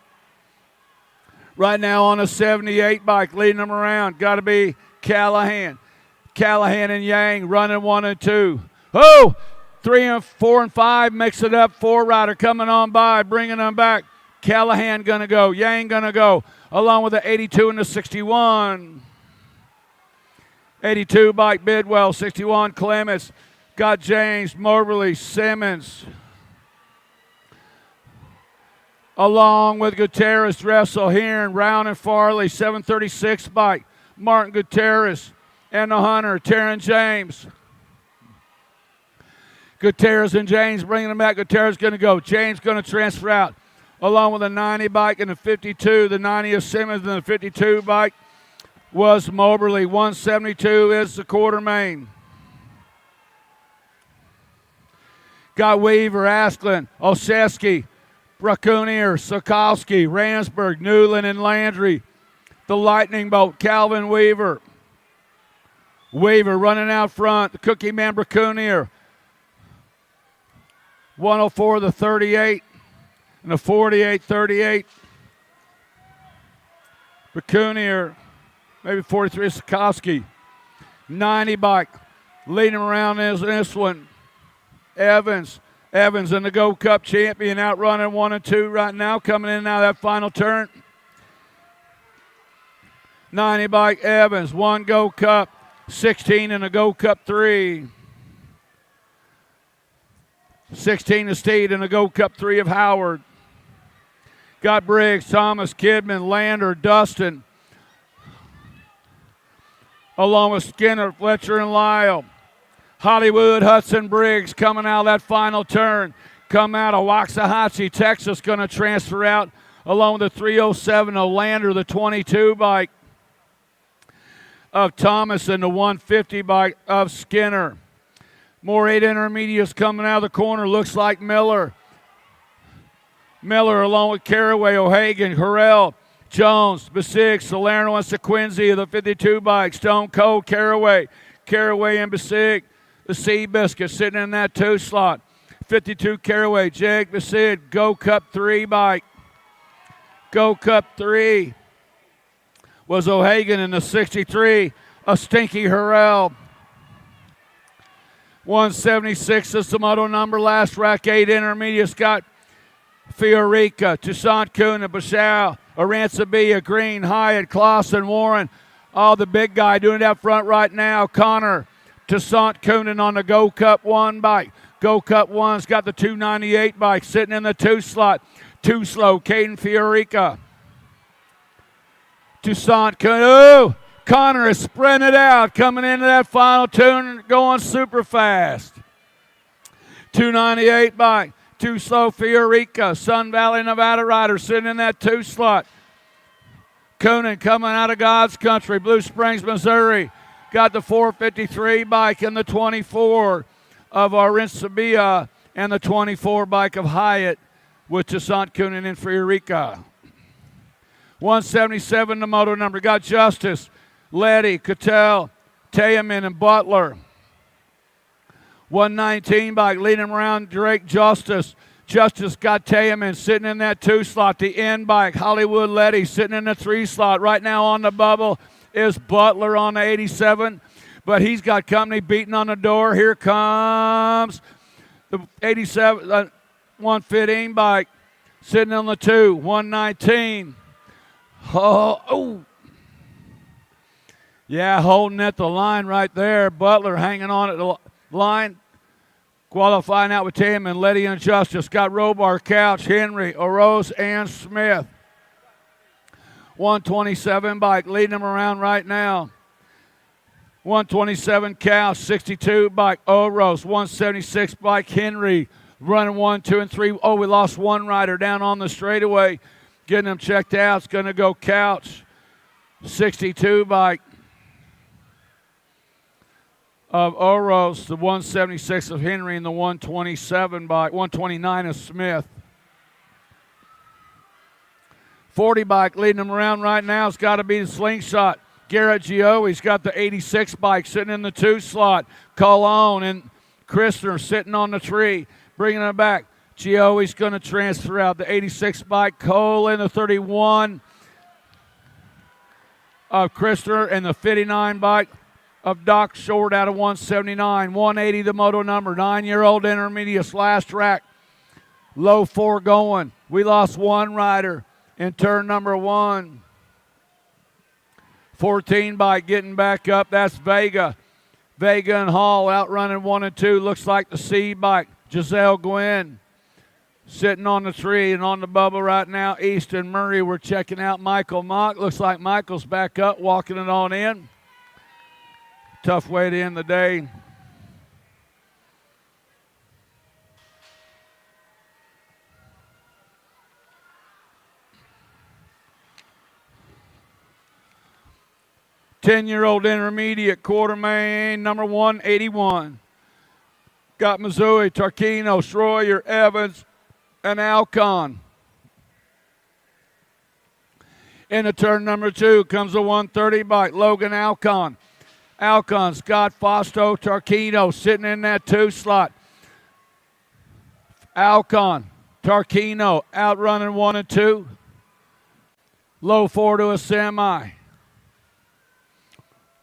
Right now on a 78 bike, leading them around, got to be Callahan. Callahan and Yang running 1 and 2. Oh, 3 and 4 and 5, mix it up. 4 rider coming on by, bringing them back. Callahan going to go, Yang going to go, along with the 82 and the 61. 82 bike Bidwell, 61 Clements. Got James, Moberly, Simmons. Along with Gutierrez, Dressel, Hearn, Round, and Farley, 736 bike. Martin Gutierrez and the Hunter, Taryn James. Gutierrez and James bringing them back. Gutierrez going to go. James going to transfer out. Along with the 90 bike and the 52. The 90 is Simmons and the 52 bike was Moberly. 172 is the quarter main. Got Weaver, Asklin, Olszewski, Bracunier, Sokowski, Ransburg, Newland, and Landry. The lightning bolt, Calvin Weaver. Weaver running out front. The Cookie Man, Bracunier. 104, the 38, and the 48, 38. Bracunier. Maybe 43, Sokowski. 90 bike. Leading around is this one. Evans in the Go Cup champion, outrunning 1 and 2 right now, coming in and out of that final turn. 90 bike Evans, 1 Go Cup, 16 in the Go Cup 3. 16 to Steed in the Go Cup 3 of Howard. Got Briggs, Thomas, Kidman, Lander, Dustin. Along with Skinner, Fletcher, and Lyle. Hollywood, Hudson, Briggs coming out of that final turn. Come out of Waxahachie, Texas, going to transfer out along with the 307 Lander, the 22 bike of Thomas, and the 150 bike of Skinner. More 8 intermediates coming out of the corner. Looks like Miller. Miller along with Caraway, O'Hagan, Harrell, Jones, Basig, Salerno, and Sequinzi of the 52 bike. Stone Cold, Caraway and Basig. The Seabiscuit sitting in that 2 slot. 52 Caraway, Jake Basig, Go Cup 3 bike. Go Cup 3 was O'Hagan in the 63, a Stinky Harrell. 176 is the moto number. Last rack 8 intermediates got Fiorica, Toussaint Kuna, Bashal, Arancibia, Green, Hyatt, Clausen, Warren. All the big guy doing it out front right now. Connor, Toussaint Kuna on the Go Cup 1 bike. Go Cup 1's got the 298 bike sitting in the 2 slot. Too slow, Caden Fiorica. Toussaint Kuna, Connor is sprinting out, coming into that final turn, going super fast. 298 bike. Too slow for Eureka. Sun Valley, Nevada rider sitting in that 2 slot. Coonan coming out of God's country. Blue Springs, Missouri. Got the 453 bike and the 24 of Arinsabia and the 24 bike of Hyatt with Toussaint Coonan in for Eureka. 177 the moto number. Got Justice, Letty, Cattell, Tayaman, and Butler. 119 bike, leading him around, Drake Justice. Justice got Tayaman sitting in that 2 slot. The end bike, Hollywood Letty sitting in the 3 slot. Right now on the bubble is Butler on the 87, but he's got company beating on the door. Here comes the 87, 115 bike sitting on the 2, 119. Oh. Yeah, holding at the line right there. Butler hanging on at the line. Qualifying out with Tayaman, Letty, and Justice. Got Robar, Couch, Henry, O'Rose, and Smith. 127 bike, leading him around right now. 127 Couch, 62 bike, O'Rose. 176 bike, Henry, running 1, 2, and 3. Oh, we lost one rider down on the straightaway. Getting him checked out. It's going to go Couch. 62 bike of O'Rose, the 176 of Henry, and the 127 bike, 129 of Smith. 40 bike leading him around right now. It's got to be the Slingshot. Garrett Gio, he's got the 86 bike sitting in the 2 slot. Colon and Christner sitting on the 3, bringing it back. Gio, he's going to transfer out. The 86 bike, Cole in the 31 of Christner, and the 59 bike of Doc Short out of 179. 180 the moto number. 9-year-old intermediate last rack. Low 4 going. We lost one rider in turn number 1. 14 bike getting back up. That's Vega. Vega and Hall outrunning 1 and 2. Looks like the C bike. Giselle Gwynn sitting on the 3 and on the bubble right now. Easton Murray, we're checking out Michael Mock. Looks like Michael's back up, walking it on in. Tough way to end the day. Ten-year-old intermediate quarter main, number 181. Got Missouri, Tarquino, Schroyer, Evans, and Alcon. In the turn number 2 comes the 130 bike, Logan Alcon. Alcon, Scott Fausto, Tarquino sitting in that 2 slot. Alcon, Tarquino outrunning 1 and 2. Low 4 to a semi.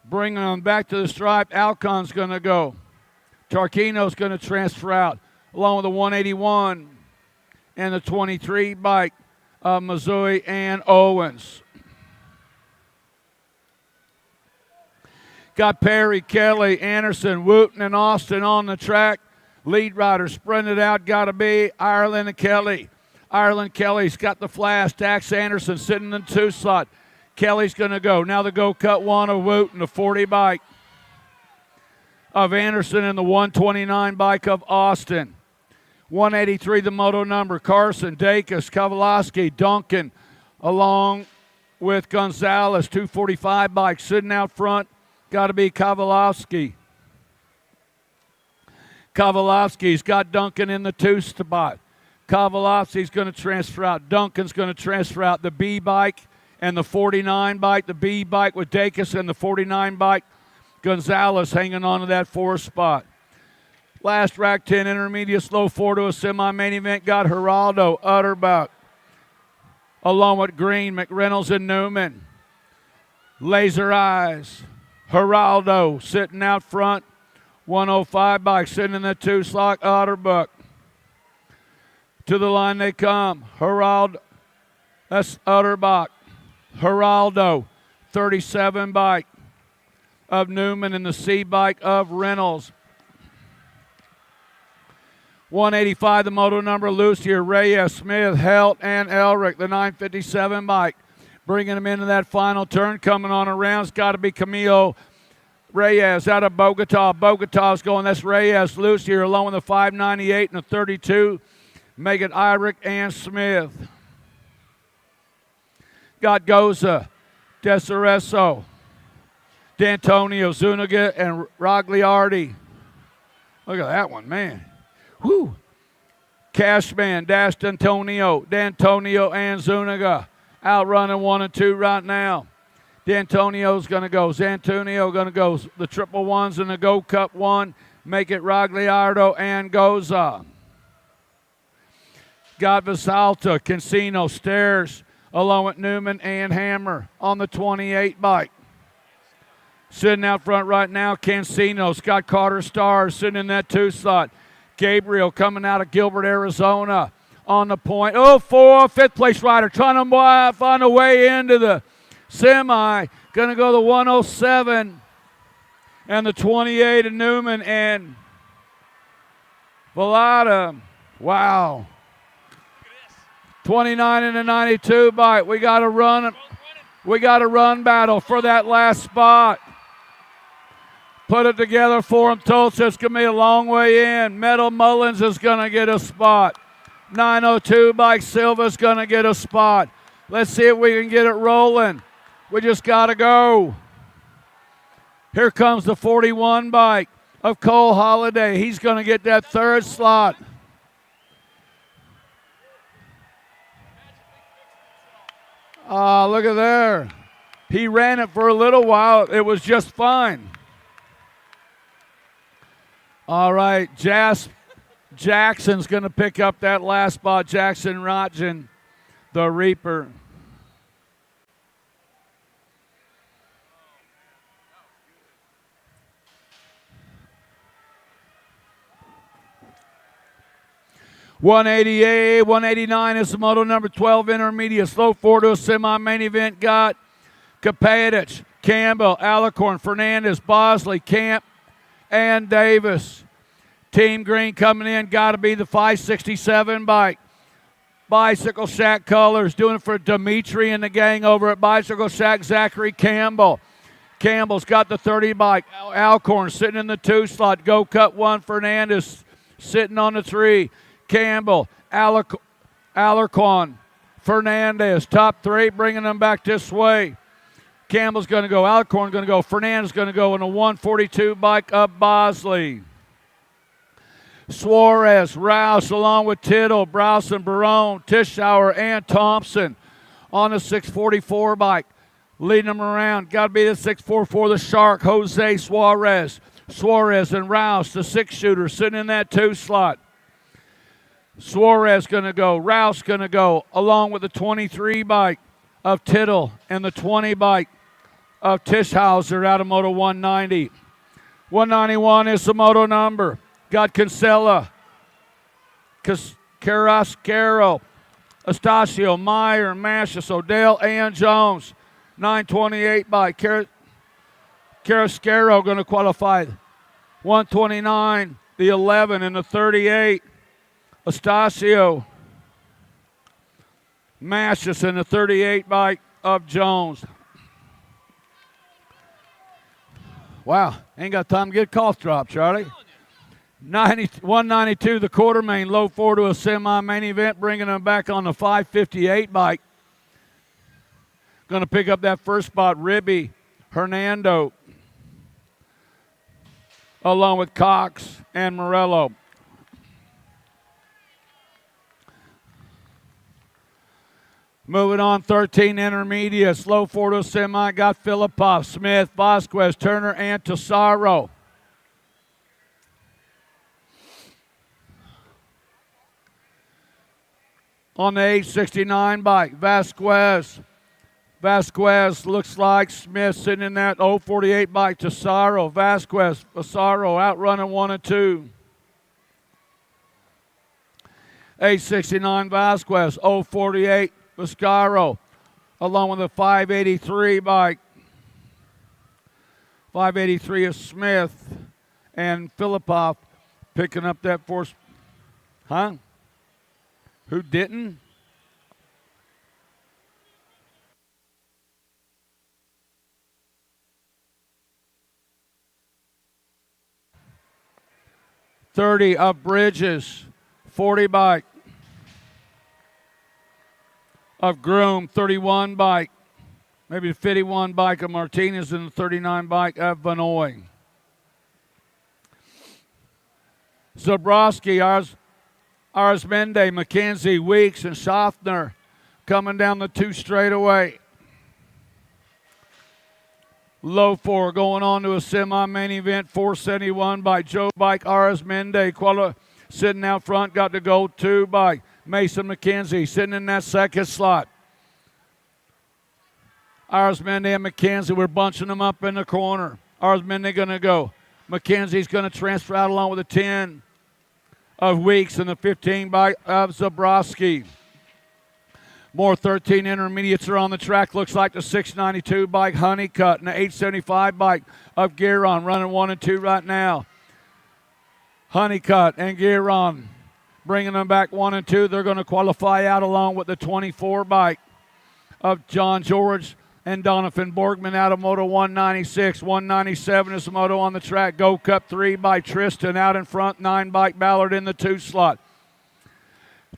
Bringing them back to the stripe. Alcon's going to go. Tarquino's going to transfer out along with the 181 and the 23 bike of Missouri and Owens. Got Perry, Kelly, Anderson, Wooten, and Austin on the track. Lead rider sprinted out, got to be Ireland and Kelly. Ireland Kelly's got the flash. Dax Anderson sitting in the 2 slot. Kelly's going to go. Now the go cut 1 of Wooten, the 40 bike of Anderson, and the 129 bike of Austin. 183 the moto number. Carson, Dacus, Kowalowski, Duncan, along with Gonzalez. 245 bike sitting out front. Got to be Kowalowski. Kowalowski's got Duncan in the 2 spot. Kowalowski's going to transfer out. Duncan's going to transfer out. The B bike and the 49 bike. The B bike with Dacus and the 49 bike. Gonzalez hanging on to that 4 spot. Last rack 10 intermediate, slow 4 to a semi-main event. Got Geraldo, Utterbuck, along with Green, McReynolds, and Newman. Laser Eyes. Geraldo sitting out front. 105 bike sitting in the 2 slot. Utterbuck. To the line they come. Geraldo. That's Utterbuck. Geraldo. 37 bike of Newman and the C bike of Reynolds. 185 the moto number. Lucier, Reyes, Smith, Helt, and Elric. The 957 bike. bringing him into that final turn. Coming on around, it's got to be Camilo Reyes out of Bogota. Bogota's going, that's Reyes loose here, along with the 598 and the 32. Make it Irick and Smith. Got Goza, Desareso, D'Antonio, Zuniga, and Rogliardi. Look at that one, man. Whoo. Cashman, D'Antonio, and Zuniga. Out running 1 and 2 right now. D'Antonio's going to go. Zantonio going to go. The triple ones in the Go Cup 1. Make it Rogliardo and Goza. Got Visalta, Cancino, Stairs, along with Newman and Hammer on the 28 bike. Sitting out front right now, Cancino. Scott Carter Stars sitting in that 2 slot. Gabriel coming out of Gilbert, Arizona on the point. Oh, 4, 5th place rider trying to find a way into the semi. Going to go the 107 and the 28 of Newman and Velada. Wow. 29 and a 92 bike. We got a run battle for that last spot. Put it together for him, Tulsa. It's going to be a long way in. Metal Mullins is going to get a spot. 902 bike Silva's going to get a spot. Let's see if we can get it rolling. We just got to go. Here comes the 41 bike of Cole Holiday. He's going to get that 3rd slot. Look at there. He ran it for a little while. It was just fine. All right, Jackson's going to pick up that last spot. Jackson Rotgen, the Reaper. $188, $189 is the moto number 12 intermediate. Slow forward to a semi-main event. Got Kapatic, Campbell, Alicorn, Fernandez, Bosley, Camp, and Davis. Team Green coming in. Got to be the 567 bike. Bicycle Shack colors. Doing it for Dimitri and the gang over at Bicycle Shack. Zachary Campbell. Campbell's got the 30 bike. Alcorn sitting in the 2 slot. Go Cut 1. Fernandez sitting on the 3. Campbell, Alarcon, Fernandez, top 3, bringing them back this way. Campbell's going to go, Alcorn going to go, Fernandez going to go in a 142 bike up Bosley. Suarez, Rouse, along with Tittle, Browson, Barone, Tischauer, and Thompson on a 644 bike. Leading them around, got to be the 644, the Shark, Jose Suarez. Suarez and Rouse, the 6-shooter, sitting in that 2 slot. Suarez going to go. Rouse going to go along with the 23 bike of Tittle and the 20 bike of Tischhauser out of Moto 190. 191 is the moto number. Got Kinsella, Carrasquero, Estacio, Meyer, Mashis, Odell, and Jones. 928 bike. Carrasquero going to qualify. 129, the 11, and the 38. Estacio, Mashis, and the 38 bike of Jones. Wow, ain't got time to get a cough drop, Charlie. 192, the Quartermain, low forward to a semi-main event, bringing them back on the 558 bike. Going to pick up that first spot, Ribby, Hernando, along with Cox and Morello. Moving on, 13 intermediates. Low forward to semi. Got Filipov, Smith, Vasquez, Turner, and Tesaro. On the 869 bike, Vasquez. Vasquez looks like Smith sitting in that 048 bike. Tesaro, Vasquez, Tesaro outrunning 1 and 2. 869 Vasquez, 048. Viscaro, along with a 583 bike. 583 is Smith and Filipov picking up that force. Huh? Who didn't? 30 of Bridges, 40 bike. Of Groom, 31 bike. Maybe the 51 bike of Martinez and the 39 bike of Vanoy. Zabrowski, Arsmende, McKenzie, Weeks, and Schaffner coming down the 2 straightaway. Low 4 going on to a semi-main event, 471 by Joe Bike, Arsmende. Sitting out front, got the gold 2 by Mason McKenzie, sitting in that second slot. Arsmende and McKenzie, we're bunching them up in the corner. Arsmende going to go. McKenzie's going to transfer out along with the 10 of Weeks and the 15 by of Zabrowski. More 13 intermediates are on the track. Looks like the 692 bike Honeycutt and the 875 bike of Giron running 1 and 2 right now. Honeycutt and Giron bringing them back 1 and 2. They're going to qualify out along with the 24 bike of John George and Donovan Borgman out of Moto 196. 197 is the moto on the track. Go Cup 3 by Tristan out in front. 9 bike Ballard in the 2 slot.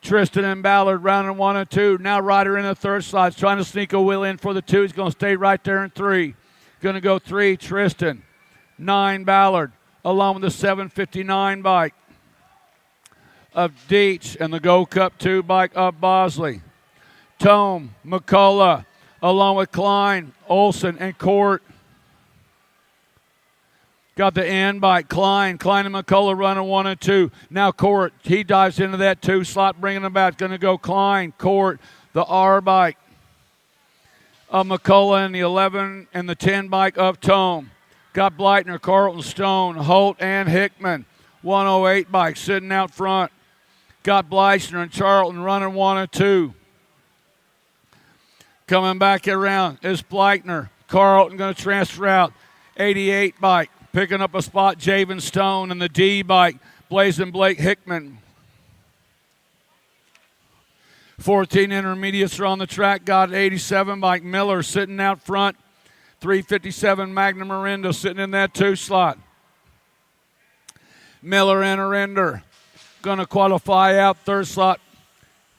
Tristan and Ballard rounding 1 and 2. Now Ryder in the 3rd slot. He's trying to sneak a wheel in for the 2. He's going to stay right there in 3. Going to go 3 Tristan. 9 Ballard along with the 759 bike of Deitch and the Go Cup 2 bike of Bosley. Tome, McCullough, along with Klein, Olson, and Court. Got the N bike, Klein and McCullough running 1 and 2. Now Court, he dives into that 2 slot, bringing them back. Going to go Klein, Court, the R bike of McCullough, and the 11 and the 10 bike of Tome. Got Bleitner, Carlton, Stone, Holt, and Hickman. 108 bike sitting out front. Got Bleichner and Charlton running 1 and 2. Coming back around is Bleitner. Carlton going to transfer out. 88 bike. Picking up a spot, Javen Stone, and the D bike, Blazing Blake Hickman. 14 intermediates are on the track. Got 87 bike Miller sitting out front. 357 Magnum Arendo sitting in that 2 slot. Miller and Arender going to qualify out 3rd slot.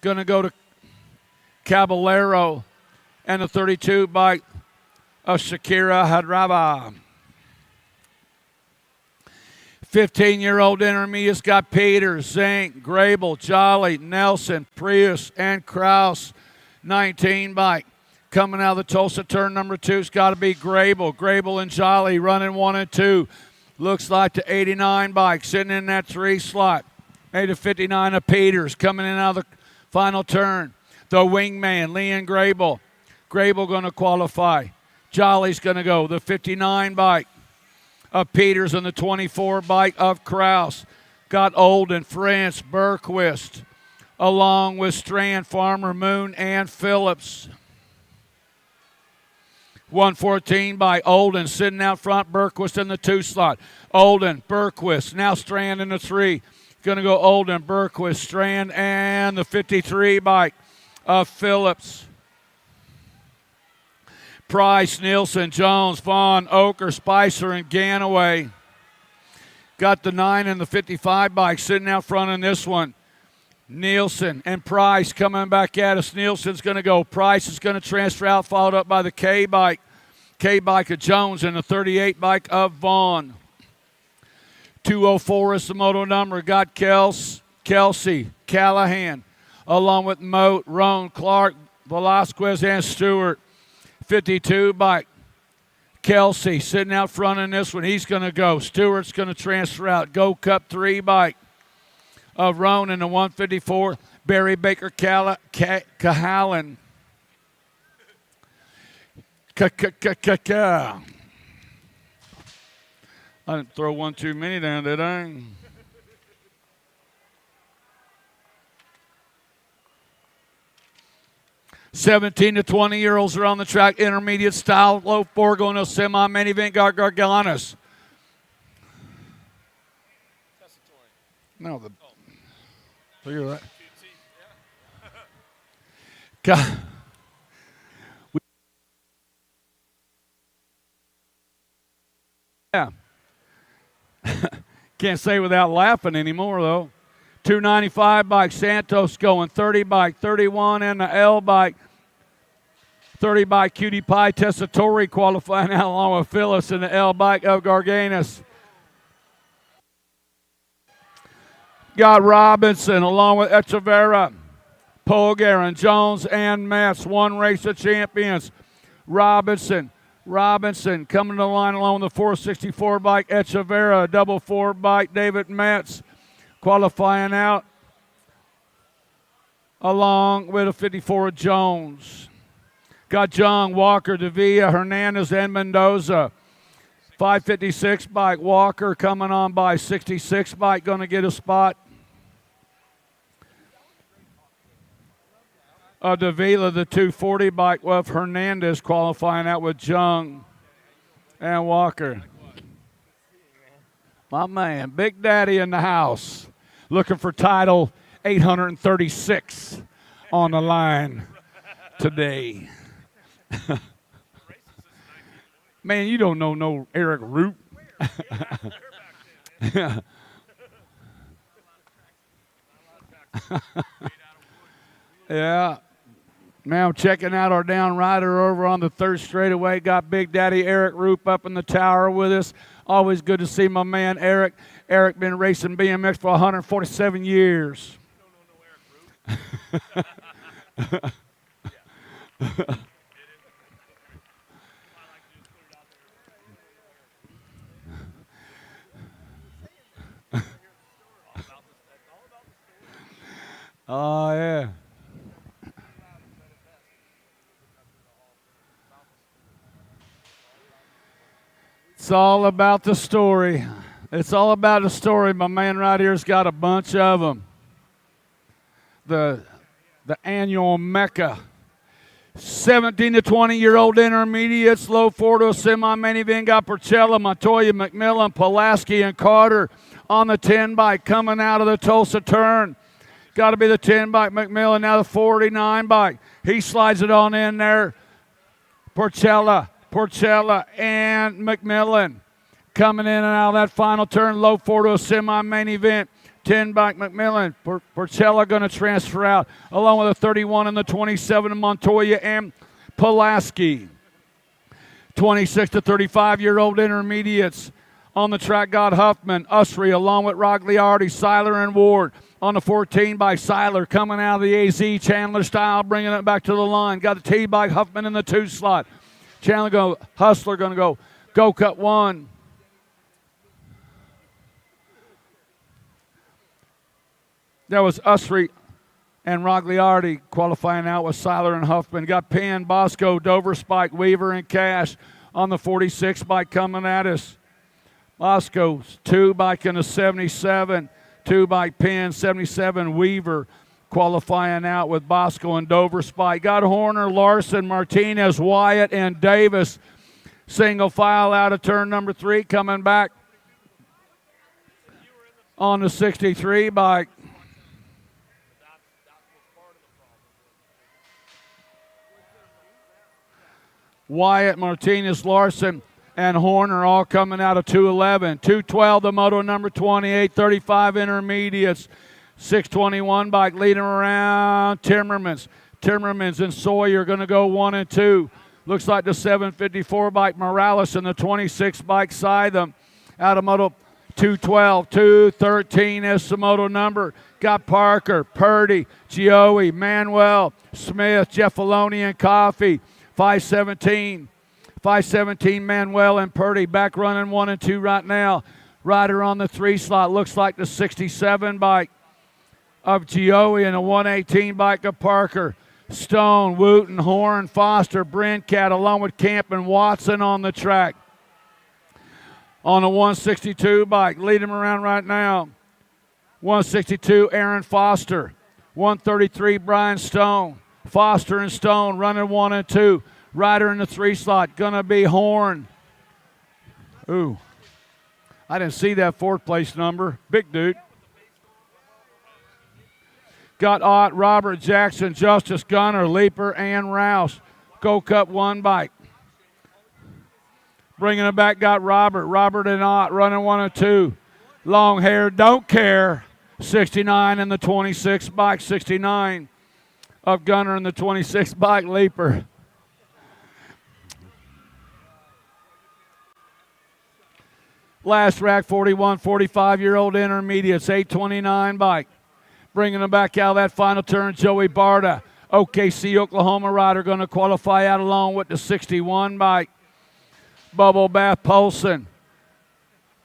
Going to go to Caballero and the 32 bike of Shakira Hadraba. 15-year-old intermediates got Peters, Zink, Grable, Jolly, Nelson, Prius, and Kraus. 19 bike. Coming out of the Tulsa turn number 2's got to be Grable. Grable and Jolly running 1 and 2. Looks like the 89 bike sitting in that 3 slot. Made a 59 of Peters coming in out of the final turn. The wingman, Leon Grable. Grable going to qualify. Jolly's going to go. The 59 bike of Peters and the 24 bike of Kraus. Got Olden, France, Berquist, along with Strand, Farmer, Moon, and Phillips. 114 by Olden sitting out front, Berquist in the 2 slot. Olden, Berquist, now Strand in the 3. Going to go Olden, Berquist, Strand, and the 53 bike of Phillips. Price, Nielsen, Jones, Vaughn, Oker, Spicer, and Ganaway. Got the 9 and the 55 bike sitting out front in this one. Nielsen and Price coming back at us. Nielsen's going to go. Price is going to transfer out, followed up by the K bike. K bike of Jones and the 38 bike of Vaughn. 204 is the moto number. Got Kelsey, Callahan, along with Moat, Roan, Clark, Velasquez, and Stewart. 52 bike. Kelsey sitting out front in this one. He's going to go. Stewart's going to transfer out. Go Cup 3 bike of Roan in the 154. Barry Baker Cahallen. I didn't throw one too many down, did I? (17 to 20-year-olds are on the track. Intermediate style, low 4 going to semi-main event. Garganas. No, look at that. Yeah. Can't say without laughing anymore, though. 295 bike, Santos going 30 bike, 31 in the L bike. 30 bike, Cutie Pie Tessatori qualifying out along with Phyllis in the L bike of Garganus. Got Robinson along with Echeverria, Polgar, and Jones and Metz. One race of champions. Robinson coming to the line along with the 464 bike, Echeverria, double 4 bike, David Metz. Qualifying out along with a 54 Jones. Got Young, Walker, Davia, Hernandez, and Mendoza. 556 bike, Walker coming on by 66 bike, going to get a spot. Davila, the 240 bike with Hernandez qualifying out with Young and Walker. My man, Big Daddy in the house, looking for title 836 on the line today. Man, you don't know no Eric Root. Yeah. Now checking out our down rider over on the third straightaway. Got Big Daddy Eric Roop up in the tower with us. Always good to see my man Eric. Eric been racing BMX for 147 years. Oh, yeah. It's all about the story. It's all about the story. My man right here's got a bunch of them. The annual Mecca. 17 to 20-year-old intermediates, low 4 to a semi-main event. Got Porcella, Montoya, McMillan, Pulaski, and Carter on the 10 bike coming out of the Tulsa turn. Got to be the 10 bike. McMillan now the 49 bike. He slides it on in there. Porcella, and McMillan coming in and out of that final turn. Low 4 to a semi-main event. 10 bike McMillan. Porcella going to transfer out along with a 31 and the 27 of Montoya and Pulaski. 26 to 35-year-old intermediates on the track. Got Huffman, Usry along with Rogliardi, Seiler, and Ward. On the 14 by Seiler coming out of the AZ Chandler style, bringing it back to the line. Got the T by Huffman in the 2 slot. Chandler Hustler going to go cut 1. That was Usry and Rogliardi qualifying out with Seiler and Huffman. Got Penn, Bosco, Dover, Spike, Weaver, and Cash on the 46 bike coming at us. Bosco's 2 bike in the 77. 2 bike Penn, 77 Weaver qualifying out with Bosco and Dover Spike. Got Horner, Larson, Martinez, Wyatt, and Davis. Single file out of turn number 3 coming back on the 63 bike. Wyatt, Martinez, Larson, and Horner all coming out of 211. 212, the moto number 28, 35 intermediates. 621 bike leading around Timmermans. Timmermans and Sawyer going to go 1 and 2. Looks like the 754 bike Morales and the 26 bike Scytham out of moto 212. 213 is the moto number. Got Parker, Purdy, Gioe, Manuel, Smith, Jeffaloni, and Coffey. 517 Manuel and Purdy back running 1 and 2 right now. Rider on the 3 slot looks like the 67 bike of Gioe and a 118 bike of Parker. Stone, Wooten, Horn, Foster, Brincat along with Camp and Watson on the track. On a 162 bike, lead him around right now. 162 Aaron Foster. 133 Brian Stone. Foster and Stone running 1 and 2. Rider in the 3 slot, gonna be Horn. Ooh, I didn't see that 4th place number. Big dude. Got Ott, Robert, Jackson, Justice, Gunner, Leaper, and Rouse. Go Cup 1 bike. Bringing it back, got Robert and Ott running 1 and 2. Long hair, don't care. 69 in the 26 bike. 69 of Gunner in the 26 bike leaper. Last rack, 41, 45-year-old intermediates, 829 bike. Bringing them back out of that final turn, Joey Barta. OKC, Oklahoma rider going to qualify out along with the 61 bike. Bubble Bath Polson.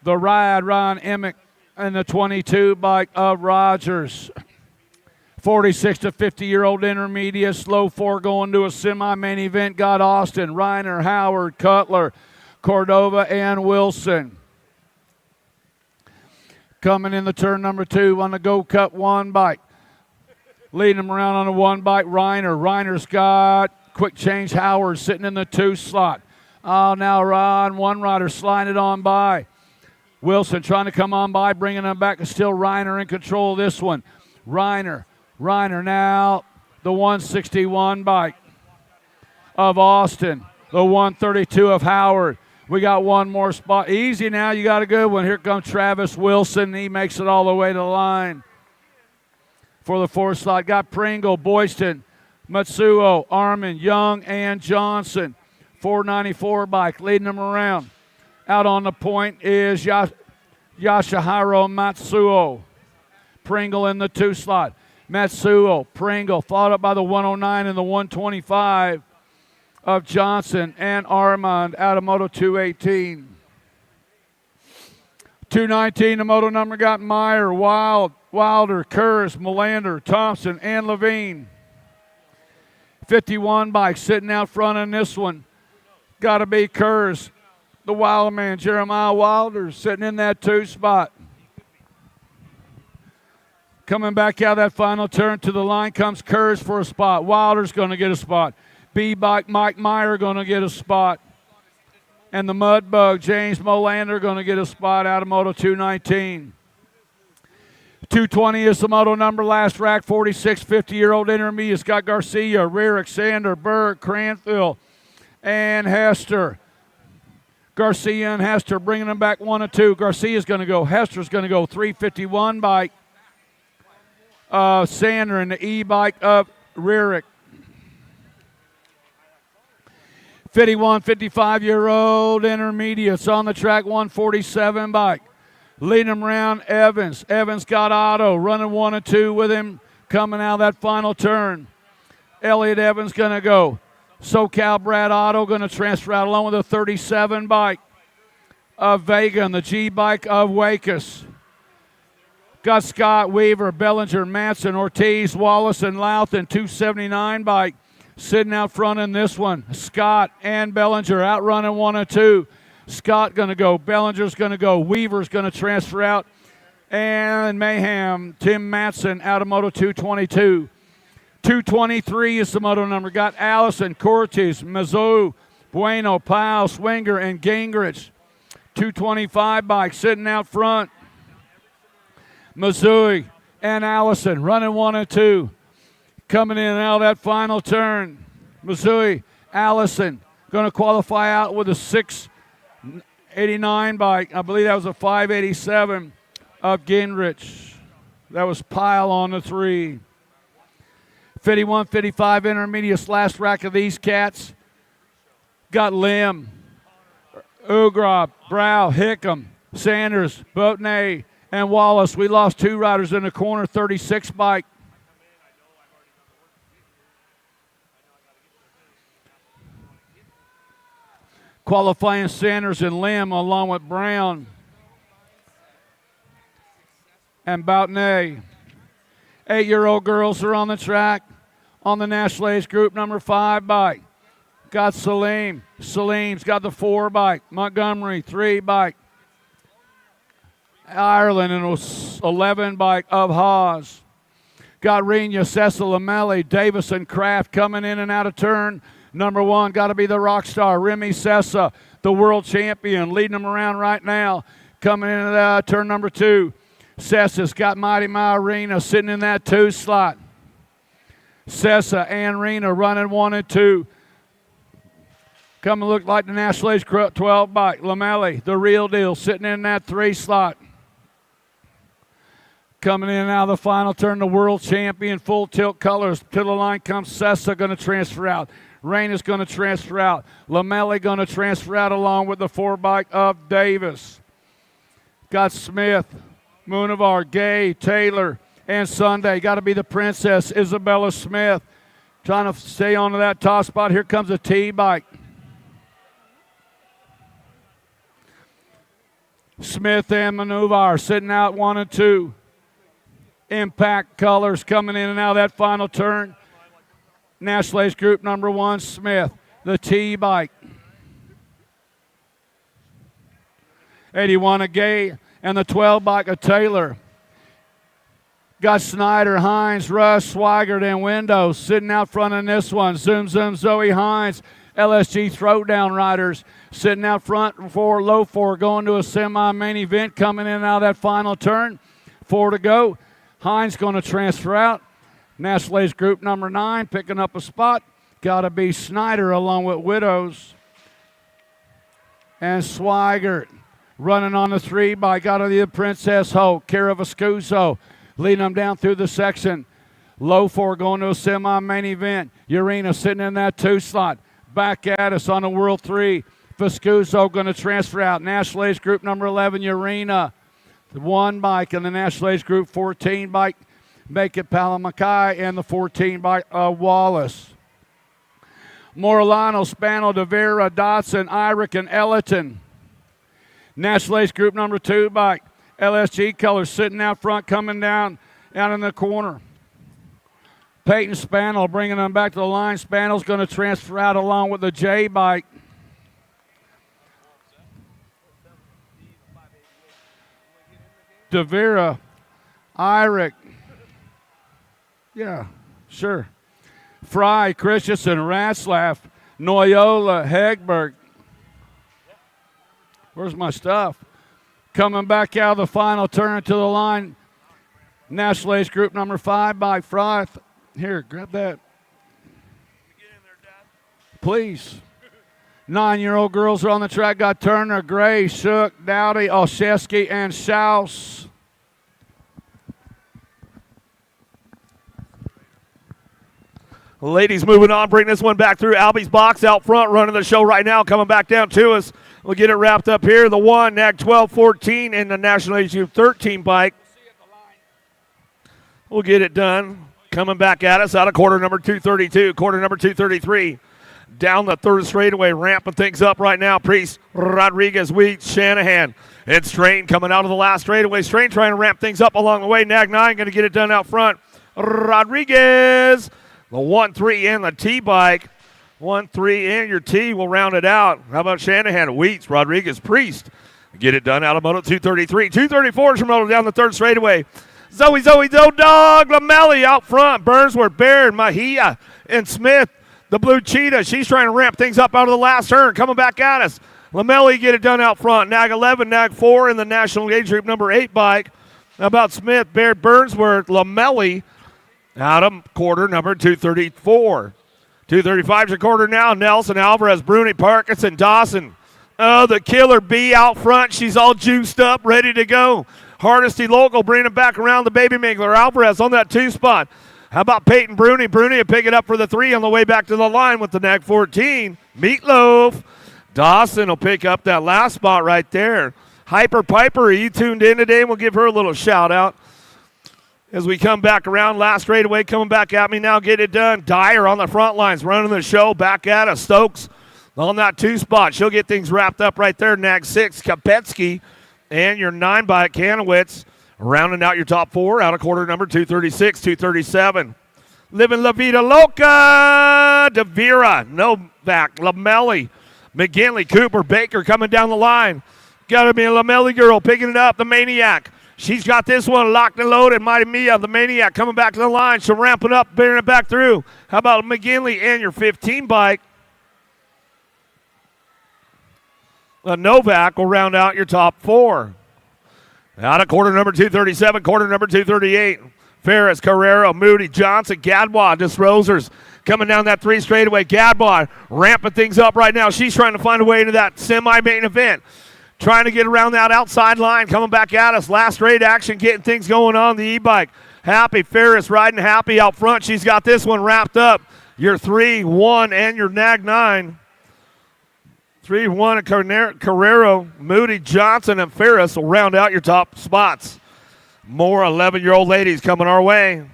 The ride, Ryan Emick, and the 22 bike of Rogers. 46 to 50-year-old intermediate, slow four going to a semi-main event. Got Austin, Reiner, Howard, Cutler, Cordova, and Wilson. Coming in the turn number 2 on the Go Cup 1 bike. Leading them around on the 1 bike, Reiner. Reiner's got quick change Howard sitting in the 2 slot. Oh, now Ron, one rider sliding it on by. Wilson trying to come on by, bringing them back. Still Reiner in control of this one. Reiner now, the 161 bike of Austin. The 132 of Howard. We got one more spot. Easy now, you got a good one. Here comes Travis Wilson. He makes it all the way to the line. For the 4th slot, got Pringle, Boyston, Matsuo, Armin, Young, and Johnson. 494 bike, leading them around. Out on the point is Yashihiro Matsuo. Pringle in the 2 slot. Matsuo, Pringle, followed up by the 109 and the 125 of Johnson and Armand out of Moto 218. 219, the moto number got Meyer, Wilder, Kurz, Melander, Thompson, and Levine. 51 bike sitting out front in this one. Got to be Kurz. The wild man, Jeremiah Wilder, sitting in that 2 spot. Coming back out of that final turn to the line comes Kurz for a spot. Wilder's going to get a spot. B-bike, Mike Meyer going to get a spot. And the Mud Bug, James Molander, going to get a spot out of Moto 219. 220 is the moto number. Last rack, 46, 50-year-old intermediate. Got Garcia, Rarick, Sander, Berg, Cranfield, and Hester. Garcia and Hester bringing them back 1 and 2. Garcia's going to go. Hester's going to go. 351 bike. Sander and the E-bike of Rarick. 51, 55-year-old intermediates on the track, 147 bike. Leading them around, Evans. Evans got Otto running 1 and 2 with him coming out of that final turn. Elliott Evans going to go. SoCal Brad Otto going to transfer out along with a 37 bike of Vega and the G bike of Wakus. Got Scott, Weaver, Bellinger, Manson, Ortiz, Wallace, and Louth and 279 bike. Sitting out front in this one, Scott and Bellinger outrunning 1 and 2. Scott going to go, Bellinger's going to go, Weaver's going to transfer out, and Mayhem, Tim Matson out of Moto 222. 223 is the moto number. Got Allison, Cortez, Mizzou, Bueno, Powell, Swinger, and Gingrich. 225 bike sitting out front. Mizzou and Allison running 1 and 2. Coming in and out of that final turn. Missouri, Allison, going to qualify out with a 689 bike. I believe that was a 587 of Gingrich. That was Pyle on the 3. 51, 55 intermediates, last rack of these cats. Got Lim, Ugrab, Brow, Hickam, Sanders, Boatney, and Wallace. We lost 2 riders in the corner, 36 bike. Qualifying Sanders and Lim along with Brown and Boutney. 8-year-old girls are on the track on the national age group number 5 bike. Got Salim. Salim's got the 4 bike. Montgomery, 3 bike. Ireland and 11 bike of Haas. Got Rena, Cecil, Lamelli, Davis, and Kraft coming in and out of turn. Number 1, got to be the rock star, Remy Sessa, the world champion, leading them around right now. Coming into turn number 2, Sessa's got Mighty My Arena sitting in that 2 slot. Sessa and Rena running 1 and 2. Coming look like the national age 12 bike. Lamelli, the real deal, sitting in that 3 slot. Coming in and out of the final turn, the world champion, full tilt colors. To the line comes Sessa, going to transfer out. Rain is going to transfer out. Lamelli going to transfer out along with the 4-bike of Davis. Got Smith, Moonivar, Gay, Taylor, and Sunday. Got to be the princess, Isabella Smith. Trying to stay on to that top spot. Here comes a T-bike. Smith and Moonivar sitting out 1 and 2. Impact colors coming in and out of that final turn. National Ace Group number 1, Smith. The T-bike. 81 of Gay and the 12-bike of Taylor. Got Snyder, Hines, Russ, Swigert, and Windows sitting out front in this one. Zoom, zoom, Zoe Hines. LSG Throwdown Riders sitting out front for low 4, going to a semi-main event, coming in and out of that final turn. 4 to go. Hines going to transfer out. National Ace Group number 9 picking up a spot. Got to be Snyder along with Widows. And Swigert running on the 3-bike. Got to be the Princess Hope. Cara Viscuso leading them down through the section. Low 4 going to a semi-main event. Urena sitting in that 2 slot. Back at us on the World 3. Viscuso going to transfer out. National Ace Group number 11, Urena. The 1-bike and the National Ace Group 14-bike. Make it Palamakai and the 14-bike Wallace. Morlano, Spano, Devera, Dotson, Irick, and Ellerton. National Ace Group number 2-bike. LSG colors sitting out front, coming down out in the corner. Peyton Spano bringing them back to the line. Spano's going to transfer out along with the J-bike. Devera, Irick. Yeah, sure. Fry, Christensen, Ratzlaff, Noyola, Hegberg. Where's my stuff? Coming back out of the final turn to the line. National Ace Group number 5 by Fry. Here, grab that. Please. 9-year-old girls are on the track. Got Turner, Gray, Shook, Dowdy, Olszewski, and Schaus. Ladies moving on, bring this one back through Albie's box out front, running the show right now, coming back down to us. We'll get it wrapped up here. The 1, NAG 12-14, and the National Ace Group 13 bike. We'll get it done. Coming back at us out of quarter number 232, quarter number 233. Down the third straightaway, ramping things up right now. Priest, Rodriguez, Wheat, Shanahan, and Strain coming out of the last straightaway. Strain trying to ramp things up along the way. Nag 9 going to get it done out front. Rodriguez, the 1-3 and the T-bike. 1-3 and your T will round it out. How about Shanahan, Wheats, Rodriguez, Priest. Get it done out of moto 233. 234 is from moto down the third straightaway. Zoe, Dog, Lamelli out front. Burnsworth, Baird, Mahia, and Smith. The Blue Cheetah, she's trying to ramp things up out of the last turn. Coming back at us. Lamelli get it done out front. Nag 11, Nag 4 in the National Age Group number 8 bike. How about Smith, Baird, Burnsworth, Lamelli out of quarter number 234. 235 is a quarter now. Nelson, Alvarez, Bruni, Parkinson, Dawson. Oh, the Killer Bee out front. She's all juiced up, ready to go. Hardesty Local bringing it back around the Baby Mingler. Alvarez on that 2 spot. How about Peyton Bruni? Bruni will pick it up for the 3 on the way back to the line with the Nag 14. Meatloaf. Dawson will pick up that last spot right there. Hyper Piper, are you tuned in today? We'll give her a little shout out. As we come back around, last straightaway coming back at me now, get it done. Dyer on the front lines, running the show, back at us. Stokes on that 2 spot. She'll get things wrapped up right there. Nag 6, Kopetsky, and your 9 by Kanowitz. Rounding out your top 4 out of quarter number 236, 237. Living La Vida Loca. Devera, Novak, Lamelli, McGinley, Cooper, Baker coming down the line. Got to be a Lamelli girl picking it up, the Maniac. She's got this one locked and loaded. Mighty Mia, the Maniac, coming back to the line. She'll ramp it up, bearing it back through. How about McGinley and your 15 bike? Novak will round out your top 4. Out of quarter number 237, quarter number 238. Ferris, Carrero, Moody, Johnson, Gadbois, Disrosers coming down that 3 straightaway. Gadbois ramping things up right now. She's trying to find a way into that semi-main event. trying to get around that outside line, coming back at us. Last straight action, getting things going on the e-bike. Happy Ferris riding Happy out front. She's got this one wrapped up. Your 3, 1, and your nag 9. 3, 1, and Carrero, Moody, Johnson, and Ferris will round out your top spots. More 11-year-old ladies coming our way.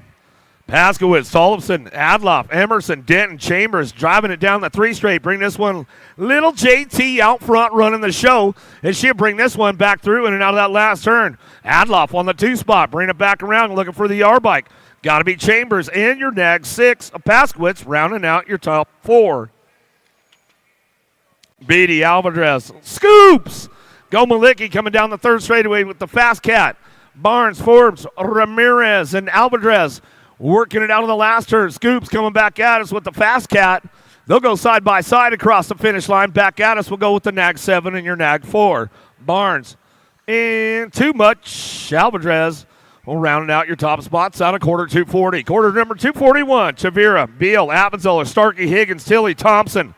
Paskowitz, Tollefson, Adloff, Emerson, Denton, Chambers driving it down the 3 straight. Bring this one. Little JT out front running the show. And she'll bring this one back through in and out of that last turn. Adloff on the 2 spot. Bring it back around looking for the R-bike. Got to be Chambers and your nag 6. Paskowitz rounding out your top 4. Beatty, Alvarez, scoops. Go Malicki coming down the 3rd straightaway with the fast cat. Barnes, Forbes, Ramirez, and Alvarez working it out of the last turn. Scoops coming back at us with the fast cat. They'll go side by side across the finish line. Back at us, we'll go with the nag 7 and your nag 4. Barnes, and too much. Alvarez will round out your top spots out of quarter 240. Quarter number 241, Chavira, Beal, Appenzeller, Starkey, Higgins, Tilley, Thompson.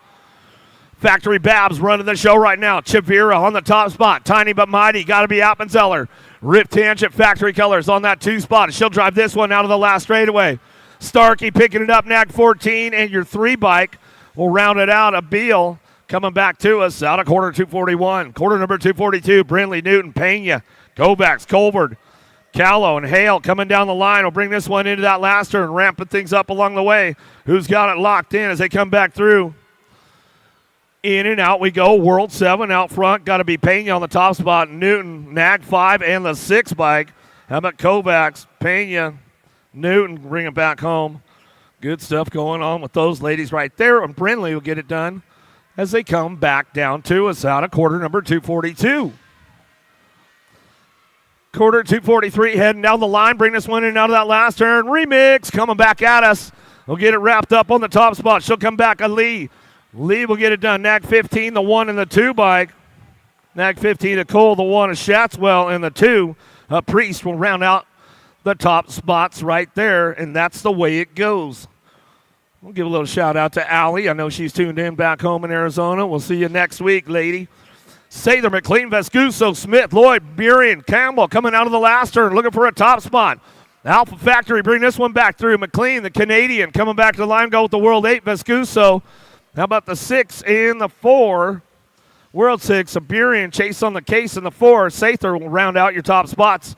Factory Babs running the show right now. Chavira on the top spot. Tiny but mighty. Got to be Appenzeller. Rip Tangent, Factory Colors on that 2 spot. She'll drive this one out of the last straightaway. Starkey picking it up, nag 14, and your 3 bike will round it out. A Beal coming back to us out of quarter 241. Quarter number 242, Brindley, Newton, Pena, Kovacs, Colbert, Callow, and Hale coming down the line. Will bring this one into that last turn, ramping things up along the way. Who's got it locked in as they come back through? In and out we go. World 7 out front. Got to be Pena on the top spot. Newton, nag 5, and the 6 bike. How about Kovacs, Pena, Newton, bring it back home. Good stuff going on with those ladies right there. And Brindley will get it done as they come back down to us out of quarter number 242. Quarter 243 heading down the line. Bring this one in out of that last turn. Remix coming back at us. We'll get it wrapped up on the top spot. She'll come back a Lee. Lee will get it done. Nag 15, the 1 and the 2 bike. Nag 15 to Cole, the 1 of Shatswell, and the 2. Priest will round out the top spots right there, and that's the way it goes. We'll give a little shout out to Allie. I know she's tuned in back home in Arizona. We'll see you next week, lady. Sather, McLean, Vescuso, Smith, Lloyd, Burien, Campbell coming out of the last turn, looking for a top spot. Alpha Factory bring this one back through. McLean, the Canadian, coming back to the line, go with the World 8, Vescuso. How about the 6 and the 4? World 6, Burien, Chase on the case, and the 4. Sather will round out your top spots.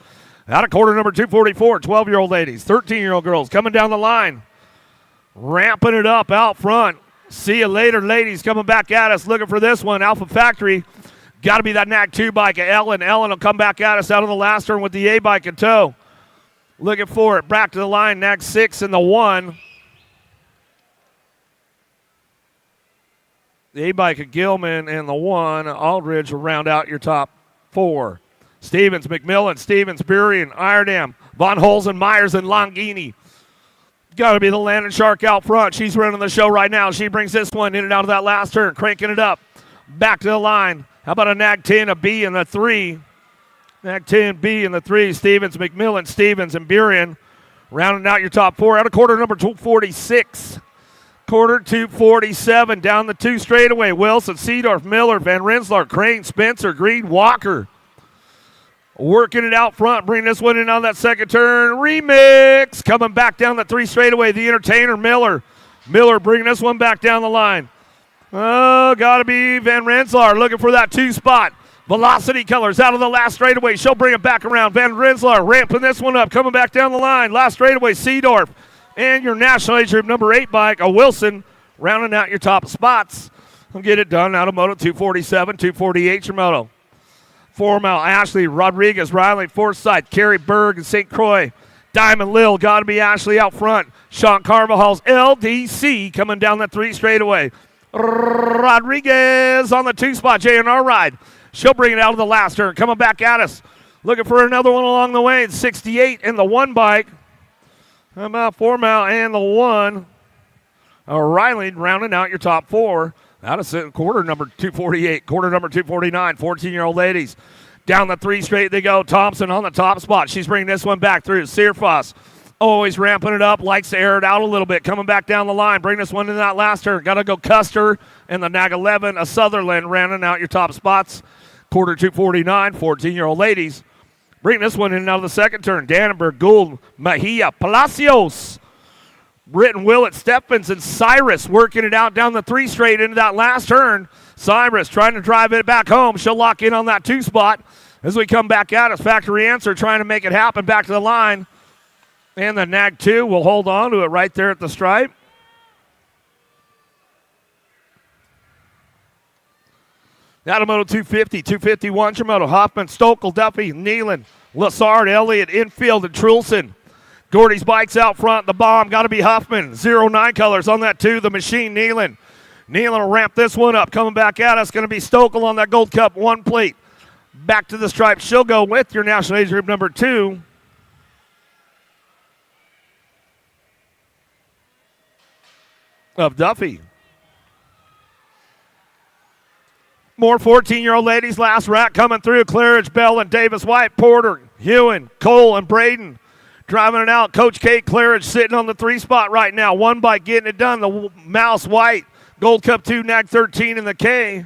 Out of quarter number 244, 12-year-old ladies, 13-year-old girls coming down the line. Ramping it up out front. See you later, ladies, coming back at us, looking for this one. Alpha Factory, got to be that nag 2 bike of Ellen. Ellen will come back at us out of the last turn with the A bike in tow. Looking for it, back to the line, nag 6 and the 1. The A-bike of Gilman and the 1, Aldridge will round out your top 4. Stevens, McMillan, Stevens, Burien, Iredam, Von Holzen, Myers, and Longini. Got to be the Landon Shark out front. She's running the show right now. She brings this one in and out of that last turn, cranking it up. Back to the line. How about a nag 10, a B, and the 3? Nag 10, B, and the 3. Stevens, McMillan, Stevens, and Burien rounding out your top 4. Out of quarter number 246. Quarter 247 down the 2 straightaway. Wilson, Seedorf, Miller, Van Renselaar, Crane, Spencer, Green, Walker. Working it out front. Bring this one in on that second turn. Remix. Coming back down the 3 straightaway. The Entertainer, Miller. Miller bringing this one back down the line. Oh, got to be Van Renselaar looking for that 2 spot. Velocity Colors out of the last straightaway. She'll bring it back around. Van Renselaar ramping this one up. Coming back down the line. Last straightaway, Seedorf. And your National Age Group number 8 bike, a Wilson, rounding out your top spots. We'll get it done out of Moto 247, 248 your Moto. 4 mile, Ashley, Rodriguez, Riley, Forsyth, Kerry Berg, and St. Croix. Diamond Lil, got to be Ashley out front. Sean Carvajal's LDC coming down the 3 straightaway. Rodriguez on the 2 spot, J&R ride. She'll bring it out of the last turn, coming back at us. Looking for another one along the way. It's 68 in the 1 bike. How about 4 mile and the 1? Riley rounding out your top 4. Out of quarter number 248, quarter number 249, 14-year-old ladies. Down the 3 straight they go. Thompson on the top spot. She's bringing this one back through. Searfoss always ramping it up. Likes to air it out a little bit. Coming back down the line. Bring this one in that last turn. Got to go Custer and the nag 11. A Sutherland rounding out your top spots. Quarter 249, 14-year-old ladies. Bring this one in and out of the second turn. Dannenberg, Gould, Mejia, Palacios. Britton, Willett, Steffens, and Cyrus working it out down the 3 straight into that last turn. Cyrus trying to drive it back home. She'll lock in on that 2 spot. As we come back out, it's Factory Answer trying to make it happen back to the line. And the Nag 2 will hold on to it right there at the stripe. Yadamoto 250, 251, Shimoto, Hoffman, Stokel, Duffy, Nealon, Lassard, Elliott, infield, and Trulson. Gordy's bikes out front. The bomb got to be Huffman. 09 colors on that 2. The machine, Nealon. Nealon will ramp this one up. Coming back at us, going to be Stokel on that Gold Cup 1 plate. Back to the stripe. She'll go with your National Age Group number 2. Of Duffy. More 14-year-old ladies. Last rack coming through. Claridge, Bell, and Davis White. Porter, Hewen, Cole, and Braden. Driving it out. Coach Kate Claridge sitting on the 3 spot right now. 1 bike getting it done. The Mouse White. Gold Cup 2, Nag 13 in the K.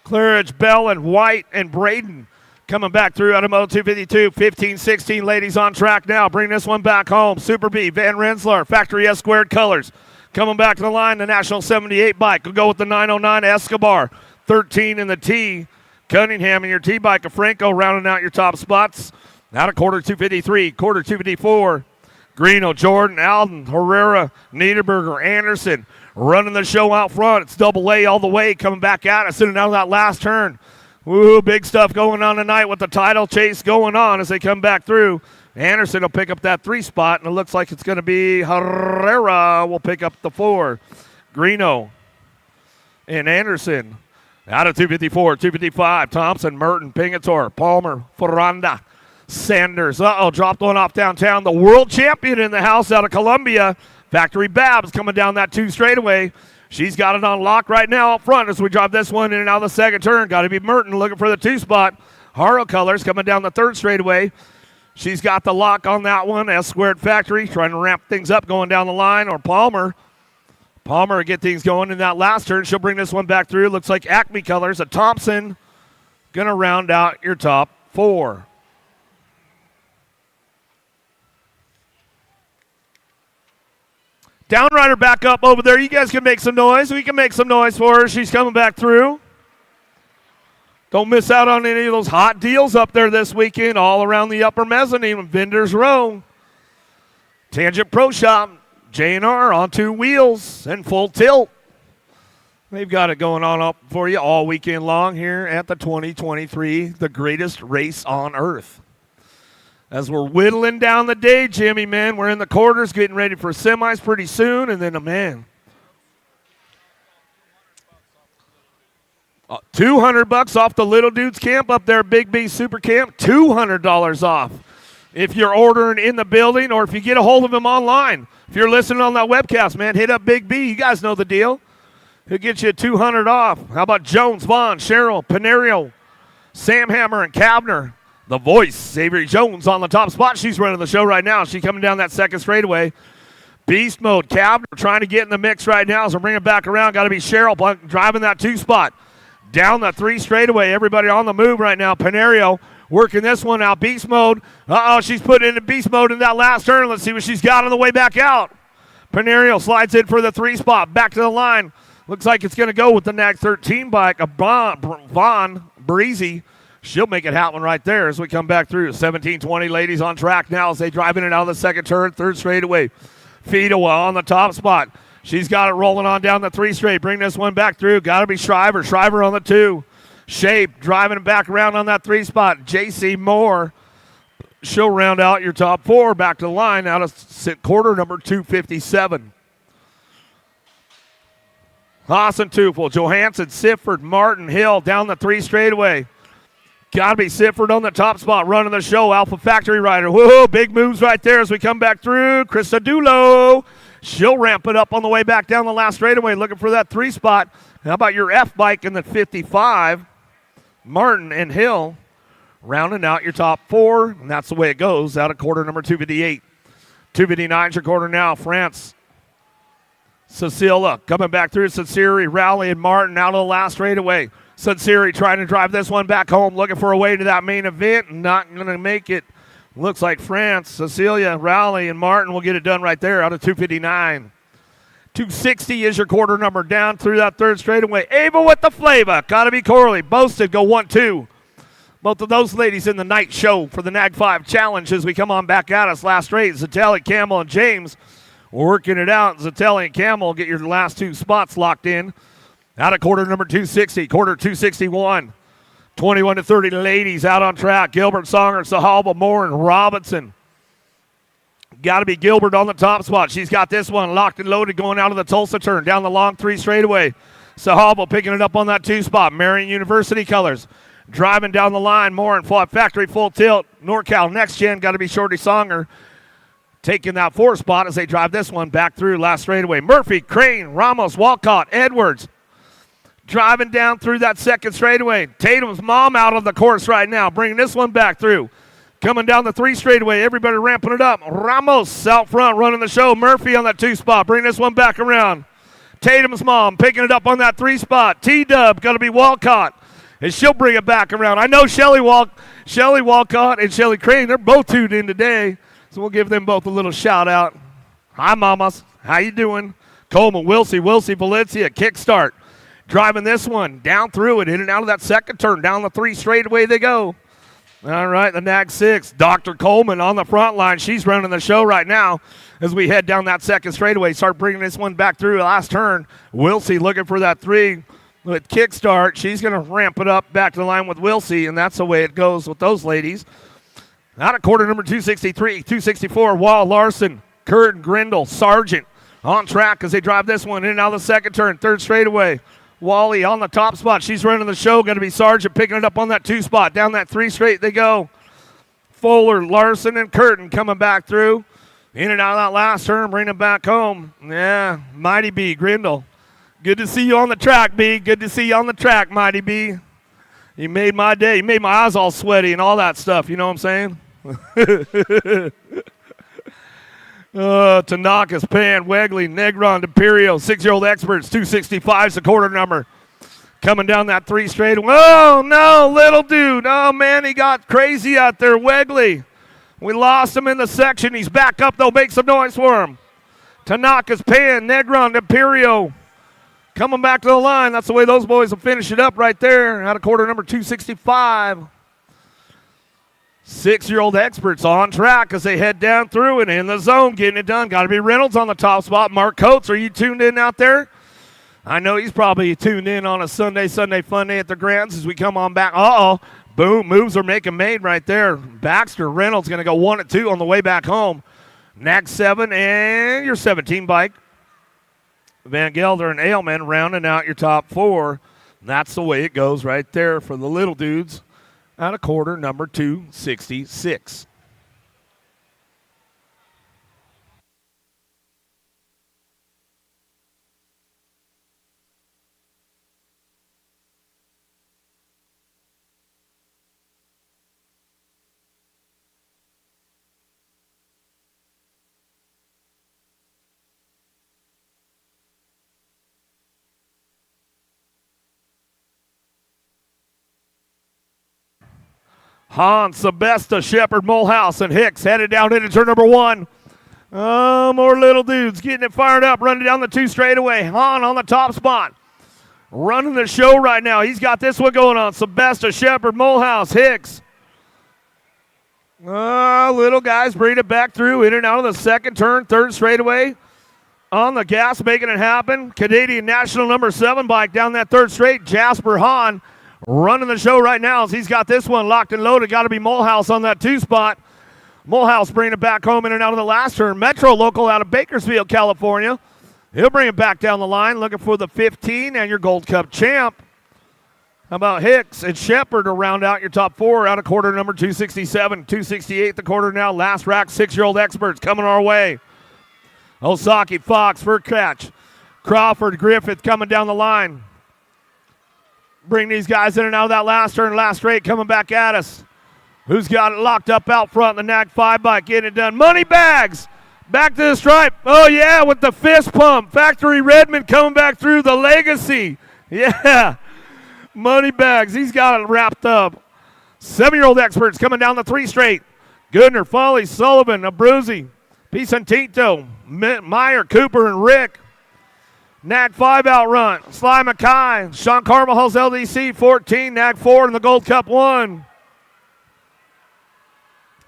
Claridge, Bell, and White, and Braden coming back through out of Moto 252. 15-16 ladies on track now. Bring this one back home. Super B, Van Renselaar, Factory S squared colors. Coming back to the line, the National 78 bike. We'll go with the 909 Escobar. 13 in the T. Cunningham and your T-bike of Franco rounding out your top spots. Out of quarter 253, quarter 254. Greeno, Jordan, Alden, Herrera, Niederberger, Anderson running the show out front. It's double A all the way, coming back at us in and out of that last turn. Woo, big stuff going on tonight with the title chase going on as they come back through. Anderson will pick up that 3 spot, and it looks like it's going to be Herrera will pick up the 4. Greeno and Anderson. Out of 254, 255, Thompson, Merton, Pingator, Palmer, Ferranda, Sanders. Dropped one off downtown. The world champion in the house out of Columbia. Factory Babs coming down that 2 straightaway. She's got it on lock right now up front as we drive this one in and out of the second turn. Got to be Merton looking for the 2 spot. Haro Colors coming down the 3rd straightaway. She's got the lock on that one. S squared Factory trying to ramp things up going down the line. Or Palmer will get things going in that last turn. She'll bring this one back through. Looks like Acme Colors. A Thompson going to round out your top 4. Downrider back up over there. You guys can make some noise. We can make some noise for her. She's coming back through. Don't miss out on any of those hot deals up there this weekend all around the upper mezzanine, Vendors Row. Tangent Pro Shop, J&R on 2 wheels and full tilt. They've got it going on up for you all weekend long here at the 2023, the greatest race on earth. As we're whittling down the day, Jimmy, man, we're in the quarters getting ready for semis pretty soon, and then, $200 off the Little Dudes Camp up there, Big B Super Camp, $200 off. If you're ordering in the building or if you get a hold of him online. If you're listening on that webcast, man, hit up Big B. You guys know the deal. He'll get you $200 off. How about Jones, Vaughn, Cheryl, Panerio, Sam Hammer, and Kavner? The voice, Xavier Jones on the top spot. She's running the show right now. She's coming down that 2nd straightaway. Beast mode, Kavner trying to get in the mix right now. So bring it back around. Got to be Cheryl driving that 2 spot. Down the 3 straightaway. Everybody on the move right now. Panerio working this one out. Beast mode. She's putting into beast mode in that last turn. Let's see what she's got on the way back out. Panerio slides in for the 3 spot. Back to the line. Looks like it's going to go with the Nag 13 bike. Vaughn Breezy. She'll make it happen right there as we come back through. 17-20 ladies on track now as they drive in and out of the 2nd turn. 3rd straightaway. Fedewa on the top spot. She's got it rolling on down the 3 straight. Bring this one back through. Got to be Shriver. Shriver on the 2. Shape driving it back around on that 3 spot. J.C. Moore. She'll round out your top 4. Back to the line out of quarter number 257. Haas and Tufel. Johansson, Sifford, Martin, Hill down the 3 straightaway. Got to be Sifford on the top spot running the show. Alpha Factory Rider. Whoa, big moves right there as we come back through. Christodulo. She'll ramp it up on the way back down the last straightaway looking for that 3 spot. How about your F bike in the 55? Martin and Hill rounding out your top 4. And that's the way it goes out of quarter number 258. 259's your quarter now. France. Cecilia coming back through. Sinceri, Rowley, and Martin out of the last straightaway. Sinceri trying to drive this one back home, looking for a way to that main event. Not going to make it. Looks like France, Cecilia, Rowley, and Martin will get it done right there out of 259. 260 is your quarter number down through that third straightaway. Ava with the flavor. Got to be Corley. Boasted go 1-2. Both of those ladies in the night show for the NAG 5 Challenge as we come on back at us. Last straight, Zatelli, Campbell, and James working it out. Zatelli and Campbell get your last two spots locked in. Out of quarter number 260, quarter 261. 21-30 ladies out on track. Gilbert, Songer, Sahalba, Moore, and Robinson. Got to be Gilbert on the top spot. She's got this one locked and loaded going out of the Tulsa turn. Down the long three straightaway. Sahalba picking it up on that two spot. Marion University colors. Driving down the line. Moore and factory full tilt. NorCal next gen. Got to be Shorty Songer. Taking that fourth spot as they drive this one back through last straightaway. Murphy, Crane, Ramos, Walcott, Edwards. Driving down through that second straightaway. Tatum's mom out of the course right now, bringing this one back through. Coming down the three straightaway, everybody ramping it up. Ramos out front running the show. Murphy on that two spot, bringing this one back around. Tatum's mom picking it up on that three spot. T-Dub going to be Walcott, and she'll bring it back around. I know Shelly Walcott and Shelly Crane, they're both tuned in today, so we'll give them both a little shout out. Hi, mamas. How you doing? Coleman, Wilsey, Valencia, kickstart. Driving this one down through it, in and out of that second turn. Down the three straightaway they go. All right, the NAG 6. Dr. Coleman on the front line. She's running the show right now as we head down that second straightaway. Start bringing this one back through last turn. Wilsey looking for that three with kickstart. She's going to ramp it up back to the line with Wilsey, and that's the way it goes with those ladies. Out of quarter number 263, 264, Wall, Larson, Curtin, Grindle, Sargent on track as they drive this one in and out of the second turn. Third straightaway. Wally on the top spot. She's running the show. Going to be Sargent picking it up on that two spot. Down that three straight they go. Fuller, Larson, and Curtin coming back through. In and out of that last turn, bring it back home. Yeah, Mighty B, Grindle. Good to see you on the track, B. Good to see you on the track, Mighty B. You made my day. You made my eyes all sweaty and all that stuff. You know what I'm saying? Tanaka's, Pan, Wegley, Negron, Imperio, 6-year-old experts, 265 is the quarter number. Coming down that three straight. Oh, no, little dude. Oh, man, he got crazy out there, Wegley. We lost him in the section. He's back up, though. Make some noise for him. Tanaka's, Pan, Negron, Imperio. Coming back to the line. That's the way those boys will finish it up right there. Out of quarter number 265. 6-year-old experts on track as they head down through and in the zone, getting it done. Got to be Reynolds on the top spot. Mark Coates, are you tuned in out there? I know he's probably tuned in on a Sunday fun day at the Grants as we come on back. Boom, moves are making made right there. Baxter, Reynolds going to go 1-2 on the way back home. NAG 7 and your 17 bike. Van Gelder and Ailman rounding out your top four. That's the way it goes right there for the little dudes. Out of quarter number 266. Hahn, Sebesta, Shepard, Mulhouse, and Hicks headed down into turn number 1. More little dudes getting it fired up, running down the two straightaway. Hahn on the top spot. Running the show right now. He's got this one going on. Sebesta, Shepard, Mulhouse, Hicks. Little guys bring it back through, in and out of the second turn, third straightaway. On the gas, making it happen. Canadian National number 7 bike down that third straight. Jasper Hahn running the show right now as he's got this one locked and loaded. Got to be Mulhouse on that 2 spot. Mulhouse bringing it back home in and out of the last turn. Metro local out of Bakersfield, California. He'll bring it back down the line, looking for the 15 and your Gold Cup champ. How about Hicks and Shepard to round out your top 4 out of quarter number 267. 268 the quarter now. Last rack, 6-year-old experts coming our way. Osaki, Fox, Furcatch, Crawford, Griffith coming down the line. Bring these guys in and out of that last turn, last straight coming back at us. Who's got it locked up out front? The NAG 5 bike getting it done. Money Bags. Back to the stripe. Oh, yeah, with the fist pump. Factory Redmond coming back through the legacy. Yeah. Money bags. He's got it wrapped up. 7-year-old experts coming down the 3 straight. Goodner, Foley, Sullivan, Abruzzi, Pisantinto, Meyer, Cooper, and Rick. Nag 5 out run. Sly Mackay, Sean Carvajal's LDC 14, Nag 4 in the Gold Cup 1.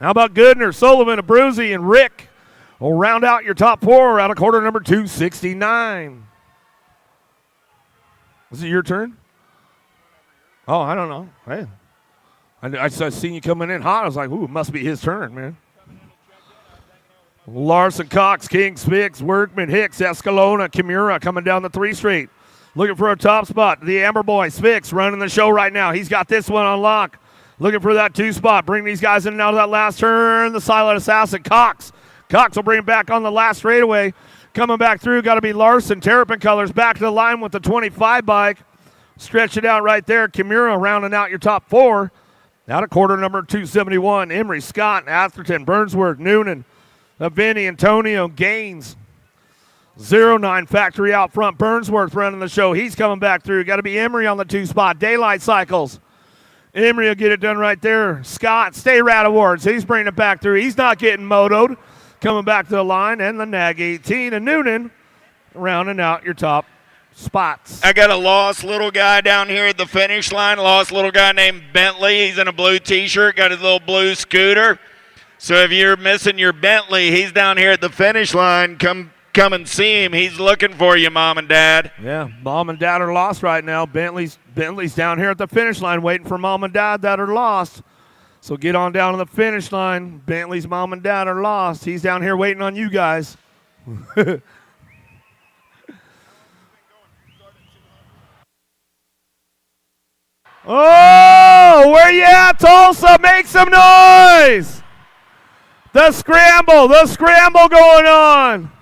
How about Goodner, Sullivan, Abruzzi, and Rick? Will round out your top 4 out of quarter number 269. Is it your turn? Oh, I don't know. Hey. I seen you coming in hot. I was like, ooh, it must be his turn, man. Larson, Cox, King, Spix, Workman, Hicks, Escalona, Kimura coming down the 3 straight. Looking for a top spot. The Amber Boy, Spix, running the show right now. He's got this one on lock. Looking for that 2 spot. Bring these guys in and out of that last turn. The Silent Assassin, Cox. Cox will bring it back on the last straightaway. Coming back through, got to be Larson. Terrapin Colors back to the line with the 25 bike. Stretch it out right there. Kimura rounding out your top 4. Out of quarter number 271. Emery, Scott, Atherton, Burnsworth, Noonan, Vinny, Antonio, Gaines. 09 Factory out front. Burnsworth running the show. He's coming back through. Got to be Emery on the 2 spot. Daylight Cycles. Emery will get it done right there. Scott, Stay Rat Awards. He's bringing it back through. He's not getting motoed. Coming back to the line. And the Nag 18. And Noonan rounding out your top spots. I got a lost little guy down here at the finish line. Lost little guy named Bentley. He's in a blue T-shirt. Got his little blue scooter. So if you're missing your Bentley, he's down here at the finish line. Come and see him. He's looking for you, Mom and Dad. Yeah, Mom and Dad are lost right now. Bentley's down here at the finish line waiting for Mom and Dad that are lost. So get on down to the finish line. Bentley's Mom and Dad are lost. He's down here waiting on you guys. Oh, where you at, Tulsa? Make some noise. The scramble going on.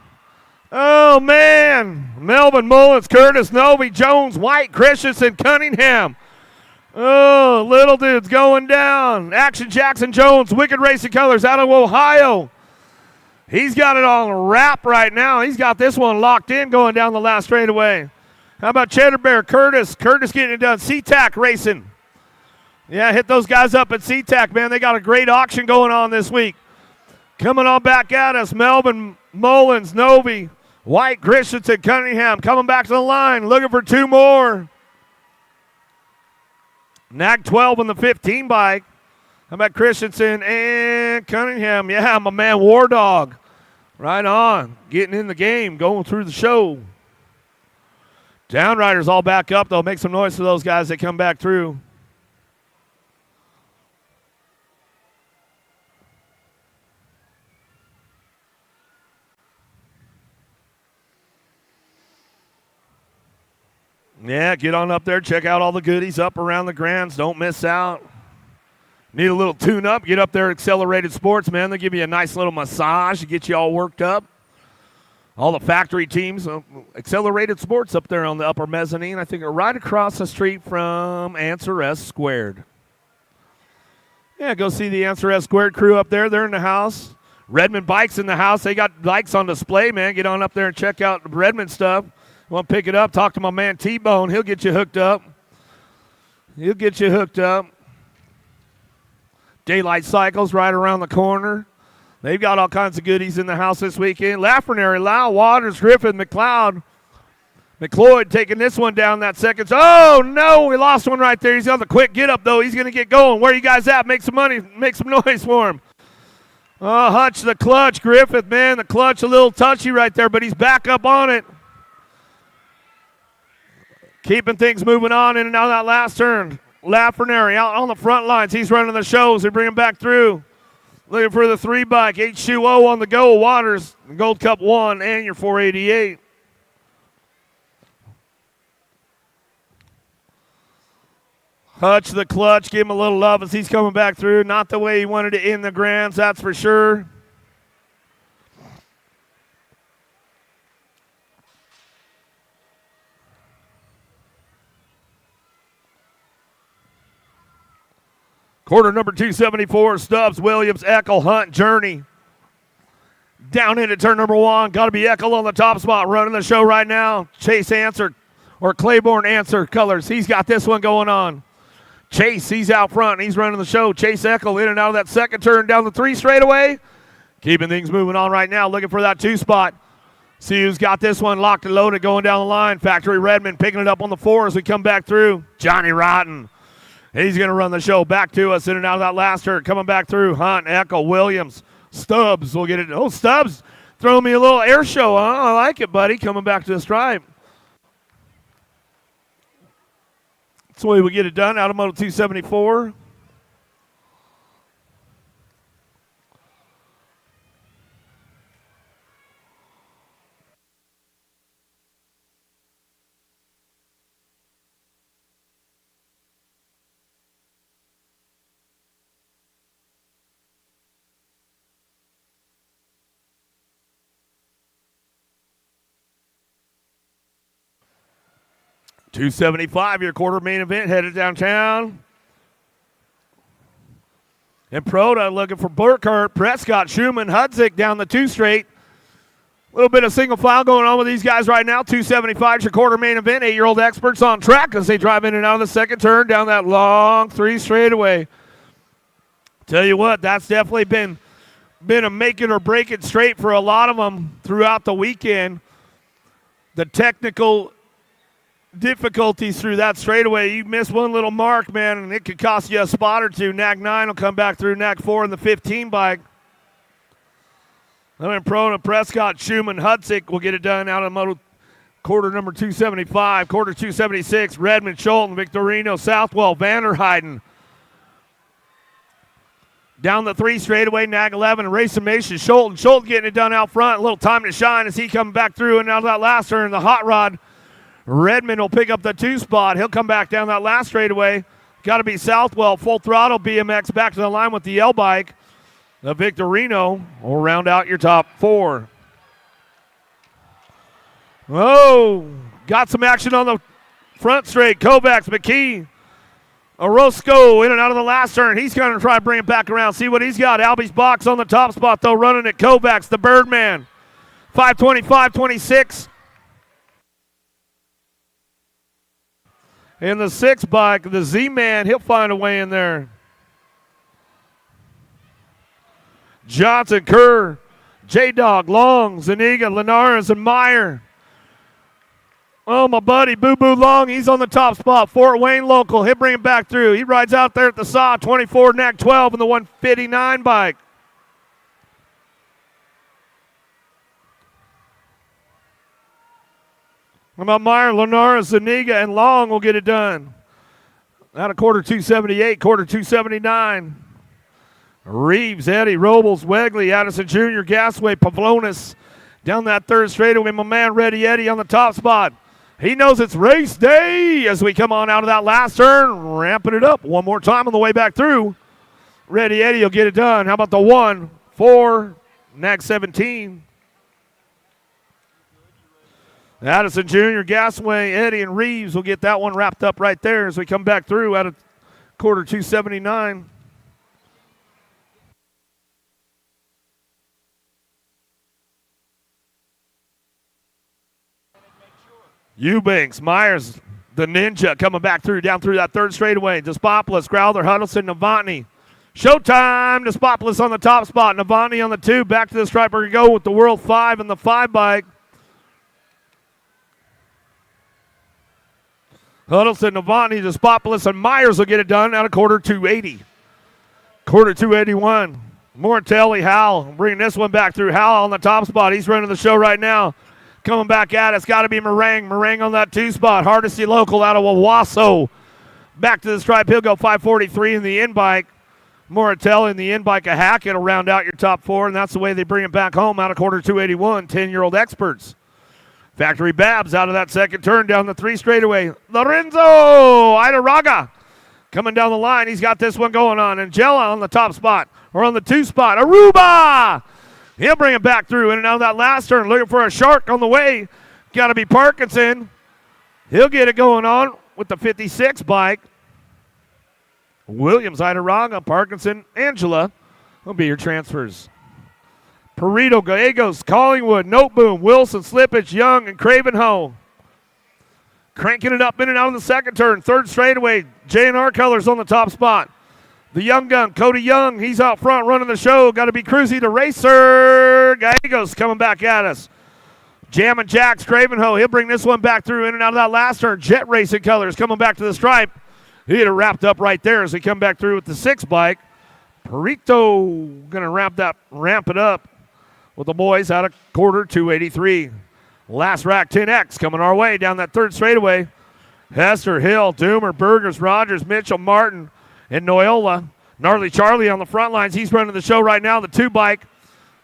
Oh, man. Melvin, Mullins, Curtis, Novi, Jones, White, Christensen, Cunningham. Oh, little dude's going down. Action Jackson Jones, Wicked Racing Colors out of Ohio. He's got it on a wrap right now. He's got this one locked in going down the last straightaway. How about Cheddar Bear, Curtis? Curtis getting it done. SeaTac Racing. Yeah, hit those guys up at SeaTac, man. They got a great auction going on this week. Coming on back at us, Melvin, Mullins, Novi, White, Christensen, Cunningham coming back to the line, looking for 2 more. Nag 12 on the 15 bike. How about Christensen and Cunningham? Yeah, my man War Dog. Right on. Getting in the game, going through the show. Downriders all back up, though. Make some noise for those guys that come back through. Yeah, get on up there. Check out all the goodies up around the Grands. Don't miss out. Need a little tune-up. Get up there at Accelerated Sports, man. They give you a nice little massage to get you all worked up. All the factory teams, Accelerated Sports up there on the upper mezzanine. I think are right across the street from Answer S Squared. Yeah, go see the Answer S Squared crew up there. They're in the house. Redmond Bikes in the house. They got bikes on display, man. Get on up there and check out the Redmond stuff. Want to pick it up, talk to my man T-Bone. He'll get you hooked up. Daylight Cycles right around the corner. They've got all kinds of goodies in the house this weekend. Lafrenary, Lau, Waters, Griffin, McLeod. McLeod taking this one down that second. Oh, no, we lost one right there. He's on the quick get up, though. He's going to get going. Where are you guys at? Make some money. Make some noise for him. Oh, Hutch, the clutch. Griffith, man, the clutch a little touchy right there, but he's back up on it. Keeping things moving on in and out of that last turn. Lafrenary out on the front lines. He's running the shows. They bring him back through. Looking for the 3 bike. H2O on the go. Waters, Gold Cup 1 and your 488. Hutch the clutch. Give him a little love as he's coming back through. Not the way he wanted to end the Grands, that's for sure. Quarter number 274, Stubbs, Williams, Eckel, Hunt, Journey. Down into turn number 1. Got to be Eckel on the top spot. Running the show right now. Chase Answer, or Claiborne Answer Colors. He's got this one going on. Chase, he's out front. He's running the show. Chase Eckel in and out of that second turn down the 3 straightaway. Keeping things moving on right now. Looking for that 2 spot. See who's got this one locked and loaded going down the line. Factory Redmond picking it up on the 4 as we come back through. Johnny Rotten. He's going to run the show back to us in and out of that last turn. Coming back through. Hunt, Eckel, Williams. Stubbs will get it. Oh, Stubbs throwing me a little air show, huh? I like it, buddy. Coming back to the stripe. That's the way we get it done. Out of Moto 274. $275, your quarter main event, headed downtown. And Proda looking for Burkhardt, Prescott, Schumann, Hudzik down the 2 straight. A little bit of single file going on with these guys right now. 275 your quarter main event. 8-year-old experts on track as they drive in and out of the second turn down that long 3 straightaway. Tell you what, that's definitely been a make it or break it straight for a lot of them throughout the weekend. The technical difficulties through that straightaway. You miss one little mark, man, and it could cost you a spot or 2. Nag 9 will come back through. Nag 4 in the 15 bike. Then Proda, Prescott, Schumann, Hudzik will get it done out of Moto quarter number 275. Quarter 276, Redmond, Scholten, Victorino, Southwell, Vanderheiden. Down the 3 straightaway, Nag 11, Racing Mason, Scholten. Scholten getting it done out front. A little time to shine as he comes back through and out of that last turn. The hot rod, Redmond will pick up the 2 spot. He'll come back down that last straightaway. Got to be Southwell. Full throttle BMX back to the line with the L bike. The Victorino will round out your top 4. Oh, got some action on the front straight. Kovacs, McKee, Orozco in and out of the last turn. He's going to try to bring it back around. See what he's got. Albie's box on the top spot, though, running it. Kovacs, the Birdman. 5:25.26. In the 6 bike, the Z-Man, he'll find a way in there. Johnson, Kerr, J-Dog, Long, Zuniga, Linares, and Meyer. Oh, my buddy, Boo Boo Long, he's on the top spot. Fort Wayne local, he'll bring it back through. He rides out there at the saw, 24, Nag 12 in the 159 bike. How about Meyer, Linares, Zuniga, and Long will get it done. Out of quarter 278, quarter 279. Reeves, Eddie, Robles, Wegley, Addison Jr., Gasway, Pavlonis. Down that 3rd straightaway, my man Ready Eddie on the top spot. He knows it's race day as we come on out of that last turn, ramping it up one more time on the way back through. Ready Eddie will get it done. How about the 1, 4, Nag 17. Addison Jr., Gasway, Eddie, and Reeves will get that one wrapped up right there as we come back through out of quarter 279. Eubanks, Myers, the Ninja coming back through, down through that 3rd straightaway. Despopoulos, Growler, Huddleston, Novotny. Showtime, Despopoulos on the top spot. Novotny on the 2. Back to the stripe. We're going to go with the World 5 and the 5 bike. Huddleston, Novotny, Despopoulos, and Myers will get it done out of quarter 280. Quarter 281. Mortelli, Howell, bringing this one back through. Howell on the top spot. He's running the show right now. Coming back at it. It's got to be Meringue. Meringue on that 2 spot. Hardesty local out of Wawaso. Back to the stripe. He'll go 543 in the in-bike. Mortelli in the in-bike, a Hackett will round out your top 4, and that's the way they bring it back home out of quarter 281. 10-year-old experts. Factory Babs out of that second turn down the 3 straightaway. Lorenzo Idaraga coming down the line. He's got this one going on. Angela on the top spot, or on the 2 spot. Aruba! He'll bring it back through in and out of that last turn. Looking for a shark on the way. Got to be Parkinson. He'll get it going on with the 56 bike. Williams, Idaraga, Parkinson, Angela will be your transfers. Perito, Gallegos, Collingwood, Noteboom, Wilson, Slippage, Young, and Cravenho. Cranking it up in and out of the second turn. Third straightaway, J&R Colors on the top spot. The young gun, Cody Young, he's out front running the show. Got to be Cruzy the racer. Gallegos coming back at us. Jammin' Jacks, Cravenho, he'll bring this one back through in and out of that last turn. Jet Racing Colors coming back to the stripe. He'd have wrapped up right there as he come back through with the 6 bike. Perito going to ramp it up with the boys out of quarter 283. Last rack 10X coming our way down that third straightaway. Hester, Hill, Doomer, Burgers, Rogers, Mitchell, Martin, and Noyola. Gnarly Charlie on the front lines. He's running the show right now, the 2 bike.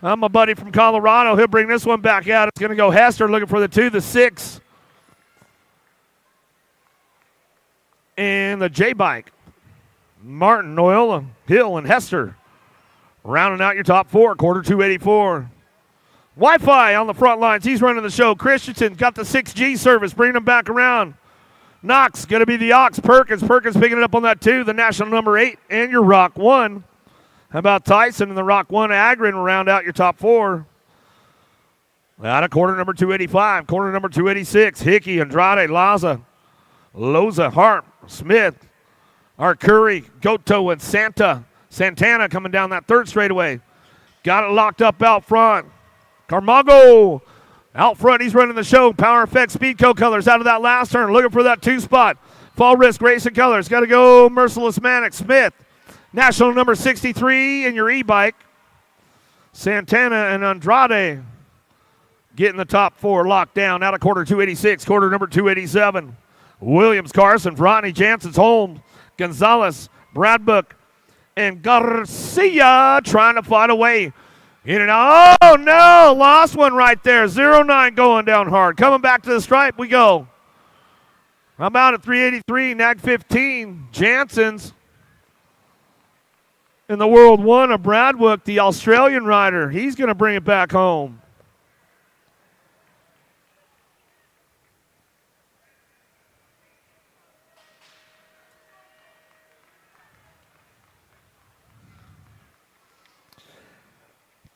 I'm a buddy from Colorado. He'll bring this one back out. It's going to go Hester looking for the 2, the 6. And the J bike. Martin, Noyola, Hill, and Hester. Rounding out your top 4, quarter 284. Wi-Fi on the front lines. He's running the show. Christensen got the 6G service, bringing him back around. Knox going to be the Ox. Perkins picking it up on that 2, the national number 8, and your Rock 1. How about Tyson and the Rock 1 Agrin round out your top 4. Out of quarter number 285, quarter number 286, Hickey, Andrade, Loza, Hart, Smith, Arcuri, Goto, and Santana coming down that third straightaway. Got it locked up out front. Carmago out front, he's running the show. Power Effects Speedco Colors out of that last turn, looking for that 2 spot. Fall Risk Racing Colors, got to go Merciless Manic, Smith. National number 63 in your e-bike. Santana and Andrade getting the top 4 locked down out of quarter 286, quarter number 287. Williams, Carson, Rodney, Jansen's Holmes, Gonzalez, Bradbook, and Garcia trying to fight away. In and out. Oh, no. Lost one right there. 0-9 going down hard. Coming back to the stripe we go. I'm out at 383, nag 15. Jansen's in the World 1 of Bradwood, the Australian rider. He's going to bring it back home.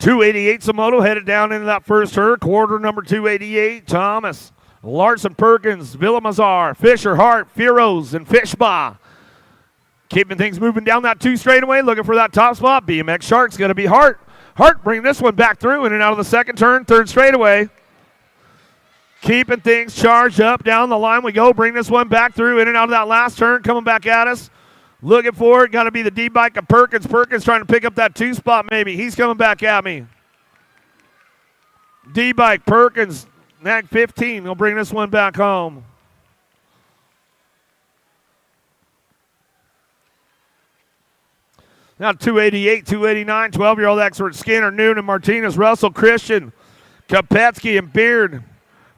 .288 Samoto headed down into that first turn. Quarter number 288. Thomas, Larson, Perkins, Villamazar, Fisher, Hart, Firos, and Fishbaugh. Keeping things moving down that 2 straightaway, looking for that top spot. BMX Shark's going to be Hart. Hart bringing this one back through in and out of the second turn, third straightaway. Keeping things charged up down the line we go. Bring this one back through in and out of that last turn, coming back at us. Looking for it, got to be the D-bike of Perkins. Perkins trying to pick up that 2 spot maybe. He's coming back at me. D-bike, Perkins, nag 15. He'll bring this one back home. Now 288, 289, 12-year-old expert Skinner, Noonan, Martinez, Russell, Christian, Kopetsky, and Beard.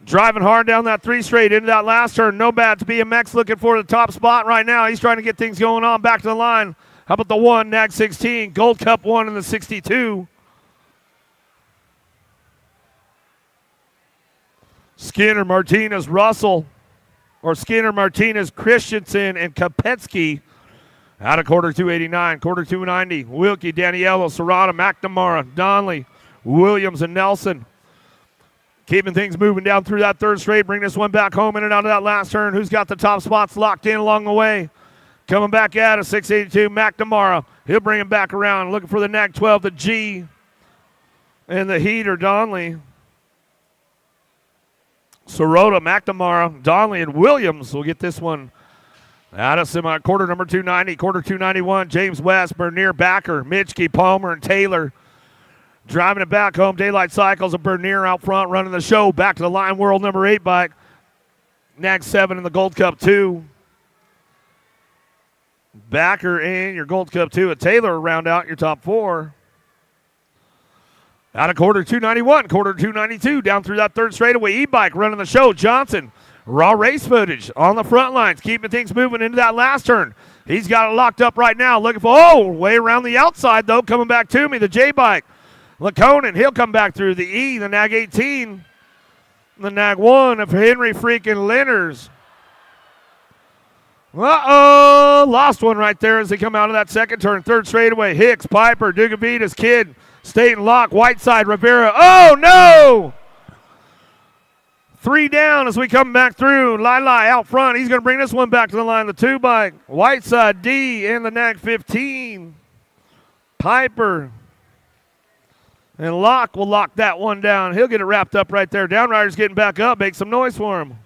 Driving hard down that 3 straight into that last turn. No bats. BMX looking for the top spot right now. He's trying to get things going on back to the line. How about the 1, nag 16, Gold Cup 1 in the 62. Skinner, Martinez, Russell, or Skinner, Martinez, Christensen, and Kopetsky. Out of quarter 289, quarter 290. Wilkie, Daniello, Serrata, McNamara, Donnelly, Williams, and Nelson. Keeping things moving down through that third straight. Bring this one back home in and out of that last turn. Who's got the top spots locked in along the way? Coming back at us, 682, McNamara. He'll bring him back around. Looking for the nag 12, the G. And the heater, Donnelly. Sorota, McNamara, Donnelly, and Williams will get this one out of quarter number 290, quarter 291. James West, Bernier, Backer, Mitchke, Palmer, and Taylor. Driving it back home. Daylight Cycles of Bernier out front running the show. Back to the line, world number 8 bike. Nag 7 in the Gold Cup 2. Backer in your Gold Cup 2. A Taylor round out your top 4. Out of quarter 291, quarter 292. Down through that third straightaway. E-bike running the show. Johnson. Raw race footage on the front lines. Keeping things moving into that last turn. He's got it locked up right now. Looking for, way around the outside though. Coming back to me, the J-bike. Laconin, he'll come back through the E, the nag 18, the nag 1 of Henry freaking Lenners. Uh-oh, lost one right there as they come out of that second turn. Third straightaway, Hicks, Piper, Dugavitas, Kidd, Staten Lock, Whiteside, Rivera. Oh, no! 3 down as we come back through. Lila out front. He's going to bring this one back to the line. The 2-bike. Whiteside, D, and the NAG 15. Piper. And Locke will lock that one down. He'll get it wrapped up right there. Downrider's getting back up. Make some noise for him.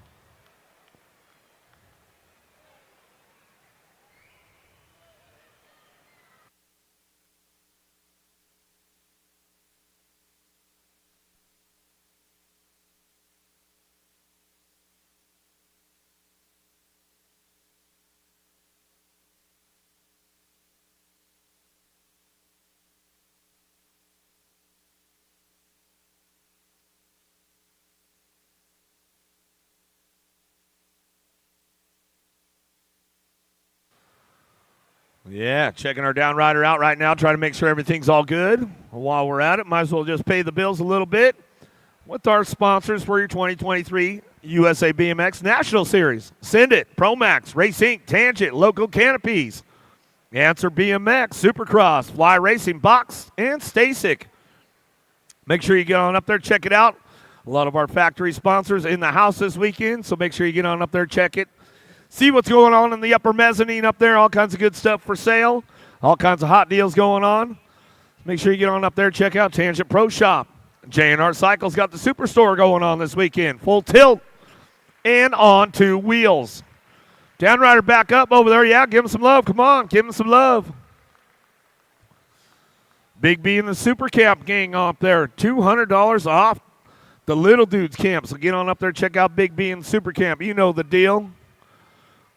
Yeah, checking our downrider out right now, trying to make sure everything's all good. While we're at it, might as well just pay the bills a little bit with our sponsors for your 2023 USA BMX National Series. Send It, ProMax, Race Inc., Tangent, Local Canopies, Answer BMX, Supercross, Fly Racing, Box, and Stasic. Make sure you get on up there, check it out. A lot of our factory sponsors in the house this weekend, so make sure you get on up there, check it. See what's going on in the upper mezzanine up there. All kinds of good stuff for sale. All kinds of hot deals going on. Make sure you get on up there. Check out Tangent Pro Shop. J&R Cycles got the Superstore going on this weekend. Full tilt and on 2 wheels. Downrider back up over there. Yeah, give him some love. Come on, give him some love. Big B and the Super Camp gang up there. $200 off the Little Dudes Camp. So get on up there. Check out Big B and Super Camp. You know the deal.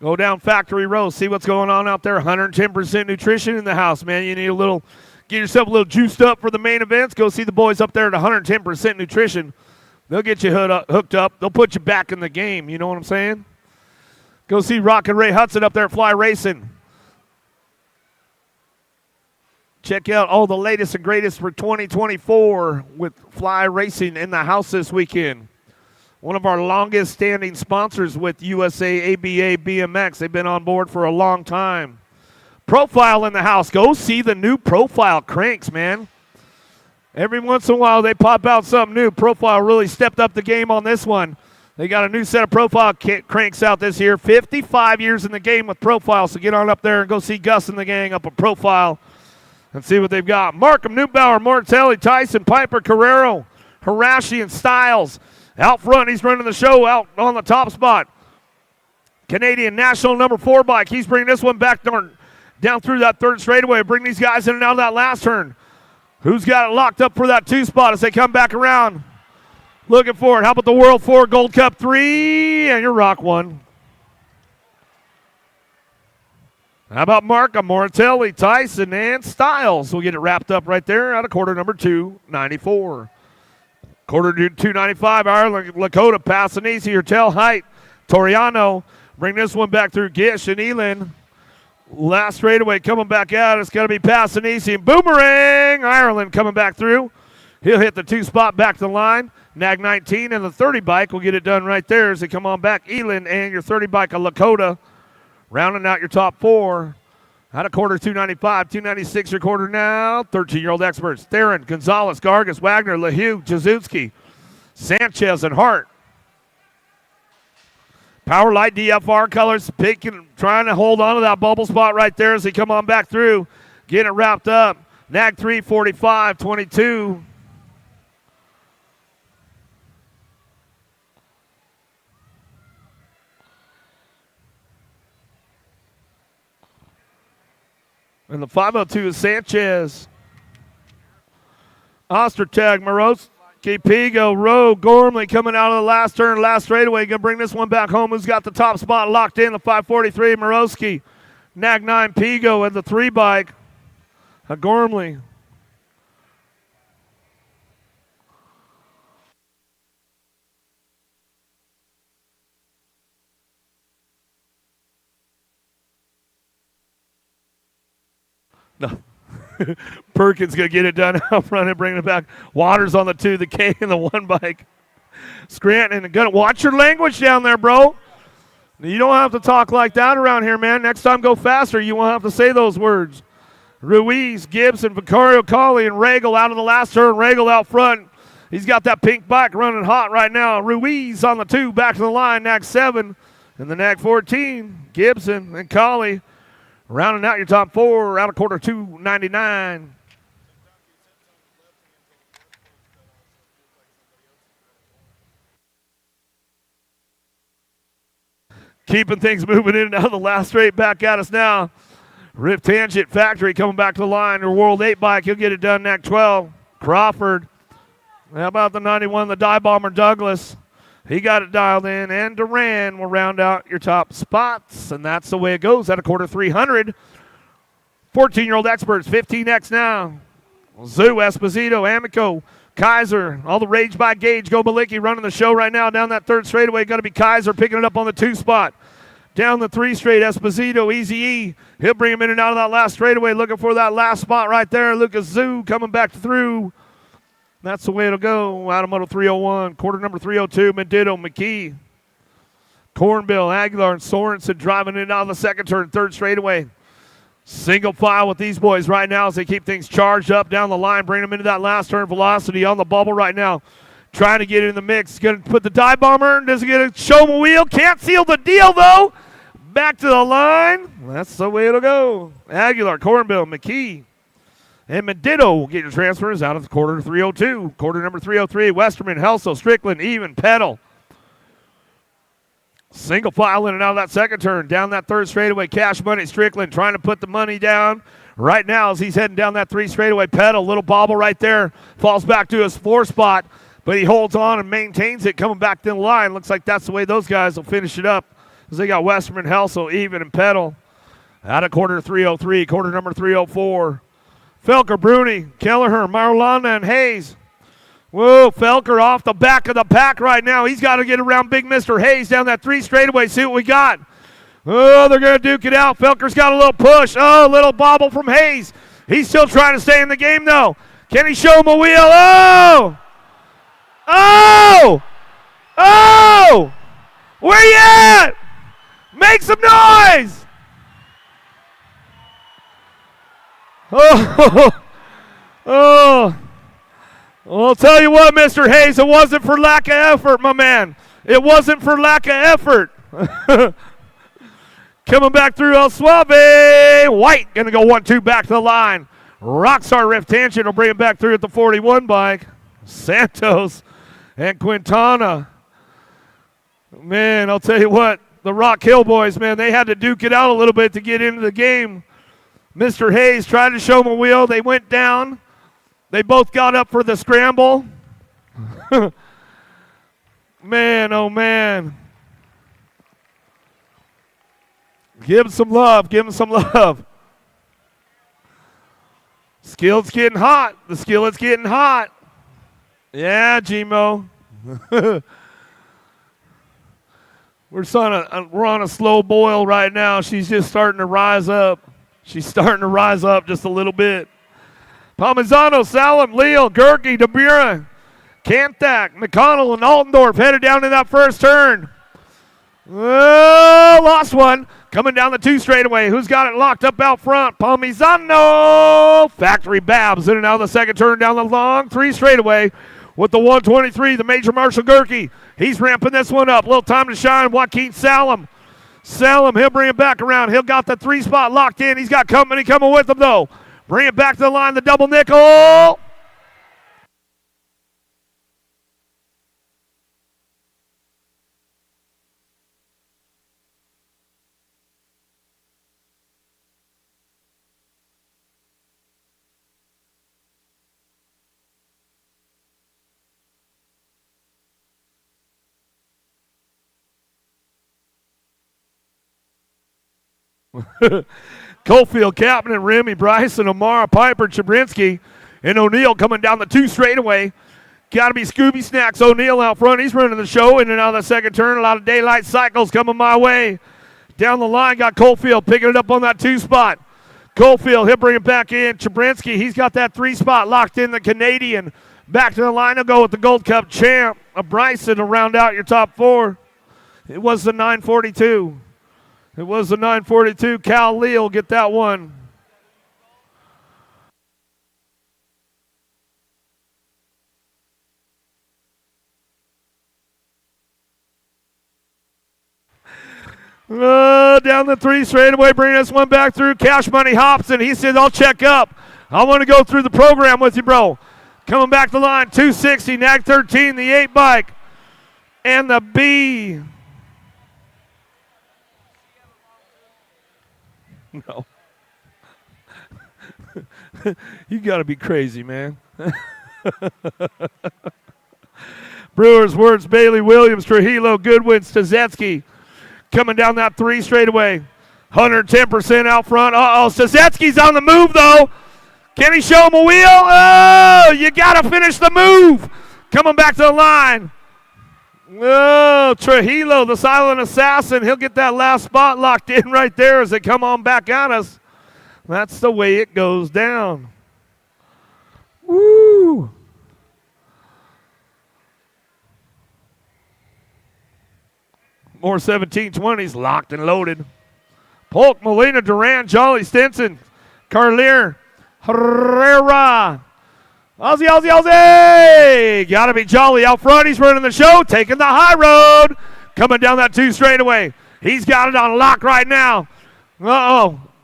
Go down Factory Row, see what's going on out there. 110% nutrition in the house, man. You need a little, get yourself a little juiced up for the main events. Go see the boys up there at 110% nutrition. They'll get you hooked up. They'll put you back in the game. You know what I'm saying? Go see Rock and Ray Hudson up there at Fly Racing. Check out all the latest and greatest for 2024 with Fly Racing in the house this weekend. One of our longest standing sponsors with USA ABA BMX. They've been on board for a long time. Profile in the house. Go see the new Profile cranks, man. Every once in a while they pop out something new. Profile really stepped up the game on this one. They got a new set of Profile cranks out this year. 55 years in the game with Profile, so get on up there and go see Gus and the gang up at Profile and see what they've got. Markham, Neubauer, Mortelli, Tyson, Piper, Carrero, Harashi, and Styles. Out front, he's running the show out on the top spot. Canadian National number 4 bike. He's bringing this one back down through that third straightaway. Bring these guys in and out of that last turn. Who's got it locked up for that 2 spot as they come back around? Looking for it. How about the World 4 Gold Cup 3? And your Rock 1. How about Markham, Mortelli, Tyson, and Styles? We'll get it wrapped up right there out of quarter number 294. Quarter 295, Ireland, Lakota, Passanese, Hertel, Height, Toriano. Bring this one back through Gish and Elin. Last straightaway coming back out. It's going to be Passanese and Boomerang. Ireland coming back through. He'll hit the 2 spot back to the line. Nag 19 and the 30 bike will get it done right there as they come on back. Elin and your 30 bike of Lakota. Rounding out your top 4. Out of quarter 295, 296 your quarter now. 13-year-old experts. Theron, Gonzalez, Gargas, Wagner, LeHue, Jazuski, Sanchez, and Hart. Power Light DFR colors, picking, trying to hold on to that bubble spot right there as they come on back through. Getting it wrapped up. Nag 3, 45, 22. And the 502 is Sanchez. Ostertag, Morozki, Pigo, Rowe, Gormley coming out of the last turn, last straightaway. Going to bring this one back home. Who's got the top spot locked in? The 543, Morozki. Nag 9, Pigo, and the 3 bike, Gormley. No. Perkins going to get it done out front and bring it back. Waters on the 2, the K, and the 1 bike. Scranton, gonna watch your language down there, bro. You don't have to talk like that around here, man. Next time, go faster. You won't have to say those words. Ruiz, Gibson, Vicario, Colley, and Regal out of the last turn. Regal out front. He's got that pink bike running hot right now. Ruiz on the 2, back to the line, nag 7. And the nag 14, Gibson and Colley. Rounding out your top 4, out of quarter 299. Keeping things moving in and out of the last straight, back at us now. Rift Tangent Factory coming back to the line. Their World 8 bike, he'll get it done, nag 12. Crawford. How about the 91, the Die Bomber Douglas? He got it dialed in, and Duran will round out your top spots, and that's the way it goes at a quarter 300. 14-year-old experts, 15X now. Zoo, Esposito, Amico, Kaiser, all the rage by Gage. Go Malicki running the show right now down that 3rd straightaway. Got to be Kaiser picking it up on the 2 spot. Down the 3 straight, Esposito, Easy E. He'll bring him in and out of that last straightaway, looking for that last spot right there. Lucas Zoo coming back through. That's the way it'll go. Out of Moto 301, quarter number 302, Mendito, McKee, Cornbill, Aguilar, and Sorensen driving in out of the 2nd turn, 3rd straightaway. Single file with these boys right now as they keep things charged up down the line, bring them into that last turn. Velocity on the bubble right now, trying to get in the mix. Going to put the Die Bomber, doesn't get a show him a wheel. Can't seal the deal, though. Back to the line. That's the way it'll go. Aguilar, Cornbill, McKee, and Mendito will get your transfers out of the quarter 302. Quarter number 303, Westerman, Helso, Strickland, Even, Pedal. Single file in and out of that 2nd turn. Down that 3rd straightaway, Cash Money, Strickland trying to put the money down right now as he's heading down that 3 straightaway. Pedal, little bobble right there. Falls back to his 4 spot, but he holds on and maintains it coming back to the line. Looks like that's the way those guys will finish it up as they got Westerman, Helso, Even, and Pedal. Out of quarter 303, quarter number 304. Felker, Bruni, Kelleher, Marlana, and Hayes. Whoa, Felker off the back of the pack right now. He's got to get around big Mr. Hayes down that 3 straightaway, see what we got. Oh, they're going to duke it out. Felker's got a little push. Oh, a little bobble from Hayes. He's still trying to stay in the game, though. Can he show him a wheel? Oh! Oh! Oh! Where you at? Make some noise! Oh! Oh! Well, I'll tell you what, Mr. Hayes, it wasn't for lack of effort, my man. It wasn't for lack of effort. Coming back through El Suave. White going to go 1-2 back to the line. Rockstar Rift Tangent will bring him back through at the 41 bike. Santos and Quintana. Man, I'll tell you what, the Rock Hill boys, man, they had to duke it out a little bit to get into the game. Mr. Hayes tried to show him a wheel. They went down. They both got up for the scramble. Man, oh man. Give him some love. Give him some love. Skillet's getting hot. The skillet's getting hot. Yeah, G-Mo. We're on a slow boil right now. She's just starting to rise up. She's starting to rise up just a little bit. Palmazano, Salem, Leal, Gerke, DeBura, Kanthak, McConnell, and Altendorf headed down in that 1st turn. Oh, lost one. Coming down the 2 straightaway. Who's got it locked up out front? Palmazano. Factory Babs in and out of the 2nd turn down the long 3 straightaway with the 123, the Major Marshall Gerke. He's ramping this one up. Little time to shine. Joaquin Salem. Salem, he'll bring it back around. He'll got the 3 spot locked in. He's got company coming with him, though. Bring it back to the line, the double nickel. Cofield, Captain, and Remy, Bryson, Amara, Piper, Chabrinsky, and O'Neill coming down the 2 straightaway. Got to be Scooby Snacks. O'Neill out front. He's running the show in and out of the 2nd turn. A lot of daylight cycles coming my way. Down the line, got Cofield picking it up on that 2 spot. Cofield, he'll bring it back in. Chabrinsky, he's got that 3 spot locked in. The Canadian back to the line. He'll go with the Gold Cup champ. Bryson to round out your top 4. It was the 942. It was the 942. Cal Lee will get that one. Down the 3 straightaway, bringing this one back through. Cash Money Hobson. He says, I'll check up. I want to go through the program with you, bro. Coming back the line, 260, Nag 13, the 8 bike. And the B. No. You got to be crazy, man. Brewers, Words, Bailey, Williams, Trujillo, Goodwin, Stazetsky. Coming down that 3 straightaway. 110% out front. Stazetsky's on the move, though. Can he show him a wheel? Oh, you got to finish the move. Coming back to the line. Oh, Trujillo, the silent assassin. He'll get that last spot locked in right there as they come on back at us. That's the way it goes down. Woo! More 1720s locked and loaded. Polk, Molina, Duran, Jolly, Stinson, Carlier, Herrera. Aussie! Gotta be Jolly out front. He's running the show, taking the high road. Coming down that 2 straightaway. He's got it on lock right now.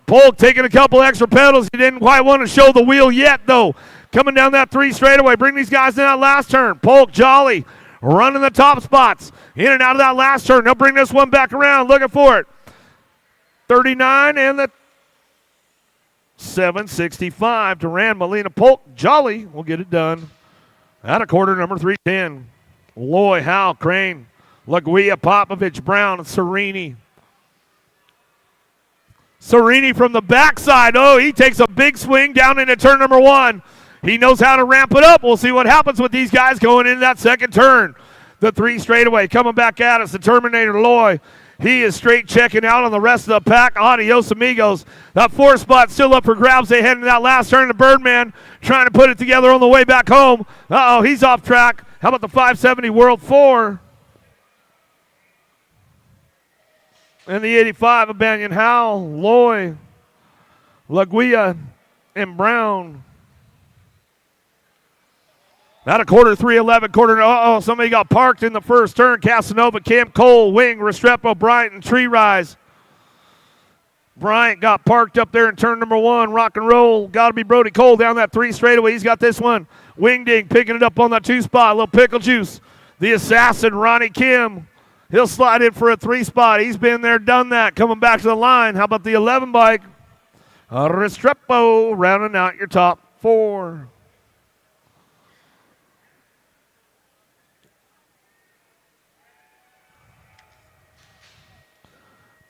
Polk taking a couple extra pedals. He didn't quite want to show the wheel yet, though. Coming down that 3 straightaway. Bring these guys in that last turn. Polk, Jolly, running the top spots. In and out of that last turn. They'll bring this one back around. Looking for it. 39 and the 765. Duran, Molina, Polk, Jolly will get it done. At a quarter, number 310. Loy, Howe, Crane, Laguia, Popovich, Brown, and Serini. Serini from the backside. Oh, he takes a big swing down into turn number 1. He knows how to ramp it up. We'll see what happens with these guys going into that second turn. The 3 straightaway coming back at us. The Terminator Loy. He is straight checking out on the rest of the pack. Adios, amigos. That 4 spot still up for grabs. They head into that last turn. The Birdman trying to put it together on the way back home. He's off track. How about the 570 World 4? And the 85 of Banyan Howell, Loy, Laguia, and Brown. At a quarter, 311, quarter. Somebody got parked in the first turn. Casanova, Cam Cole, Wing, Restrepo, Bryant, and Tree Rise. Bryant got parked up there in turn number 1. Rock and roll. Got to be Brody Cole down that 3 straightaway. He's got this one. Wing Ding picking it up on that 2 spot. A little pickle juice. The assassin, Ronnie Kim. He'll slide in for a 3 spot. He's been there, done that. Coming back to the line. How about the 11 bike? Restrepo rounding out your top 4.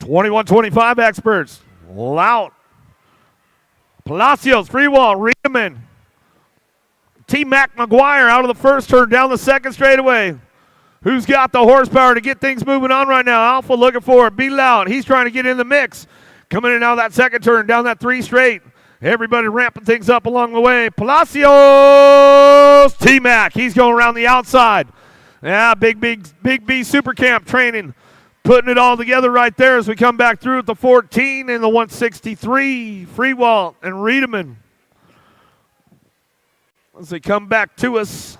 $21.25 experts. Lout. Palacios, Freewall, Riedemann. T-Mac McGuire out of the first turn, down the second straightaway. Who's got the horsepower to get things moving on right now? Alpha looking for it. Be Loud. He's trying to get in the mix. Coming in out of that second turn, down that 3 straight. Everybody ramping things up along the way. Palacios. T-Mac. He's going around the outside. Yeah, Big B Super Camp training. Putting it all together right there as we come back through at the 14 and the 163. Freewall and Riedemann. As they come back to us.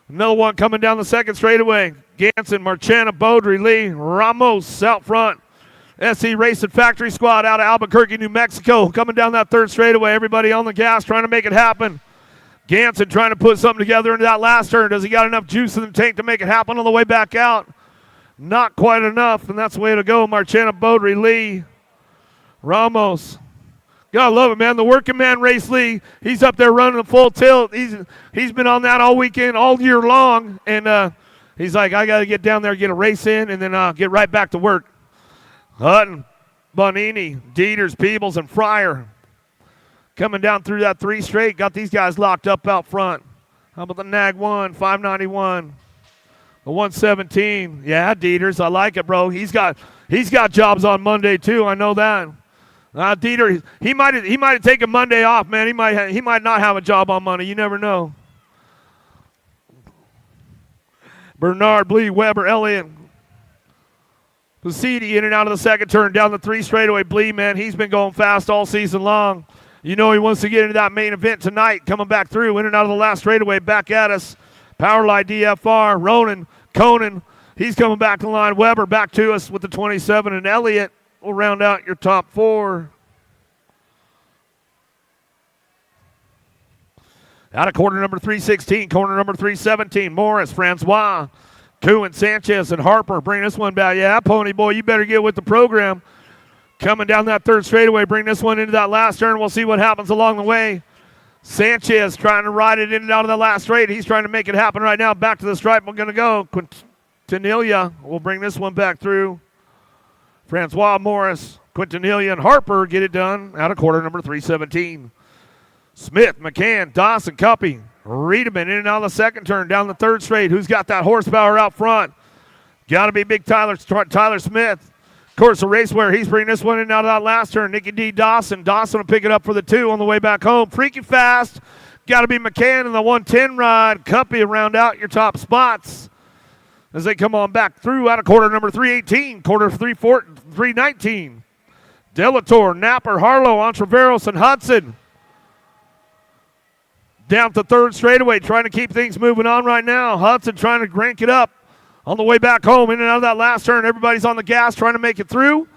Another one coming down the second straightaway. Ganson, Marchana, Beaudry, Lee, Ramos out front. SC Racing Factory Squad out of Albuquerque, New Mexico. Coming down that 3rd straightaway. Everybody on the gas trying to make it happen. Ganson trying to put something together into that last turn. Does he got enough juice in the tank to make it happen on the way back out? Not quite enough, and that's the way to go. Marchana, Beaudry, Lee, Ramos. Gotta love it, man. The working man race Lee. He's up there running a full tilt. He's been on that all weekend, all year long, and he's like, I gotta get down there, get a race in, and then get right back to work. Hutton, Bonini, Dieters, Peebles, and Fryer coming down through that 3 straight. Got these guys locked up out front. How about the Nag 1, 591? The 117, yeah, Dieters, I like it, bro. He's got jobs on Monday too. I know that. Dieter, he might have taken Monday off, man. He might not have a job on Monday. You never know. Bernard, Blee, Weber, Elliott, Placidi in and out of the second turn down the 3 straightaway. Blee, man, he's been going fast all season long. You know he wants to get into that main event tonight. Coming back through in and out of the last straightaway, back at us. Powerline DFR, Ronan, Conan, He's coming back to the line. Weber back to us with the 27, and Elliott will round out your top 4. Out of corner number 316, corner number 317, Morris, Francois, Kuhn, Sanchez, and Harper. Bring this one back. Yeah, Pony Boy, you better get with the program. Coming down that third straightaway, bring this one into that last turn. We'll see what happens along the way. Sanchez trying to ride it in and out of the last straight. He's trying to make it happen right now. Back to the stripe. We're going to go. Quintanilla will bring this one back through. Francois, Morris, Quintanilla, and Harper get it done out of quarter number 317. Smith, McCann, Dawson, Cuppy, Riedemann in and out of the second turn, down the third straight. Who's got that horsepower out front? Got to be big Tyler Smith. Of course, the raceware, he's bringing this one in and out of that last turn. Nicky D. Dawson. Dawson will pick it up for the 2 on the way back home. Freaky fast. Got to be McCann in the 110 ride. Cuppy round out your top spots as they come on back through out of quarter number 318, quarter 319. Delator, Napper, Harlow, Entreveros, and Hudson. Down to third straightaway, trying to keep things moving on right now. Hudson trying to crank it up on the way back home, in and out of that last turn. Everybody's on the gas, trying to make it through.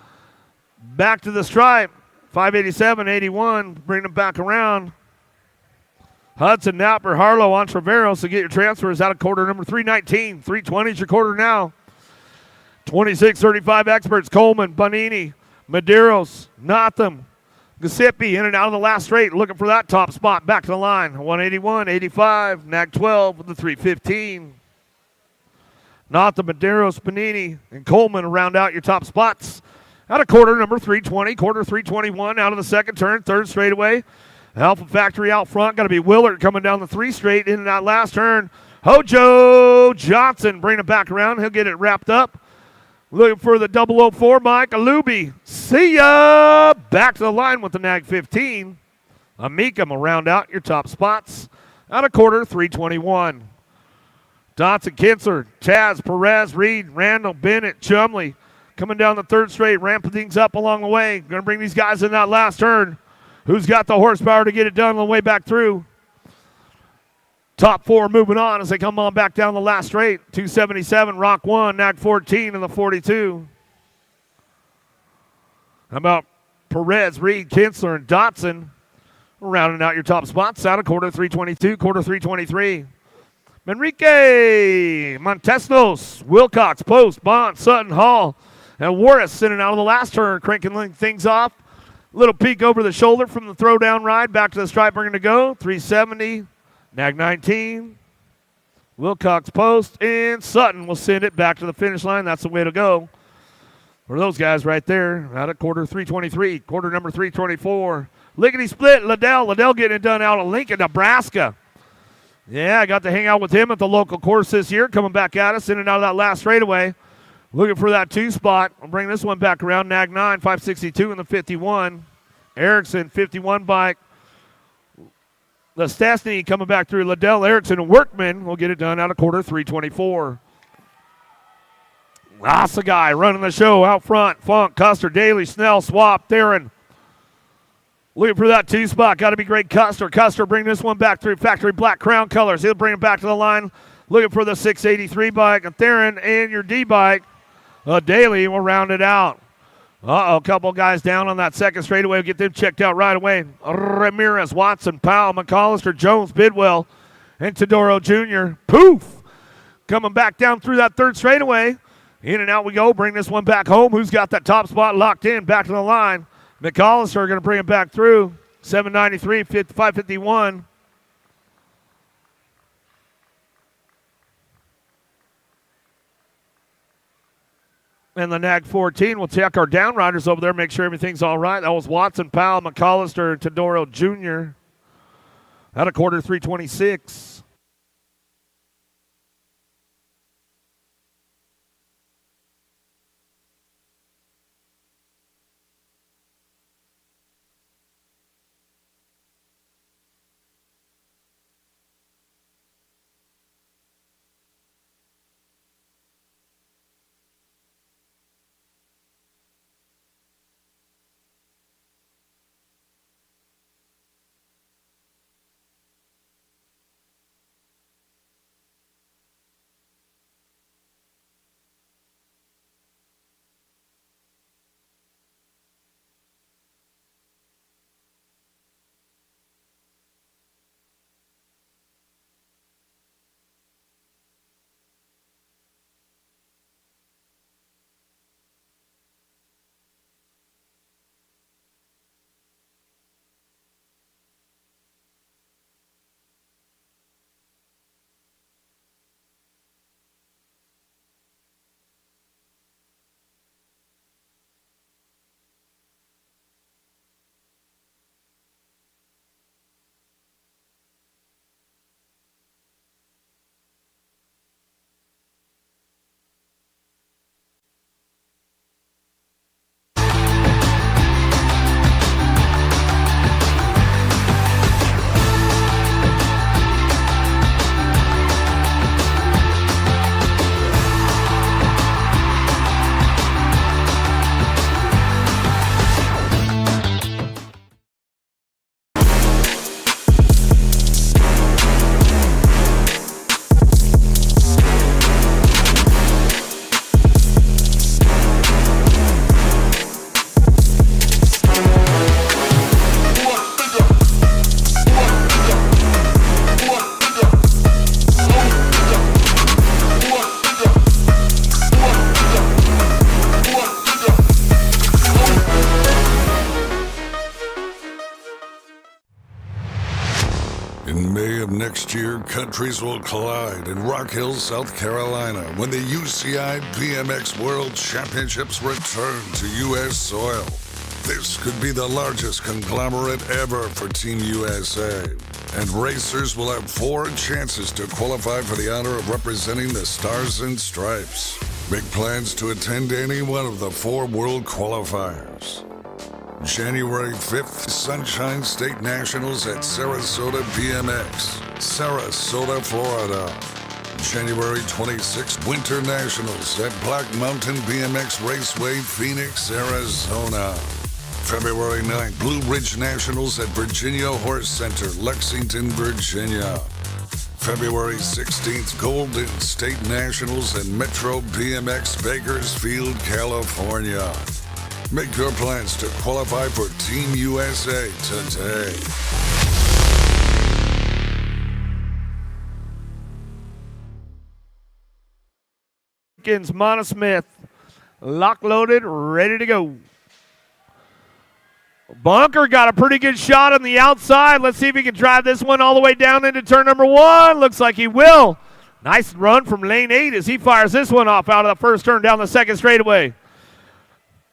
Back to the stripe. 587, 81, bring them back around. Hudson, Napper, Harlow, Entreveros to get your transfers out of quarter number 319. 320 is your quarter now. 26-35 experts, Coleman, Bonini, Medeiros, Notham, Giuseppe in and out of the last straight, looking for that top spot. Back to the line, 181, 85, Nag 12 with the 315. Notham, Medeiros, Bonini, and Coleman round out your top spots. Out of quarter number 320, quarter 321, out of the second turn, third straightaway. Alpha Factory out front, got to be Willard coming down the 3 straight in that last turn. Hojo Johnson bringing it back around. He'll get it wrapped up. Looking for the 004, Mike Alubi. See ya! Back to the line with the Nag 15. Amikam will round out your top spots. Out of quarter 321. Dotson, Kinsler, Chaz, Perez, Reed, Randall, Bennett, Chumley coming down the third straight, ramping things up along the way. Going to bring these guys in that last turn. Who's got the horsepower to get it done on the way back through? Top 4 moving on as they come on back down the last straight. 277, Rock 1, Nag 14, and the 42. How about Perez, Reed, Kinsler, and Dotson rounding out your top spots out of quarter 322, quarter 323. Manrique, Montesnos, Wilcox, Post, Bond, Sutton, Hall, and Warris sitting out of the last turn, cranking things off. Little peek over the shoulder from the throwdown ride. Back to the stripe, we're going to go. 370. Nag 19, Wilcox Post, and Sutton will send it back to the finish line. That's the way to go for those guys right there. Out of quarter 323, quarter number 324. Lickety split, Liddell getting it done out of Lincoln, Nebraska. Yeah, I got to hang out with him at the local course this year, coming back at us in and out of that last straightaway. Looking for that 2 spot. I'll bring this one back around. Nag 9, 562 in the 51. Erickson, 51 bike. The Stastny coming back through. Liddell, Erickson, and Workman will get it done out of quarter 324. Lassa guy running the show out front. Funk, Custer, Daly, Snell, Swap, Theron. Looking for that 2 spot. Got to be great Custer. Custer bring this one back through factory black crown colors. He'll bring it back to the line. Looking for the 683 bike. And Theron and your D bike. Daly will round it out. A couple guys down on that second straightaway. We'll get them checked out right away. Ramirez, Watson, Powell, McAllister, Jones, Bidwell, and Todoro Jr. Poof! Coming back down through that third straightaway. In and out we go. Bring this one back home. Who's got that top spot locked in? Back to the line. McAllister going to bring it back through. 793, 551. And the Nag 14 will check our downriders over there, make sure everything's all right. That was Watson, Powell, McAllister, and Todoro Jr. Out of quarter 326. next year, countries will collide in Rock Hill, South Carolina when the UCI BMX World Championships return to U.S. soil. This could be the largest conglomerate ever for Team USA, and racers will have 4 chances to qualify for the honor of representing the Stars and Stripes. Make plans to attend any one of the 4 world qualifiers. January 5th, Sunshine State Nationals at Sarasota BMX, Sarasota, Florida. January 26th, Winter Nationals at Black Mountain BMX Raceway, Phoenix, Arizona. February 9th, Blue Ridge Nationals at Virginia Horse Center, Lexington, Virginia. February 16th, Golden State Nationals at Metro BMX Bakersfield, California. Make your plans to qualify for Team USA today. Monosmith, lock loaded, ready to go. Bunker got a pretty good shot on the outside. Let's see if he can drive this one all the way down into turn number 1. Looks like he will. Nice run from lane 8 as he fires this one off out of the first turn down the second straightaway.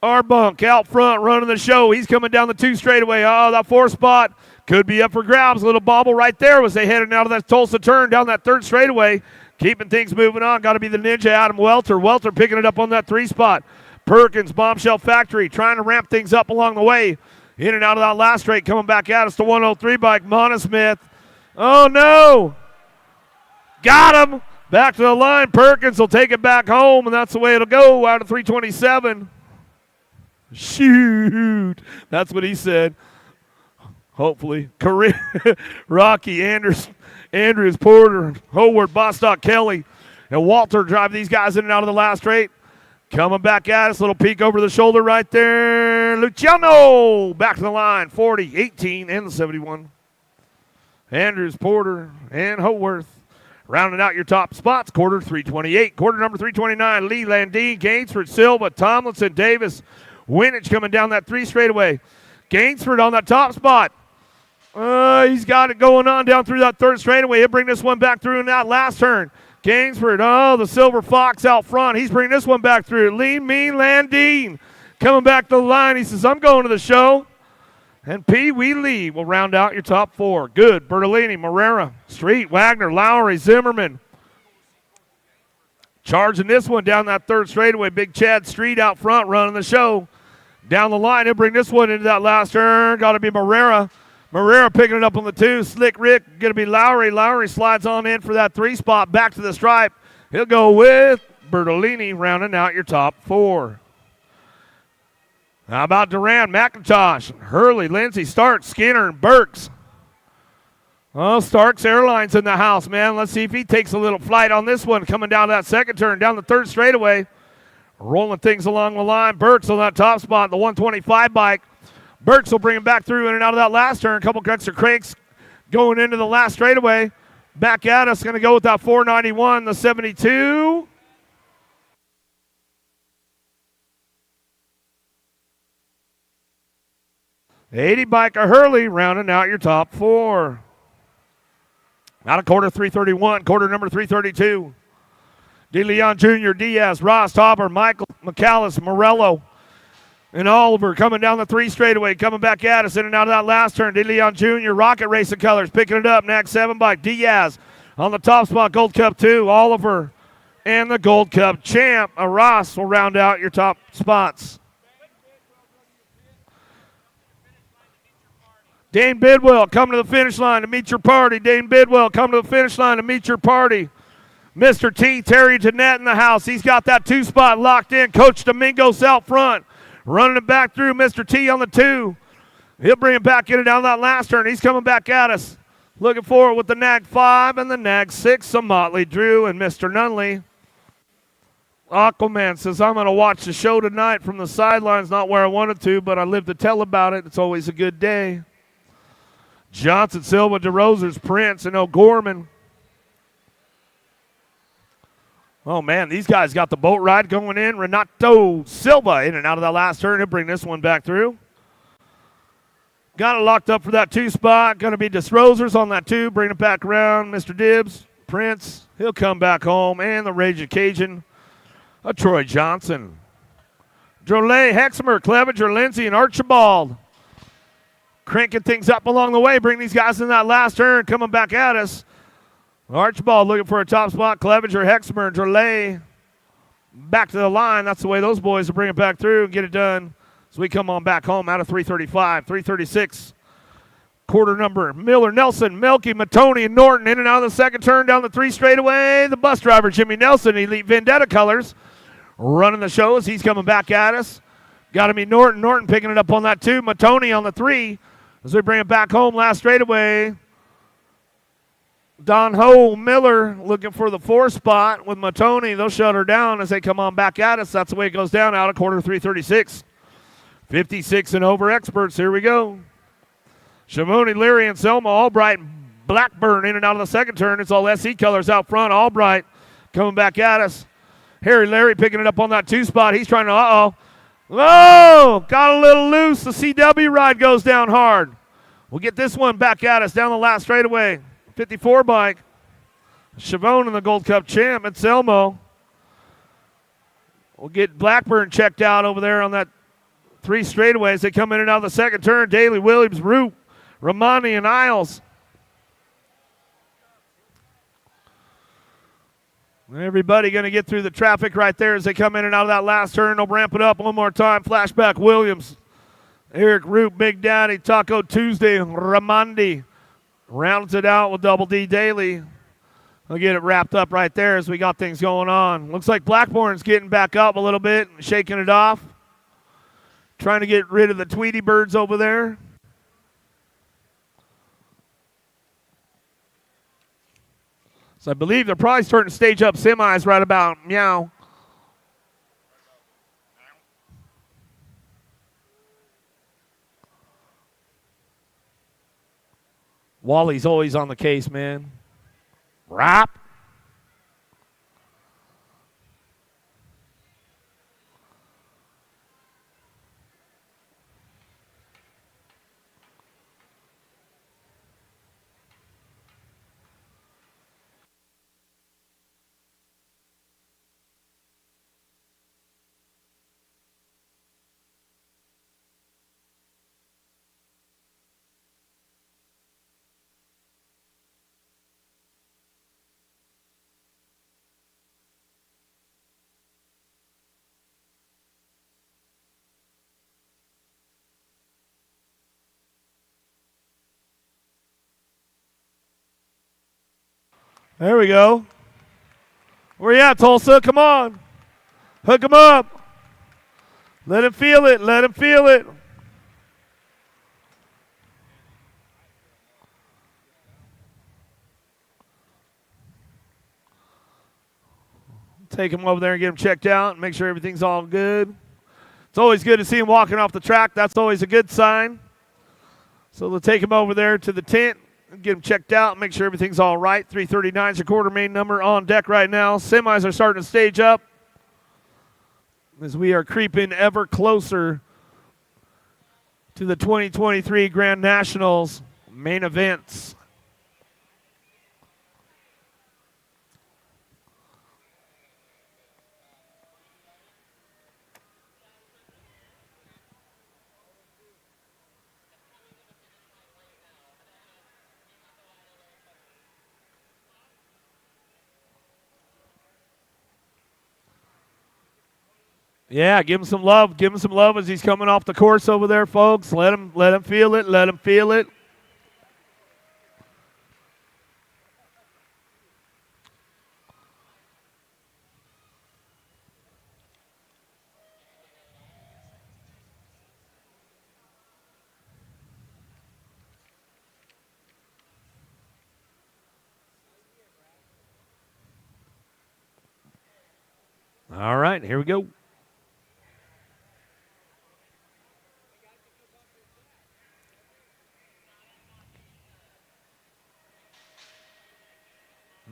Arbunk out front running the show. He's coming down the 2 straightaway. Oh, that 4th spot could be up for grabs. A little bobble right there as they headed out of that Tulsa turn down that 3rd straightaway. Keeping things moving on. Got to be the Ninja Adam Welter. Welter picking it up on that 3 spot. Perkins, Bombshell Factory, trying to ramp things up along the way. In and out of that last straight, coming back at us, the 103 bike, Monosmith. Oh, no. Got him. Back to the line. Perkins will take it back home, and that's the way it'll go out of 327. Shoot. That's what he said. Hopefully. Rocky, Andrews, Porter, Howard, Bostock, Kelly, and Walter drive these guys in and out of the last straight. Coming back at us, little peek over the shoulder right there. Luciano back to the line, 40, 18, and the 71. Andrews, Porter, and Howarth rounding out your top spots. Quarter 328, quarter number 329. Lee, Landine, Gainsford, Silva, Tomlinson, Davis, Winich coming down that 3 straightaway. Gainsford on that top spot. He's got it going on down through that 3rd straightaway. He'll bring this one back through in that last turn. Gainsford, the Silver Fox out front. He's bringing this one back through. Lee, Landine coming back to the line. He says, I'm going to the show. And Pee Wee Lee will round out your top 4. Good. Bertolini, Morera, Street, Wagner, Lowry, Zimmerman. Charging this one down that 3rd straightaway. Big Chad Street out front running the show. Down the line, he'll bring this one into that last turn. Got to be Morera. Morera picking it up on the 2. Slick Rick going to be Lowry. Lowry slides on in for that 3 spot. Back to the stripe. He'll go with Bertolini rounding out your top 4. How about Duran, McIntosh, Hurley, Lindsay, Starks, Skinner, and Burks. Oh, Starks Airlines in the house, man. Let's see if he takes a little flight on this one. Coming down that 2nd turn, down the 3rd straightaway. Rolling things along the line. Burks on that top spot, the 125 bike. Burks will bring him back through in and out of that last turn. A couple extra cranks going into the last straightaway. Back at us, going to go with that 491, the 72. The 80 biker Hurley rounding out your top 4. Out of quarter 331, quarter number 332. DeLeon Jr., Diaz, Ross, Tauber, Michael, McAllis, Morello, and Oliver coming down the 3 straightaway, coming back at us in and out of that last turn. DeLeon Jr., Rocket Racing Colors, picking it up. Next 7 bike, Diaz on the top spot, Gold Cup 2. Oliver and the Gold Cup champ, Ross, will round out your top spots. Dane Bidwell, come to the finish line to meet your party. Dane Bidwell, come to the finish line to meet your party. Mr. T, Terry Jeanette in the house. He's got that 2 spot locked in. Coach Domingos out front. Running it back through, Mr. T on the 2. He'll bring it back in and down that last turn. He's coming back at us. Looking forward with the Nag 5 and the Nag 6. Some Motley Drew and Mr. Nunley. Aquaman says, I'm going to watch the show tonight from the sidelines. Not where I wanted to, but I live to tell about it. It's always a good day. Johnson, Silva, DeRosers, Prince, and O'Gorman. Oh, man, these guys got the boat ride going in. Renato Silva in and out of that last turn. He'll bring this one back through. Got it locked up for that 2 spot. Going to be Disrosers on that 2. Bring it back around. Mr. Dibbs, Prince. He'll come back home. And the Raging Cajun, Troy Johnson. Drolet, Hexmer, Clevenger, Lindsay, and Archibald. Cranking things up along the way. Bring these guys in that last turn. Coming back at us. Archibald looking for a top spot. Clevenger, Hexmer, and Drolet back to the line. That's the way those boys will bring it back through and get it done. So we come on back home out of 335, 336. Quarter number, Miller, Nelson, Melky, Matoni, and Norton in and out of the second turn down the 3 straightaway. The bus driver, Jimmy Nelson, Elite Vendetta colors, running the show as he's coming back at us. Got to be Norton. Norton picking it up on that 2. Matoni on the 3 as we bring it back home last straightaway. Don Ho, Miller looking for the 4 spot with Matoni. They'll shut her down as they come on back at us. That's the way it goes down out of quarter 336. 56 and over experts. Here we go. Shavoni, Leary, and Selma, Albright, Blackburn in and out of the second turn. It's all SE colors out front. Albright coming back at us. Harry Larry picking it up on that 2 spot. He's trying to, oh, got a little loose. The CW ride goes down hard. We'll get this one back at us down the last straightaway. 54 bike. Chavone and the Gold Cup champ and Selmo. We'll get Blackburn checked out over there on that 3 straightaways. They come in and out of the second turn. Daly, Williams, Root, Romani, and Isles. Everybody going to get through the traffic right there as they come in and out of that last turn. They'll ramp it up one more time. Flashback, Williams, Eric Root, Big Daddy, Taco Tuesday, Ramandi. Rounds it out with Double D Daly. We'll get it wrapped up right there as we got things going on. Looks like Blackbourne's getting back up a little bit and shaking it off. Trying to get rid of the Tweety birds over there. So I believe they're probably starting to stage up semis right about meow. Wally's always on the case, man. Rap. There we go. Where you at, Tulsa? Come on. Hook him up. Let him feel it. Let him feel it. Take him over there and get him checked out and make sure everything's all good. It's always good to see him walking off the track. That's always a good sign. So they'll take him over there to the tent. Get them checked out, make sure everything's all right. 339 is your quarter main number on deck right now. Semis are starting to stage up as we are creeping ever closer to the 2023 Grand Nationals main events. Yeah, give him some love. Give him some love as he's coming off the course over there, folks. Let him feel it. Let him feel it. All right, here we go.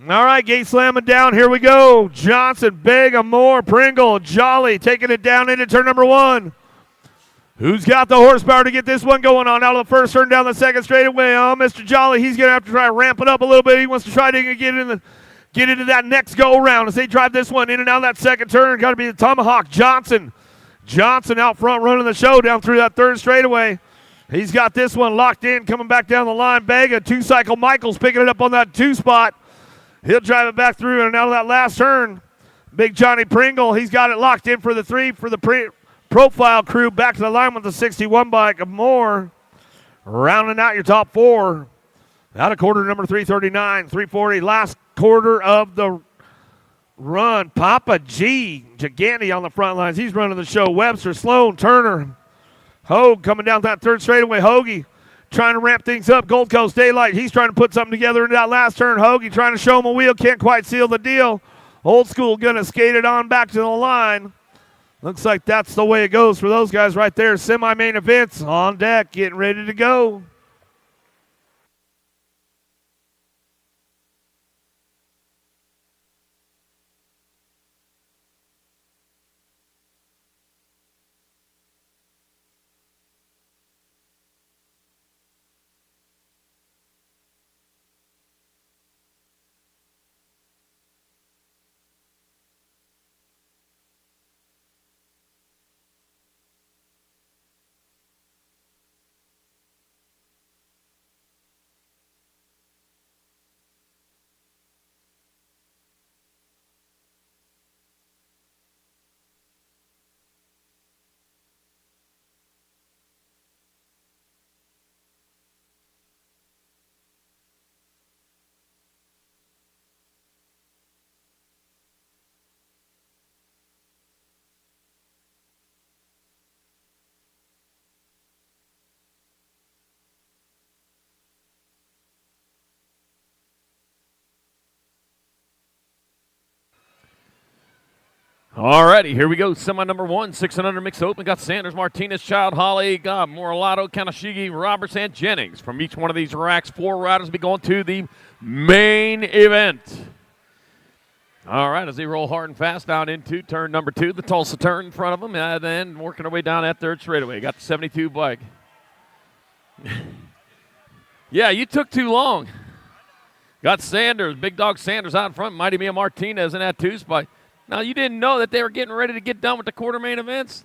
All right, gate slamming down. Here we go. Johnson, Bega, Moore, Pringle, Jolly taking it down into turn number 1. Who's got the horsepower to get this one going on out of the first turn down the second straightaway? Oh, Mr. Jolly, he's going to have to try to ramp it up a little bit. He wants to try to get into that next go-around as they drive this one in and out of that second turn. Got to be the Tomahawk Johnson. Johnson out front running the show down through that third straightaway. He's got this one locked in, coming back down the line. Bega, two-cycle Michaels picking it up on that 2 spot. He'll drive it back through and out of that last turn. Big Johnny Pringle, he's got it locked in for the 3 for the profile crew. Back to the line with the 61 bike of Moore. Rounding out your top 4. Out of quarter number 339, 340. Last quarter of the run. Papa G, Giganti on the front lines. He's running the show. Webster, Sloan, Turner. Hogue coming down that third straightaway. Hoagie trying to ramp things up. Gold Coast Daylight, he's trying to put something together in that last turn. Hoagie trying to show him a wheel. Can't quite seal the deal. Old School going to skate it on back to the line. Looks like that's the way it goes for those guys right there. Semi-main events on deck, getting ready to go. All righty, here we go. Semi number 1, 6 and under mixed open. Got Sanders, Martinez, Child, Holly, got Moralato, Kanashigi, Roberts, and Jennings. From each one of these racks, 4 riders will be going to the main event. All right, as they roll hard and fast down into turn number 2, the Tulsa turn in front of them, and then working their way down that third straightaway. Got the 72 bike. Yeah, you took too long. Got Sanders, Big Dog Sanders out in front, Mighty Mia Martinez in that 2 spot. Now, you didn't know that they were getting ready to get done with the quarter main events?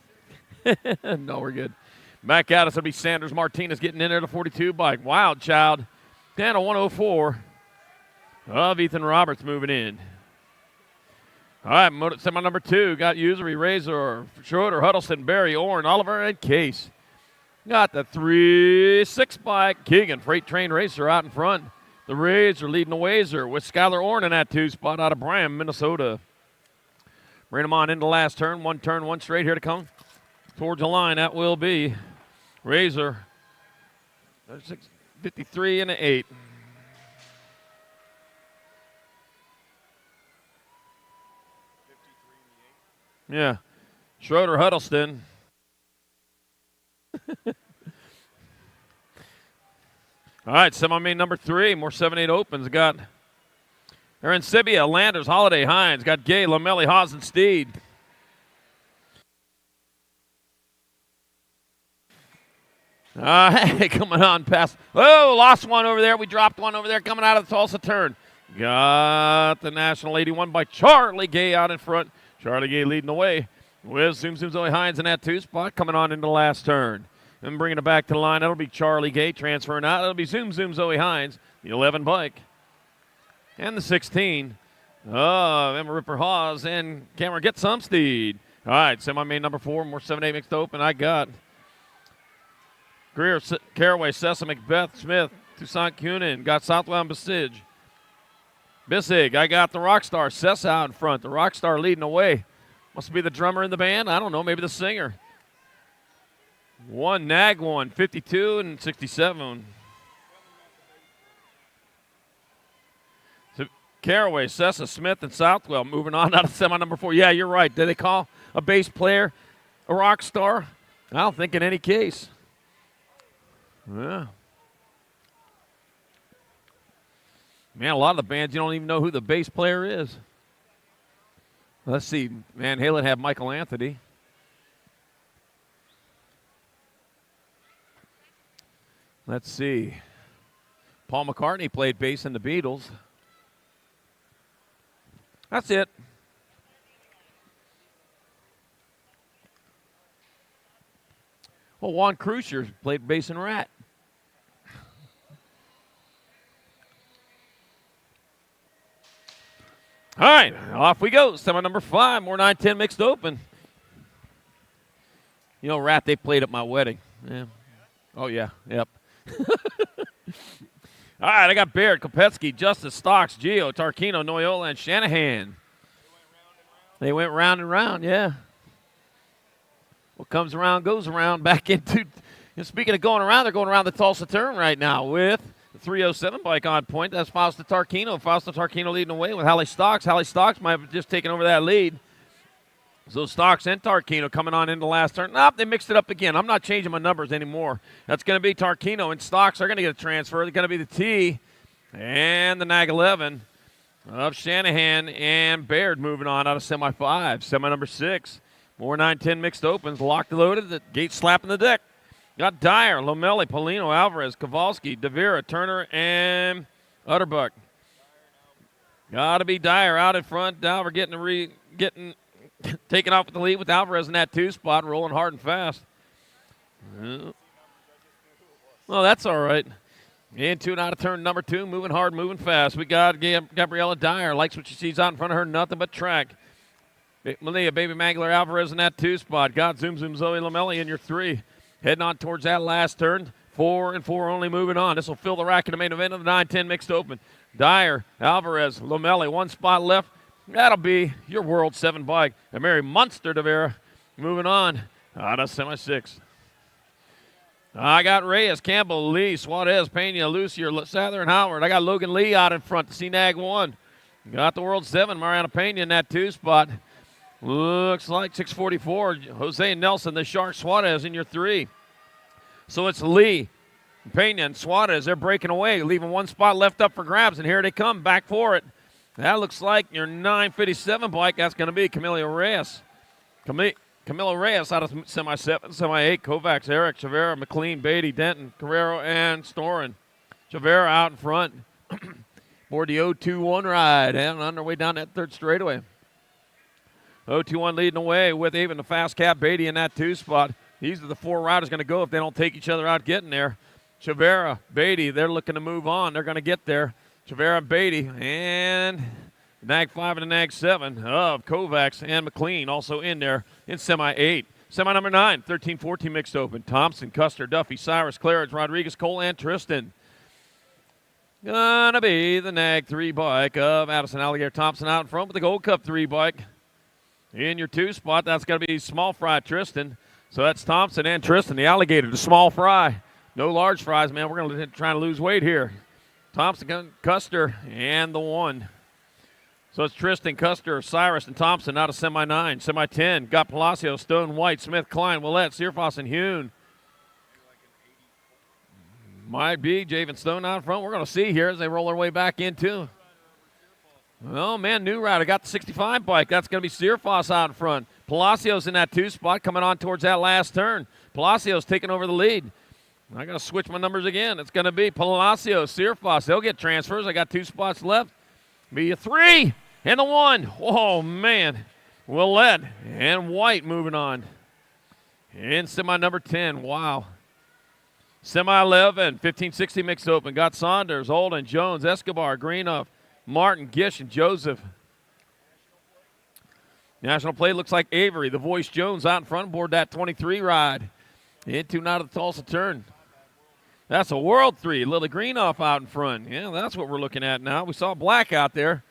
No, we're good. Back at us, it'll be Sanders Martinez getting in there, the 42 bike. Wild Child, down to 104 of Ethan Roberts moving in. All right, semi number 2, got Usury, Razor, Schroeder, Huddleston, Barry, Orrin, Oliver, and Case. Got the 3-6 bike, Keegan, Freight Train Racer out in front. The Razor leading the Wazer with Skylar Orrin in that 2 spot out of Bryan, Minnesota. Bring them on into the last turn. 1 turn, 1 straight here to come. Towards the line, that will be Razor. 53 and an 8. Yeah. Schroeder, Huddleston. All right, semi-main number 3. More 7-8 opens. Got Aaron Sibia, Landers, Holiday, Hines. Got Gay, Lamelli, Haas, and Steed. Hey, coming on past. Oh, lost one over there. We dropped one over there coming out of the Tulsa turn. Got the National 81 by Charlie Gay out in front. Charlie Gay leading the way with Zoom Zoe Hines in that 2 spot coming on into the last turn. And bringing it back to the line, that'll be Charlie Gay transferring out. That'll be Zoom Zoe Hines, the 11 bike. And the 16. Emma Ripper Hawes and Cameron get some Steed. All right, semi-main number 4, more 7-8 mixed open. I got Greer, Caraway, Sessa, Macbeth, Smith, Toussaint Cunin. Got Southbound Bissig. I got the Rockstar, Sessa out in front. The Rockstar leading the way. Must be the drummer in the band. I don't know, maybe the singer. 1 Nag 1, 52 and 67. Caraway, Sessa, Smith, and Southwell moving on out of semi number 4. Yeah, you're right. Did they call a bass player a rock star? I don't think in any case. Yeah. Man, a lot of the bands, you don't even know who the bass player is. Let's see. Van Halen had Michael Anthony. Let's see. Paul McCartney played bass in the Beatles. That's it. Well, Juan Crucier played bass in Rat. All right, off we go. Semi number 5, more 9-10 mixed open. You know, Rat, they played at my wedding. Yeah. Oh, yeah. Yep. All right, I got Baird, Kopetsky, Justice, Stocks, Gio, Tarquino, Noyola, and Shanahan. They went round and round, yeah. What comes around goes around. Back into, and speaking of going around, they're going around the Tulsa turn right now with the 307 bike on point. That's Fausto Tarquino. Fausto Tarquino leading away with Hallie Stocks. Hallie Stocks might have just taken over that lead. So Stocks and Tarquino coming on into the last turn. Nope, they mixed it up again. I'm not changing my numbers anymore. That's going to be Tarquino and Stocks are going to get a transfer. They're going to be the T and the Nag 11 of Shanahan and Baird moving on out of semi 5. Semi number 6. More 9-10 mixed opens. Locked and loaded. The gate slapping the deck. Got Dyer, Lomelli, Polino, Alvarez, Kowalski, Devera, Turner, and Utterbuck. Got to be Dyer out in front. Dower getting taking off with the lead with Alvarez in that 2 spot, rolling hard and fast. Well, that's all right. Into and out of turn number 2, moving hard, moving fast. We got Gabriella Dyer. Likes what she sees out in front of her, nothing but track. Malia, Baby Mangler, Alvarez in that 2 spot. Got Zoom Zoe Lomelli in your 3. Heading on towards that last turn. 4 and 4 only moving on. This will fill the rack in the main event of the 9-10 mixed open. Dyer, Alvarez, Lomelli, 1 spot left. That'll be your World 7 bike. And Mary Munster Devera moving on out of semi 6. I got Reyes, Campbell, Lee, Suarez, Pena, Lucier, Sather, and Howard. I got Logan Lee out in front to CNAG 1. Got the World 7, Mariana Pena in that 2 spot. Looks like 644. Jose Nelson, the Shark, Suarez in your 3. So it's Lee, Pena, and Suarez. They're breaking away, leaving 1 spot left up for grabs, and here they come back for it. That looks like your 957 bike. That's going to be Camilo Reyes. Camilo Reyes out of semi 7, semi 8. Kovacs, Eric, Chavera, McLean, Beatty, Denton, Carrero, and Storin. Chavera out in front. Board the 0-2-1 ride and on their way down that 3rd straightaway. 0-2-1 leading away with even the fast cap Beatty in that 2 spot. These are the 4 riders going to go if they don't take each other out getting there. Chavera, Beatty, they're looking to move on. They're going to get there. Chavera, Beatty, and Nag 5 and the Nag 7 of Kovacs and McLean also in there in semi 8. Semi number 9, 13-14 mixed open. Thompson, Custer, Duffy, Cyrus, Claridge, Rodriguez, Cole, and Tristan. Gonna be the Nag 3 bike of Addison Alligator Thompson out in front with the Gold Cup 3 bike. In your 2 spot, that's going to be Small Fry Tristan. So that's Thompson and Tristan, the Alligator, the Small Fry. No large fries, man. We're going to try to lose weight here. Thompson, Custer, and the 1. So it's Tristan, Custer, Cyrus, and Thompson out of semi 9. Semi 10, got Palacio, Stone, White, Smith, Klein, Willette, Searfoss, and Hune. Might be Javen Stone out in front. We're going to see here as they roll their way back into. Oh, man, new rider got the 65 bike. That's going to be Searfoss out in front. Palacio's in that 2 spot coming on towards that last turn. Palacio's taking over the lead. I got to switch my numbers again. It's going to be Palacio, Searfoss. They'll get transfers. I got 2 spots left. Be a 3 and the 1. Oh, man. Willette and White moving on. In semi number 10. Wow. Semi 11, 15-60 mixed open. Got Saunders, Holden, Jones, Escobar, Greenough, Martin, Gish, and Joseph. National plate looks like Avery, the Voice Jones out in front aboard that 23 ride. Into and out of the Tulsa turn. That's a World 3. Lily Greenoff out in front. Yeah, that's what we're looking at now. We saw Black out there.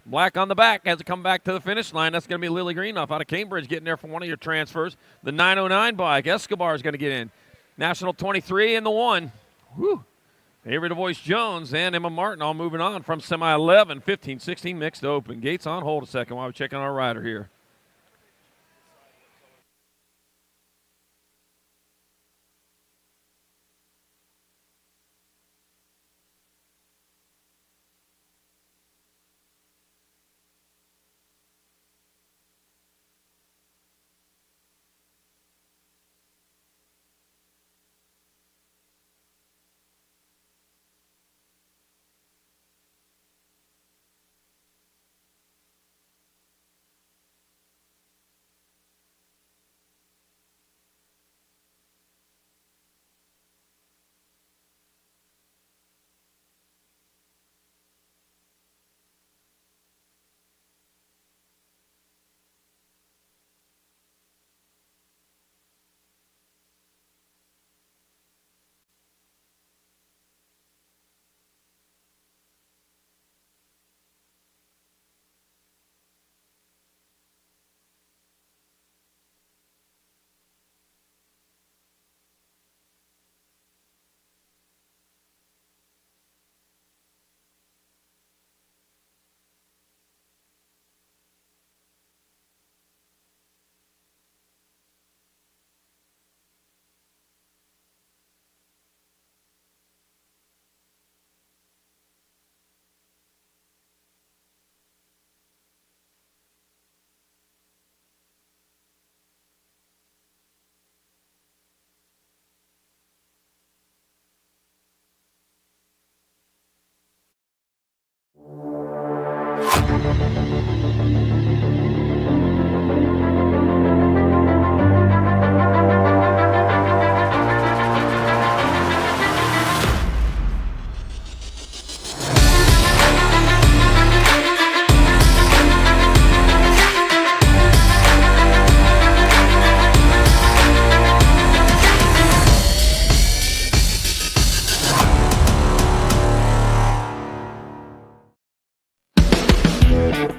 Black on the back has to come back to the finish line. That's going to be Lily Greenoff out of Cambridge getting there for one of your transfers. The 909 bike, Escobar is going to get in. National 23 and the 1. Whew. Avery DeVoice Jones and Emma Martin all moving on from semi 11, 15-16 mixed open. Gates on hold a second while we check on our rider here.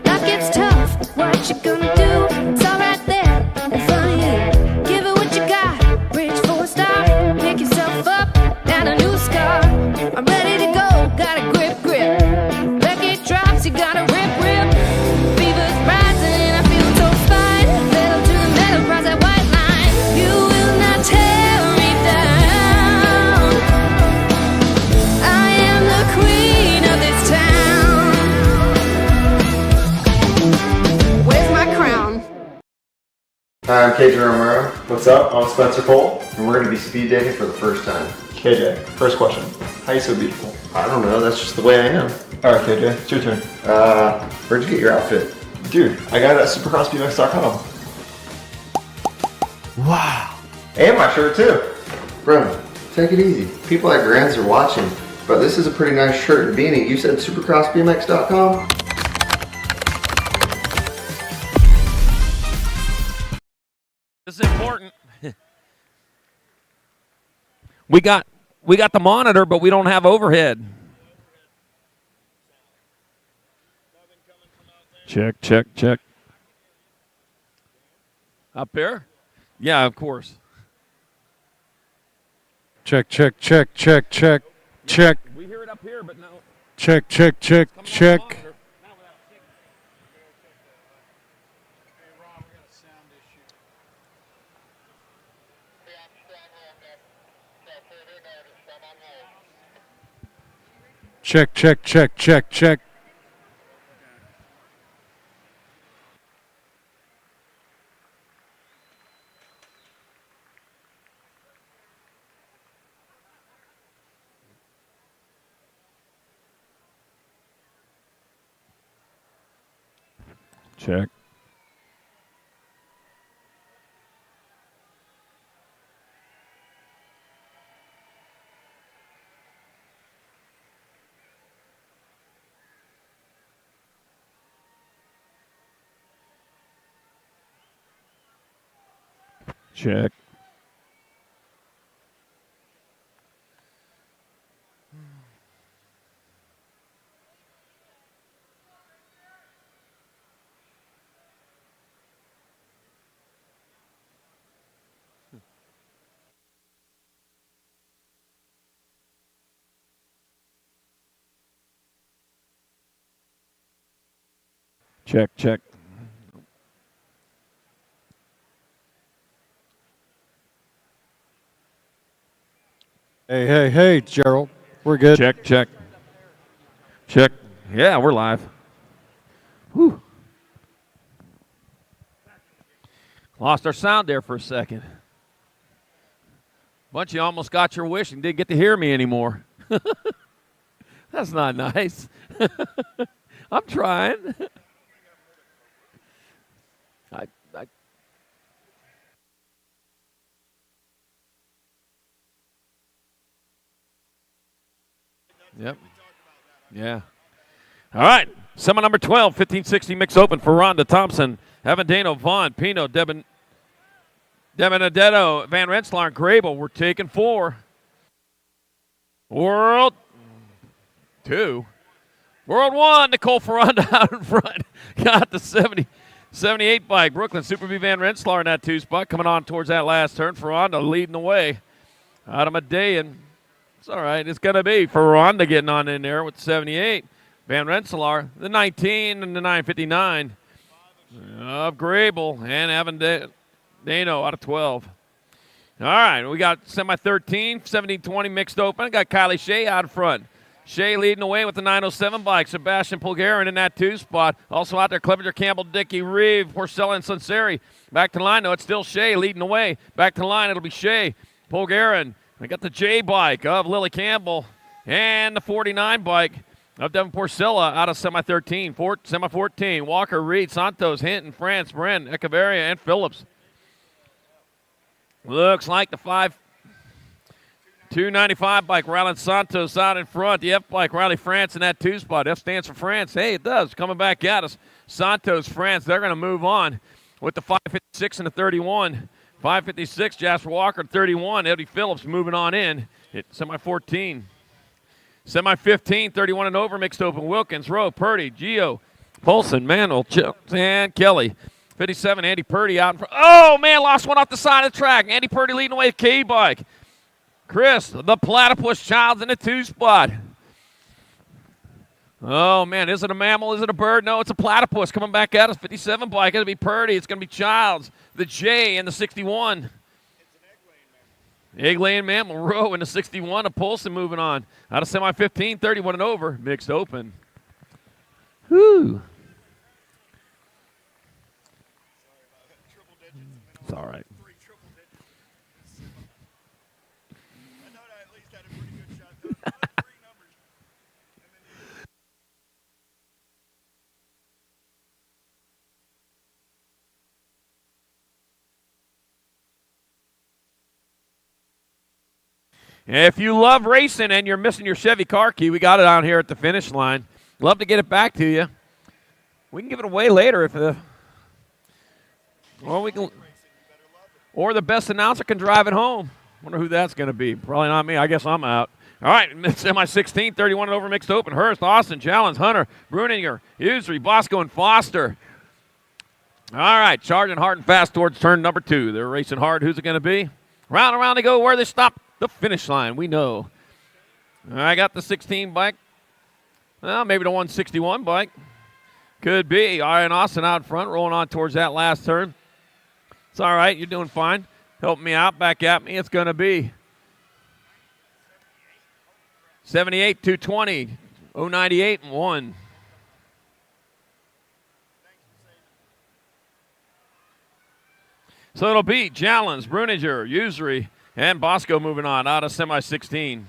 Life gets tough, what you gonna do? It's all right there in front of you. Give it what you got, reach for a star. Pick yourself up, and a new scar. I'm ready to go, got a grip. Becky drops, you got a rip. Fever's rising, I feel so fine. Pedal to the metal, cross that white line. You will not tear me down. I am the queen of this town. Where's my crown? Hi, I'm KJ Romero, What's up? I'm Spencer Cole. and we're going to be speed dating for the first time. KJ, first question. How are you so beautiful? I don't know, that's just the way I am. Alright, KJ, it's your turn. Where'd you get your outfit? Dude, I got it at supercrossbmx.com. Wow. And my shirt too. Bro, take it easy. People at Grants are watching, but this is a pretty nice shirt and beanie. You said supercrossbmx.com? This is important. We got the monitor, but we don't have overhead. Check. Up here? Yeah, of course. Check. We hear it up here, but no. Check. Check. Check. Check. Check. Hey, Gerald. We're good. Check. Yeah, we're live. Whew. Lost our sound there for a second. Bunch of you almost got your wish and didn't get to hear me anymore. That's not nice. I'm trying. Yep. Yeah. All right. Semi number 12, 1560 mix open for Rhonda Thompson, Avendano, Vaughn, Pino, Benedetto, Van Rensselaer, and Grable. We're taking 4. World 2. World 1, Nicole Ferranda out in front. Got the 78 bike. Brooklyn Super V Van Rensselaer in that 2 spot. Coming on towards that last turn. Ferranda leading the way. Adam Adayan. It's all right. It's going to be Ferranda getting on in there with the 78. Van Rensselaer, the 19 and the 959 of Grable and Avendano out of 12. All right, we got semi-13, 17-20 mixed open. Got Kylie Shea out in front. Shea leading the way with the 907 bike. Sebastian Pulgarin in that 2 spot. Also out there, Clevenger Campbell, Dickey, Reeve, Porcella, and Sunseri. Back to the line, though. It's still Shea leading the way. Back to the line, it'll be Shea, Pulgarin. We got the J bike of Lily Campbell and the 49 bike Up Devin Porcella out of semi-13, semi-14. Walker, Reed, Santos, Hinton, France, Bren, Echeverria, and Phillips. Looks like the 295 bike, Rylan Santos out in front. The F bike, Riley France in that 2 spot. F stands for France. Hey, it does. Coming back at us. Santos, France, they're going to move on with the 556 and the 31. 556, Jasper Walker, 31. Eddie Phillips moving on in at semi-14. Semi-15, 31 and over, mixed open. Wilkins, Rowe, Purdy, Gio, Polson, Manuel, and Kelly. 57, Andy Purdy out in front. Oh, man, lost one off the side of the track. Andy Purdy leading away with K-Bike. Chris, the Platypus Childs in the 2 spot. Oh, man, is it a mammal? Is it a bird? No, it's a platypus coming back at us. 57 bike. It'll be Purdy. It's going to be Childs. The J in the 61. Egg-laying mammal. Rowe in the 61. A Polson moving on. Out of semi-15, 31 and over. Mixed open. Whew. It's all right. If you love racing and you're missing your Chevy car key, we got it down here at the finish line. Love to get it back to you. We can give it away later if we can, or the best announcer can drive it home. Wonder who that's going to be. Probably not me. I guess I'm out. All right, semi-16, 31 and over, mixed open. Hurst, Austin, Challenge, Hunter, Bruninger, Usery, Bosco, and Foster. All right, charging hard and fast towards turn number 2. They're racing hard. Who's it going to be? Round and round they go. Where they stop? The finish line, we know. I got the 16 bike. Well, maybe the 161 bike. Could be. Iron Austin out front, rolling on towards that last turn. It's all right. You're doing fine. Help me out. Back at me. It's going to be 78, 220, 098, and 1. So it'll be Jallens, Bruninger, Usery, and Bosco moving on out of semi-16.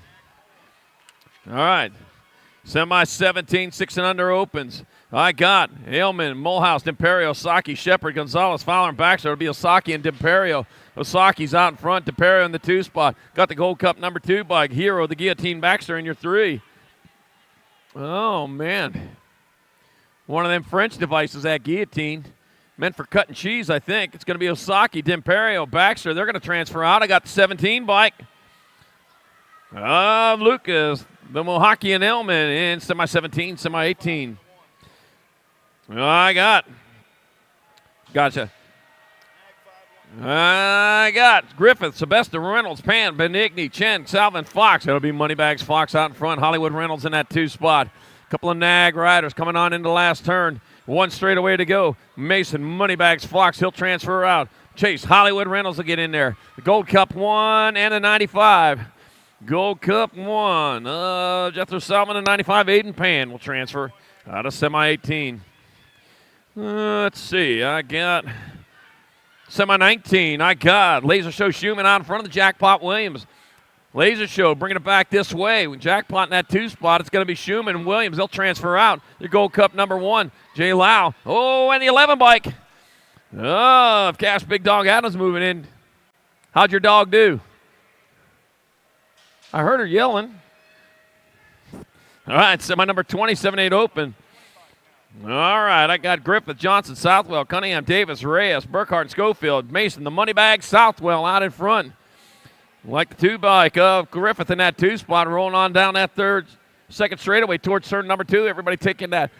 All right. Semi-17, 6 and under opens. I got Ailman, Mulhouse, D'Imperio, Saki, Shepard, Gonzalez, Fowler, and Baxter. It'll be Osaki and D'Imperio. Osaki's out in front. D'Imperio in the 2 spot. Got the Gold Cup number 2 bike. Hero, the Guillotine, Baxter in your 3. Oh, man. One of them French devices, that guillotine. Meant for cutting cheese, I think. It's going to be Osaki, D'Imperio, Baxter. They're going to transfer out. I got the 17 bike. Lucas, the Mohawk and Elman in semi-17, semi-18. Gotcha. I got Griffith, Sebesta, Reynolds, Pan, Benigni, Chen, Salvin, Fox. That'll be Moneybags Fox out in front. Hollywood Reynolds in that 2 spot. A couple of nag riders coming on into the last turn. 1 straightaway to go. Mason, Moneybags, Fox, he'll transfer out. Chase, Hollywood Reynolds will get in there. The Gold Cup 1 and a 95. Gold Cup 1. Jethro Salmon, a 95. Aiden Pan will transfer out of semi-18. Let's see. I got semi-19. I got Laser Show Schumann out in front of the Jackpot Williams. Laser Show bringing it back this way. With Jackpot in that 2 spot, it's going to be Schumann and Williams. They'll transfer out. The Gold Cup number 1, Jay Lau. Oh, and the 11 bike. Oh, Cash Big Dog Adams moving in. How'd your dog do? I heard her yelling. All right, semi number 20, 7-8 open. All right, I got Griffith, Johnson, Southwell, Cunningham, Davis, Reyes, Burkhart, Schofield, Mason, the Moneybag, Southwell out in front. Like the 2 bike of Griffith in that 2 spot, rolling on down that second straightaway towards turn number 2. Everybody taking that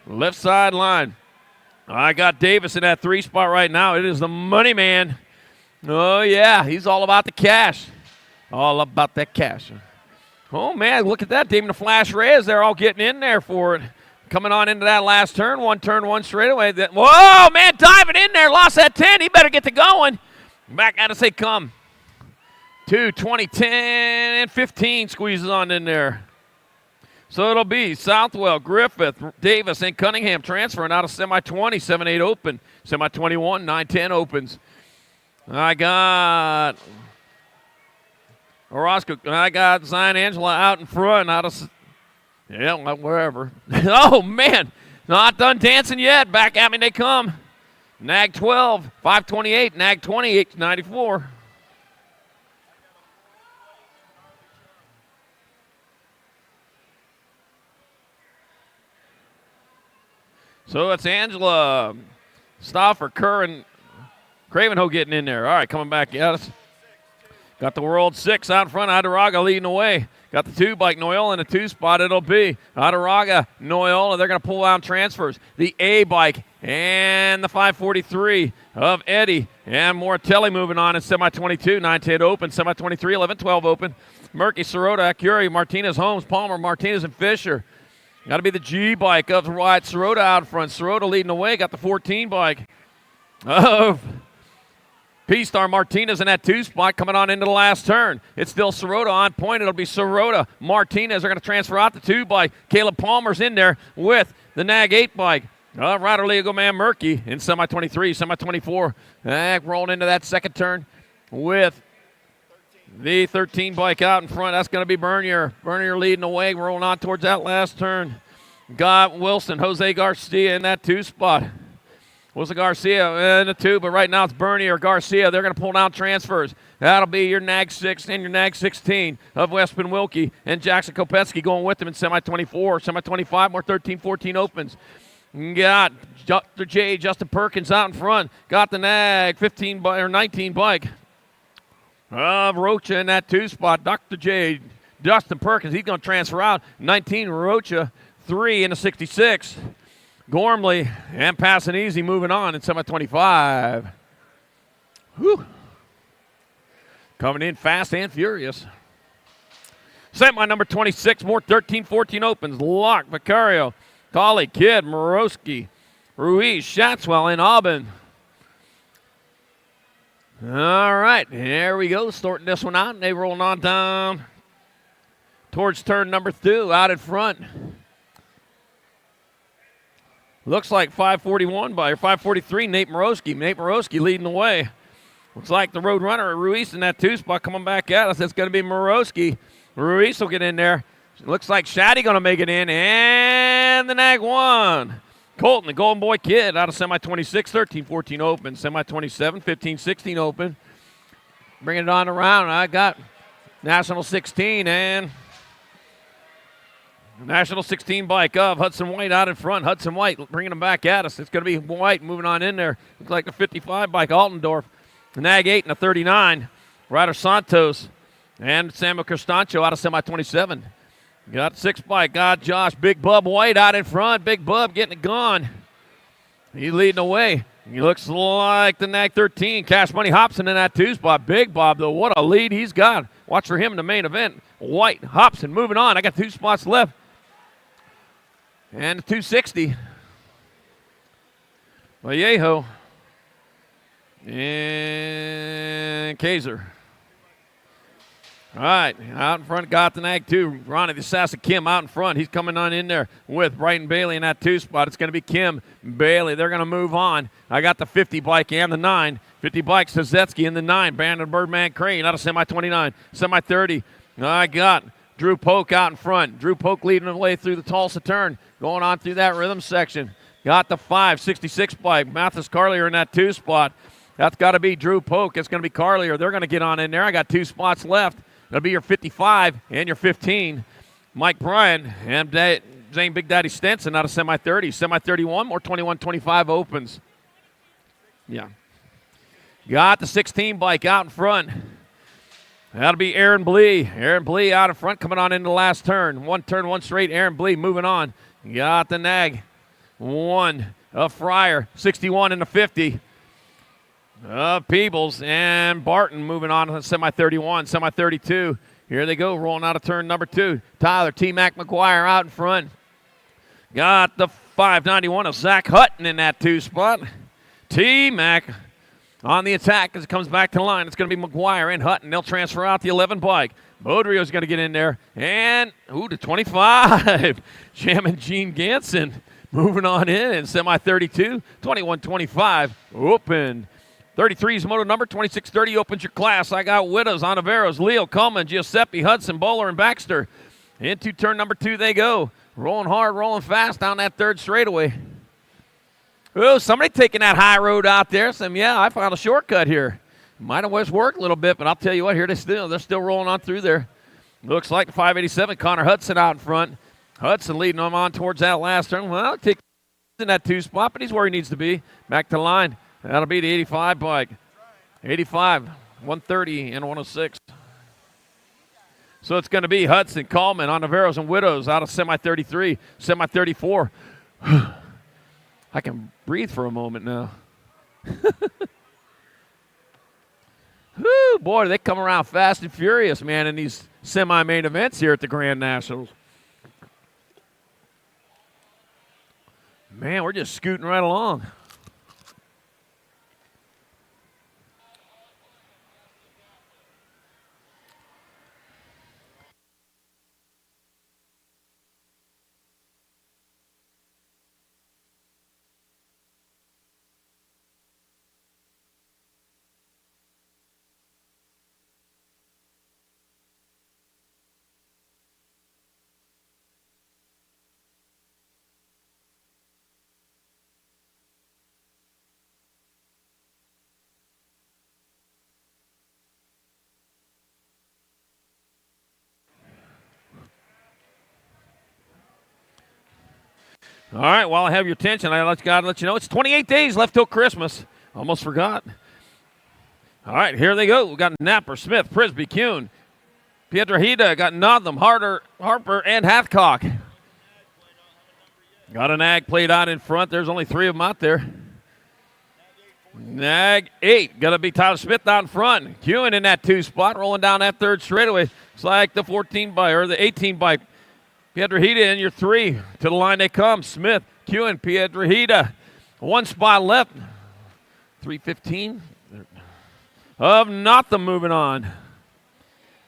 left side line. I got Davis in that 3 spot right now. It is the money man. Oh, yeah, he's all about the cash. All about that cash. Oh, man, look at that. Damon the Flash Reyes, they're all getting in there for it. Coming on into that last turn, 1 straightaway. Whoa, man, diving in there. Lost that 10. He better get to going. Back out to say come. 2, 20, 10, and 15 squeezes on in there. So it'll be Southwell, Griffith, Davis, and Cunningham transferring out of semi-20, 7-8 open. Semi-21, 9-10 opens. I got Orozco. I got Zion Angela out in front. Yeah, well, wherever. Oh, man. Not done dancing yet. Back at me they come. Nag 12, 528. Nag 28, 94. So it's Angela, Stauffer, Kerr, and Cravenho getting in there. All right, coming back at us. Got the World 6 out in front. Adaraga leading the way. Got the 2 bike, Noyola, in the 2 spot. It'll be Adaraga, Noyola. They're going to pull out transfers. The A bike and the 543 of Eddie. And Moratelli moving on in semi-22. 9-10 open. Semi-23, 11-12 open. Murky, Sirota, Acuri, Martinez, Holmes, Palmer, Martinez, and Fisher. Got to be the G bike of Wyatt Sirota out front. Sirota leading the way. Got the 14 bike of P-Star Martinez in that 2 spot coming on into the last turn. It's still Sirota on point. It'll be Sirota. Martinez are going to transfer out the 2 bike. Caleb Palmer's in there with the Nag 8 bike. Ryder Legal Man Murky in semi-23, semi-24. Rolling into that second turn with the 13 bike out in front. That's going to be Bernier. Bernier leading the way, rolling on towards that last turn. Got Wilson, Jose Garcia in that 2 spot. Wilson Garcia in the 2, but right now it's Bernier, Garcia. They're going to pull down transfers. That'll be your Nag 6 and your Nag 16 of Westman Wilkie and Jackson Kopetsky going with them in semi-24, semi-25, more 13-14 opens. Got Dr. J, Justin Perkins out in front. Got the Nag 15 or 19 bike of Rocha in that 2 spot. Dr. J, Justin Perkins, he's going to transfer out. 19, Rocha, 3 in the 66. Gormley and passing easy moving on in semi-25. Whew. Coming in fast and furious. Semi number 26, more 13-14 opens. Locke, Vicario, Colley, Kidd, Morosky, Ruiz, Shatswell, and Aubin. All right, here we go, sorting this one out, and they rolling on down towards turn number 2, out in front. Looks like 541 by, or 543, Nate Morosky. Nate Morosky leading the way. Looks like the road runner, Ruiz, in that 2 spot coming back at us. It's going to be Morosky. Ruiz will get in there. Looks like Shaddy going to make it in, and the Nag 1. Colton, the Golden Boy Kid, out of semi-26, 13-14 open. Semi-27, 15-16 open. Bringing it on around. I got National 16 and National 16 bike of Hudson White out in front. Hudson White bringing them back at us. It's going to be White moving on in there. Looks like the 55 bike, Altendorf. The Nag 8 and a 39. Ryder Santos and Samuel Cristancho out of semi-27. Got 6 bike. Got Josh Big Bub White out in front. Big Bub getting it gone. He's leading the way. He looks like the Nag 13. Cash Money Hobson in that 2 spot. Big Bob, though, what a lead he's got. Watch for him in the main event. White, Hobson moving on. I got 2 spots left. And the 260. Vallejo and Kaiser. All right, out in front, got the Nag 2. Ronnie the Sassy Kim out in front. He's coming on in there with Brighton Bailey in that 2 spot. It's going to be Kim Bailey. They're going to move on. I got the 50 bike and the 9. 50 bike, Sazetsky in the 9. Brandon Birdman Crane out of semi-29. Semi-30, I got Drew Polk out in front. Drew Polk leading the way through the Tulsa turn, going on through that rhythm section. Got the 566 bike. Mathis Carlier in that 2 spot. That's got to be Drew Polk. It's going to be Carlier. They're going to get on in there. I got 2 spots left. That'll be your 55 and your 15. Mike Bryan and Zane Big Daddy Stenson out of semi-30. Semi-31 or 21-25 opens. Yeah. Got the 16 bike out in front. That'll be Aaron Blee. Aaron Blee out in front coming on into the last turn. 1 turn, 1 straight. Aaron Blee moving on. Got the Nag 1 of Fryer. 61 and the 50. Peebles and Barton moving on to semi-31, semi-32. Here they go, rolling out of turn number 2. Tyler T-Mac McGuire out in front. Got the 591 of Zach Hutton in that 2 spot. T-Mac on the attack as it comes back to the line. It's going to be McGuire and Hutton. They'll transfer out the 11 bike. Bodrio's going to get in there. And, the 25. Jamming Gene Ganson moving on in semi-32, 21-25. Open. 33's moto number, 2630 opens your class. I got Widows, Onaveros, Leo, Coleman, Giuseppe, Hudson, Bowler, and Baxter. Into turn number 2 they go. Rolling hard, rolling fast down that third straightaway. Oh, somebody taking that high road out there. Saying, yeah, I found a shortcut here. Might have worked a little bit, but I'll tell you what, here they're still rolling on through there. Looks like the 587, Connor Hudson out in front. Hudson leading them on towards that last turn. Well, take in that 2 spot, but he's where he needs to be. Back to line. That'll be the 85 bike. 85, 130, and 106. So it's going to be Hudson, Coleman, on Navarros and Widows out of semi-33, semi-34. I can breathe for a moment now. Whew, boy, they come around fast and furious, man, in these semi-main events here at the Grand Nationals. Man, we're just scooting right along. All right, while I have your attention, I gotta let you know it's 28 days left till Christmas. Almost forgot. All right, here they go. We got Napper, Smith, Prisby, Kuhn, Pietrahida, got Notham, Harper, and Hathcock. Got a nag played out in front. There's only 3 of them out there. Nag 8, gonna be Tyler Smith out in front. Kuhn in that 2 spot, rolling down that third straightaway. It's like the 14 by or the 18 by Pietrahida in your 3. To the line they come. Smith, Kuhn, Pietrahida. 1 spot left. 3:15 of Notham moving on.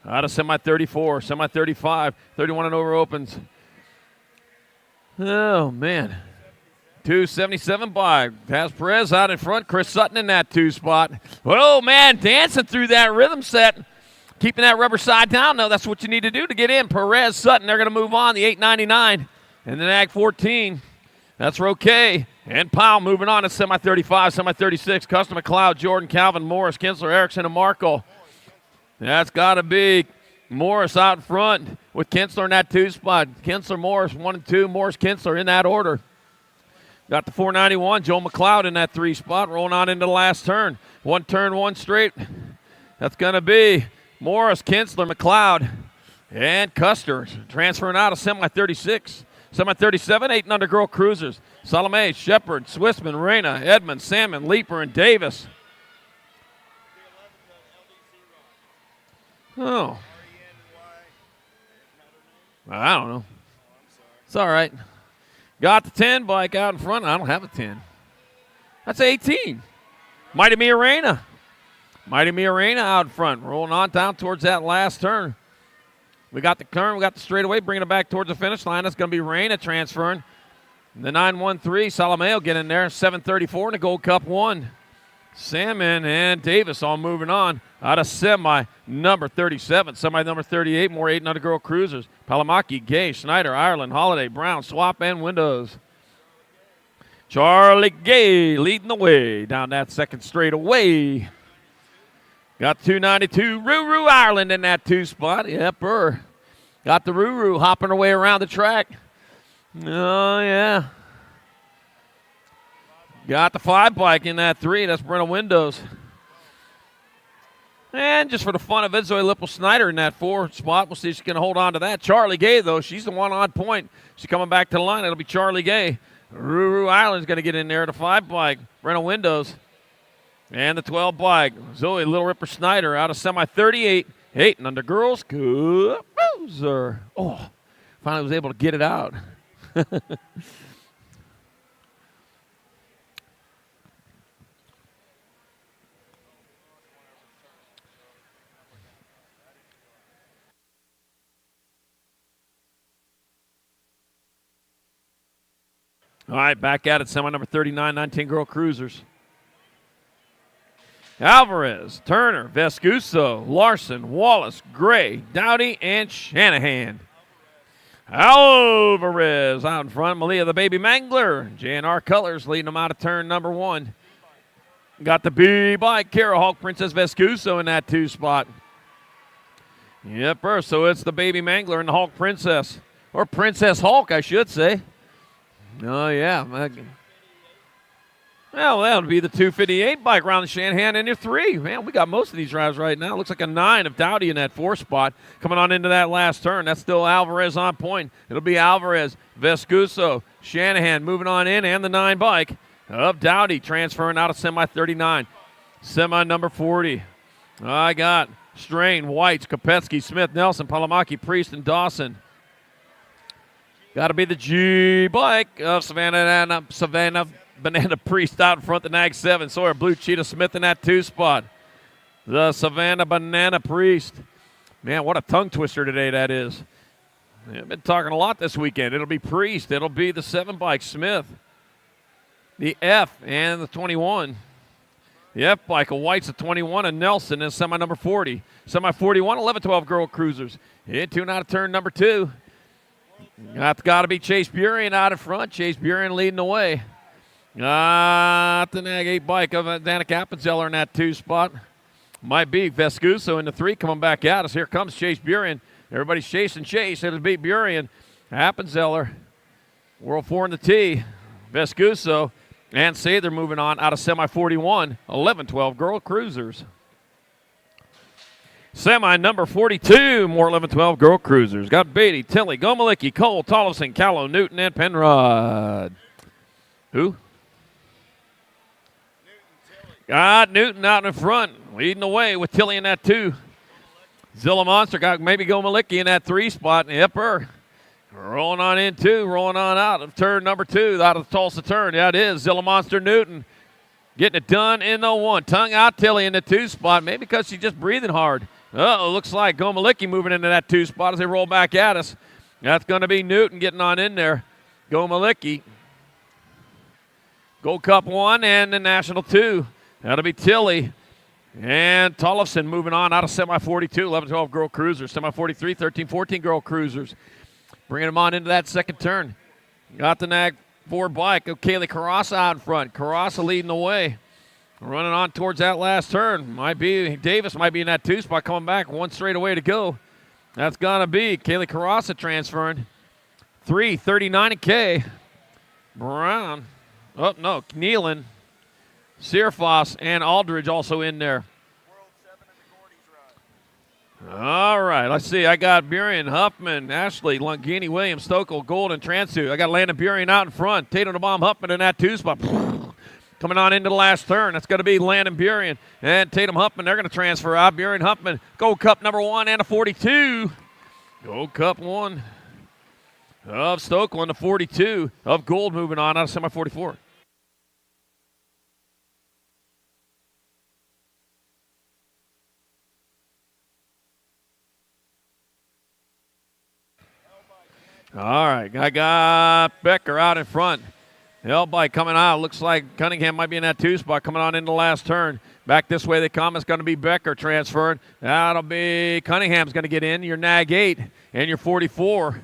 Out of semi-34, semi-35, 31 and over opens. Oh, man. 277 by Taz Perez out in front. Chris Sutton in that 2 spot. Oh, man, dancing through that rhythm set. Keeping that rubber side down, though. That's what you need to do to get in. Perez, Sutton, they're going to move on. The 899 and the Nag 14. That's Roque. And Powell moving on to semi-35, semi-36. Custom McLeod, Jordan, Calvin, Morris, Kinsler, Erickson, and Markle. That's got to be Morris out in front with Kinsler in that 2 spot. Kinsler, Morris, 1 and 2. Morris, Kinsler in that order. Got the 491, Joe McLeod in that 3 spot, rolling on into the last turn. 1 turn, 1 straight. That's going to be Morris, Kinsler, McLeod, and Custer. Transferring out of semi-36. Semi-37, 8 and under girl cruisers. Salome, Shepard, Swissman, Reyna, Edmond, Salmon, Leeper, and Davis. Oh. I don't know. It's all right. Got the 10 bike out in front. I don't have a 10. That's 18. Mighty Mia Reyna. Mighty Mia Reyna out in front. Rolling on down towards that last turn. We got the turn. We got the straightaway. Bringing it back towards the finish line. That's going to be Reyna transferring. The 913. Salome will get in there. 734 in the Gold Cup 1. Salmon and Davis all moving on out of semi number 37. Semi number 38. More 8 and under girl cruisers. Palamaki, Gay, Schneider, Ireland, Holiday, Brown, Swap, and Windows. Charlie Gay leading the way down that second straightaway. Got 292, Ruru Ireland in that 2 spot. Yep, got the Ruru hopping her way around the track. Oh, yeah. Got the 5 bike in that 3. That's Brenna Windows. And just for the fun of it, Zoe Lippel-Snyder in that 4 spot. We'll see if she can hold on to that. Charlie Gay, though, she's the one on point. She's coming back to the line. It'll be Charlie Gay. Ruru Ireland's going to get in there. The 5 bike, Brenna Windows. And the 12 bike, Zoe Little Ripper Snyder out of semi-38. 8 and under girls. Good loser. Oh, finally was able to get it out. All right, back at it, semi number 39, 19 girl cruisers. Alvarez, Turner, Vescuso, Larson, Wallace, Gray, Dowdy, and Shanahan. Alvarez out in front. Malia, the baby mangler. J&R Colors leading them out of turn number 1. Got the B bike. Kara Hawk Princess Vescuso in that 2 spot. Yep, so it's the baby mangler and the Hawk Princess. Or Princess Hawk, I should say. Oh, yeah. Well, that would be the 258 bike around the Shanahan in your 3. Man, we got most of these drives right now. Looks like a 9 of Dowdy in that 4 spot. Coming on into that last turn. That's still Alvarez on point. It'll be Alvarez, Vescuso, Shanahan moving on in, and the 9 bike of Dowdy transferring out of semi 39. Semi number 40. I got Strain, Whites, Kopetsky, Smith, Nelson, Palamaki, Priest, and Dawson. Got to be the G bike of Savannah Banana Priest out in front, the Nag 7. Sawyer, Blue Cheetah Smith in that 2 spot. The Savannah Banana Priest. Man, what a tongue twister today that is. I've been talking a lot this weekend. It'll be Priest. It'll be the 7 bike Smith. The F and the 21. The F bike of White's the 21 and Nelson is semi number 40. Semi 41, 11-12 girl cruisers. Into and out of turn number 2. That's got to be Chase Burien out in front. Chase Burien leading the way. Got the Nag 8 bike of Danica Appenzeller in that 2 spot. Might be Vescuso in the 3 coming back at us. Here comes Chase Burien. Everybody's chasing Chase. It'll beat Burien. Appenzeller. World 4 in the T. Vescuso. And Sather moving on out of semi 41. 11-12 girl cruisers. Semi number 42, more 11-12 girl cruisers. Got Beatty, Tilly, Gomalicki, Cole, Tollefson, Callow, Newton, and Penrod. Who? Got Newton out in front, leading the way with Tilly in that 2. Zilla Monster got maybe Gomalicki in that 3 spot. Yep, rolling on in 2, rolling on out of turn number 2, out of the Tulsa turn. Yeah, it is. Zilla Monster Newton getting it done in the 1. Tongue out Tilly in the 2 spot, maybe because she's just breathing hard. Looks like Gomalicki moving into that 2 spot as they roll back at us. That's going to be Newton getting on in there. Gomalicki. Gold Cup 1 and the National 2. That'll be Tilly. And Tollefson moving on out of semi 42, 11-12 girl cruisers. Semi 43, 13-14 girl cruisers. Bringing them on into that second turn. Got the Nag 4 bike of Kaylee Carrassa out in front. Carrassa leading the way. Running on towards that last turn. Davis might be in that 2 spot coming back. 1 straight away to go. That's going to be Kaylee Carrassa transferring. 3:39 and K. Brown. Oh, no. Nealon. Searfoss and Aldridge also in there. All right, let's see. I got Burien, Huffman, Ashley, Longini, Williams, Stokel, Gold, and Transu. I got Landon Burien out in front. Tatum the Bomb Huffman in that 2 spot. Coming on into the last turn. That's going to be Landon Burien and Tatum Huffman. They're going to transfer out. Burien, Huffman, Gold Cup number 1 and a 42. Gold Cup 1 of Stokel and the 42 of Gold moving on out of semi 44. All right, I got Becker out in front. L-bike coming out. Looks like Cunningham might be in that 2 spot coming on into the last turn. Back this way they come. It's going to be Becker transferring. That'll be Cunningham's going to get in. Your Nag 8 and your 44.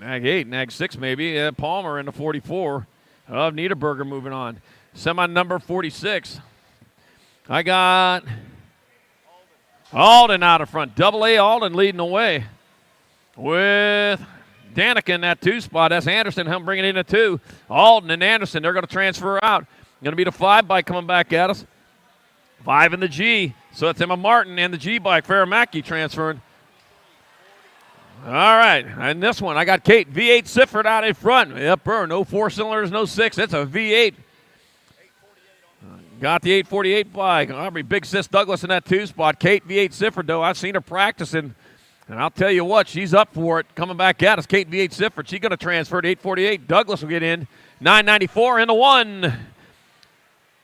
Nag 8, Nag 6 maybe. Palmer in the 44 of Niederberger moving on. Semi number 46. I got Alden out in front. Double A Alden leading the way with Danica in that 2 spot. That's Anderson, him bringing in a 2. Alden and Anderson, they're going to transfer out. Going to be the 5 bike coming back at us. 5 in the G. So it's Emma Martin and the G bike. Faramaki transferring. All right, and this one, I got Kate V8 Sifford out in front. Yep, no 4 cylinders, no 6. It's a V8. Got the 848 bike. Aubrey Big Sis Douglas in that 2 spot. Kate V8 Sifford, though, I've seen her practicing. And I'll tell you what, she's up for it. Coming back at us, Kate V8 Sifford. She's going to transfer to 848. Douglas will get in. 994 in the 1.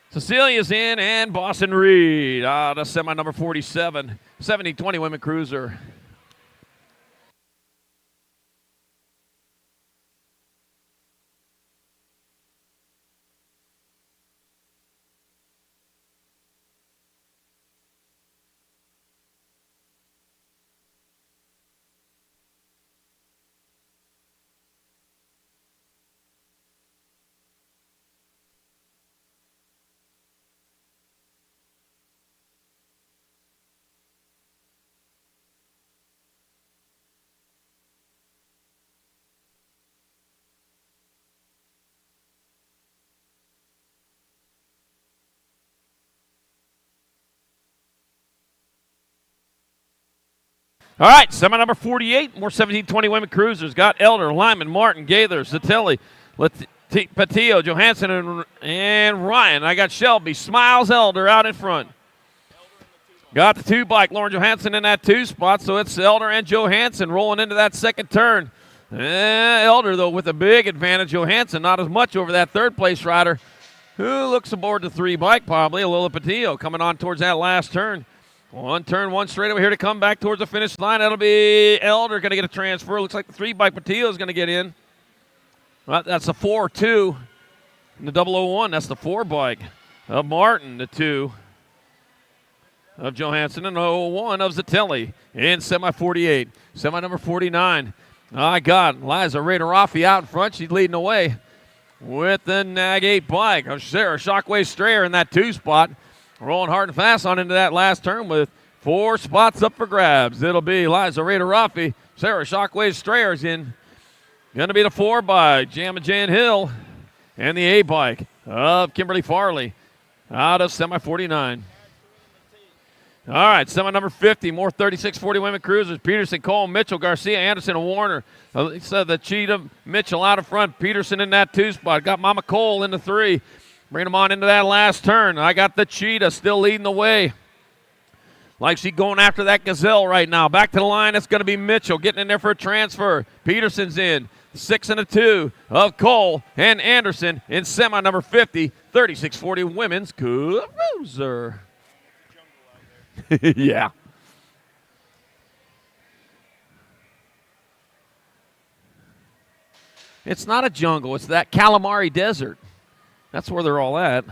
Cecilia's in, and Boston Reed out of semi number 47. 70-20 women cruiser. All right, semi number 48, more 1720 women cruisers. Got Elder, Lyman, Martin, Gaither, Zatelli, Patillo, Johansson, and Ryan. I got Shelby, Smiles, Elder out in front. Got the 2 bike, Lauren Johansson in that 2 spot, so it's Elder and Johansson rolling into that second turn. Elder, though, with a big advantage. Johansson not as much over that third-place rider, who looks aboard the 3 bike probably, Lola Patillo, coming on towards that last turn. One turn, one straight over here to come back towards the finish line. That'll be Elder going to get a transfer. Looks like the 3 bike Patillo is going to get in. That's the 4-2. And the 001, that's the 4 bike of Martin, the 2 of Johansson, and 001 of Zatelli in semi 48. Semi number 49. I got Liza Radarafi out in front. She's leading away with the Nag 8 bike. Sarah Shockwave Strayer in that 2 spot. Rolling hard and fast on into that last turn with 4 spots up for grabs. It'll be Liza Radarafi. Sarah Shockwave Strayer's in. Going to be the 4 bike, Jamma Jan Hill, and the 8 bike of Kimberly Farley out of semi 49. All right, semi number 50, more 36-40 women cruisers. Peterson, Cole, Mitchell, Garcia, Anderson, and Warner. So the Cheetah, Mitchell out in front. Peterson in that 2 spot. Got Mama Cole in the 3. Bring them on into that last turn. I got the Cheetah still leading the way. Like she's going after that Gazelle right now. Back to the line, it's going to be Mitchell getting in there for a transfer. Peterson's in. 6 and a 2 of Cole and Anderson in semi number 50, 36-40 women's cruiser. Yeah. It's not a jungle. It's that calamari desert. That's where they're all at.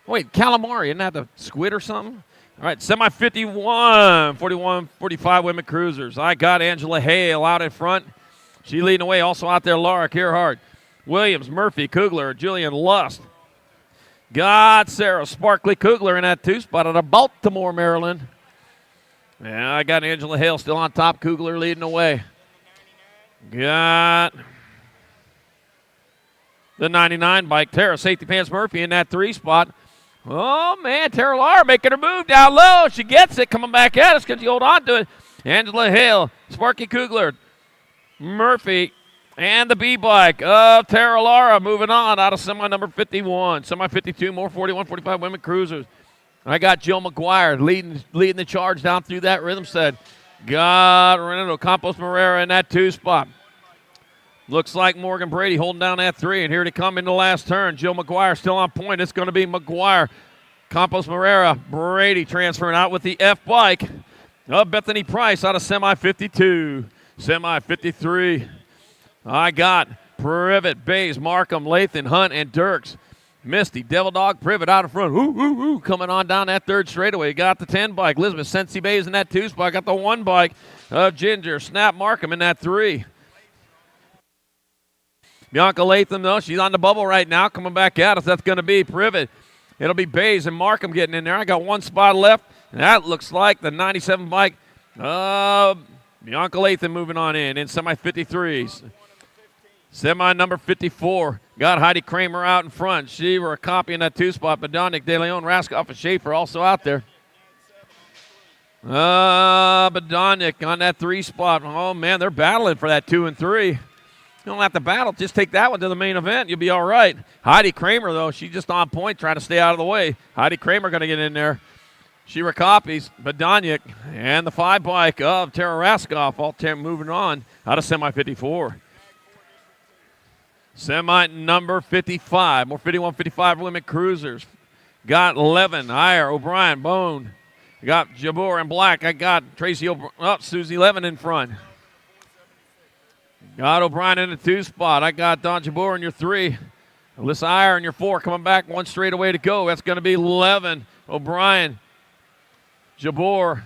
Wait, calamari, isn't that a squid or something? All right, semi 51, 41, 45 women cruisers. I got Angela Hale out in front. She leading away. Also out there, Laura Kearhart, Williams, Murphy, Kugler, Julian Lust. Got Sarah Sparkly Kugler in that 2 spot out of Baltimore, Maryland. Yeah, I got Angela Hale still on top. Kugler leading away. Got the 99 bike, Tara Safety Pants Murphy in that 3 spot. Oh, man, Tara Lar making her move down low. She gets it, coming back at us because she hold on to it. Angela Hale, Sparky Kugler, Murphy, and the B-bike of Tara Lara moving on out of semi number 51. Semi 52, more 41, 45 women cruisers. I got Jill McGuire leading the charge down through that rhythm set. Got Renato Campos Morera in that 2 spot. Looks like Morgan Brady holding down that 3, and here to come in the last turn. Jill McGuire still on point. It's going to be McGuire, Campos Morera, Brady transferring out with the F bike of Bethany Price out of semi 52. Semi 53. I got Privet, Bays, Markham, Lathan, Hunt, and Dirks. Misty, Devil Dog, Privet out in front. Coming on down that 3rd straightaway. Got the 10 bike. Elizabeth Sensi Bays in that 2 spot. Got the 1 bike of Ginger. Snap Markham in that 3. Bianca Latham, though, she's on the bubble right now. Coming back at us. That's going to be Privet. It'll be Bays and Markham getting in there. I got 1 spot left. And that looks like the 97 bike. Bianca Latham moving on in semi 53s. Semi number 54. Got Heidi Kramer out in front. She were a copy in that 2 spot. Badonic, De Leon, Raskoff, and Schaefer also out there. Badonic on that 3 spot. Oh, man, they're battling for that 2 and 3. You don't have to battle. Just take that one to the main event. You'll be all right. Heidi Kramer, though, she's just on point trying to stay out of the way. Heidi Kramer going to get in there. She recopies Badonic and the 5 bike of Tara Raskoff, all moving on out of semi 54. Semi number 55, more 51, 55 women cruisers. Got Levin, Iyer, O'Brien, Bone. Got Jabor in black. I got Tracy Susie Levin in front. Got O'Brien in the 2 spot. I got Don Jabor in your 3. Alyssa Iyer in your 4. Coming back 1 straight away to go. That's going to be Levin, O'Brien, Jabor,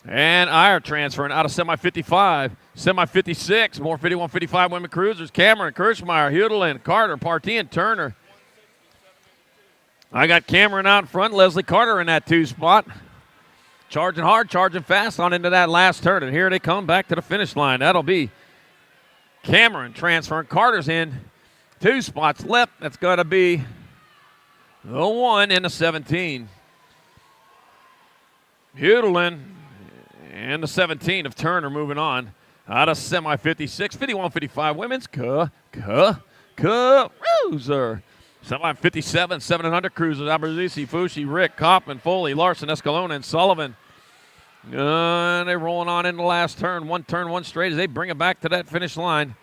and Iyer transferring out of semi 55. Semi 56, more 51, 55 women cruisers. Cameron, Kirschmeyer, Hudelin, Carter, Partee, and Turner. I got Cameron out in front, Leslie Carter in that 2 spot. Charging hard, charging fast on into that last turn. And here they come back to the finish line. That'll be Cameron transferring. Carter's in. 2 spots left. That's going to be the 1 and the 17. Hudelin And the 17 of Turner moving on out of semi-56, 51-55 women's cruiser. Semi-57, 700 cruisers. Abruzzese, Fushi, Rick, Kaufman, Foley, Larson, Escalona, and Sullivan. They're rolling on in the last turn, one straight as they bring it back to that finish line.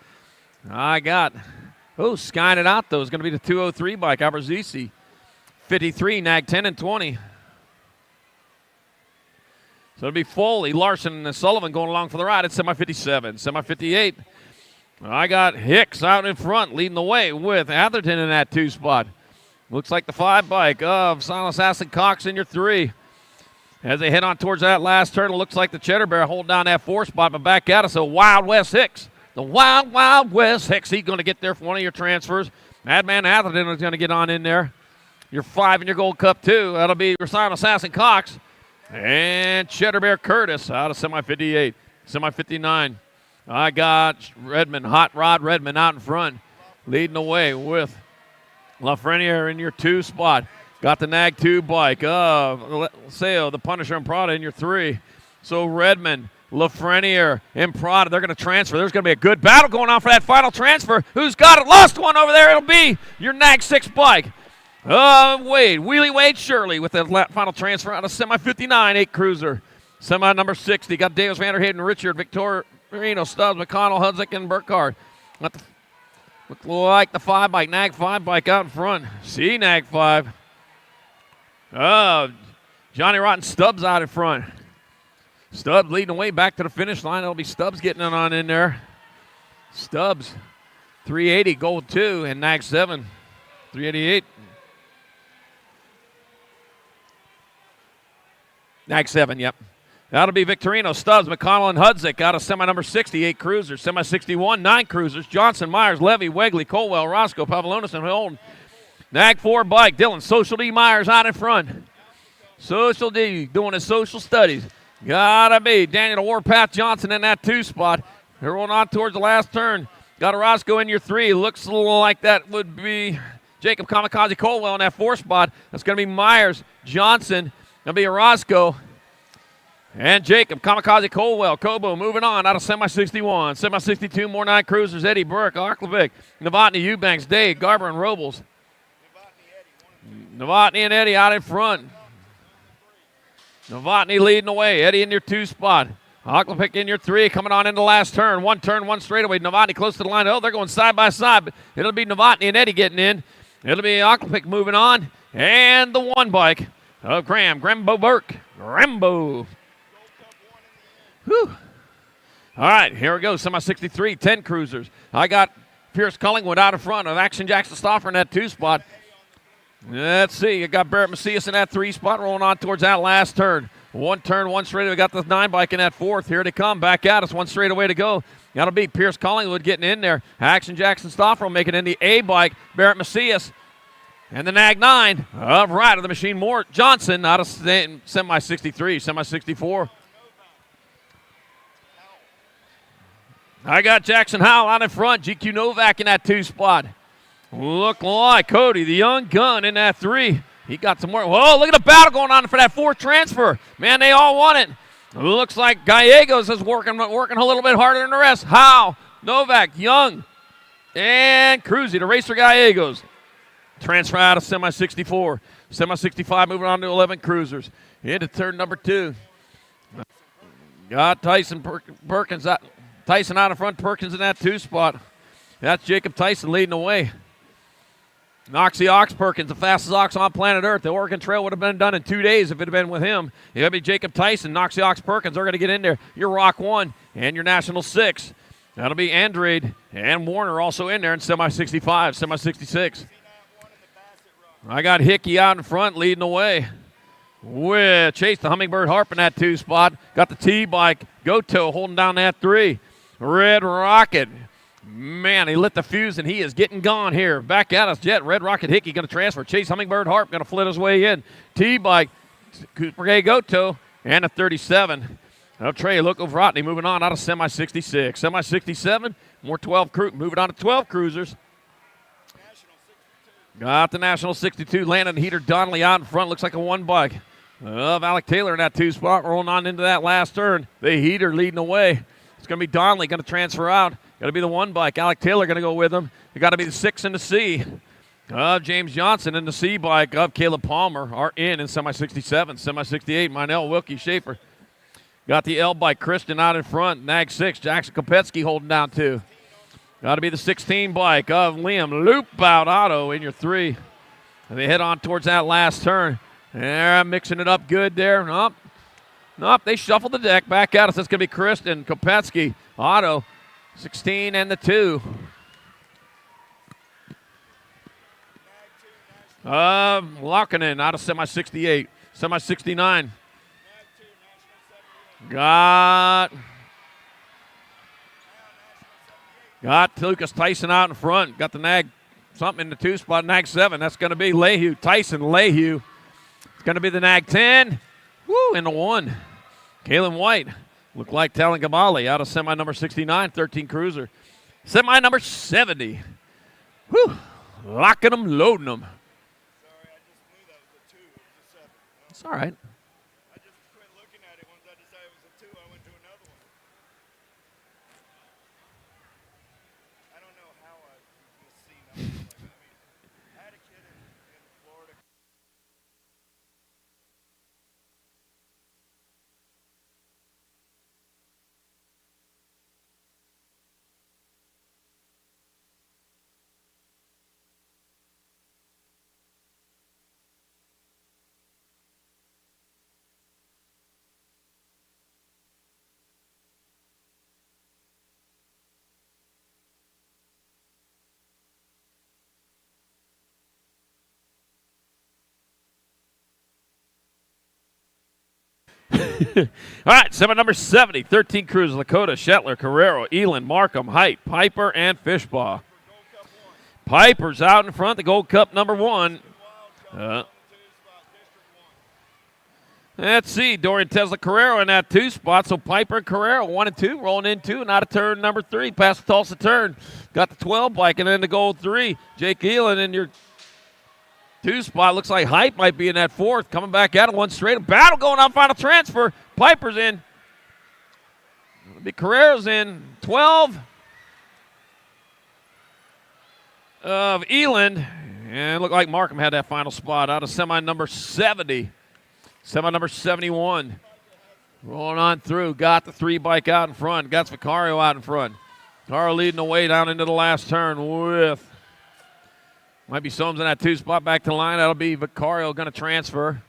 Skying it out, though, is going to be the 203 bike. Abruzzese, 53, nag 10 and 20. So it'll be Foley, Larson, and Sullivan going along for the ride at semi-57. Semi-58, I got Hicks out in front, leading the way with Atherton in that 2 spot. Looks like the 5 bike of Silent Assassin Cox in your 3. As they head on towards that last turn, it looks like the Cheddar Bear holding down that 4 spot, but back at us, so Wild West Hicks. The Wild West Hicks, he's going to get there for one of your transfers. Madman Atherton is going to get on in there. Your 5 in your Gold Cup 2. That'll be your Silent Assassin Cox. And Cheddar Bear Curtis out of semi-58. Semi-59, I got Redmond, Hot Rod Redmond out in front, leading the way with Lafreniere in your 2 spot. Got the Nag 2 bike of Sale, the Punisher and Prada in your 3. So Redmond, Lafreniere, and Prada, they're going to transfer. There's going to be a good battle going on for that final transfer. Who's got it? Lost one over there. It'll be your Nag 6 bike. Wheelie Wade Shirley with the final transfer out of semi-59, 8 cruiser. Semi number 60, got Davis, Vanderhayden, Richard, Victorino, Stubbs, McConnell, Hudzik, and Burkhardt. Look like the 5 bike, Nag 5 bike out in front. See Nag 5. Johnny Rotten Stubbs out in front. Stubbs leading the way back to the finish line. It'll be Stubbs getting it on in there. Stubbs, 380, Gold 2, and Nag 7, 388. Nag 7, yep. That'll be Victorino, Stubbs, McConnell, and Hudzik out of semi number 60, 8 cruisers. Semi 61, 9 cruisers. Johnson, Myers, Levy, Wegley, Colwell, Roscoe, Pavlonis, and Holden. Nag 4 bike, Dylan, Social D Myers out in front. Social D doing his social studies. Gotta be Daniel Warpath Johnson in that 2 spot. They're rolling on towards the last turn. Got a Roscoe in your 3. Looks a little like that would be Jacob Kamikaze Colwell in that 4 spot. That's going to be Myers, Johnson. That'll be a Roscoe. And Jacob Kamikaze Colwell, Kobo moving on out of semi-61. Semi-62, more 9 cruisers. Eddie Burke, Arklovic, Novotny, Eubanks, Day, Garber, and Robles. Novotny and Eddie out in front. Novotny leading the way. Eddie in your 2 spot. Arklovic in your 3, coming on into the last turn. One straightaway. Novotny close to the line. Oh, they're going side by side. But it'll be Novotny and Eddie getting in. It'll be Arklovic moving on. And the 1 bike of Grambo Burke. Grambo. Whew. All right, here we go. Semi-63, 10 cruisers. I got Pierce Collingwood out in front of Action Jackson Stauffer in that 2 spot. Let's see. I got Barrett Macias in that 3 spot, rolling on towards that last turn. One straightaway. We got the 9 bike in that 4th. Here they come. Back at us. 1 straightaway to go. That'll be Pierce Collingwood getting in there. Action Jackson Stauffer will make it in the A bike. Barrett Macias. And the Nag 9 of Ride of the Machine Mort Johnson out of semi-63, semi-64. I got Jackson Howell out in front. GQ Novak in that 2 spot. Look like Cody, the young gun, in that 3. He got some more. Whoa, look at the battle going on for that 4th transfer. Man, they all want it. Looks like Gallegos is working a little bit harder than the rest. Howell, Novak, Young, and Cruzy, the racer Gallegos. Transfer out of semi-64. Semi-65 moving on to 11 cruisers. Into turn number 2. Got Tyson Perkins out. Tyson out in front, Perkins in that 2 spot. That's Jacob Tyson leading the way. Noxie Ox Perkins, the fastest ox on planet Earth. The Oregon Trail would have been done in 2 days if it had been with him. It'll be Jacob Tyson, Noxie Ox Perkins. They're going to get in there. Your Rock 1 and your National 6. That'll be Andrade and Warner also in there in semi-65, semi-66. I got Hickey out in front leading the way. With Chase the Hummingbird Harp in that 2 spot. Got the T-Bike, Goto holding down that 3. Red Rocket. Man, he lit the fuse, and he is getting gone here. Back at us, Jet. Red Rocket Hickey going to transfer. Chase Hummingbird Harp going to flit his way in. T-Bike, Brigade Goto, and a 37. Of Trey Lokovratny moving on out of semi-66. Semi-67, more 12 moving on to 12 cruisers. Got the National 62. Landon Heater Donnelly out in front. Looks like a 1 bike. of Alec Taylor in that 2 spot, rolling on into that last turn. The heater leading the way. It's going to be Donnelly going to transfer out. Got to be the 1 bike. Alec Taylor going to go with him. It got to be the 6 in the C of James Johnson, and the C bike of Caleb Palmer are in semi-67. Semi-68, Minell, Wilkie, Schaefer. Got the L bike, Christian out in front. Nag 6, Jackson Kopetsky holding down 2. Got to be the 16 bike of Liam Loop out Auto in your 3. And they head on towards that last turn. They're mixing it up good there. Nope, they shuffle the deck back out. So it's going to be Kristen Kopetsky, Auto, 16 and the 2. Lockinen out of semi-68. Semi-69. Got Lucas Tyson out in front. Got the Nag something in the 2 spot, Nag 7. That's going to be Lehue, Tyson Lehue. It's going to be the Nag 10. Woo, in the 1. Kalen White. Look like Talon Gabali out of semi number 69, 13 cruiser. Semi number 70. Woo, locking them, loading them. It's all right. All right, semi number 70, 13 crews, Lakota, Shetler, Carrero, Elin, Markham, Height, Piper, and Fishbaugh. Piper's out in front, the Gold Cup number 1. Let's see, Dorian Tesla Carrero in that 2 spot, so Piper and Carrero 1 and 2, rolling in 2, and out of turn number 3, past the Tulsa turn. Got the 12 bike, and then the Gold 3. Jake Elin in your 2 spot. Looks like Hype might be in that 4th. Coming back out of 1 straight. A battle going on, final transfer. Piper's in. It'll be Carrero's in. 12 of Eland. And it looked like Markham had that final spot out of semi number 70. Semi number 71. Rolling on through. Got the 3 bike out in front. Got Vicario out in front. Vicario leading the way down into the last turn with might be Soames in that 2 spot back to the line. That'll be Vicario going to transfer.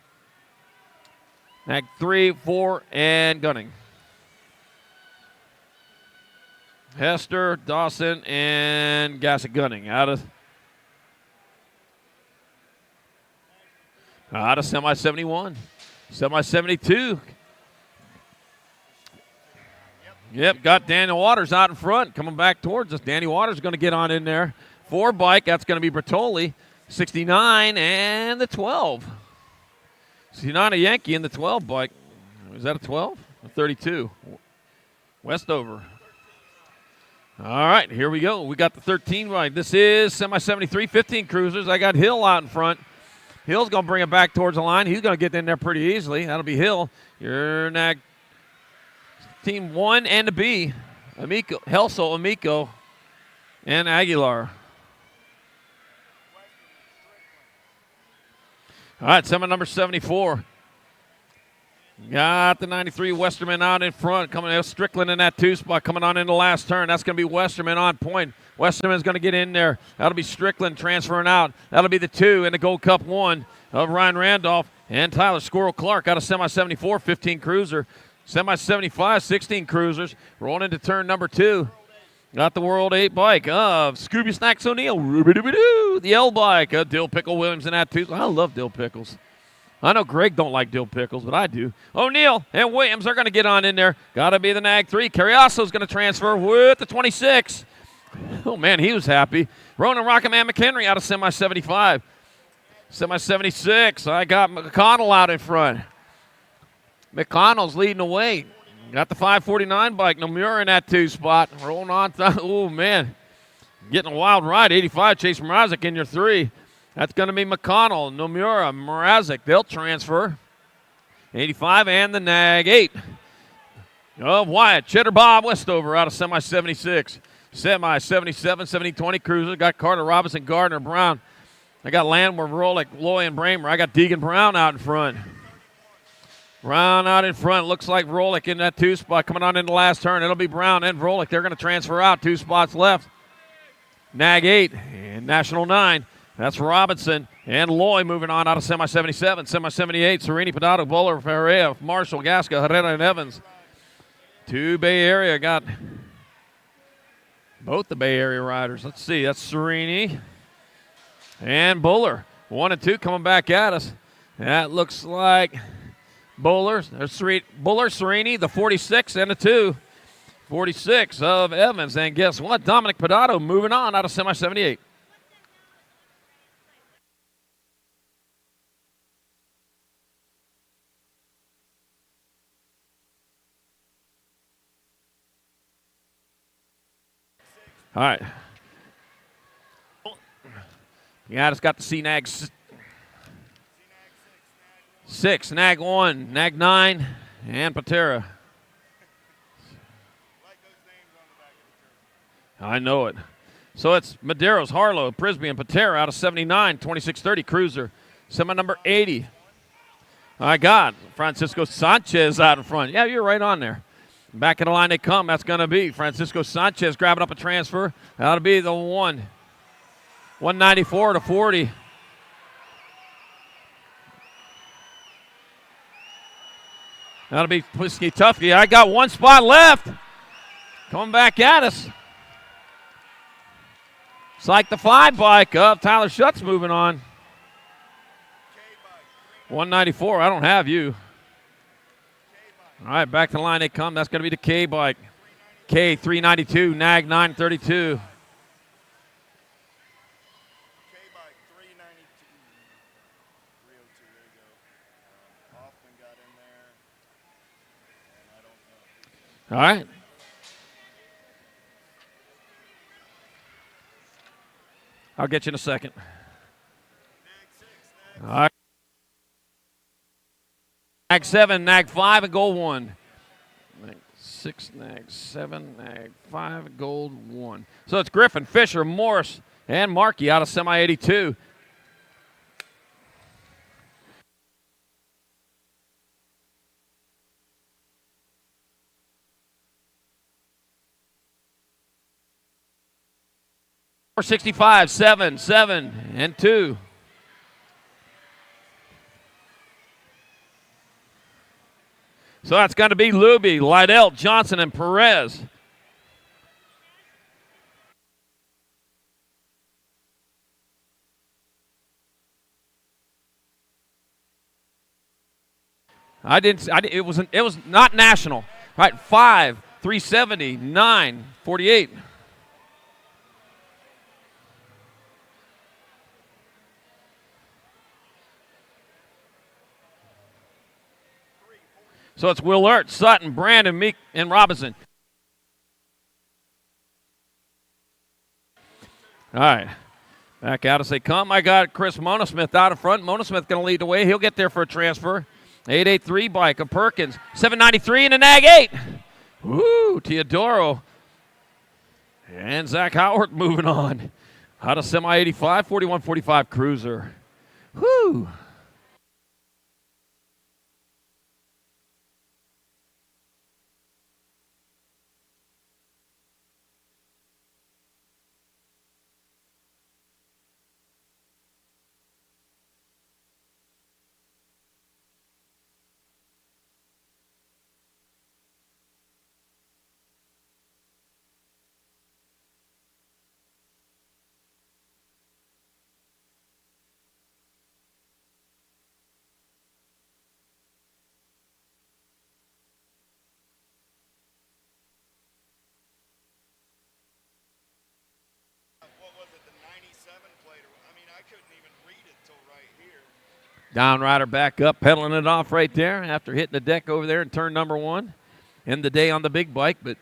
Nag 3, 4, and Gunning. Hester, Dawson, and Gossett Gunning out of semi 71. Semi 72. Yep, got Daniel Waters out in front. Coming back towards us. Danny Waters is going to get on in there. 4 bike, that's going to be Bertoli, 69, and the 12. 69 a Yankee in the 12 bike. Is that a 12? A 32. Westover. All right, here we go. We got the 13 bike. This is semi-73, 15 cruisers. I got Hill out in front. Hill's going to bring it back towards the line. He's going to get in there pretty easily. That'll be Hill. Your Nag team 1 and the B. Amico, Helsel, Amico, and Aguilar. All right, semi number 74. Got the 93 Westerman out in front. Coming out Strickland in that 2 spot. Coming on in the last turn. That's going to be Westerman on point. Westerman's going to get in there. That'll be Strickland transferring out. That'll be the 2 in the Gold Cup 1 of Ryan Randolph and Tyler Squirrel Clark out of semi 74, 15 cruiser. Semi 75, 16 cruisers. Rolling into turn number 2. Got the World 8 bike of Scooby Snacks O'Neill. Ruby-dooby-doo. The L bike of Dill Pickle Williams in that 2. I love dill pickles. I know Greg don't like dill pickles, but I do. O'Neill and Williams are going to get on in there. Got to be the Nag 3. Carriaso's going to transfer with the 26. Oh, man, he was happy. Ronan Rockaman McHenry out of semi 75. Semi 76. I got McConnell out in front. McConnell's leading the way. Got the 549 bike. Nomura in that 2 spot. Rolling on. Oh, man. Getting a wild ride. 85, Chase Mrazek in your 3. That's going to be McConnell, Nomura, Mrazek. They'll transfer. 85 and the nag 8 of Wyatt. Cheddar Bob Westover out of semi-76. Semi-77, 70-20 cruiser. Got Carter, Robinson, Gardner, Brown. I got Landwehr, Rolick, Loy, and Bramer. I got Deegan Brown out in front. Brown out in front. Looks like Rolick in that 2 spot coming on in the last turn. It'll be Brown and Rolick. They're going to transfer out. 2 spots left. Nag 8 and National 9. That's Robinson and Loy moving on out of semi-77. Semi-78, Serini, Pedato, Bowler, Ferreira, Marshall, Gasca, Herrera, and Evans. 2 Bay Area got both the Bay Area riders. Let's see. That's Serini and Bowler. 1 and 2 coming back at us. That looks like Bowler. There's Bowler, Serini, the 46 and the 2. 46 of Evans. And guess what? Dominic Pedato moving on out of semi-78. All right. Yeah, I just got to see Nag 6, Nag 1, Nag 9, and Patera. I know it. So it's Maderos, Harlow, Prisby, and Patera out of 79, 2630 cruiser. Semi number 80. I got Francisco Sanchez out in front. Yeah, you're right on there. Back in the line they come. That's going to be Francisco Sanchez grabbing up a transfer. That'll be the 194 to 40. That'll be Whiskey Tuffy. I got 1 spot left. Coming back at us. It's like the 5 bike of Tyler Schutz moving on. 194. I don't have you. All right, back to the line they come. That's going to be the K bike. K 392, Nag 932. All right. I'll get you in a second. All right. Nag 7, Nag 5, and gold 1. Nag 6, Nag 7, Nag 5, and gold 1. So it's Griffin, Fisher, Morris, and Markey out of semi-82. .465, 7, 7, and 2. So that's going to be Luby, Lydell, Johnson, and Perez. It was not national. All right, 5, 370, 9, 48. So it's Willert, Sutton, Brandon, Meek, and Robinson. All right. Back out as they come. I got Chris Monosmith out in front. Monosmith going to lead the way. He'll get there for a transfer. 883 bike of Perkins. 793 and a Nag 8. Woo, Teodoro. And Zach Howard moving on. Out of semi-85, 4145 cruiser. Woo. Downrider back up, pedaling it off right there after hitting the deck over there in turn number 1. End the day on the big bike, but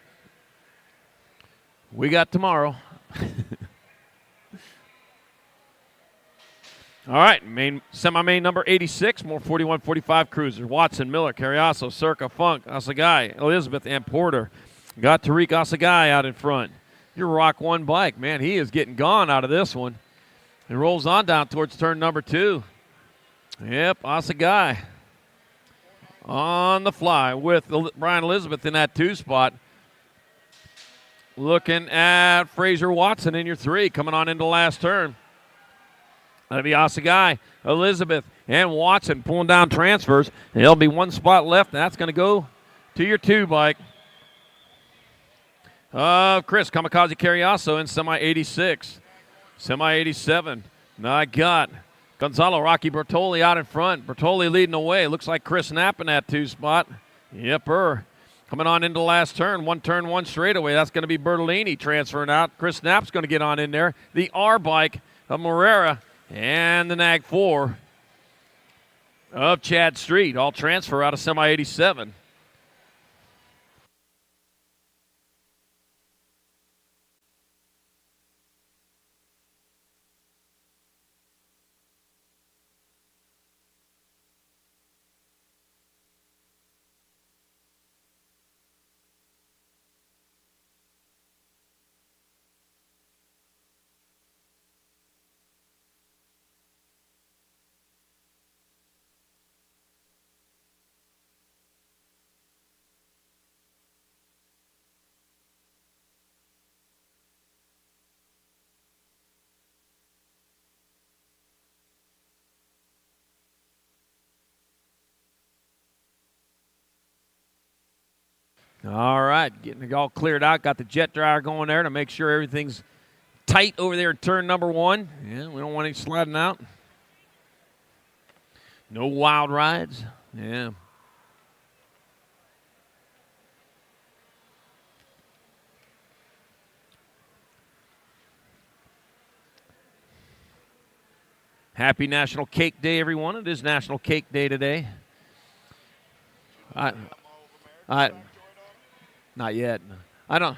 we got tomorrow. All right, semi-main number 86, more 41-45 cruisers. Watson, Miller, Carriazo, Circa, Funk, Asagai, Elizabeth, and Porter. Got Tariq Asagai out in front. Your Rock 1 bike. Man, he is getting gone out of this one. He rolls on down towards turn number 2. Yep, Asagai on the fly with Brian Elizabeth in that 2 spot. Looking at Fraser Watson in your 3, coming on into the last turn. That'll be Asagai, Elizabeth, and Watson pulling down transfers. And there'll be 1 spot left, and that's going to go to your 2 bike. Chris Kamikaze Carriazo in semi-86. Semi-87. Now I got Gonzalo Rocky Bertoli out in front. Bertoli leading the way. Looks like Chris Knapp in that 2 spot. Yepper. Coming on into the last turn. 1 turn, 1 straightaway. That's going to be Bertolini transferring out. Chris Knapp's going to get on in there. The R bike of Morera. And the Nag 4 of Chad Street, all transfer out of semi-87. All right, getting it all cleared out. Got the jet dryer going there to make sure everything's tight over there in turn number 1. Yeah, we don't want any sliding out. No wild rides. Yeah. Happy National Cake Day, everyone. It is National Cake Day today. Not yet. I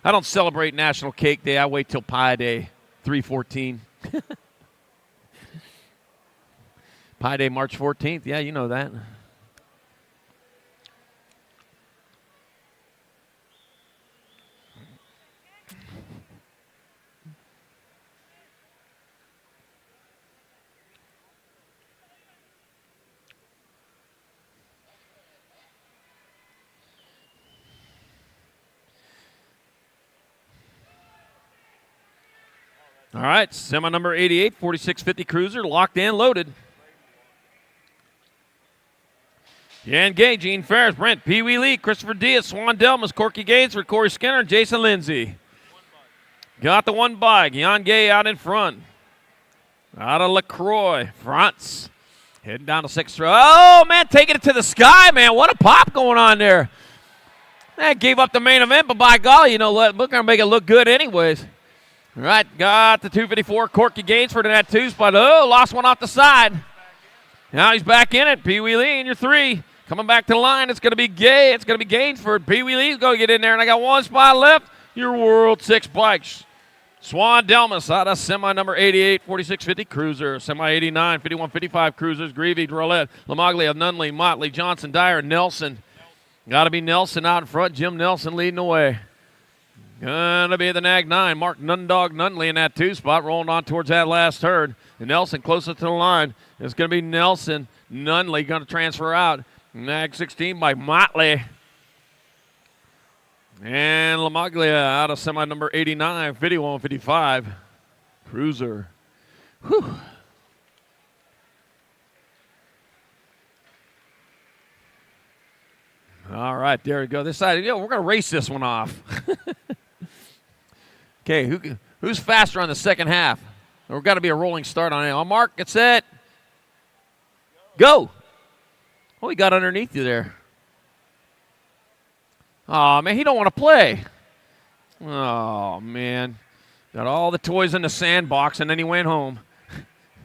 don't celebrate National Cake Day. I wait till Pie Day, 3/14. Pie Day, March 14th. Yeah, you know that. All right, semi number 88, 4650 cruiser, locked and loaded. Jan Gay, Gene Ferris, Brent, Pee Wee Lee, Christopher Diaz, Swan Delmas, Corky Gainsford, Corey Skinner, and Jason Lindsay. Got the 1 bike. Jan Gay out in front. Out of LaCroix, fronts. Heading down to 6th row. Oh, man, taking it to the sky, man. What a pop going on there. That gave up the main event, but by golly, you know what? We're going to make it look good anyways. All right, got the 254, Corky Gainsford in that 2 spot. Oh, lost one off the side. Now he's back in it. Pee Wee Lee in your 3. Coming back to the line, it's going to be Gay. It's going to be Gainsford. Pee Wee Lee's going to get in there, and I got 1 spot left. Your World 6 bikes. Swan Delmas out of semi number 88, 4650 cruiser. Semi 89, 5155 cruisers. Greavy, Drolet, Lamaglia, Nunley, Motley, Johnson, Dyer, Nelson. Got to be Nelson out in front. Jim Nelson leading the way. Gonna be the Nag 9, Mark Nundog Nunley in that 2 spot, rolling on towards that last turn. And Nelson closest to the line. It's gonna be Nelson. Nunley gonna transfer out. Nag 16 by Motley. And Lamaglia out of semi number 89, 5155. Cruiser. Whew. All right, there we go. This side, we're gonna race this one off. Okay, who's faster on the second half? We've got to be a rolling start on it. On mark, get set, go. Oh, he got underneath you there. Oh, man, he don't want to play. Oh, man. Got all the toys in the sandbox, and then he went home.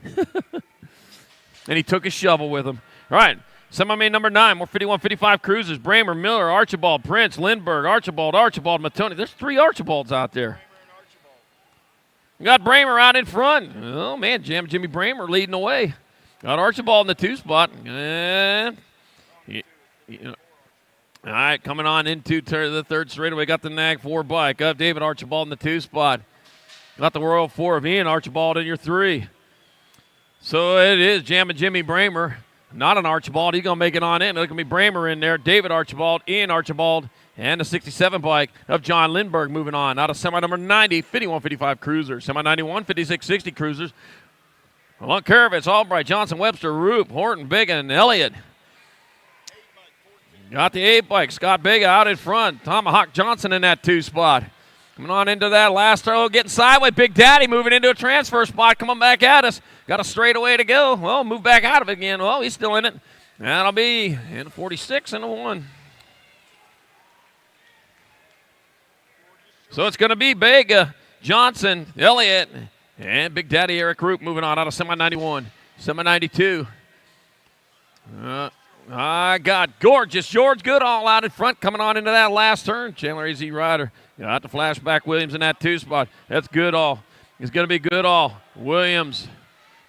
And he took his shovel with him. All right, semi-main number 9, more 51-55 cruisers. Bramer, Miller, Archibald, Prince, Lindbergh, Archibald, Matoni. There's 3 Archibalds out there. We got Bramer out in front. Oh, man, Jimmy Bramer leading the way. Got Archibald in the 2 spot. And, all right, coming on into the 3rd straightaway. Got the Nag 4 bike. Got David Archibald in the 2 spot. Got the Royal 4 of Ian Archibald in your 3. So it is Jimmy Bramer. Not an Archibald. He's going to make it on in. Look at me, Bramer in there. David Archibald, Ian Archibald, and the 67 bike of John Lindbergh moving on. Out of semi number 90, 5155 cruisers. Semi 91, 5660 cruisers. Along Kurovitz, Albright, Johnson, Webster, Roop, Horton, Biggin, Elliott. Got the 8 bike. Scott Biga out in front. Tomahawk Johnson in that 2 spot. Coming on into that last throw, getting sideways. Big Daddy moving into a transfer spot, coming back at us. Got a straightaway to go. Well, move back out of it again. Well, he's still in it. That'll be in 46 and a 1. So it's going to be Bega, Johnson, Elliott, and Big Daddy Eric Roop moving on out of semi 91, semi 92. I got gorgeous George Goodall out in front, coming on into that last turn. Chandler AZ Rider got the flashback Williams in that 2 spot. That's Goodall. It's going to be Goodall, Williams,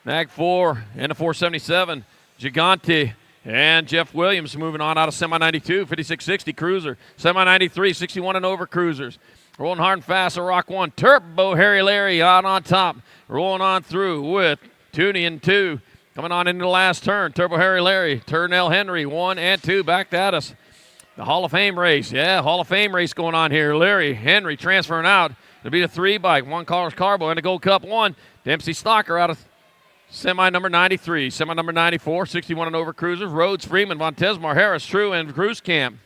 Nag 4, and the 477. Gigante and Jeff Williams moving on out of semi 92, 5660 cruiser, semi 93, 61 and over cruisers. Rolling hard and fast, a Rock 1. Turbo Harry Larry out on top. Rolling on through with Tooney in 2. Coming on into the last turn. Turbo Harry Larry. Turnell Henry 1 and 2 back at us. The Hall of Fame race. Yeah, Hall of Fame race going on here. Larry, Henry transferring out. It'll be the 3 bike. 1 Carlos Carbo and the Gold Cup 1. Dempsey Stalker out of semi number 93. Semi number 94. 61 and over cruisers. Rhodes, Freeman, Von Tesmar, Harris, True, and Cruise Camp.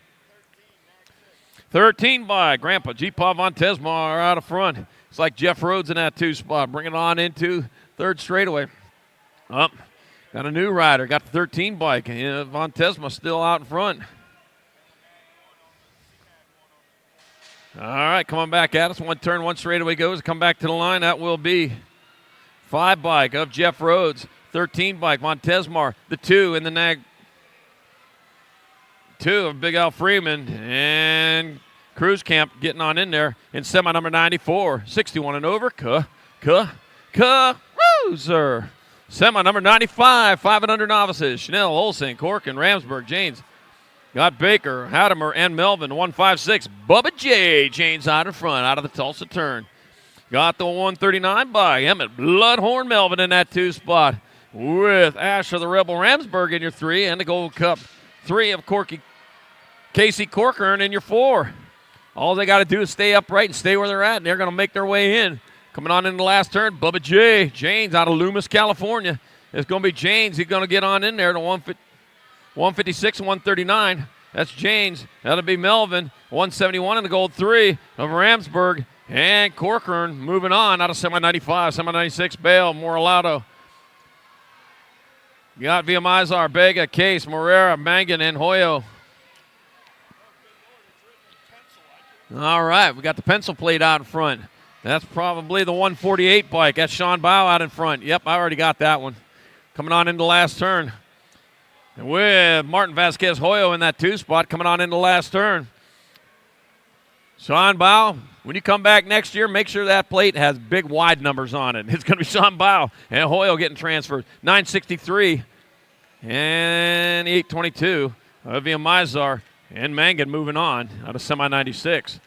13 by Grandpa G-Paw Von Tesmar out of front. It's like Jeff Rhodes in that 2 spot. Bringing it on into 3rd straightaway. Up. Got a new rider. Got the 13 bike. Von Tesma still out in front. All right, coming back at us. 1 turn, 1 straightaway goes. Come back to the line. That will be 5 bike of Jeff Rhodes. 13 bike, Von Tesmar. The 2 in the Nag 2 of Big Al Freeman. And Cruise Camp getting on in there in semi number 94. 61 and over. Cruiser. Semi number 95. 5 and under novices. Schnell, Olsen, Corkin, Ramsburg, Janes. Got Baker, Hadimer, and Melvin. 156. Bubba J. Janes out in front, out of the Tulsa turn. Got the 139 by Emmett Bloodhorn Melvin in that 2 spot. With Asher the Rebel Ramsburg in your 3 and the Gold Cup 3 of Casey Corcoran in your 4. All they got to do is stay upright and stay where they're at, and they're going to make their way in. Coming on in the last turn, Bubba J. Janes out of Loomis, California. It's going to be Janes. He's going to get on in there to 156 and 139. That's Janes. That'll be Melvin. 171 in the Gold 3 of Ramsburg. And Corcoran moving on out of semi 95, semi 96, Bale, Moralato. You got Via Mizar, Bega, Case, Morera, Mangan, and Hoyo. All right, we got the pencil plate out in front. That's probably the 148 bike. That's Sean Bow out in front. Yep, I already got that one. Coming on into the last turn. And with Martin Vasquez Hoyo in that 2 spot, coming on into the last turn. Sean Bow, when you come back next year, make sure that plate has big wide numbers on it. It's going to be Sean Bow and Hoyo getting transferred. 963 and 822. Via Mizar and Mangan moving on out of semi 96.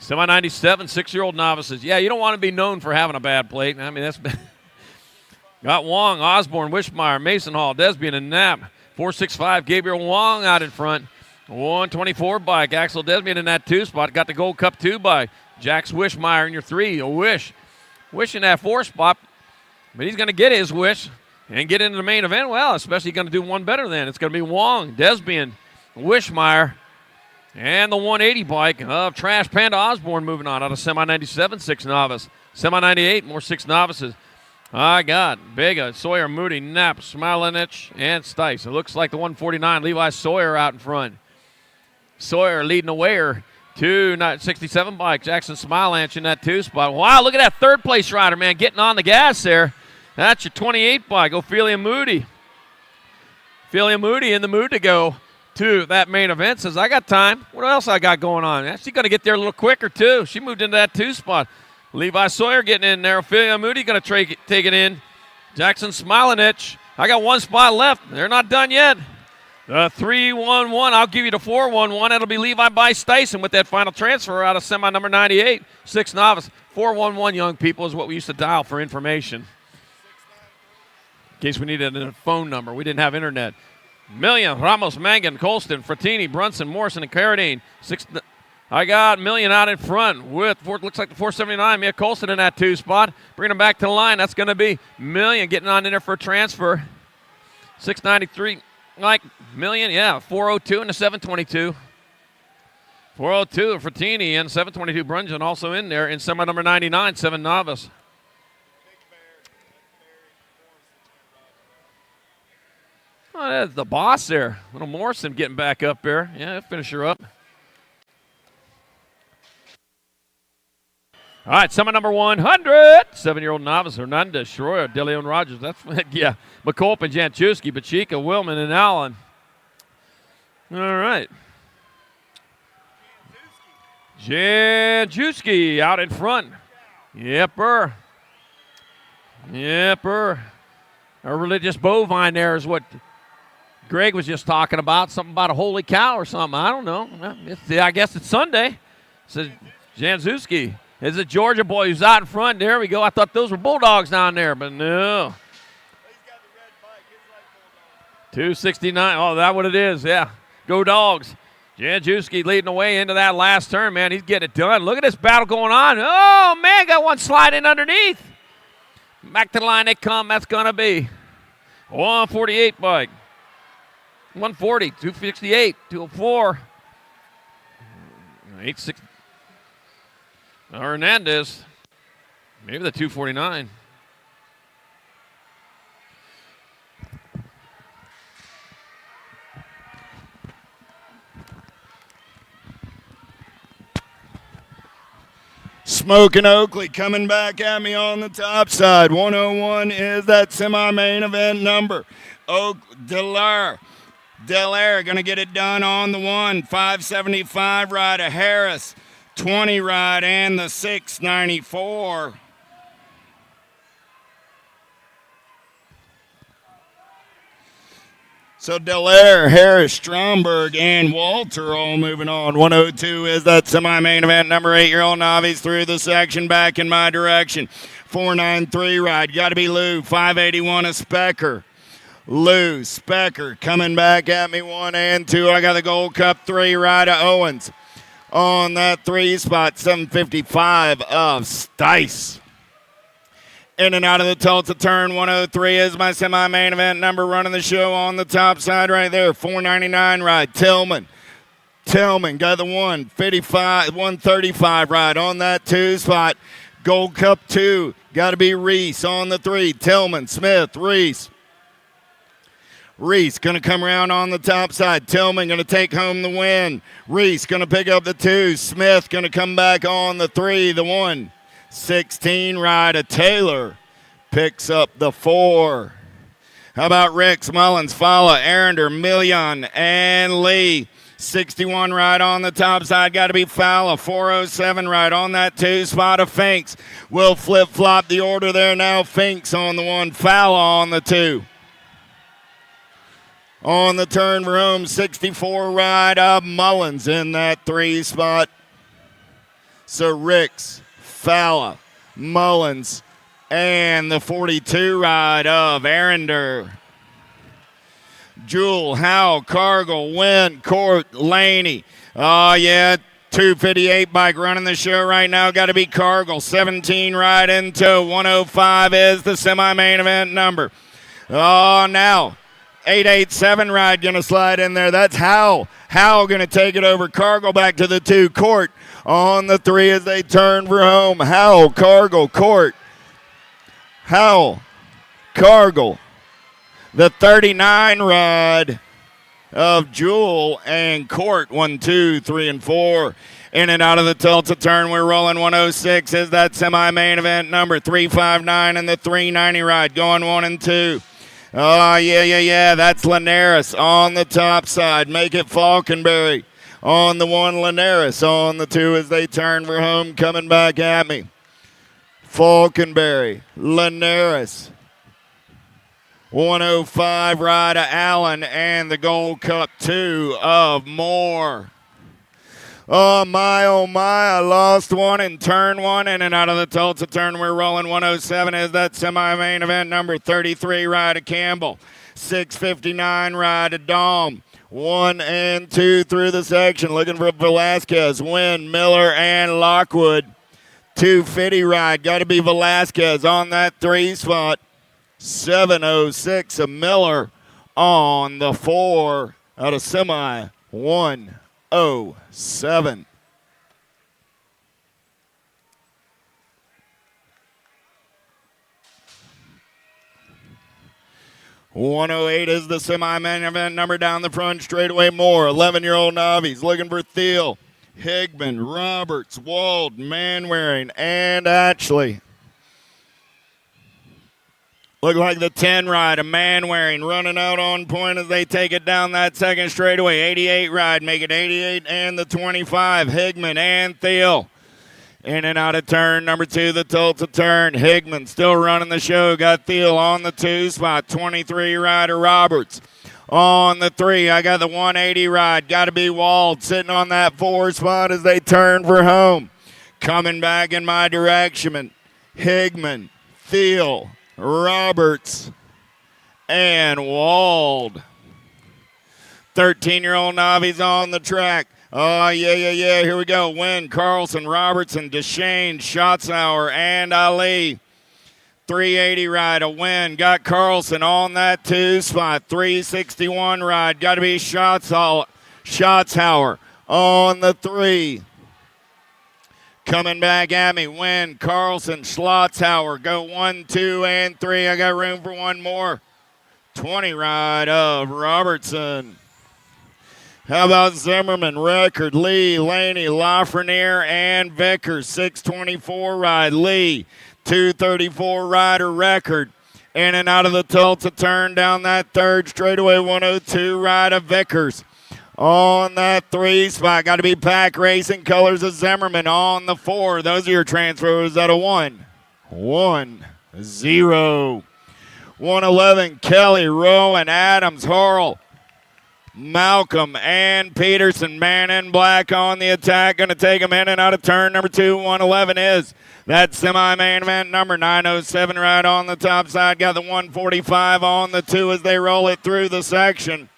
Semi 97, 6-year-old novices. Yeah, you don't want to be known for having a bad plate. I mean, that's got Wong, Osborne, Wishmeyer, Mason Hall, Desbian, and Knapp. 465, Gabriel Wong out in front. 124 bike, Axel Desbian in that 2 spot. Got the Gold Cup 2 bike. Jax Wishmeyer in your 3. A wish in that 4 spot, but he's going to get his wish and get into the main event. Well, especially going to do one better than. It's going to be Wong, Desbian, Wishmeyer, and the 180 bike of Trash Panda Osborne moving on out of semi 97, 6 novice. Semi 98, more 6 novices. I got Bega, Sawyer, Moody, Knapp, Smilenich, and Stice. It looks like the 149, Levi Sawyer out in front. Sawyer leading the way. 267 bike, Jackson Smilanch in that 2 spot. Wow, look at that 3rd place rider, man, getting on the gas there. That's your 28 bike, Ophelia Moody. Ophelia Moody in the mood to go to that main event. Says, I got time. What else I got going on? She's going to get there a little quicker, too. She moved into that 2 spot. Levi Sawyer getting in there. Ophelia Moody going to take it in. Jackson Smilanich. I got one spot left. They're not done yet. 3-1-1. I'll give you the 4-1-1. It'll be Levi Bice Tyson with that final transfer out of semi number 98. 6 novice. 4-1-1, young people, is what we used to dial for information. In case we needed a phone number. We didn't have internet. Million, Ramos, Mangan, Colston, Frattini, Brunson, Morrison, and Carradine. I got Million out in front with, looks like the 479. Mia Colston in that 2 spot. Bringing him back to the line. That's going to be Million getting on in there for a transfer. 693, like Million, yeah, 402 and the 722. 402, Frattini and 722 Brunson also in there in semi number 99, 7 novice. Oh, that's the boss there. Little Morrison getting back up there. Yeah, he'll finish her up. All right, semi number 100. 7-year-old novice Hernandez, Schroyer, De Leon Rogers. That's, yeah, McCulpin, Janchewski, Bachika, Willman, and Allen. All right. Janchewski out in front. Yepper. A religious bovine there is what Greg was just talking about. Something about a holy cow or something. I don't know. I guess it's Sunday. So Janchewski is a Georgia boy who's out in front. There we go. I thought those were Bulldogs down there, but no. 269. Oh, that's what it is. Yeah. Go Dogs. Janchewski leading the way into that last turn, man. He's getting it done. Look at this battle going on. Oh, man, got one sliding underneath. Back to the line they come. That's going to be 148 bike. 140, 268, 204. 860. Hernandez. Maybe the 249. Smoking Oakley coming back at me on the top side. 101 is that semi-main event number. Delaire going to get it done on the 1. 575 ride of Harris. 20 ride and the 694. So Delaire, Harris, Stromberg, and Walter all moving on. 102 is that semi-main event number 8-year-old novice through the section back in my direction. 493 ride. Got to be Lou. 581 a Specker. Lou, Specker coming back at me 1 and 2. I got the Gold Cup 3 ride of Owens. On that 3 spot, 755 of Stice. In and out of the Tulsa turn, 103 is my semi-main event number running the show on the top side right there. 499 ride, Tillman. Tillman got the 135 ride on that 2 spot. Gold Cup 2, got to be Reese on the 3. Tillman, Smith, Reese. Reese going to come around on the top side. Tillman going to take home the win. Reese going to pick up the 2. Smith going to come back on the 3, the 1. 16 ride of Taylor picks up the 4. How about Ricks, Mullins, Fala, Arender, Million, and Lee. 61 ride on the top side, got to be Fala. 407 ride on that 2 spot of Finks. Will flip-flop the order there now. Finks on the 1, Fala on the 2. On the turn for home, 64 ride of Mullins in that 3 spot. So Ricks, Fala, Mullins, and the 42 ride of Arender. Jewel, Howe, Cargill, Wynn, Court, Laney. Oh, yeah, 258 bike running the show right now. Got to be Cargill. 17 ride into 105 is the semi-main event number. Oh, now 887 ride going to slide in there. That's Howe. Howe going to take it over. Cargill back to the 2. Court on the 3 as they turn for home. Howe, Cargill, Court. Howe, Cargill. The 39 ride of Jewel and Court. 1, 2, 3, and 4. In and out of the Tulsa turn, we're rolling. 106 is that semi-main event number. 359 and the 390 ride going 1 and 2. Oh, yeah. That's Linares on the top side. Make it Falconberry. On the 1, Linares. On the 2 as they turn for home. Coming back at me. Falconberry, Linares. 105 ride of Allen and the Gold Cup 2 of Moore. Oh my, I lost one in turn one, in and out of the Tulsa turn. We're rolling 107 is that semi-main event number 33 ride of Campbell. 659 ride of Dom. 1 and 2 through the section. Looking for Velasquez, Wynn, Miller, and Lockwood. 250 ride. Got to be Velasquez on that 3 spot. 706 of Miller on the 4 out of semi 107. .108 is the semi-main event number down the front straightaway. Moore, 11-year-old Novice, looking for Thiel, Higman, Roberts, Wald, Manwaring, and Ashley. Look like the 10 ride, a Manwaring running out on point as they take it down that second straightaway. 88 ride, make it 88 and the 25. Higman and Thiel. In and out of turn number 2, the Tulsa turn. Higman still running the show. Got Thiel on the 2 spot. 23 rider Roberts. On the 3, I got the 180 ride. Got to be Wald sitting on that 4 spot as they turn for home. Coming back in my direction. Higman, Thiel, Roberts, and Wald. 13-year-old Novice on the track. Oh, yeah. Here we go. Wynn, Carlson, Robertson, Deshane, Schatzauer, and Ali. 380 ride, a Win. Got Carlson on that 2 spot. 361 ride. Got to be Schatzauer on the 3. Coming back at me, Wynn, Carlson, Schlotzhauer. Go 1, 2, and 3. I got room for one more. 20 ride of Robertson. How about Zimmerman, Record, Lee, Laney, Lafreniere, and Vickers. 624 ride, Lee. 234 rider Record. In and out of the Tulsa turn down that 3rd straightaway. 102 ride of Vickers. On that 3 spot, got to be Pack Racing, colors of Zimmerman. On the 4, those are your transfers at a 1. 1, 0. 111, Kelly, Rowan, Adams, Horrell, Malcolm, and Peterson. Man in black on the attack, going to take him in and out of turn number 2. 111 is that semi-main event number 907 right on the top side. Got the 145 on the 2 as they roll it through the section.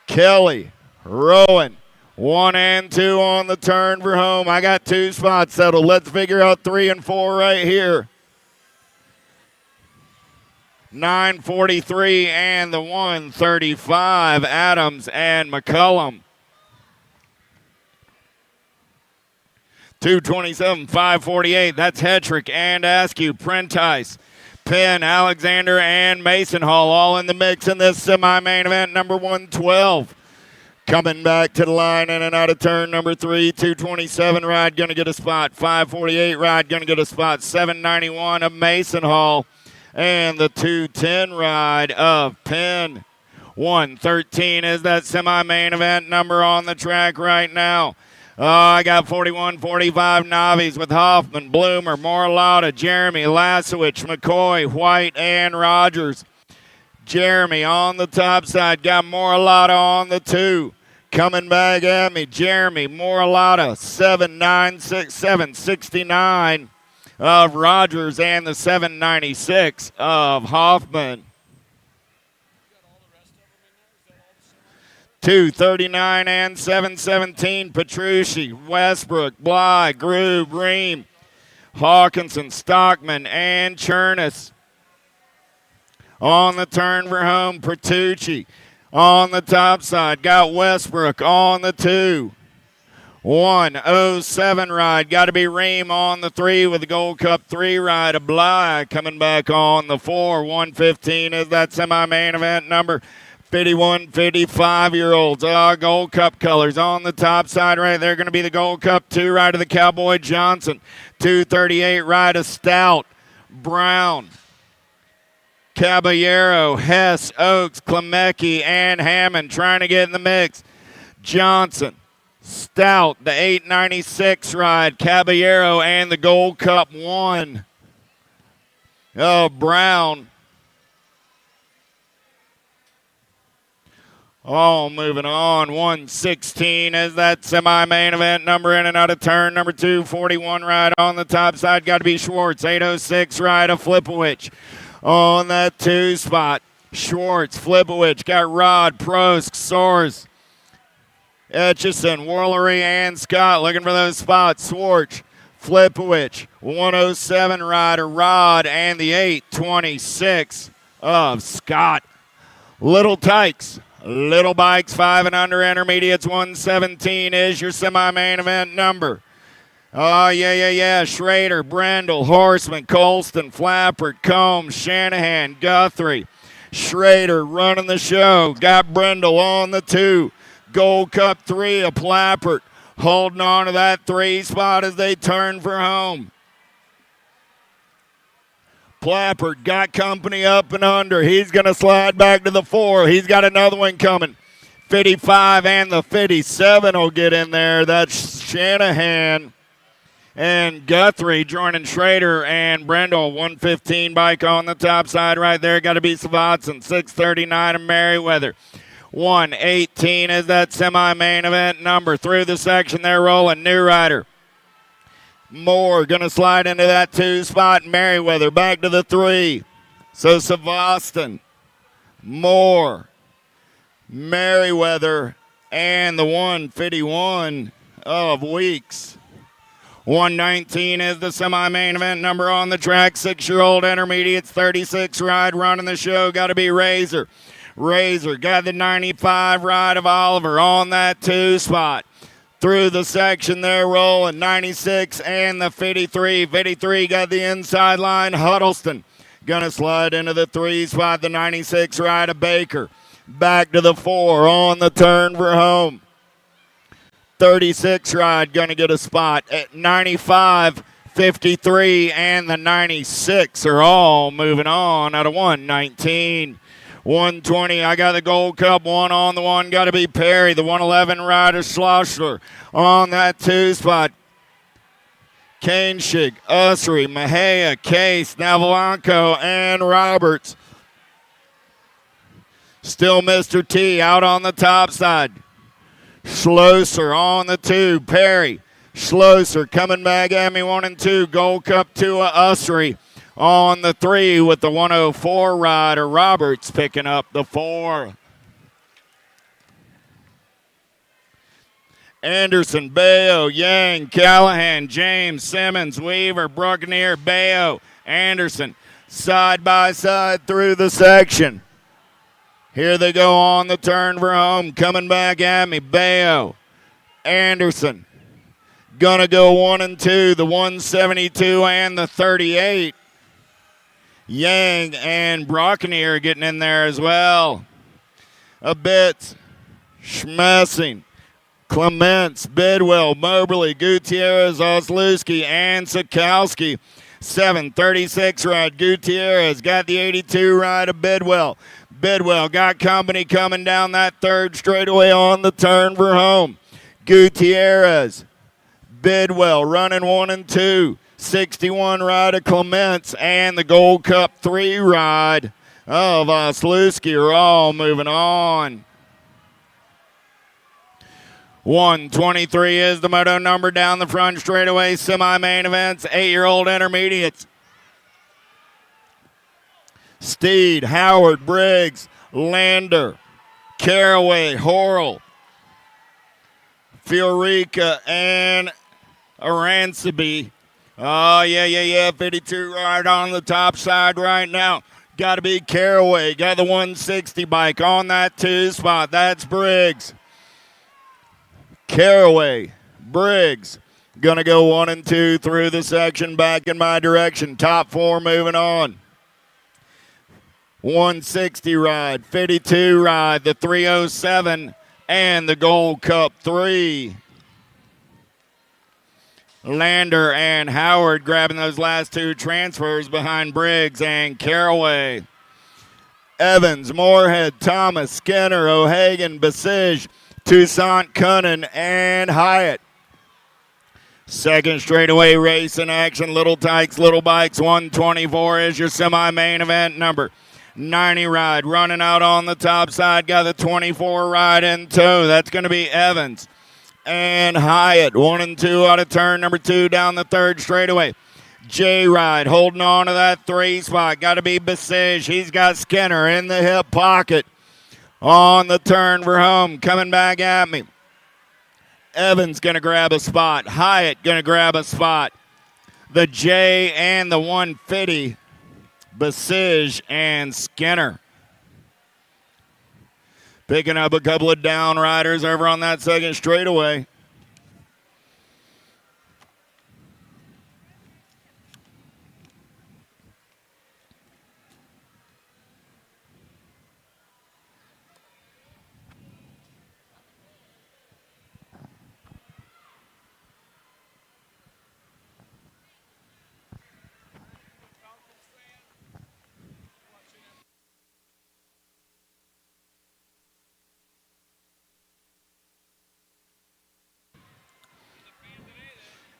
Kelly, Rowan, 1 and 2 on the turn for home. I got 2 spots settled. Let's figure out 3 and 4 right here. 943 and the 135, Adams and McCullum. 227, 548, that's Hetrick and Askew, Prentice, Penn, Alexander, and Mason Hall all in the mix in this semi-main event number 112. Coming back to the line in and out of turn number 3, 227 ride, going to get a spot. 548 ride, going to get a spot. 791 of Mason Hall. And the 210 ride of Penn. 113 is that semi-main event number on the track right now. I got 41, 45 Novice with Hoffman, Bloomer, Morlata, Jeremy, Lasowich, McCoy, White, and Rogers. Jeremy on the top side, got Morlata on the 2. Coming back at me, Jeremy, Morlata, 769 of Rogers and the 796 of Hoffman. 239 and 717, Petrucci, Westbrook, Bly, Grube, Ream, Hawkinson, Stockman, and Chernus. On the turn for home, Petrucci. On the top side, got Westbrook on the 2. 107 ride, got to be Ream on the 3 with the Gold Cup 3 ride of Bly coming back on the 4. 115 is that semi-main event number. 51, 55-year-olds, Gold Cup colors on the top side right there. Going to be the Gold Cup 2 ride of the Cowboy Johnson. 238 ride of Stout, Brown, Caballero, Hess, Oaks, Klemecki, and Hammond trying to get in the mix. Johnson, Stout, the 896 ride, Caballero, and the Gold Cup 1 of Brown. All moving on. 116 is that semi-main event number in and out of turn number 2. 41 ride on the top side. Got to be Schwartz. 806 ride of Flipowicz on that 2 spot. Schwartz, Flipowicz, got Rod, Prost, Soares, Etchison, Woolery, and Scott looking for those spots. Schwartz, Flipowicz, 107 rider Rod, and the 826 of Scott. Little Tykes, Little Bikes, 5 and under intermediates, 117 is your semi-main event number. Oh, yeah. Schrader, Brendel, Horseman, Colston, Flappert, Combs, Shanahan, Guthrie. Schrader running the show. Got Brendel on the 2. Gold Cup 3 of Flappert. Holding on to that 3 spot as they turn for home. Flappert got company up and under. He's going to slide back to the 4. He's got another one coming. 55 and the 57 will get in there. That's Shanahan and Guthrie joining Schrader and Brendel. 115 bike on the top side right there. Got to be Svatson. 639 of Merriweather. 118 is that semi-main event number. Through the section they're rolling. New rider. Moore going to slide into that 2 spot. Merriweather back to the 3. So Savaston, Moore, Merriweather, and the 151 of Weeks. 119 is the semi-main event number on the track. 6-year-old intermediates, 36 ride running the show. Got to be Razor. Razor got the 95 ride of Oliver on that 2 spot. Through the section they're rolling. 96 and the 53. 53 got the inside line. Huddleston gonna slide into the 3 spot. The 96 ride of Baker. Back to the 4 on the turn for home. 36 ride gonna get a spot at 95, 53, and the 96 are all moving on out of 119. 120, I got the Gold Cup 1 on the 1. Got to be Perry, the 111 rider Schlossler on that 2 spot. Kainschig, Ussery, Mejia, Case, Navalanco, and Roberts. Still Mr. T out on the top side. Schlosser on the 2. Perry, Schlosser coming back at me 1 and 2. Gold Cup 2 of Ussery on the 3 with the 104 rider. Roberts picking up the 4. Anderson, Bayo, Yang, Callahan, James, Simmons, Weaver, Bruckner, Bayo, Anderson, side by side through the section. Here they go on the turn for home. Coming back at me, Bayo, Anderson. Gonna go 1 and 2, the 172 and the 38. Yang and Bruckner getting in there as well. A bit. Schmessing, Clements, Bidwell, Moberly, Gutierrez, Oslewski, and Sikowski. 736 ride. Gutierrez got the 82 ride of Bidwell. Bidwell got company coming down that 3rd straightaway on the turn for home. Gutierrez, Bidwell running 1 and 2. 61 ride of Clements and the Gold Cup 3 ride of Oslewski are all moving on. 123 is the moto number down the front straightaway. Semi-main events, 8-year-old intermediates. Steed, Howard, Briggs, Lander, Caraway, Horrell, Fiorica, and Aranceby. Oh, yeah. 52 right on the top side right now. Got to be Caraway. Got the 160 bike on that 2 spot. That's Briggs. Caraway, Briggs. Going to go 1 and 2 through the section back in my direction. Top 4 moving on. 160 ride, 52 ride, the 307, and the Gold Cup 3. Lander and Howard grabbing those last 2 transfers behind Briggs and Caraway. Evans, Moorhead, Thomas, Skinner, O'Hagan, Basige, Toussaint, Cunnin, and Hyatt. Second straightaway race in action. Little Tykes, Little Bikes. 124 is your semi-main event number. 90 ride running out on the top side. Got the 24 ride in tow. That's going to be Evans and Hyatt. 1 and 2 out of turn number 2 down the third straightaway. J Ride holding on to that 3 spot. Got to be Besige. He's got Skinner in the hip pocket on the turn for home. Coming back at me. Evans going to grab a spot. Hyatt going to grab a spot. The J and the 150. Besige and Skinner. Picking up a couple of down riders over on that second straightaway.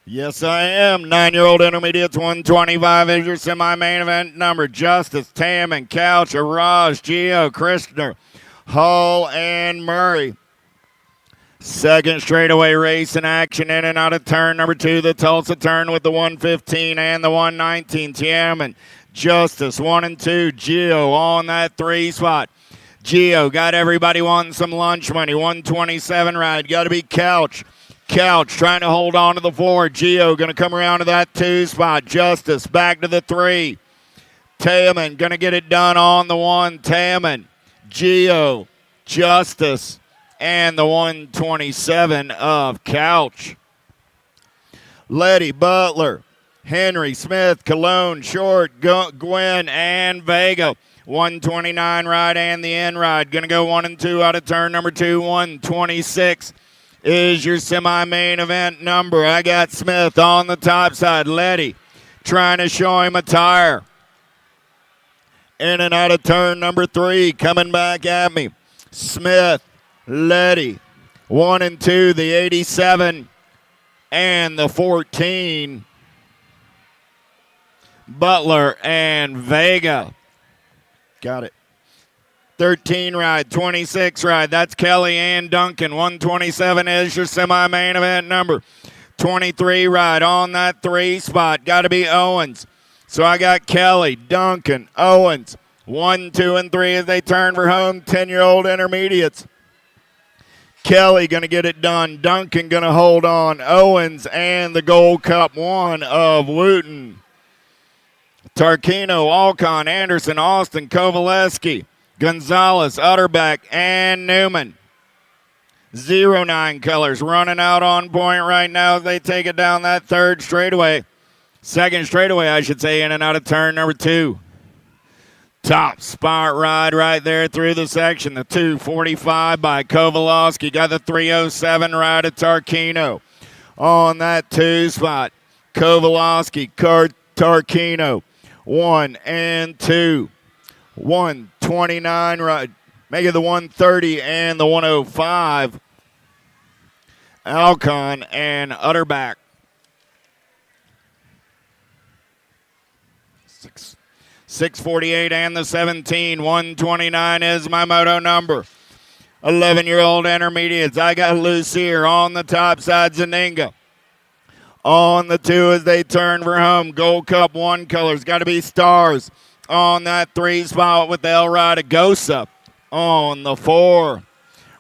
Yes, I am. 9-year-old intermediates, 125 is your semi-main event number. Justice, Tam, and Couch, Araj, Gio, Christner, Hull, and Murray. Second straightaway race in action in and out of turn number 2. The Tulsa turn with the 115 and the 119. Tiaman, Justice, 1 and 2. Gio on that 3 spot. Gio got everybody wanting some lunch money. 127 ride. Got to be Couch. Couch trying to hold on to the 4. Gio going to come around to that 2 spot. Justice back to the 3. Taman going to get it done on the 1. Taman, Gio, Justice, and the 127 of Couch. Letty, Butler, Henry, Smith, Cologne, Short, Gwen, and Vega. 129 ride and the end ride. Going to go 1 and 2 out of turn number 2. 126 is your semi-main event number. I got Smith on the top side. Letty trying to show him a tire. In and out of turn number 3. Coming back at me. Smith, Letty. 1 and 2, the 87 and the 14. Butler and Vega. Got it. 13 ride, 26 ride. That's Kelly and Duncan. 127 is your semi-main event number. 23 ride on that 3 spot. Got to be Owens. So I got Kelly, Duncan, Owens. 1, 2, and 3 as they turn for home. 10-year-old intermediates. Kelly going to get it done. Duncan going to hold on. Owens and the Gold Cup 1 of Wooten. Tarquino, Alcon, Anderson, Austin, Kovaleski, Gonzalez, Utterback, and Newman. 09 colors running out on point right now as they take it down that third straightaway. Second straightaway, I should say, in and out of turn number 2. Top spot ride right there through the section. The 245 by Kovaleski. Got the 307 ride at Tarquino. On that 2 spot, Kovaleski, Tarquino. 1 and 2. 129 ride. Make it the 130 and the 105. Alcon and Utterback. 648 and the 17. 129 is my moto number. 11-year-old intermediates. I got Lucier on the top side. Zaninga. On the 2 as they turn for home. Gold Cup 1 colors. Got to be Stars. On that 3 spot with El Radagosa. On the 4.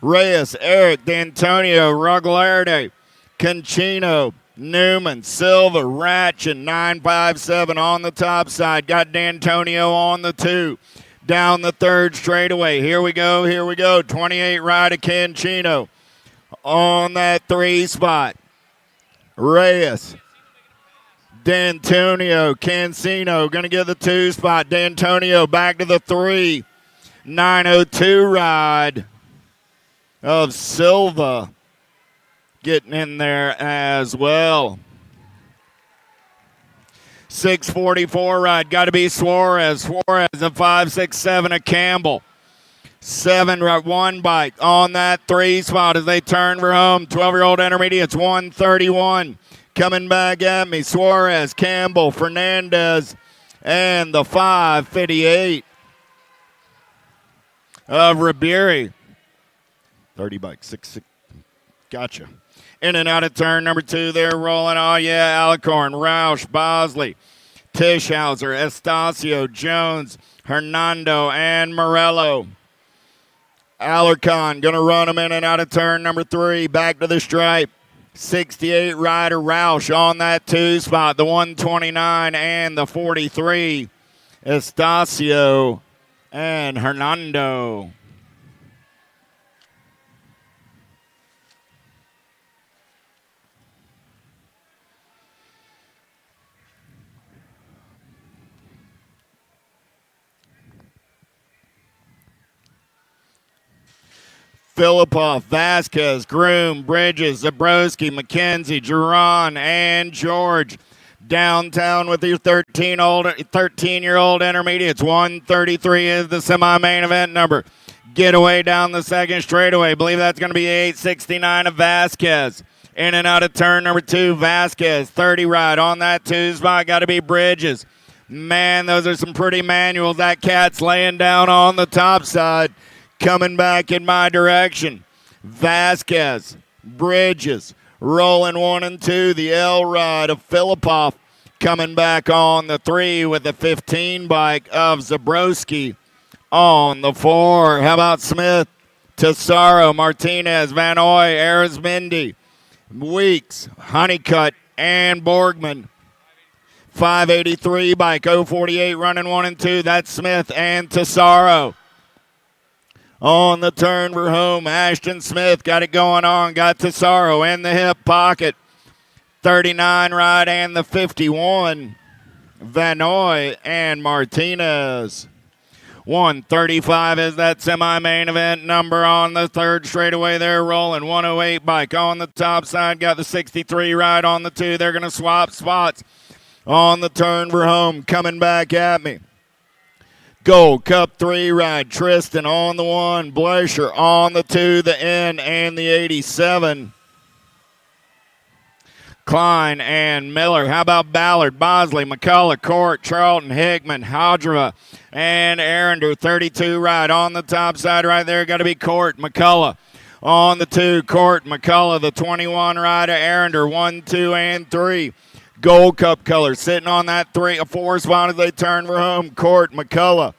Reyes, Eric, D'Antonio, Ruggierde, Conchino, Newman, Silva, Ratchet, 957 on the top side. Got D'Antonio on the 2. Down the third straightaway. Here we go. 28 ride of Conchino. On that 3 spot. Reyes. D'Antonio, Cancino, going to get the 2 spot. D'Antonio back to the 3. 902 ride of Silva getting in there as well. 644 ride, got to be Suarez. Suarez, a 567 of Campbell. 7-1 bike on that 3 spot as they turn for home. 12-year-old intermediates, 131. Coming back at me, Suarez, Campbell, Fernandez, and the 558 of Riberi. 30 bike, 6. Gotcha. In and out of turn number 2, they're rolling. Oh, yeah, Alicorn, Roush, Bosley, Tischhauser, Estacio, Jones, Hernando, and Morello. Alarcon going to run them in and out of turn number 3. Back to the stripe. 68 rider Roush on that 2 spot. The 129 and the 43. Estacio and Hernando. Filipoff, Vasquez, Groom, Bridges, Zabrowski, McKenzie, Duran, and George. Downtown with your 13-year-old intermediates. 133 is the semi-main event number. Getaway down the second straightaway. I believe that's going to be 869 of Vasquez. In and out of turn number 2, Vasquez. 30 ride on that 2 spot. Got to be Bridges. Man, those are some pretty manuals. That cat's laying down on the top side. Coming back in my direction. Vasquez, Bridges, rolling 1 and 2. The L ride of Filipoff coming back on the 3 with the 15 bike of Zabrowski on the 4. How about Smith, Tesaro, Martinez, Van Oy, Arizmendi, Weeks, Honeycutt, and Borgman. 583 bike, 048 running 1 and 2. That's Smith and Tesaro. On the turn for home, Ashton Smith got it going on. Got Tesaro in the hip pocket. 39 ride and the 51. Vanoy and Martinez. 135 is that semi-main event number on the 3rd straightaway. They're rolling. 108 bike on the top side. Got the 63 ride on the 2. They're going to swap spots on the turn for home. Coming back at me. Gold Cup 3 ride, Tristan on the 1, Bleischer on the 2, the N, and the 87. Klein and Miller. How about Ballard, Bosley, McCullough, Court, Charlton, Hickman, Hodrova, and Arender. 32 ride on the top side right there. Got to be Court, McCullough. On the 2, Court, McCullough, the 21 rider, Arender, 1, 2, and 3. Gold Cup colors sitting on that 4 spot as they turn for home. Court, McCullough,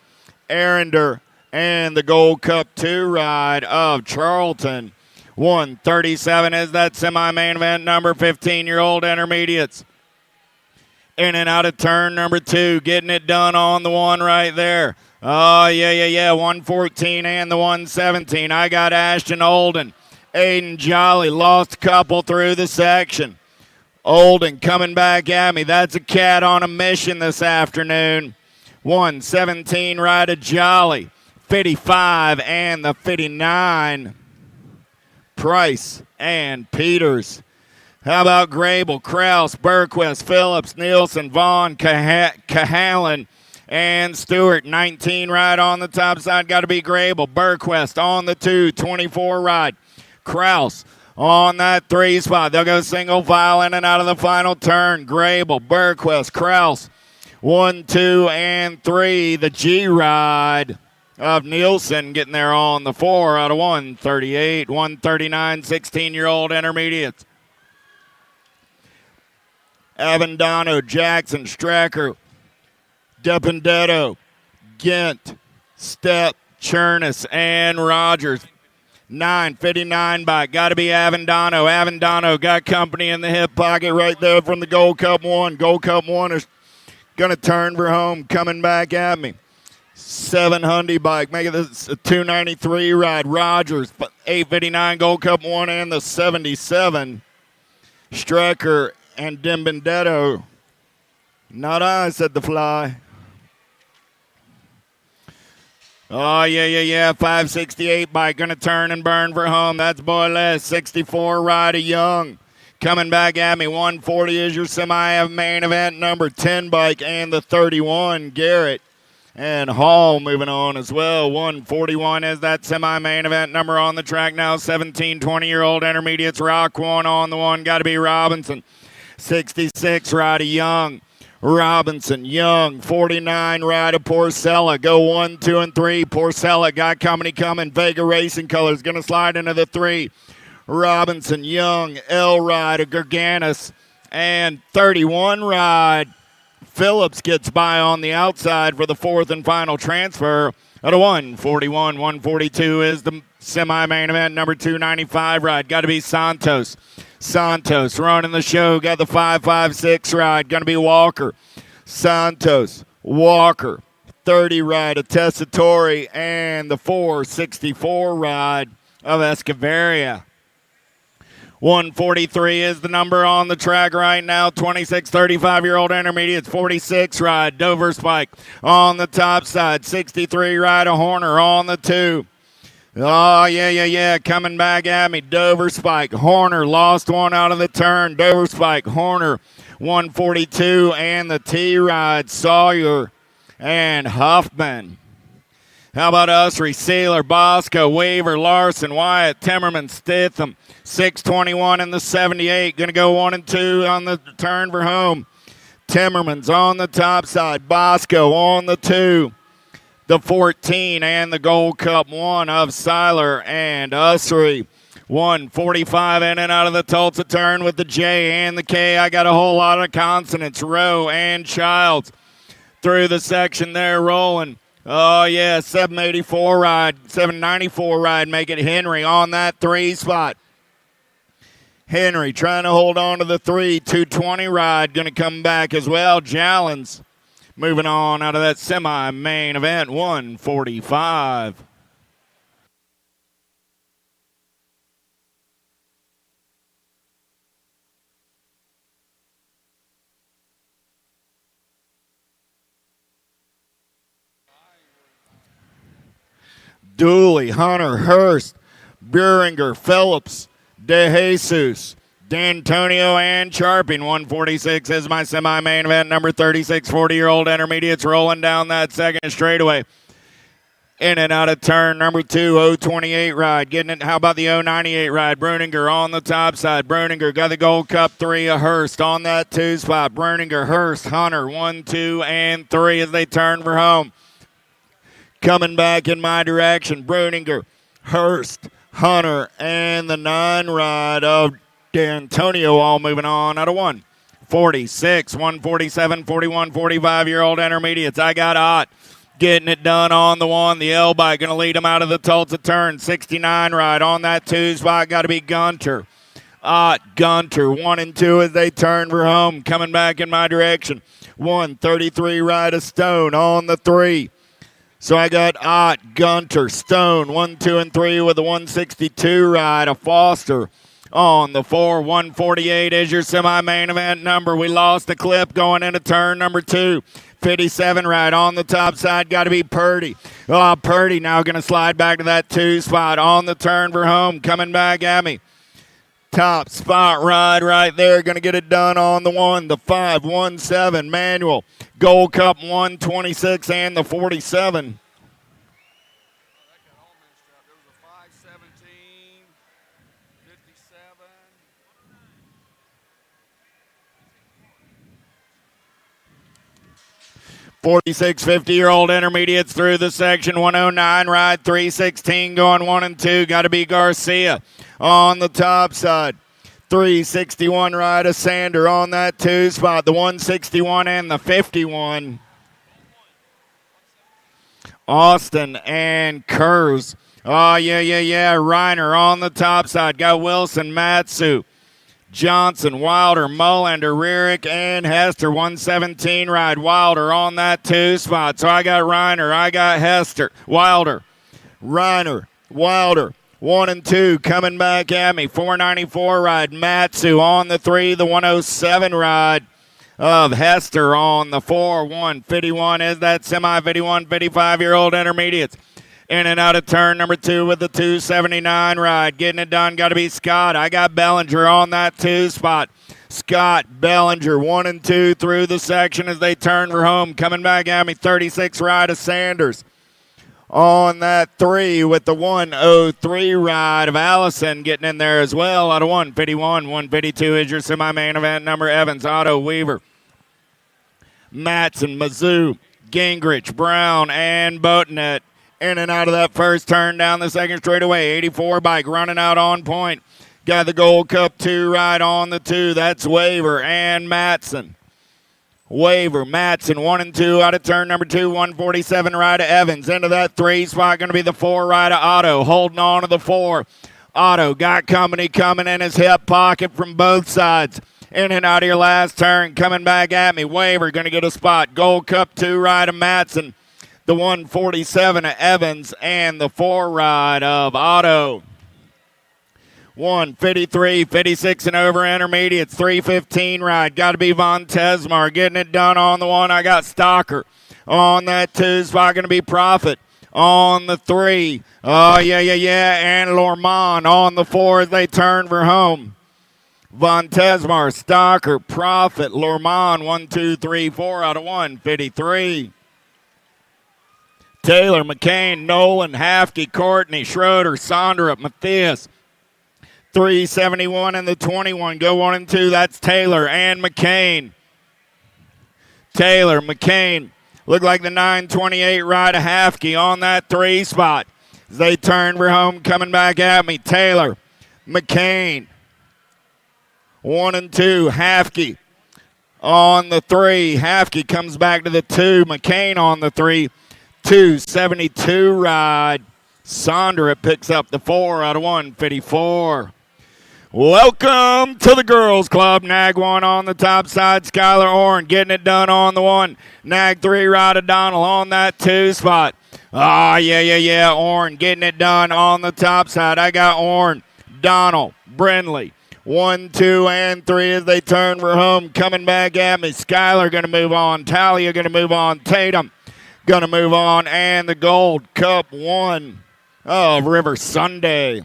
Arender, and the Gold Cup 2 ride of Charlton. 137 is that semi-main event number. 15-year-old intermediates. In and out of turn number 2. Getting it done on the 1 right there. Oh, yeah. 114 and the 117. I got Ashton Olden. Aiden Jolly lost a couple through the section. Olden coming back at me. That's a cat on a mission this afternoon. 117 right of Jolly. 55 and the 59. Price and Peters. How about Grable, Kraus, Berquist, Phillips, Nielsen, Vaughn, Cahalan, and Stewart. 19 right on the top side. Got to be Grable. Berquist on the 2. 24 ride. Kraus on that 3 spot. They'll go single file in and out of the final turn. Grable, Berquist, Kraus. 1, 2, and 3. The G ride of Nielsen getting there on the 4 out of 138. 139, 16-year-old intermediates. Avendano, Jackson, Stracker, Dependetto, Gent, Stepp, Chernus, and Rogers. 9:59 bike. Got to be Avendano. Avendano got company in the hip pocket right there from the Gold Cup 1. Gold Cup 1 is going to turn for home. Coming back at me. 700 bike. Making this a 293 ride. Rogers. 8:59 Gold Cup 1 and the 77. Strecker and Dembendetto. Not I, said the fly. Oh, yeah. 568 bike. Going to turn and burn for home. That's Boyless. 64 Ryder Young. Coming back at me. 140 is your semi-main event number. 10 bike and the 31. Garrett. And Hall moving on as well. 141 is that semi-main event number on the track now. 17, 20-year-old intermediates. Rock one on the one. Got to be Robinson. 66, Ryder Young. Robinson, Young, 49, Ryder Porcella. Go 1, 2, and 3. Porcella got company coming. Vega Racing Colors going to slide into the 3. Robinson, Young, L Ryder, Garganus, and 31 Ride. Phillips gets by on the outside for the 4th and final transfer at a 141. 142 is the semi-main event, number 295 ride. Got to be Santos. Santos running the show. Got the 556 ride. Going to be Walker. Santos, Walker, 30 ride of Tessitore, and the 464 ride of Escoveria. 143 is the number on the track right now. 26, 35-year-old intermediates. 46 ride, Dover Spike on the top side. 63 ride, a Horner on the 2. Oh, yeah. Coming back at me. Dover Spike. Horner lost one out of the turn. Dover Spike. Horner. 142 and the T ride. Sawyer and Huffman. How about Usry, Sealer, Bosco, Weaver, Larson, Wyatt, Timmerman, Stitham. 621 in the 78. Going to go 1 and 2 on the turn for home. Timmerman's on the top side. Bosco on the 2. The 14 and the Gold Cup 1 of Seiler and Usry. 145 in and out of the Tulsa turn with the J and the K. I got a whole lot of consonants. Rowe and Childs through the section there rolling. Oh, yeah, 784 ride, 794 ride, make it Henry on that 3 spot. Henry trying to hold on to the 3, 220 ride, going to come back as well. Jallens moving on out of that semi-main event, 145. Dooley, Hunter, Hurst, Buringer, Phillips, De Jesus, D'Antonio, and Charping. 146 is my semi-main event. Number 36, 40-year-old intermediates rolling down that second straightaway. In and out of turn number 2, 028 ride. Getting it. How about the 098 ride? Bruninger on the top side. Bruninger got the Gold Cup 3 of Hurst on that 2 spot. Bruninger, Hurst, Hunter, 1, 2, and 3 as they turn for home. Coming back in my direction, Bruninger, Hurst, Hunter, and the 9 ride of D'Antonio all moving on out of 146, 147, 41, 45-year-old intermediates. I got Ott getting it done on the 1. The L-bike going to lead him out of the Tulsa turn. 69 ride on that 2 spot. Got to be Gunter. Ott, Gunter, 1 and 2 as they turn for home. Coming back in my direction. 133 ride of Stone on the 3. So I got Ott, Gunter, Stone, 1, 2, and 3 with a 162 ride of Foster on the 4. 148 is your semi-main event number. We lost the clip going into turn number 2. 57 ride on the top side. Got to be Purdy. Oh, Purdy now going to slide back to that 2 spot on the turn for home. Coming back at me. Top spot ride right there. Going to get it done on the 1. The 517 Manual. Gold Cup 126 and the 47. .46 50-year-old intermediates through the section. 109 ride, 316 going 1 and 2. Got to be Garcia on the top side. 361 ride of Sander on that 2 spot. The 161 and the 51. Austin and Kurz. Oh, yeah. Reiner on the top side. Got Wilson, Matsu, Johnson, Wilder, Mullander, Rearick, and Hester. 117 ride. Wilder on that 2 spot. So I got Reiner. I got Hester. Wilder. Reiner. Wilder. 1 and 2 coming back at me. 494 ride. Matsu on the 3. The 107 ride of Hester on the 4. 151 is that semi-51, 55-year-old intermediates. In and out of turn number 2 with the 279 ride. Getting it done, got to be Scott. I got Bellinger on that 2 spot. Scott, Bellinger, 1 and 2 through the section as they turn for home. Coming back at me, 36 ride of Sanders. On that 3 with the 103 ride of Allison getting in there as well. Out of 151, 152 is your semi-main event number. Evans, Otto, Weaver, Matson, Mizzou, Gingrich, Brown, and Boatnet. In and out of that first turn down the second straightaway. 84 bike running out on point. Got the Gold Cup 2 ride on the 2. That's Waver and Matson. Waver, Matson, 1 and 2 out of turn number 2. 147 ride of Evans. Into that 3 spot, going to be the 4 ride of Otto. Holding on to the 4. Otto got company coming in his hip pocket from both sides. In and out of your last turn. Coming back at me. Waver going to get a spot. Gold Cup 2 ride of Matson. The 147 of Evans and the 4 ride of Otto. 153, 56 and over intermediates, 315 ride. Got to be Von Tesmar getting it done on the 1. I got Stocker on that 2 spot. Going to be Profit on the 3. Oh, yeah. And Lormond on the 4 as they turn for home. Von Tesmar, Stocker, Profit, Lormond, 1, 2, 3, 4 out of 153. Taylor, McCain, Nolan, Hafke, Courtney, Schroeder, Sondra, Matthias. 371 and the 21. Go 1 and 2. That's Taylor and McCain. Taylor, McCain. Look like the 928 ride of Hafke on that 3 spot. As they turn for home, coming back at me. Taylor, McCain. 1 and 2. Hafke on the 3. Hafke comes back to the 2. McCain on the 3. 272 ride. Sondra picks up the 4 out of 154. Welcome to the Girls Club. Nag 1 on the top side. Skylar Orn getting it done on the 1. Nag 3 ride of Donald on that 2 spot. Yeah. Orn getting it done on the top side. I got Orn, Donald, Brindley. 1, 2, and 3 as they turn for home. Coming back at me. Skylar going to move on. Talia going to move on. Tatum going to move on. And the Gold Cup 1 of River Sunday.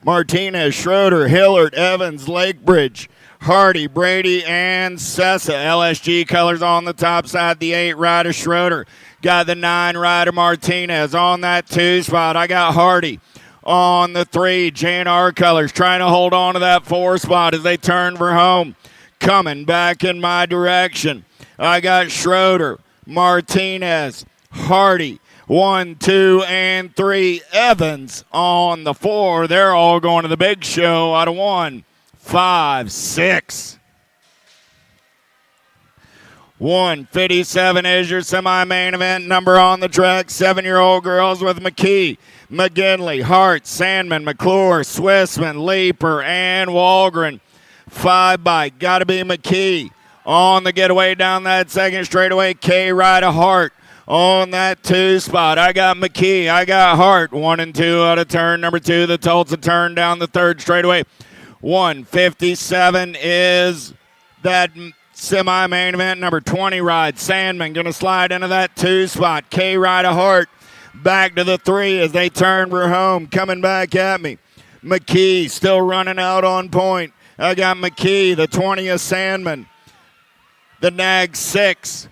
Martinez, Schroeder, Hillard, Evans, Lakebridge, Hardy, Brady, and Sessa. LSG colors on the top side. The 8 rider Schroeder. Got the 9 rider Martinez on that 2 spot. I got Hardy on the 3. JNR colors trying to hold on to that 4 spot as they turn for home. Coming back in my direction. I got Schroeder, Martinez, Hardy. 1, 2, and 3. Evans on the 4. They're all going to the big show out of 1, 5, 6. 157 is your semi-main event number on the track. 7-year-old girls with McKee, McGinley, Hart, Sandman, McClure, Swissman, Leaper, and Walgren. 5 bike. Got to be McKee. On the getaway down that second straightaway. K ride of Hart. On that 2 spot, I got McKee, I got Hart. 1 and 2 out of turn number 2. The Tulsa turn down the 3rd straightaway. 157 is that semi-main event number 20 ride. Sandman going to slide into that 2 spot. K ride of Hart back to the 3 as they turn for home. Coming back at me. McKee still running out on point. I got McKee, the 20th Sandman. The Nag 6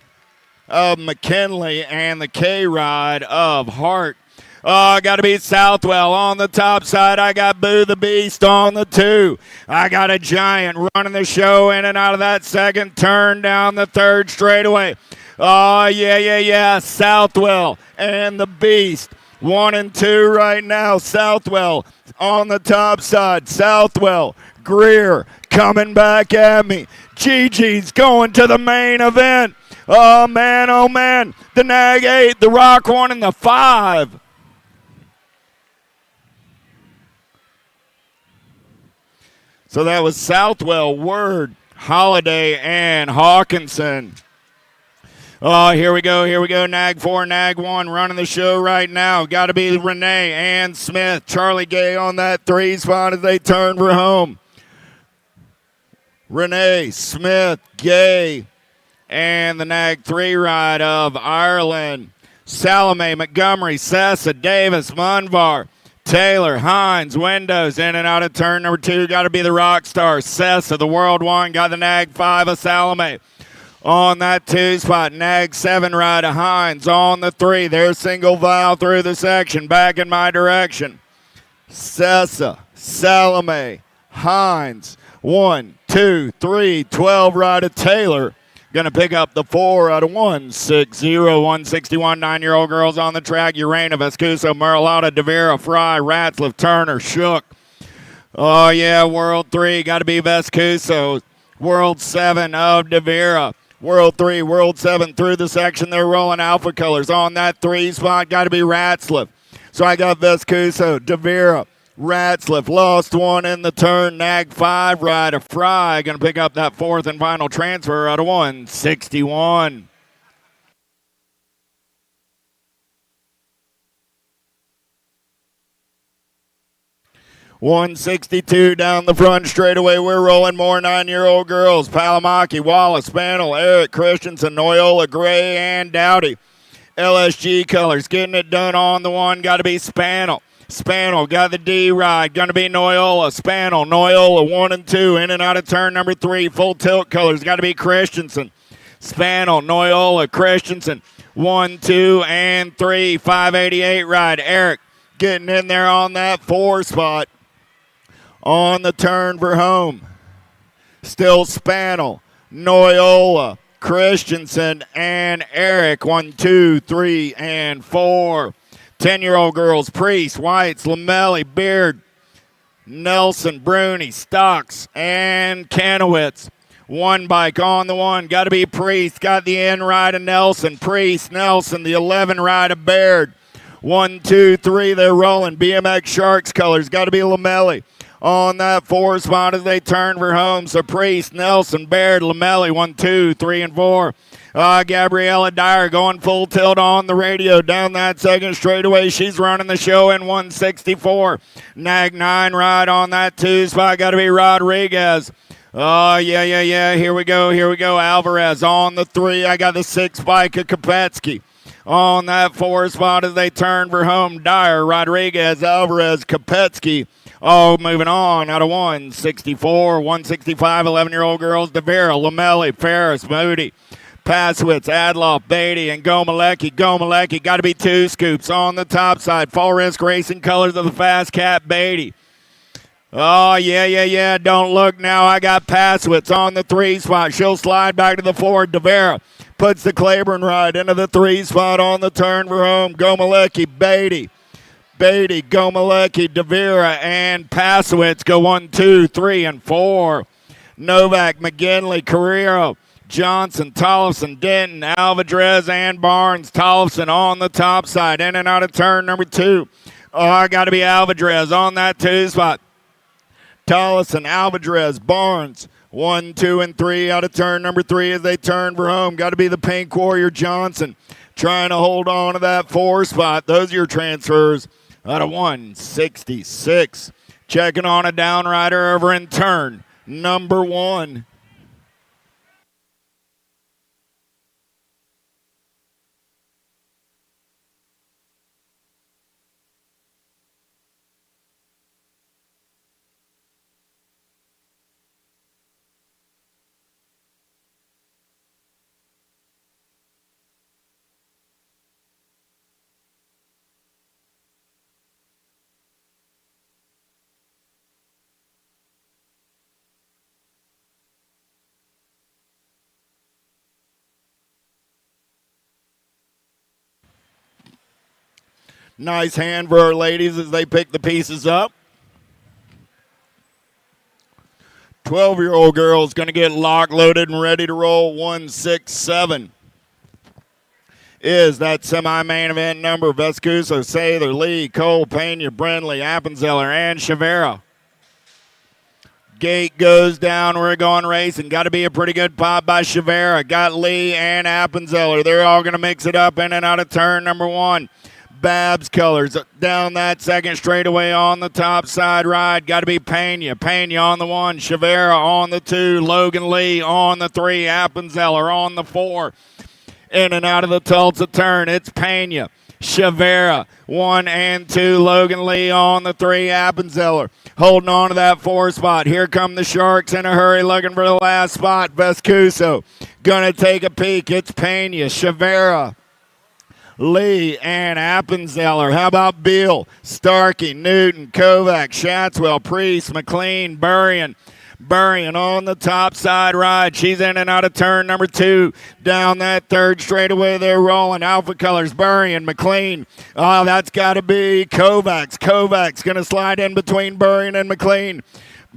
of McKinley and the K ride of Hart. I got to beat Southwell on the top side. I got Boo the Beast on the 2. I got a Giant running the show in and out of that second turn down the 3rd straightaway. Oh, yeah. Southwell and the Beast. 1 and 2 right now. Southwell on the top side. Southwell, Greer coming back at me. Gigi's going to the main event. Oh, man. The Nag 8, the Rock 1, and the 5. So that was Southwell, Word, Holiday, and Hawkinson. Oh, here we go. Nag 4, Nag 1 running the show right now. Got to be Renee and Smith. Charlie Gay on that 3 spot as they turn for home. Renee, Smith, Gay, and the Nag 3 ride of Ireland. Salome, Montgomery, Sessa, Davis, Munvar, Taylor, Hines, Windows, in and out of turn number 2. Got to be the rock star. Sessa, the world one, got the nag 5 of Salome. On that 2 spot, nag 7 right of Hines. On the 3, there's single file through the section. Back in my direction. Sessa, Salome, Hines. 1, 2, 3, 12 right of Taylor. Going to pick up the 4 out of 160, 161. 9-year-old girls on the track. Urena, Vescuso, Merlota, Devera, Fry, Ratzliff, Turner, Shook. Oh, yeah, World 3. Got to be Vescuso. World 7 of Devera. World 3, World 7 through the section. They're rolling alpha colors. On that 3 spot, got to be Ratzliff. So I got Vescuso, Devera, Ratzliff. Lost 1 in the turn. Nag 5 right of Fry. Going to pick up that 4th and final transfer out of 161. $162 down the front straightaway. We're rolling more 9-year-old girls. Palamaki, Wallace, Spanel, Eric, Christensen, Noyola, Gray, and Dowdy. LSG colors getting it done on the 1. Got to be Spanel. Spanel got the D ride. Going to be Noyola. Spanel, Noyola 1 and 2. In and out of turn number 3. Full tilt colors. Got to be Christensen. Spanel, Noyola, Christensen 1, 2, and 3. 588 ride. Eric getting in there on that 4 spot. On the turn for home. Still Spanel, Noyola, Christensen, and Eric. 1, 2, 3, and 4. 10-year-old girls, Priest, Whites, Lamelli, Beard, Nelson, Bruni, Stocks, and Kanowitz. 1 bike on the 1. Got to be Priest. Got the end ride of Nelson. Priest, Nelson, the 11 ride of Baird. 1, 2, 3, they're rolling. BMX Sharks colors. Got to be Lamelli. On that 4 spot as they turn for home. So Priest, Nelson, Baird, Lamelli. 1, 2, 3, and 4. Gabriella Dyer going full tilt on the radio down that second straightaway. She's running the show in 164. Nag 9 ride on that 2 spot. Got to be Rodriguez. Oh, yeah. Here we go. Alvarez on the 3. I got the 6 bike of Kopetsky. On that 4 spot as they turn for home. Dyer, Rodriguez, Alvarez, Kopetsky. Oh, moving on out of 164, 165, 11-year-old girls. Devera, Lamelli, Ferris, Moody, Passwitz, Adloff, Beatty, and Gomalecki. Gomalecki got to be 2 scoops on the top side. Fall Risk Racing colors of the Fast Cat, Beatty. Oh, yeah. Don't look now. I got Passwitz on the 3 spot. She'll slide back to the 4. Devera puts the Claiborne ride into the 3 spot on the turn for home. Gomalecki, Beatty, Gomalecki, Devera, and Passwitz go 1, 2, 3, and 4. Novak, McGinley, Carrero, Johnson, Tollefson, Denton, Alvarez, and Barnes. Tollefson on the top side. In and out of turn number 2. Oh, I got to be Alvarez on that 2 spot. Tollefson, Alvarez, Barnes. 1, 2, and 3 out of turn number 3 as they turn for home. Got to be the Pink Warrior Johnson trying to hold on to that 4 spot. Those are your transfers out of 166. Checking on a downrider over in turn number 1. Nice hand for our ladies as they pick the pieces up. 12-year-old girl's going to get lock loaded and ready to roll. 167 is that semi-main event number. Vescuso, Sather, Lee, Cole, Pena, Brindley, Appenzeller, and Chavera. Gate goes down. We're going racing. Got to be a pretty good pop by Chavera. Got Lee and Appenzeller. They're all going to mix it up in and out of turn number 1. Babs colors down that second straightaway on the top side ride. Got to be Pena. Pena on the 1. Chavera on the 2. Logan Lee on the 3. Appenzeller on the 4. In and out of the Tulsa turn, it's Pena. Chavera, 1 and 2. Logan Lee on the 3. Appenzeller holding on to that 4 spot. Here come the Sharks in a hurry, looking for the last spot. Vescuso gonna take a peek. It's Pena, Chavera, Lee, and Appenzeller. How about Beal, Starkey, Newton, Kovac, Shatswell, Priest, McLean, Burrion on the top side ride. She's in and out of turn number 2. Down that third straightaway, they're rolling. Alpha Colors, Burrion, McLean. Oh, that's got to be Kovacs. Kovacs going to slide in between Burrion and McLean.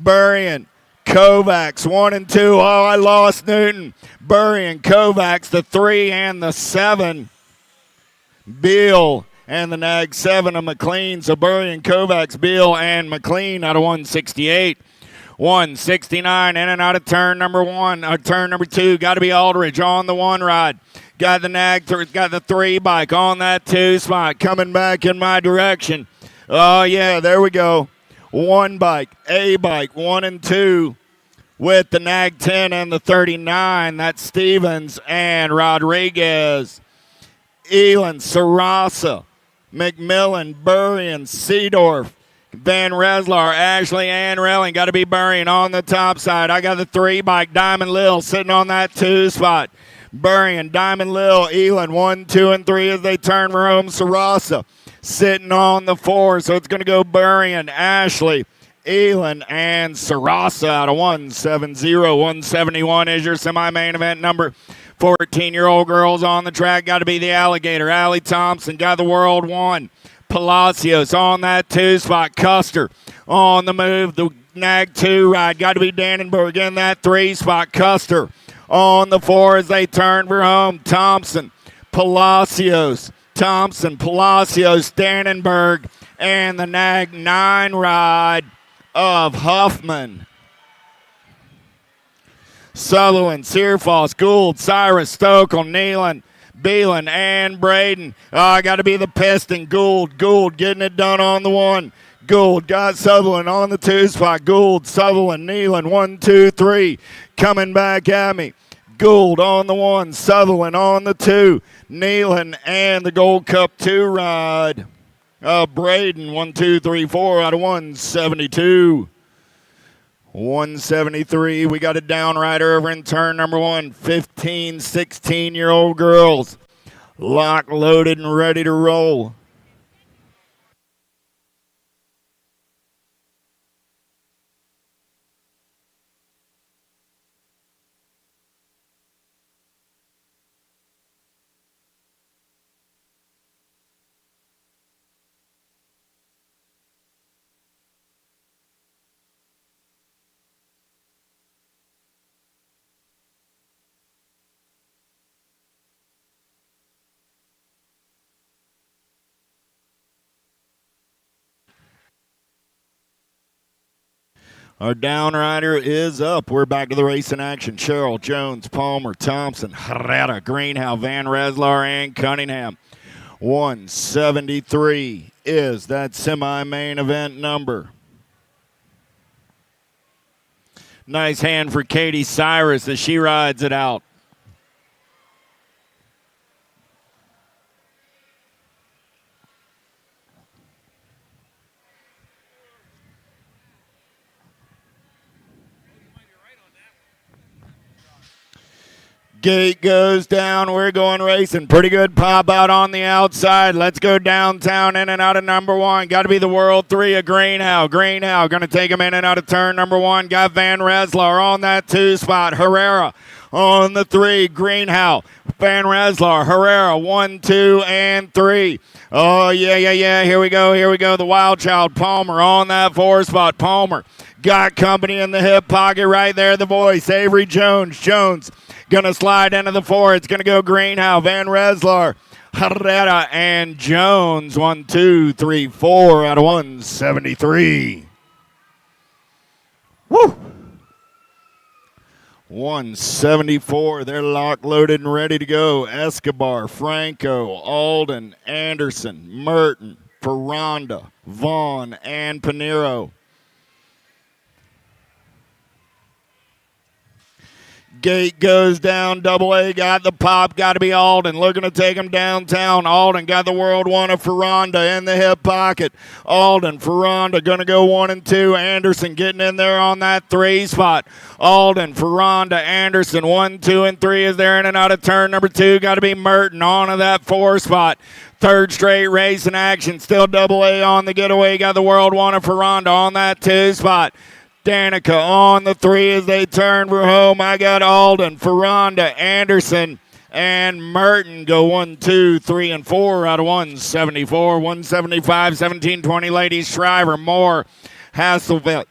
Burrion, Kovacs, 1 and 2. Oh, I lost Newton. Burrion, Kovacs, the 3 and the 7. Beal and the nag 7 of McLean. So Burrion, Kovacs, Beal, and McLean out of 168. 169 in and out of turn number 1, or turn number 2. Got to be Aldridge on the 1 ride. Got the nag, got the 3 bike on that 2 spot. Coming back in my direction. Oh, yeah, there we go. 1 bike, A bike, 1 and 2 with the nag 10 and the 39. That's Stevens and Rodriguez. Elon, Sarasa, McMillan, Burrion, Seedorf, Van Reslar, Ashley, and Relling. Got to be Burrion on the top side. I got the 3 bike. Diamond Lil sitting on that 2 spot. Burrion, Diamond Lil, Elon, 1, 2, and 3 as they turn for home. Sarasa sitting on the 4. So it's going to go Burrion, Ashley, Elon, and Sarasa out of 170. 171 is your semi-main event number. 14-year-old girls on the track. Got to be the Alligator. Allie Thompson got the World 1. Palacios on that 2 spot. Custer on the move. The nag 2 ride. Got to be Dannenberg in that 3 spot. Custer on the 4 as they turn for home. Thompson, Palacios, Dannenberg, and the nag 9 ride of Huffman. Sutherland, Searfoss, Gould, Cyrus, Stokel, Nealon, Beelan, and Braden. Got to be the Piston. Gould getting it done on the 1. Gould got Sutherland on the 2 spot. Gould, Sutherland, Nealon, 1, 2, 3. Coming back at me. Gould on the 1, Sutherland on the 2. Nealon and the Gold Cup 2 ride. Braden, 1, 2, 3, 4 out of 172. 173. We got a down rider over in turn number 1. 15, 16-year-old girls. Lock, loaded, and ready to roll. Our down rider is up. We're back to the race in action. Sherrill, Jones, Palmer, Thompson, Herrera, Greenhow, Van Reslar, and Cunningham. 173 is that semi-main event number. Nice hand for Katie Cyrus as she rides it out. Gate goes down. We're going racing. Pretty good pop out on the outside. Let's go downtown in and out of number 1. Got to be the World 3 of Greenhow. Greenhow going to take him in and out of turn number 1. Got Van Reslar on that 2 spot. Herrera on the 3. Greenhow, Van Reslar, Herrera, 1, 2, and 3. Oh, yeah. Here we go. The Wild Child, Palmer on that 4 spot. Palmer got company in the hip pocket right there. The voice, Avery Jones. Jones going to slide into the 4. It's going to go Greenhow, Van Reslar, Herrera, and Jones. 1, 2, 3, 4 out of 173. Woo! 174. They're locked, loaded, and ready to go. Escobar, Franco, Alden, Anderson, Merton, Ferranda, Vaughn, and Pinero. Gate goes down. Double A got the pop. Got to be Alden. Looking to take him downtown. Alden got the world one of Ferranda in the hip pocket. Alden, Ferranda going to go 1 and 2. Anderson getting in there on that 3 spot. Alden, Ferranda, Anderson 1, 2, and 3 is there in and out of turn number 2. Got to be Merton on to that 4 spot. Third straight race in action. Still Double A on the getaway. Got the world one of Ferranda on that 2 spot. Danica on the 3 as they turn for home. I got Alden, Ferranda, Anderson, and Merton go 1, 2, 3, and 4 out of 174, 175, 1720 ladies. Shriver, Moore, Hasselveld,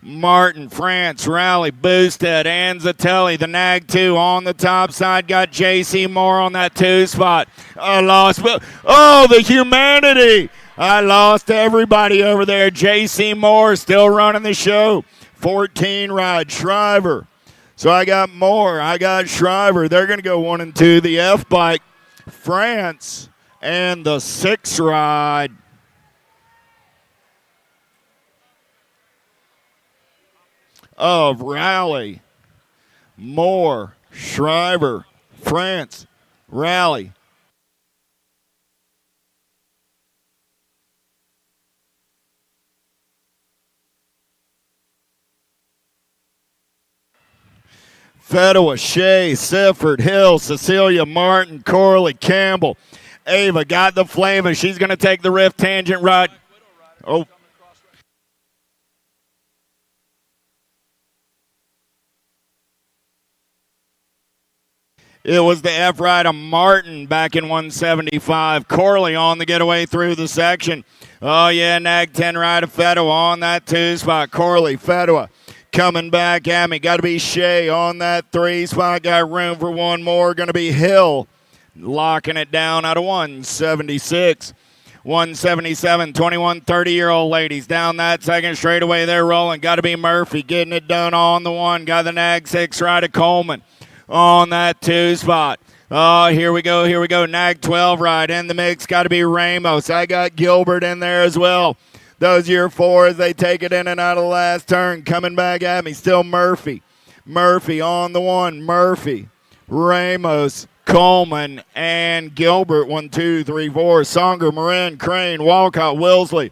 Martin, France, Rally, Boosted, Anzatelli, the Nag 2 on the top side. Got J.C. Moore on that 2 spot. I lost. Oh, the humanity. I lost everybody over there. J.C. Moore still running the show. 14 ride, Shriver. So I got Moore. I got Shriver. They're going to go 1 and 2. The F-bike, France, and the 6 ride. Of Rally, Moore, Shriver, France, Rally. Fedua, Shea, Sifford, Hill, Cecilia, Martin, Corley, Campbell. Ava got the flavor. She's going to take the rift tangent right. Oh. It was the F ride of Martin back in 175. Corley on the getaway through the section. Oh, yeah, Nag 10 ride of Fedua on that 2 spot. Corley, Fedua. Coming back at me. Got to be Shea on that 3 spot. Got room for one more. Going to be Hill. Locking it down out of 176. 177, 21, 30-year-old ladies. Down that second straightaway, they're rolling. Got to be Murphy getting it done on the 1. Got the Nag 6 ride of Coleman on that 2 spot. Oh, here we go. Nag 12 ride in the mix. Got to be Ramos. I got Gilbert in there as well. Those year 4 as they take it in and out of the last turn. Coming back at me, still Murphy. Murphy on the 1. Murphy, Ramos, Coleman, and Gilbert. 1, 2, 3, 4. Songer, Marin, Crane, Walcott, Wilsley,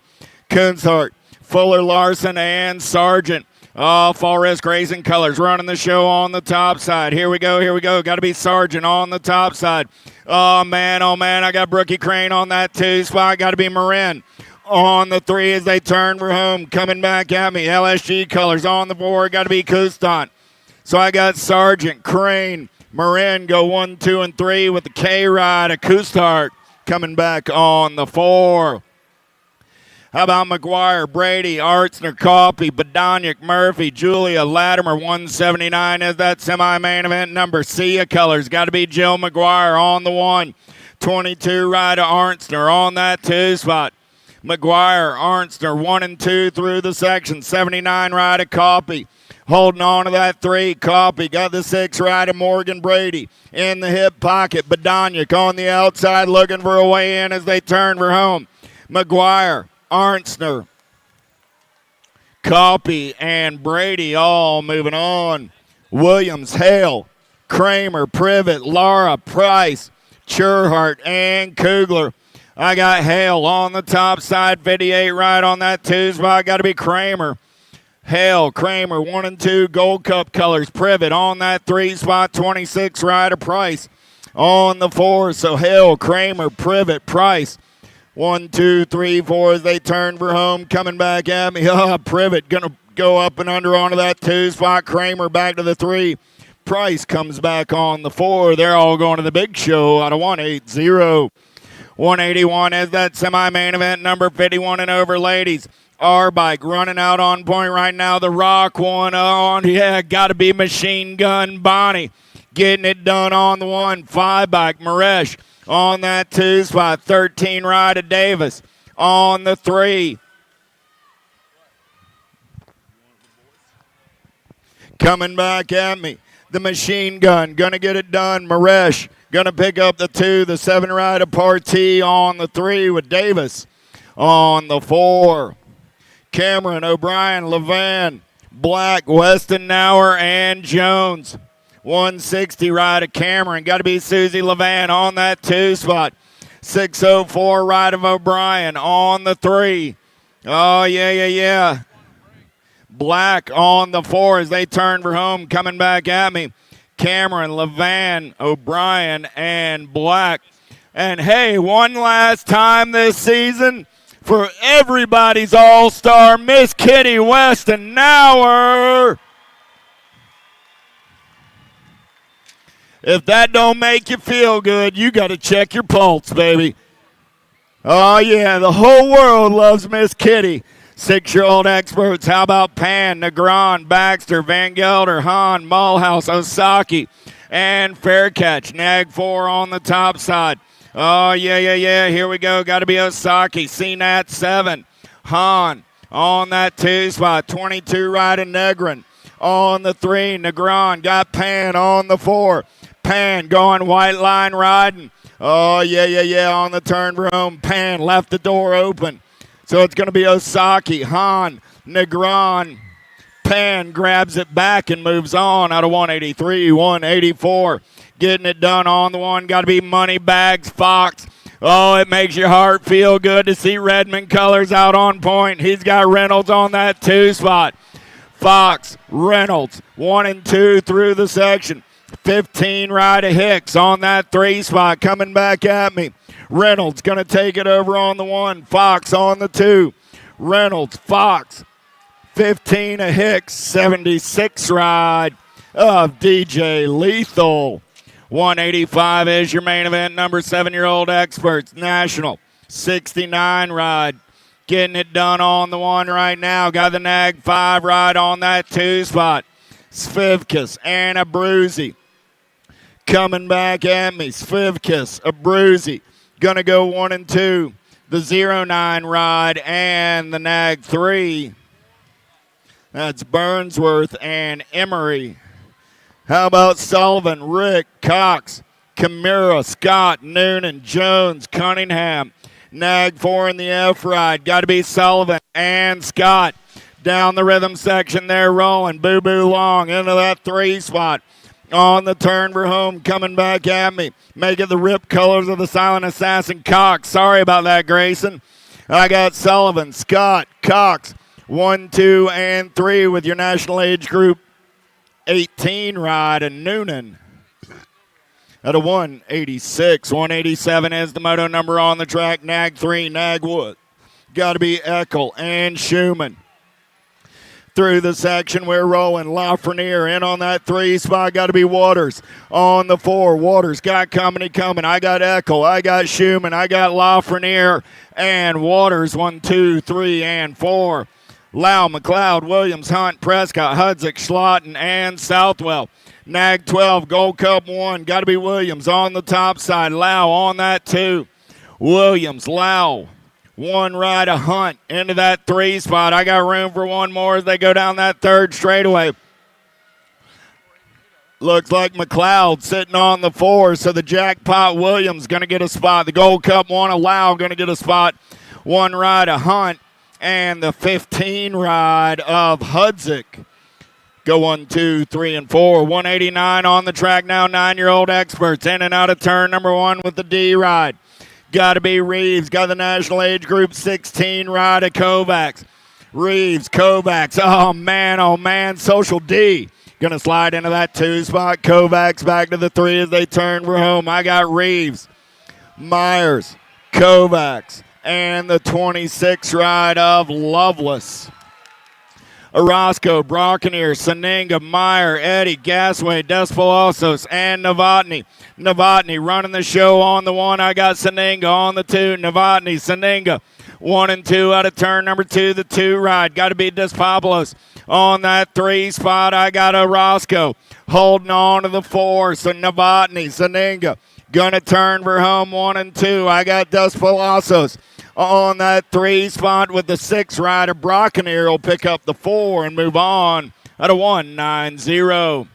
Kunzhart, Fuller, Larson, and Sargent. Oh, Fall Risk Racing Colors running the show on the top side. Here we go. Got to be Sargent on the top side. Oh, man. I got Brookie Crane on that 2 spot. Got to be Marin on the 3 as they turn for home. Coming back at me. LSG Colors on the 4. Got to be Kustant. So I got Sargent, Crane, Marin go 1, 2, and 3 with the K ride of Kustant coming back on the 4. How about McGuire, Brady, Artsner, Coffey, Badoniak, Murphy, Julia, Latimer, 179 as that semi-main event number. Sia Colors, got to be Jill McGuire on the 1. 22 ride of Arnsner on that 2 spot. McGuire, Arnsner, 1 and 2 through the section. 79 ride of Coffey. Holding on to that 3. Coffey got the 6 ride of Morgan Brady in the hip pocket. Badoniak on the outside looking for a way in as they turn for home. McGuire, Arnsner, Coffey, and Brady all moving on. Williams, Hale, Kramer, Privet, Lara, Price, Churhart, and Kugler. I got Hale on the top side, 58 right on that 2 spot. Got to be Kramer. Hale, Kramer, 1 and 2, Gold Cup Colors. Privet on that 3 spot, 26 right of Price on the 4. So Hale, Kramer, Privet, Price. 1, 2, 3, 4 as they turn for home. Coming back at me. Privet going to go up and under onto that 2 spot. Kramer back to the 3. Price comes back on the 4. They're all going to the big show out of 180. 181 as that semi-main event number 51 and over ladies. Our bike running out on point right now. The Rock one on. Yeah, got to be Machine Gun Bonnie. Getting it done on the 1. 5 bike Maresh on that 2 spot. 13 ride of Davis on the 3. Coming back at me. The Machine Gun going to get it done. Maresh going to pick up the 2. The 7 ride of Partee on the 3 with Davis on the 4. Cameron, O'Brien, Levan, Black, Weston, Nauer, and Jones 160 right of Cameron. Got to be Susie Levan on that 2 spot. 604 right of O'Brien on the 3. Oh, yeah. Black on the 4 as they turn for home. Coming back at me. Cameron, Levan, O'Brien, and Black. And hey, one last time this season for everybody's all-star, Miss Kitty Westenauer. If that don't make you feel good, you got to check your pulse, baby. Oh, yeah, the whole world loves Miss Kitty. 6-year-old experts. How about Pan, Negron, Baxter, Van Gelder, Hahn, Mulhouse, Osaki, and Faircatch. Nag 4 on the top side. Oh, yeah. Here we go. Got to be Osaki. CNAT 7. Hahn on that 2 spot. 22 right of Negron. On the 3, Negron. Got Pan on the 4. Pan going white line riding. Oh, yeah. On the turn room. Pan left the door open. So it's going to be Osaki, Hahn, Negron. Pan grabs it back and moves on out of 183, 184. Getting it done on the 1. Got to be Moneybags, Fox. Oh, it makes your heart feel good to see Redmond Colors out on point. He's got Reynolds on that 2 spot. Fox, Reynolds, 1 and 2 through the section. 15 right of Hicks on that 3 spot. Coming back at me. Reynolds going to take it over on the 1. Fox on the 2. Reynolds, Fox. 15 of Hicks. 76 ride of DJ Lethal. 185 is your main event. Number 7-year-old experts. National. 69 ride. Getting it done on the 1 right now. Got the Nag 5 ride on that 2 spot. Svivkas and Abruzzi. Coming back at me. Svivkas, Abruzzi. Gonna go 1 and 2. The 09 ride and the Nag 3. That's Burnsworth and Emery. How about Sullivan, Rick, Cox, Kimura, Scott, Noonan, Jones, Cunningham. Nag 4 in the F ride. Got to be Sullivan and Scott. Down the rhythm section there rolling. Boo Boo Long into that 3 spot. On the turn for home, coming back at me. Make it the Rip Colors of the Silent Assassin, Cox. Sorry about that, Grayson. I got Sullivan, Scott, Cox. 1, 2, and 3 with your national age group 18 ride, and Noonan at a 186. 187 is the moto number on the track. Nag 3, Nag Wood. Got to be Eckel and Schumann. Through the section, we're rolling. Lafreniere in on that 3 spot. Got to be Waters on the 4. Waters got company coming. I got Eckel. I got Schumann. I got Lafreniere and Waters. 1, 2, 3, and 4. Lau, McLeod, Williams, Hunt, Prescott, Hudzik, Schlotton, and Southwell. Nag 12, Gold Cup 1. Got to be Williams on the top side. Lau on that 2. Williams, Lau. 1 ride of Hunt into that 3 spot. I got room for 1 more as they go down that 3rd straightaway. Looks like McLeod sitting on the 4, so the Jackpot Williams going to get a spot. The Gold Cup 1 Lau going to get a spot. 1 ride of Hunt and the 15 ride of Hudzik. Go 1, 2, 3, and 4. 189 on the track now. 9-year-old experts in and out of turn number 1 with the D ride. Got to be Reeves. Got the national age group 16 ride of Kovacs. Reeves, Kovacs. Oh, man. Social D. Going to slide into that 2 spot. Kovacs back to the 3 as they turn for home. I got Reeves, Myers, Kovacs, and the 26 ride of Loveless. Orozco, Brockenier, Saninga, Meyer, Eddie, Gasway, Despalosos, and Novotny. Novotny running the show on the 1. I got Saninga on the 2. Novotny, Saninga, 1 and 2 out of turn number 2. The 2 ride. Got to be Despopoulos on that 3 spot. I got Orozco holding on to the 4. So Novotny, Saninga, going to turn for home 1 and 2. I got Despalosos on that 3 spot with the 6 rider. Brockenier will pick up the 4 and move on at a 190.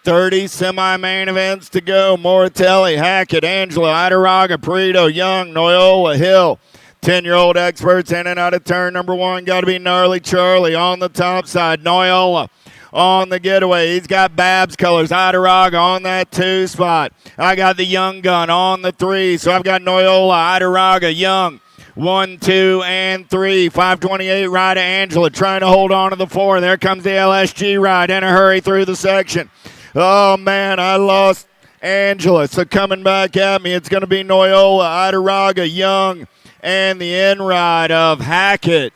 30 semi-main events to go. Moratelli, Hackett, Angela, Idaraga, Perito, Young, Noyola, Hill. 10-year-old experts in and out of turn number 1. Got to be Gnarly Charlie on the top side. Noyola on the getaway. He's got Babs colors. Idaraga on that 2 spot. I got the Young gun on the 3. So I've got Noyola, Idaraga, Young. 1, 2, and 3. 528 ride to Angela trying to hold on to the 4. There comes the LSG ride in a hurry through the section. Oh, man, I lost Angela. So coming back at me, it's going to be Noyola, Idaraga, Young, and the end ride of Hackett.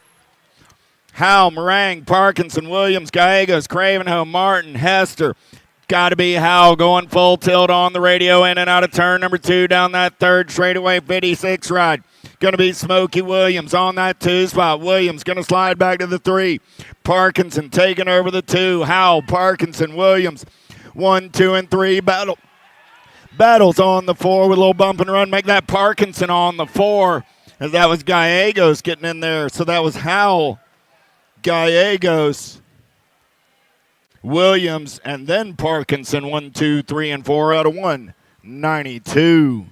Howe, Morang, Parkinson, Williams, Gallegos, Cravenhome, Martin, Hester. Got to be Howe going full tilt on the radio in and out of turn number 2 down that 3rd straightaway 56 ride. Going to be Smokey Williams on that 2 spot. Williams going to slide back to the 3. Parkinson taking over the 2. Howe, Parkinson, Williams. 1, 2, and 3. Battles on the 4 with a little bump and run. Make that Parkinson on the 4. As that was Gallegos getting in there. So that was Howell, Gallegos, Williams, and then Parkinson. 1, 2, 3, and 4 out of 192.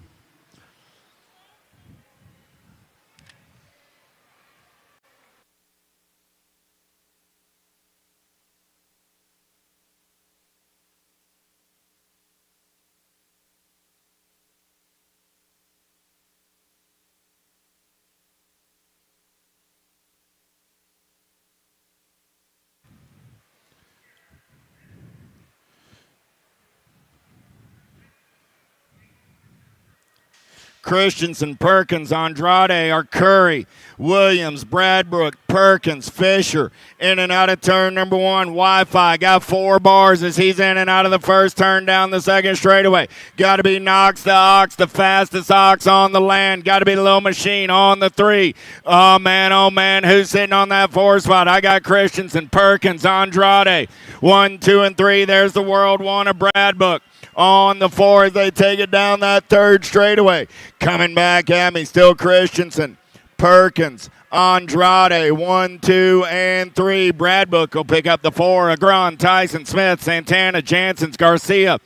Christensen, Perkins, Andrade, Arcuri, Williams, Bradbrook, Perkins, Fisher, in and out of turn number 1. Wi-Fi got 4 bars as he's in and out of the first turn down the 2nd straightaway. Got to be Knox the Ox, the fastest ox on the land. Got to be the Little Machine on the 3. Oh, man, who's sitting on that 4 spot? I got Christensen, Perkins, Andrade. 1, 2, and 3. There's the World One of Bradbrook. On the 4 as they take it down that 3rd straightaway. Coming back at me, still Christensen, Perkins, Andrade, 1, 2, and 3. Bradbrook will pick up the 4. Agron, Tyson, Smith, Santana, Janssens, Garcia,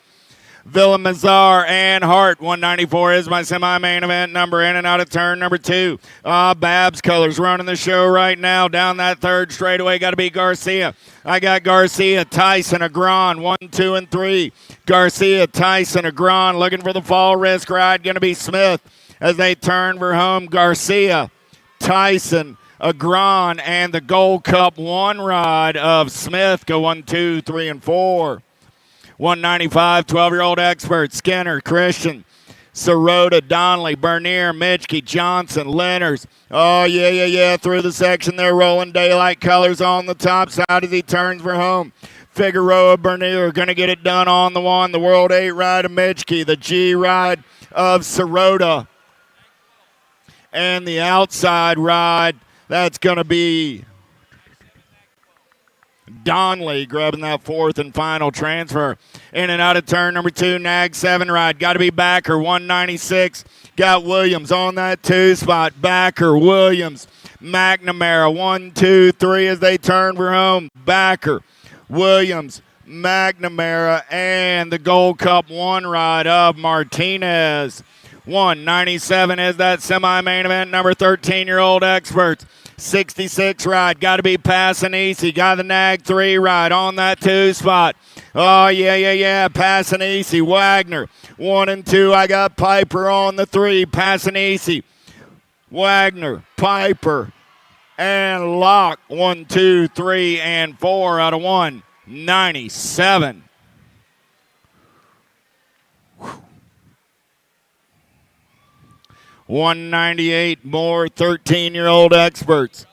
Villamazar, and Hart. 194 is my semi-main event number in and out of turn number 2. Babs colors running the show right now. Down that 3rd straightaway, got to be Garcia. I got Garcia, Tyson, Agron, 1, 2, and 3. Garcia, Tyson, Agron, looking for the fall risk ride. Going to be Smith as they turn for home. Garcia, Tyson, Agron, and the Gold Cup 1 ride of Smith go 1, 2, 3, and 4. 195, 12-year-old expert, Skinner, Christian, Sirota, Donnelly, Bernier, Mitchke, Johnson, Lenners. Oh, yeah, through the section there, rolling daylight colors on the top side as he turns for home. Figueroa, Bernier going to get it done on the 1. The World 8 ride of Mitchke, the G ride of Sirota, and the outside ride, that's going to be Donnelly grabbing that 4th and final transfer. In and out of turn number 2, Nag 7 ride. Got to be Backer, 196. Got Williams on that 2 spot. Backer, Williams, McNamara, 1, 2, 3 as they turn for home. Backer, Williams, McNamara, and the Gold Cup 1 ride of Martinez. 197 is that semi-main event number 13-year-old experts. 66 ride, got to be Passanisi. Got the Nag 3 ride on that 2 spot. Oh, yeah, Passanisi, Wagner. 1 and 2, I got Piper on the 3. Passanisi, Wagner, Piper, and Locke. 1, 2, 3, and 4 out of 197. 198 more 13-year-old experts.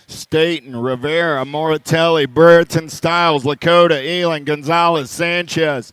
Staten, Rivera, Moratelli, Brereton, Styles, Lakota, Elon, Gonzalez, Sanchez.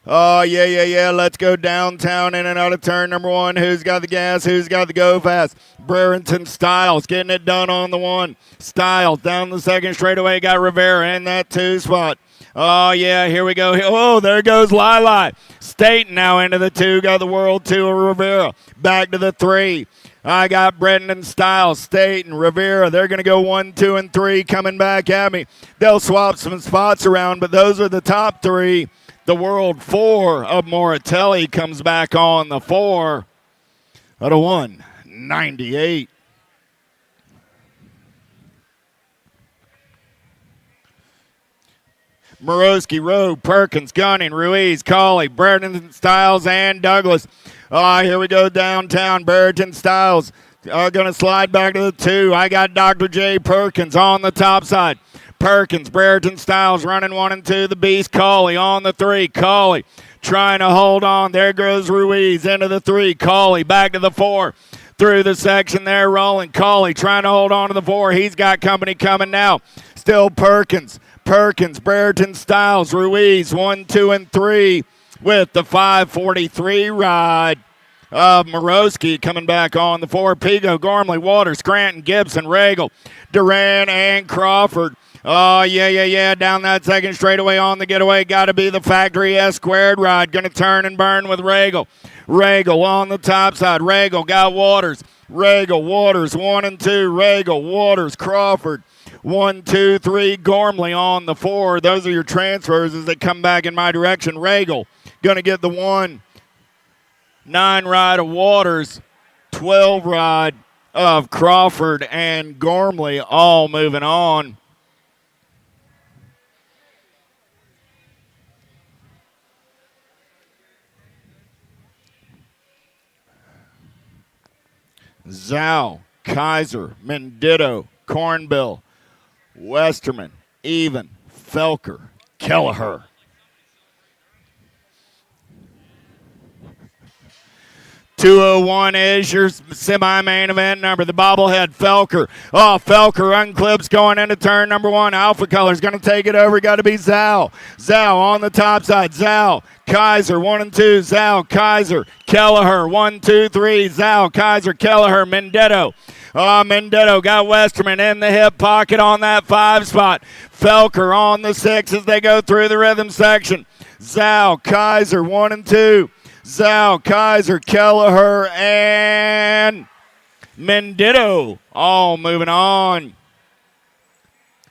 Oh, yeah. Let's go downtown in and out of turn number 1. Who's got the gas? Who's got the go fast? Brereton, Styles getting it done on the 1. Styles down the 2nd straightaway. Got Rivera in that 2 spot. Oh, yeah, here we go. Oh, there goes Lili. Staten now into the 2. Got the World 2 of Rivera. Back to the 3. I got Brendan Stiles, Staten, Rivera. They're going to go 1, 2, and 3 coming back at me. They'll swap some spots around, but those are the top 3. The World 4 of Moratelli comes back on the 4 out of 198. Morosky, Rowe, Perkins, Gunning, Ruiz, Colley, Brereton, Stiles, and Douglas. Here we go downtown. Brereton, Stiles going to slide back to the 2. I got Dr. J. Perkins on the top side. Perkins, Brereton, Stiles running 1 and 2. The Beast, Colley on the 3. Colley trying to hold on. There goes Ruiz into the 3. Colley back to the 4. Through the section there, rolling. Colley trying to hold on to the 4. He's got company coming now. Still Perkins. Brereton, Stiles, Ruiz, 1, 2, and 3 with the 5:43 ride of Morosky coming back on the 4. Pigo, Gormley, Waters, Scranton, Gibson, Regal, Duran, and Crawford. Oh, yeah. Down that second straightaway on the getaway. Got to be the Factory S-squared ride. Going to turn and burn with Regal. Regal on the top side. Regal got Waters. Regal, Waters, 1 and 2. Regal, Waters, Crawford. 1, 2, 3, Gormley on the 4. Those are your transfers as they come back in my direction. Regal going to get the 1. 9 ride of Waters. 12 ride of Crawford and Gormley all moving on. Zhao, Kaiser, Mendito, Cornbill, Westerman, Even, Felker, Kelleher. .201 is your semi-main event number. The bobblehead, Felker. Oh, Felker unclips going into turn number 1. Alpha Color's going to take it over. Got to be Zhao. Zhao on the top side. Zhao, Kaiser, 1 and 2. Zhao, Kaiser, Kelleher, 1, 2, 3. Zhao, Kaiser, Kelleher, Mendito. Oh, Mendito got Westerman in the hip pocket on that 5 spot. Felker on the 6 as they go through the rhythm section. Zhao, Kaiser, 1 and 2. Zhao, Kaiser, Kelleher, and Mendito all moving on.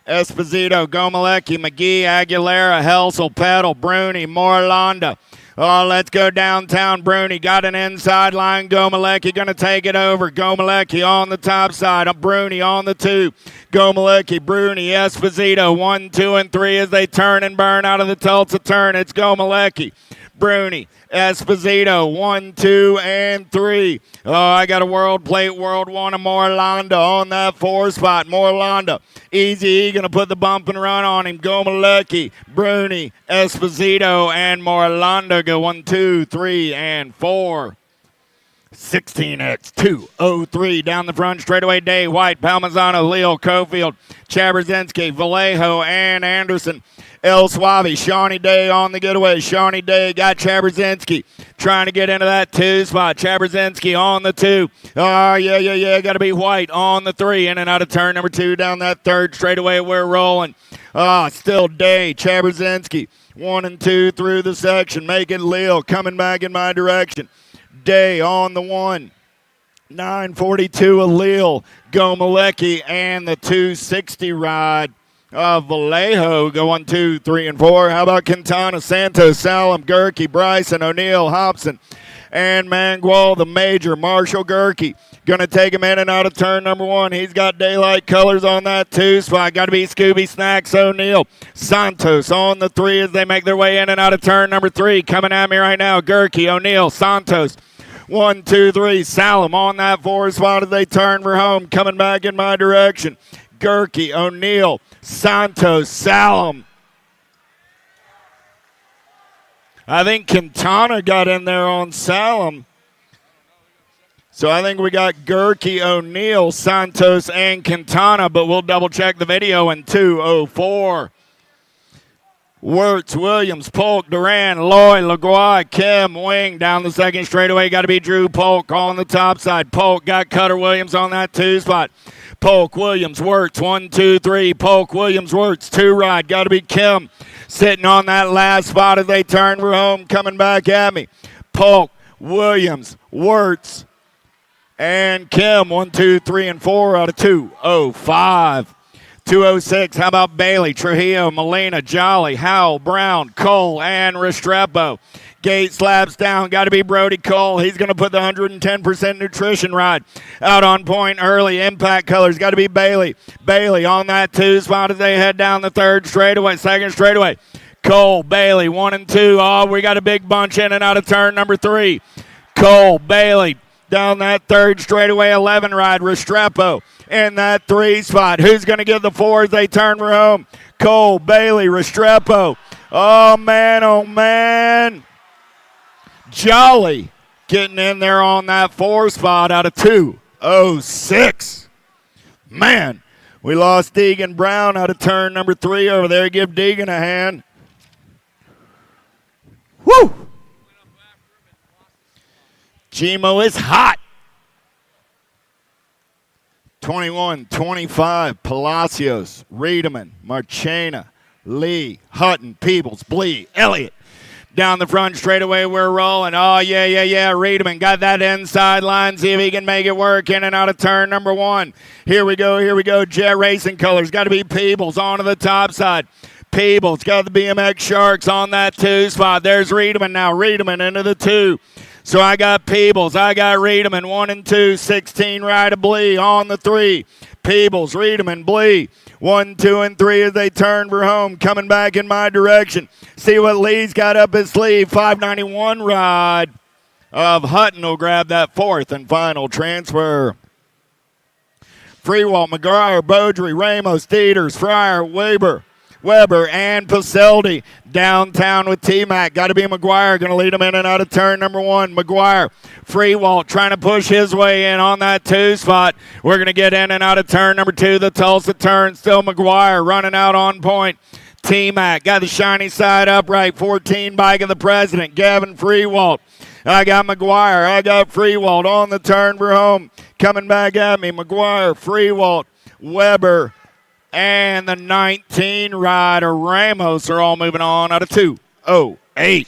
Esposito, Gomalecki, McGee, Aguilera, Helsel, Petal, Bruni, Morlanda. Oh, let's go downtown. Bruni got an inside line. Gomalecki going to take it over. Gomalecki on the top side. Bruni on the 2. Gomalecki, Bruni, Esposito, 1, 2, and 3 as they turn and burn out of the Tulsa turn. It's Gomalecki, Bruni, Esposito, 1, 2, and 3. Oh, I got a World Plate, World 1 of Morlanda on that 4 spot. Morlanda, Easy going to put the bump and run on him. Gomalecki, Bruni, Esposito, and Morlanda go 1, 2, 3, and 4. 16x203 down the front straightaway. Day White, Palmazzano, Leo, Cofield, Chaberzinski, Vallejo, and Anderson. El Suave, Shawnee Day on the getaway. Shawnee Day got Chaberzinski trying to get into that 2 spot. Chaberzinski on the 2. Oh, yeah. Got to be White on the 3. In and out of turn number 2 down that 3rd straightaway. We're rolling. Still Day, Chaberzinski. 1 and 2 through the section. Making Leo coming back in my direction. Day on the 1. 9:42 Allele, Gomalecki, and the 260 ride of Vallejo go 1, 2, 3, and 4. How about Quintana, Santos, Salem, Gerke, Bryson, O'Neill, Hobson, and Mangual, the major, Marshall Gerke. Going to take him in and out of turn number 1. He's got daylight colors on that 2 spot. Got to be Scooby Snacks O'Neill. Santos on the 3 as they make their way in and out of turn number 3. Coming at me right now, Gerke, O'Neill, Santos. 1, 2, 3. Salem on that 4 spot as they turn for home. Coming back in my direction. Gerke, O'Neill, Santos, Salem. I think Quintana got in there on Salem. So I think we got Gerke, O'Neill, Santos, and Quintana, but we'll double check the video in 2:04. Wirtz, Williams, Polk, Duran, Lloyd, LaGuardia, Kim, Wing. Down the second straightaway, got to be Drew Polk on the top side. Polk got Cutter Williams on that 2 spot. Polk, Williams, Wirtz, 1, 2, 3. Polk, Williams, Wirtz, 2 ride. Got to be Kim sitting on that last spot as they turn for home. Coming back at me. Polk, Williams, Wirtz, and Kim. 1, 2, 3, and 4 out of 205. 206, how about Bailey, Trujillo, Molina, Jolly, Howell, Brown, Cole, and Restrepo. Gate slaps down, got to be Brody Cole. He's going to put the 110% nutrition ride out on point early. Impact colors, got to be Bailey. Bailey on that 2 spot as they head down the second straightaway. Cole, Bailey, 1 and 2. Oh, we got a big bunch in and out of turn number 3. Cole, Bailey, down that 3rd straightaway, 11 ride. Restrepo in that 3 spot. Who's going to get the 4 as they turn for home? Cole, Bailey, Restrepo. Oh, man. Jolly getting in there on that 4 spot out of 206. Man, we lost Deegan Brown out of turn number 3 over there. Give Deegan a hand. Woo! Gmo is hot. 21, 25, Palacios, Riedemann, Marchena, Lee, Hutton, Peebles, Blee, Elliott. Down the front straightaway, we're rolling. Oh, yeah. Riedemann got that inside line. See if he can make it work in and out of turn number 1. Here we go. Jet Racing colors. Got to be Peebles onto the top side. Peebles got the BMX Sharks on that 2 spot. There's Riedemann now. Riedemann into the 2. So I got Peebles. I got Riedemann. 1 and 2. 16 right of Blee on the 3. Peebles, Riedemann, Blee. 1, 2, and 3 as they turn for home. Coming back in my direction. See what Lee's got up his sleeve. 591 ride of Hutton will grab that 4th and final transfer. Freewalt, McGuire, Beaudry, Ramos, Dieters, Fryer, Weber, and Paceldi downtown with T-Mac. Got to be McGuire. Going to lead him in and out of turn number 1. McGuire, Freewalt trying to push his way in on that 2 spot. We're going to get in and out of turn number 2. The Tulsa turn. Still McGuire running out on point. T-Mac got the shiny side upright. 14 bike of the president. Gavin Freewalt. I got McGuire. I got Freewalt on the turn for home. Coming back at me. McGuire, Freewalt, Weber, and the 19 rider Ramos are all moving on out of 208.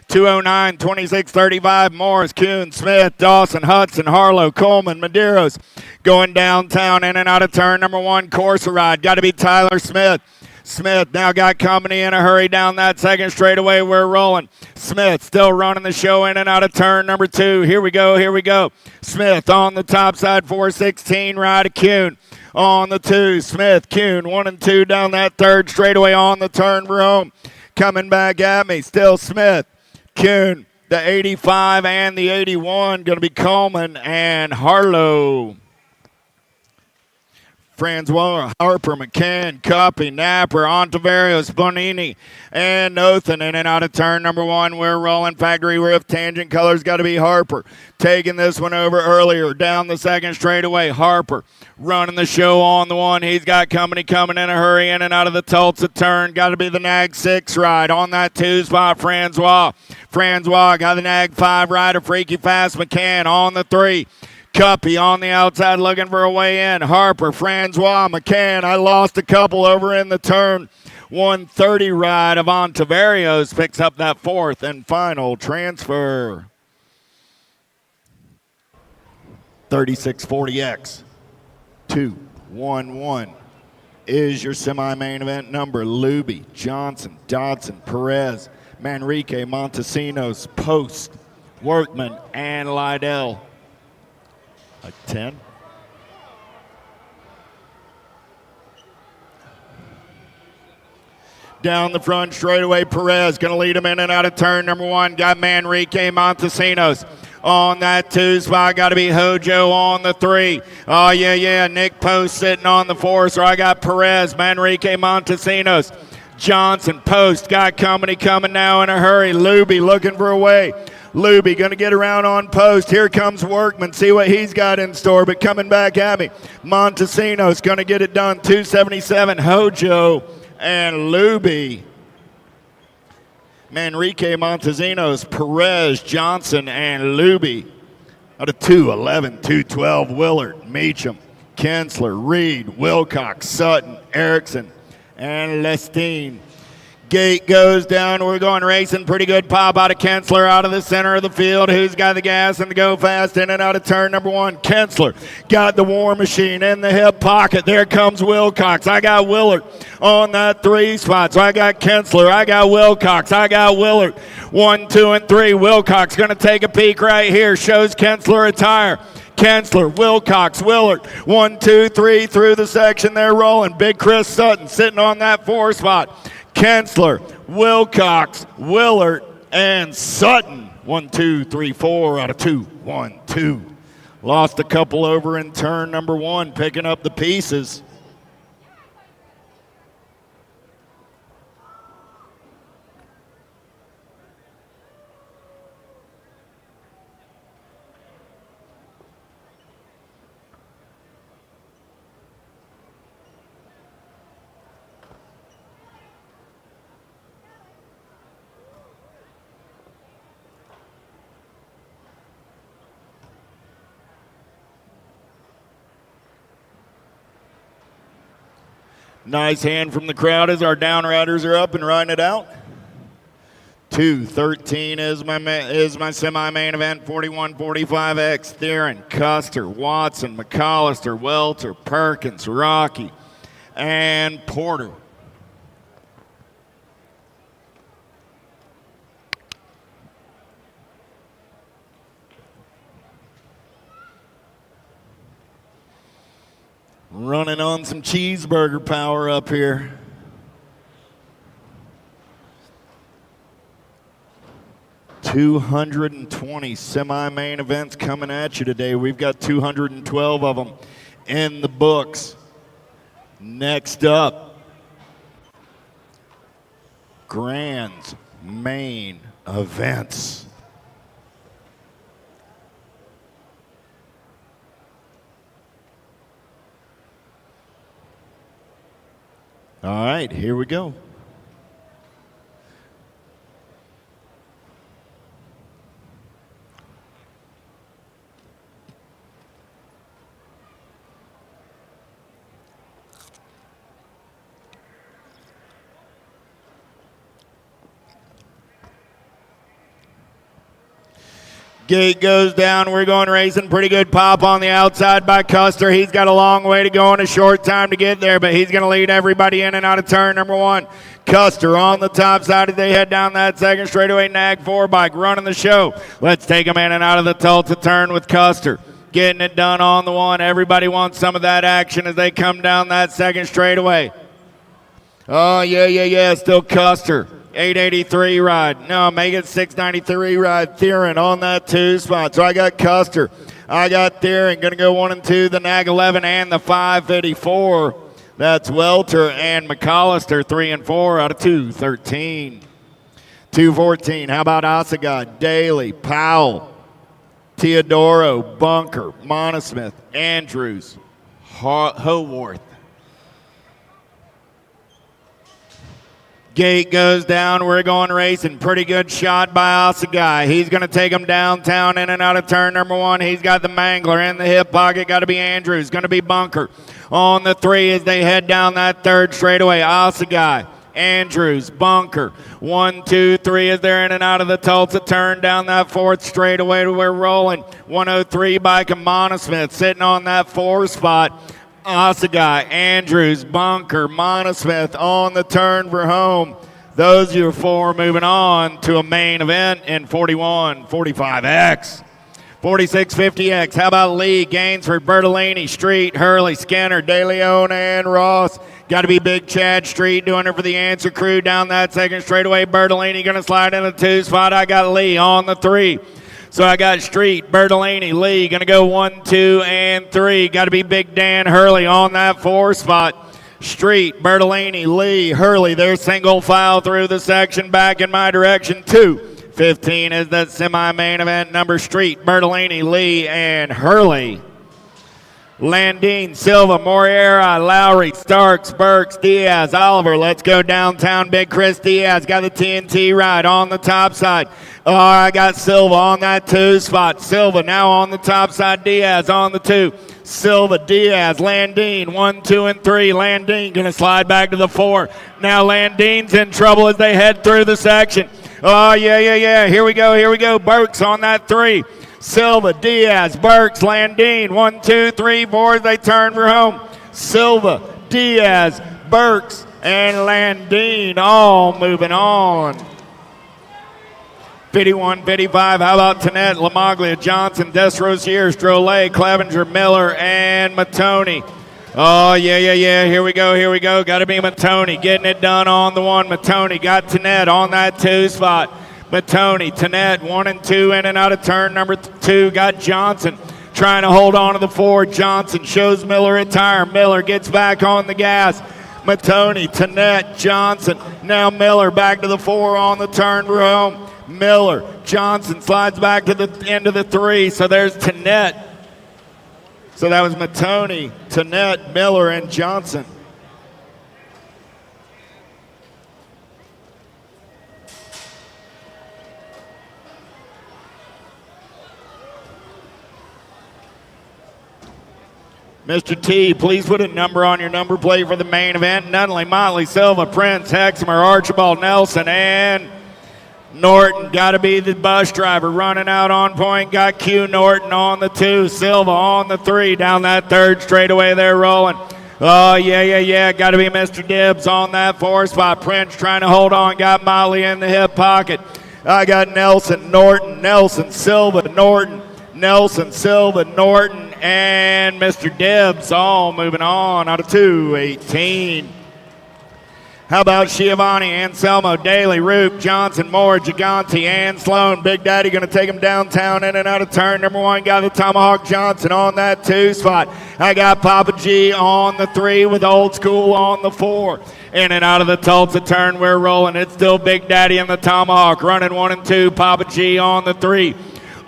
209, 26, 35, Morris, Kuhn, Smith, Dawson, Hudson, Harlow, Coleman, Medeiros going downtown in and out of turn number 1. Corsa ride. Got to be Tyler Smith. Smith now got company in a hurry down that 2nd straightaway. We're rolling. Smith still running the show in and out of turn number 2. Here we go. Smith on the top side, 416 ride of Kuhn. On the 2, Smith, Kuhn, 1 and 2 down that 3rd straightaway on the turn for home. Coming back at me, still Smith, Kuhn, the 85 and the 81, going to be Coleman and Harlow. Francois, Harper, McCann, Cuppy, Napper, Ontiverios, Bonini, and Nothan in and out of turn number 1. We're rolling. Factory Roof, Tangent colors, got to be Harper. Taking this one over earlier. Down the 2nd straightaway, Harper running the show on the 1. He's got company coming in a hurry in and out of the Tulsa turn. Got to be the Nag 6 ride. On that 2 spot, Francois. Francois got the Nag 5 rider, Freaky Fast McCann on the 3. Cuppy on the outside looking for a way in. Harper, Francois, McCann. I lost a couple over in the turn. 130 ride of Ontiverios picks up that 4th and final transfer. 3640X 211 is your semi-main event number. Luby, Johnson, Dodson, Perez, Manrique, Montesinos, Post, Workman, and Lydell. A 10. Down the front straightaway, Perez going to lead him in and out of turn number 1. Got Manrique, Montesinos on that 2 spot. Got to be Hojo on the 3. Oh, yeah. Nick Post sitting on the 4. So I got Perez, Manrique, Montesinos, Johnson, Post. Got company coming now in a hurry. Luby looking for a way. Luby going to get around on Post. Here comes Workman. See what he's got in store. But coming back at me, Montesinos going to get it done. 277, Hojo and Luby Manrique, Montesinos, Perez, Johnson, and Luby. Out of 211, 212, Willard, Meacham, Kinsler, Reed, Wilcox, Sutton, Erickson, and Lestine. Gate goes down. We're going racing. Pretty good pop out of Kinsler out of the center of the field. Who's got the gas and the go fast in and out of turn number 1? Kinsler got the War Machine in the hip pocket. There comes Wilcox. I got Willard on that 3 spot. So I got Kinsler. I got Wilcox. I got Willard. 1, 2, and 3. Wilcox going to take a peek right here. Shows Kinsler a tire. Kinsler, Wilcox, Willard, 1, 2, 3 through the section. They're rolling. Big Chris Sutton sitting on that 4 spot. Kinsler, Wilcox, Willard, and Sutton. 1, 2, 3, 4 out of 2. 1, 2. Lost a couple over in turn number 1, picking up the pieces. Nice hand from the crowd as our down riders are up and riding it out. 2:13 is my semi-main event. 41-45X. Theron, Custer, Watson, McAllister, Welter, Perkins, Rocky, and Porter. Running on some cheeseburger power up here. $220 semi-main events coming at you today. We've got 212 of them in the books. Next up, Grand's main events. All right, here we go. Gate goes down. We're going racing. Pretty good pop on the outside by Custer. He's got a long way to go and a short time to get there, but he's going to lead everybody in and out of turn number 1. Custer on the top side as they head down that second straightaway. Nag 4 bike running the show. Let's take him in and out of the Tulsa turn with Custer. Getting it done on the 1. Everybody wants some of that action as they come down that second straightaway. Oh, yeah. Still Custer. 883 ride. No, make it 693 ride. Theron on that 2 spot. So I got Custer. I got Theron. Going to go 1 and 2, the Nag 11 and the 554. That's Welter and McAllister, 3 and 4 out of 213. 214. How about Osagod, Daly, Powell, Teodoro, Bunker, Monosmith, Andrews, Howarth. Gate goes down. We're going racing. Pretty good shot by Osagai. He's going to take him downtown in and out of turn number 1. He's got the Mangler in the hip pocket. Got to be Andrews. Going to be Bunker on the 3 as they head down that third straightaway. Osagai, Andrews, Bunker. 1, 2, 3 as they're in and out of the Tulsa turn down that 4th straightaway. We're rolling. 103 by Monosmith sitting on that 4 spot. Osagai, Andrews, Bunker, Monosmith on the turn for home. Those are your 4 moving on to a main event in 41-45X. 46-50X. How about Lee, Gainsford, Bertolini, Street, Hurley, Skinner, De Leon, and Ross. Got to be Big Chad Street doing it for the Answer crew down that second straightaway. Bertolini going to slide in the 2 spot. I got Lee on the 3. So I got Street, Bertolini, Lee, going to go 1, 2, and 3. Got to be Big Dan Hurley on that 4 spot. Street, Bertolini, Lee, Hurley. They're single file through the section back in my direction. 2:15 is the semi-main event number. Street, Bertolini, Lee, and Hurley. Landine, Silva, Moriera, Lowry, Starks, Burks, Diaz, Oliver. Let's go downtown. Big Chris Diaz got the TNT ride on the top side. Oh, I got Silva on that 2 spot. Silva now on the top side. Diaz on the 2. Silva, Diaz, Landine, 1, 2, and 3. Landine going to slide back to the 4. Now Landine's in trouble as they head through the section. Oh, yeah. Here we go. Burks on that 3. Silva, Diaz, Burks, Landine, 1, 2, 3, 4 as they turn for home. Silva, Diaz, Burks, and Landine all moving on. 51, 55, how about Tanet, Lamaglia, Johnson, Desrosier, Strolet, Clevenger, Miller, and Matoni. Oh, yeah. Here we go. Got to be Matoni getting it done on the 1. Matoni got Tanet on that 2 spot. Matoni, Tanet, 1 and 2 in and out of turn number 2. Got Johnson trying to hold on to the 4. Johnson shows Miller a tire. Miller gets back on the gas. Matoni, Tanet, Johnson. Now Miller back to the 4 on the turn for home. Miller, Johnson slides back to the end of the 3. So there's Tanet. So that was Matoni, Tanet, Miller, and Johnson. Mr. T, please put a number on your number plate for the main event. Nunley, Motley, Silva, Prince, Hexamer, Archibald, Nelson, and Norton. Got to be the bus driver running out on point. Got Q Norton on the 2. Silva on the 3. Down that 3rd straightaway they're rolling. Oh, yeah. Got to be Mr. Dibbs on that 4 spot. Prince trying to hold on. Got Motley in the hip pocket. I got Nelson, Norton, Nelson, Silva, Norton, Nelson, Silva, Norton, and Mr. Dibbs all moving on out of 2:18. How about Giovanni, Anselmo, Daly, Roop, Johnson, Moore, Gigante, and Sloan. Big Daddy going to take him downtown in and out of turn number 1. Got the Tomahawk Johnson on that 2 spot. I got Papa G on the 3 with Old School on the 4. In and out of the Tulsa turn, we're rolling. It's still Big Daddy and the Tomahawk running 1 and 2. Papa G on the 3.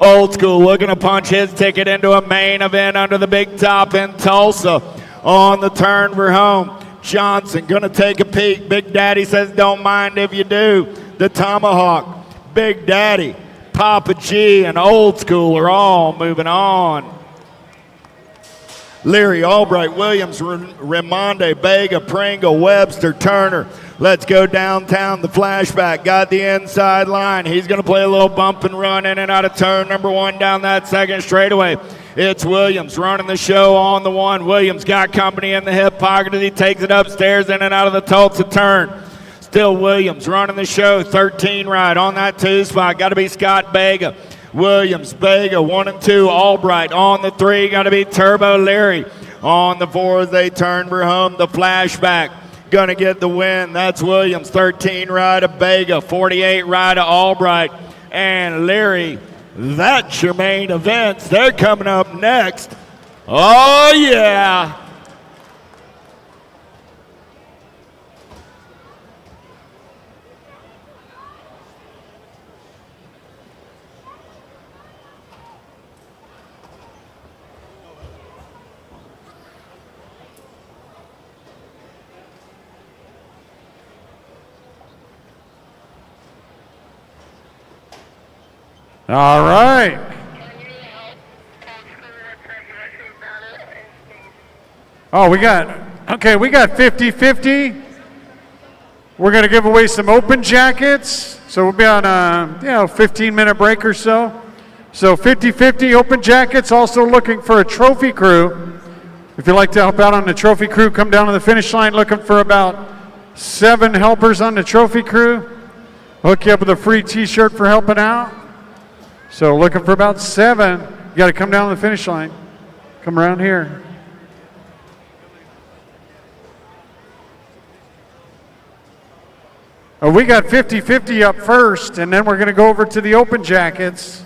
Old School looking to punch his ticket into a main event under the big top in Tulsa. On the turn for home. Johnson going to take a peek. Big Daddy says don't mind if you do. The Tomahawk, Big Daddy, Papa G, and Old School are all moving on. Leary, Albright, Williams, Ramonde, Vega, Pringle, Webster, Turner. Let's go downtown. The flashback got the inside line. He's going to play a little bump and run in and out of turn number 1 down that 2nd straightaway. It's Williams running the show on the 1. Williams got company in the hip pocket as he takes it upstairs in and out of the Tulsa turn. Still Williams running the show. 13 right on that 2 spot. Got to be Scott Vega. Williams, Vega, 1 and 2. Albright on the 3. Got to be Turbo Leary. On the 4 as they turn for home. The flashback going to get the win. That's Williams. 13 right of Vega. 48 right of Albright. And Leary. That's your main events. They're coming up next. Oh, yeah. All right. Oh, we got 50-50. We're going to give away some open jackets. So we'll be on a 15-minute break or so. So 50-50 open jackets. Also looking for a trophy crew. If you'd like to help out on the trophy crew, come down to the finish line looking for about 7 helpers on the trophy crew. Hook you up with a free t-shirt for helping out. So looking for about 7. You got to come down to the finish line. Come around here. We got 50-50 up first, and then we're going to go over to the open jackets.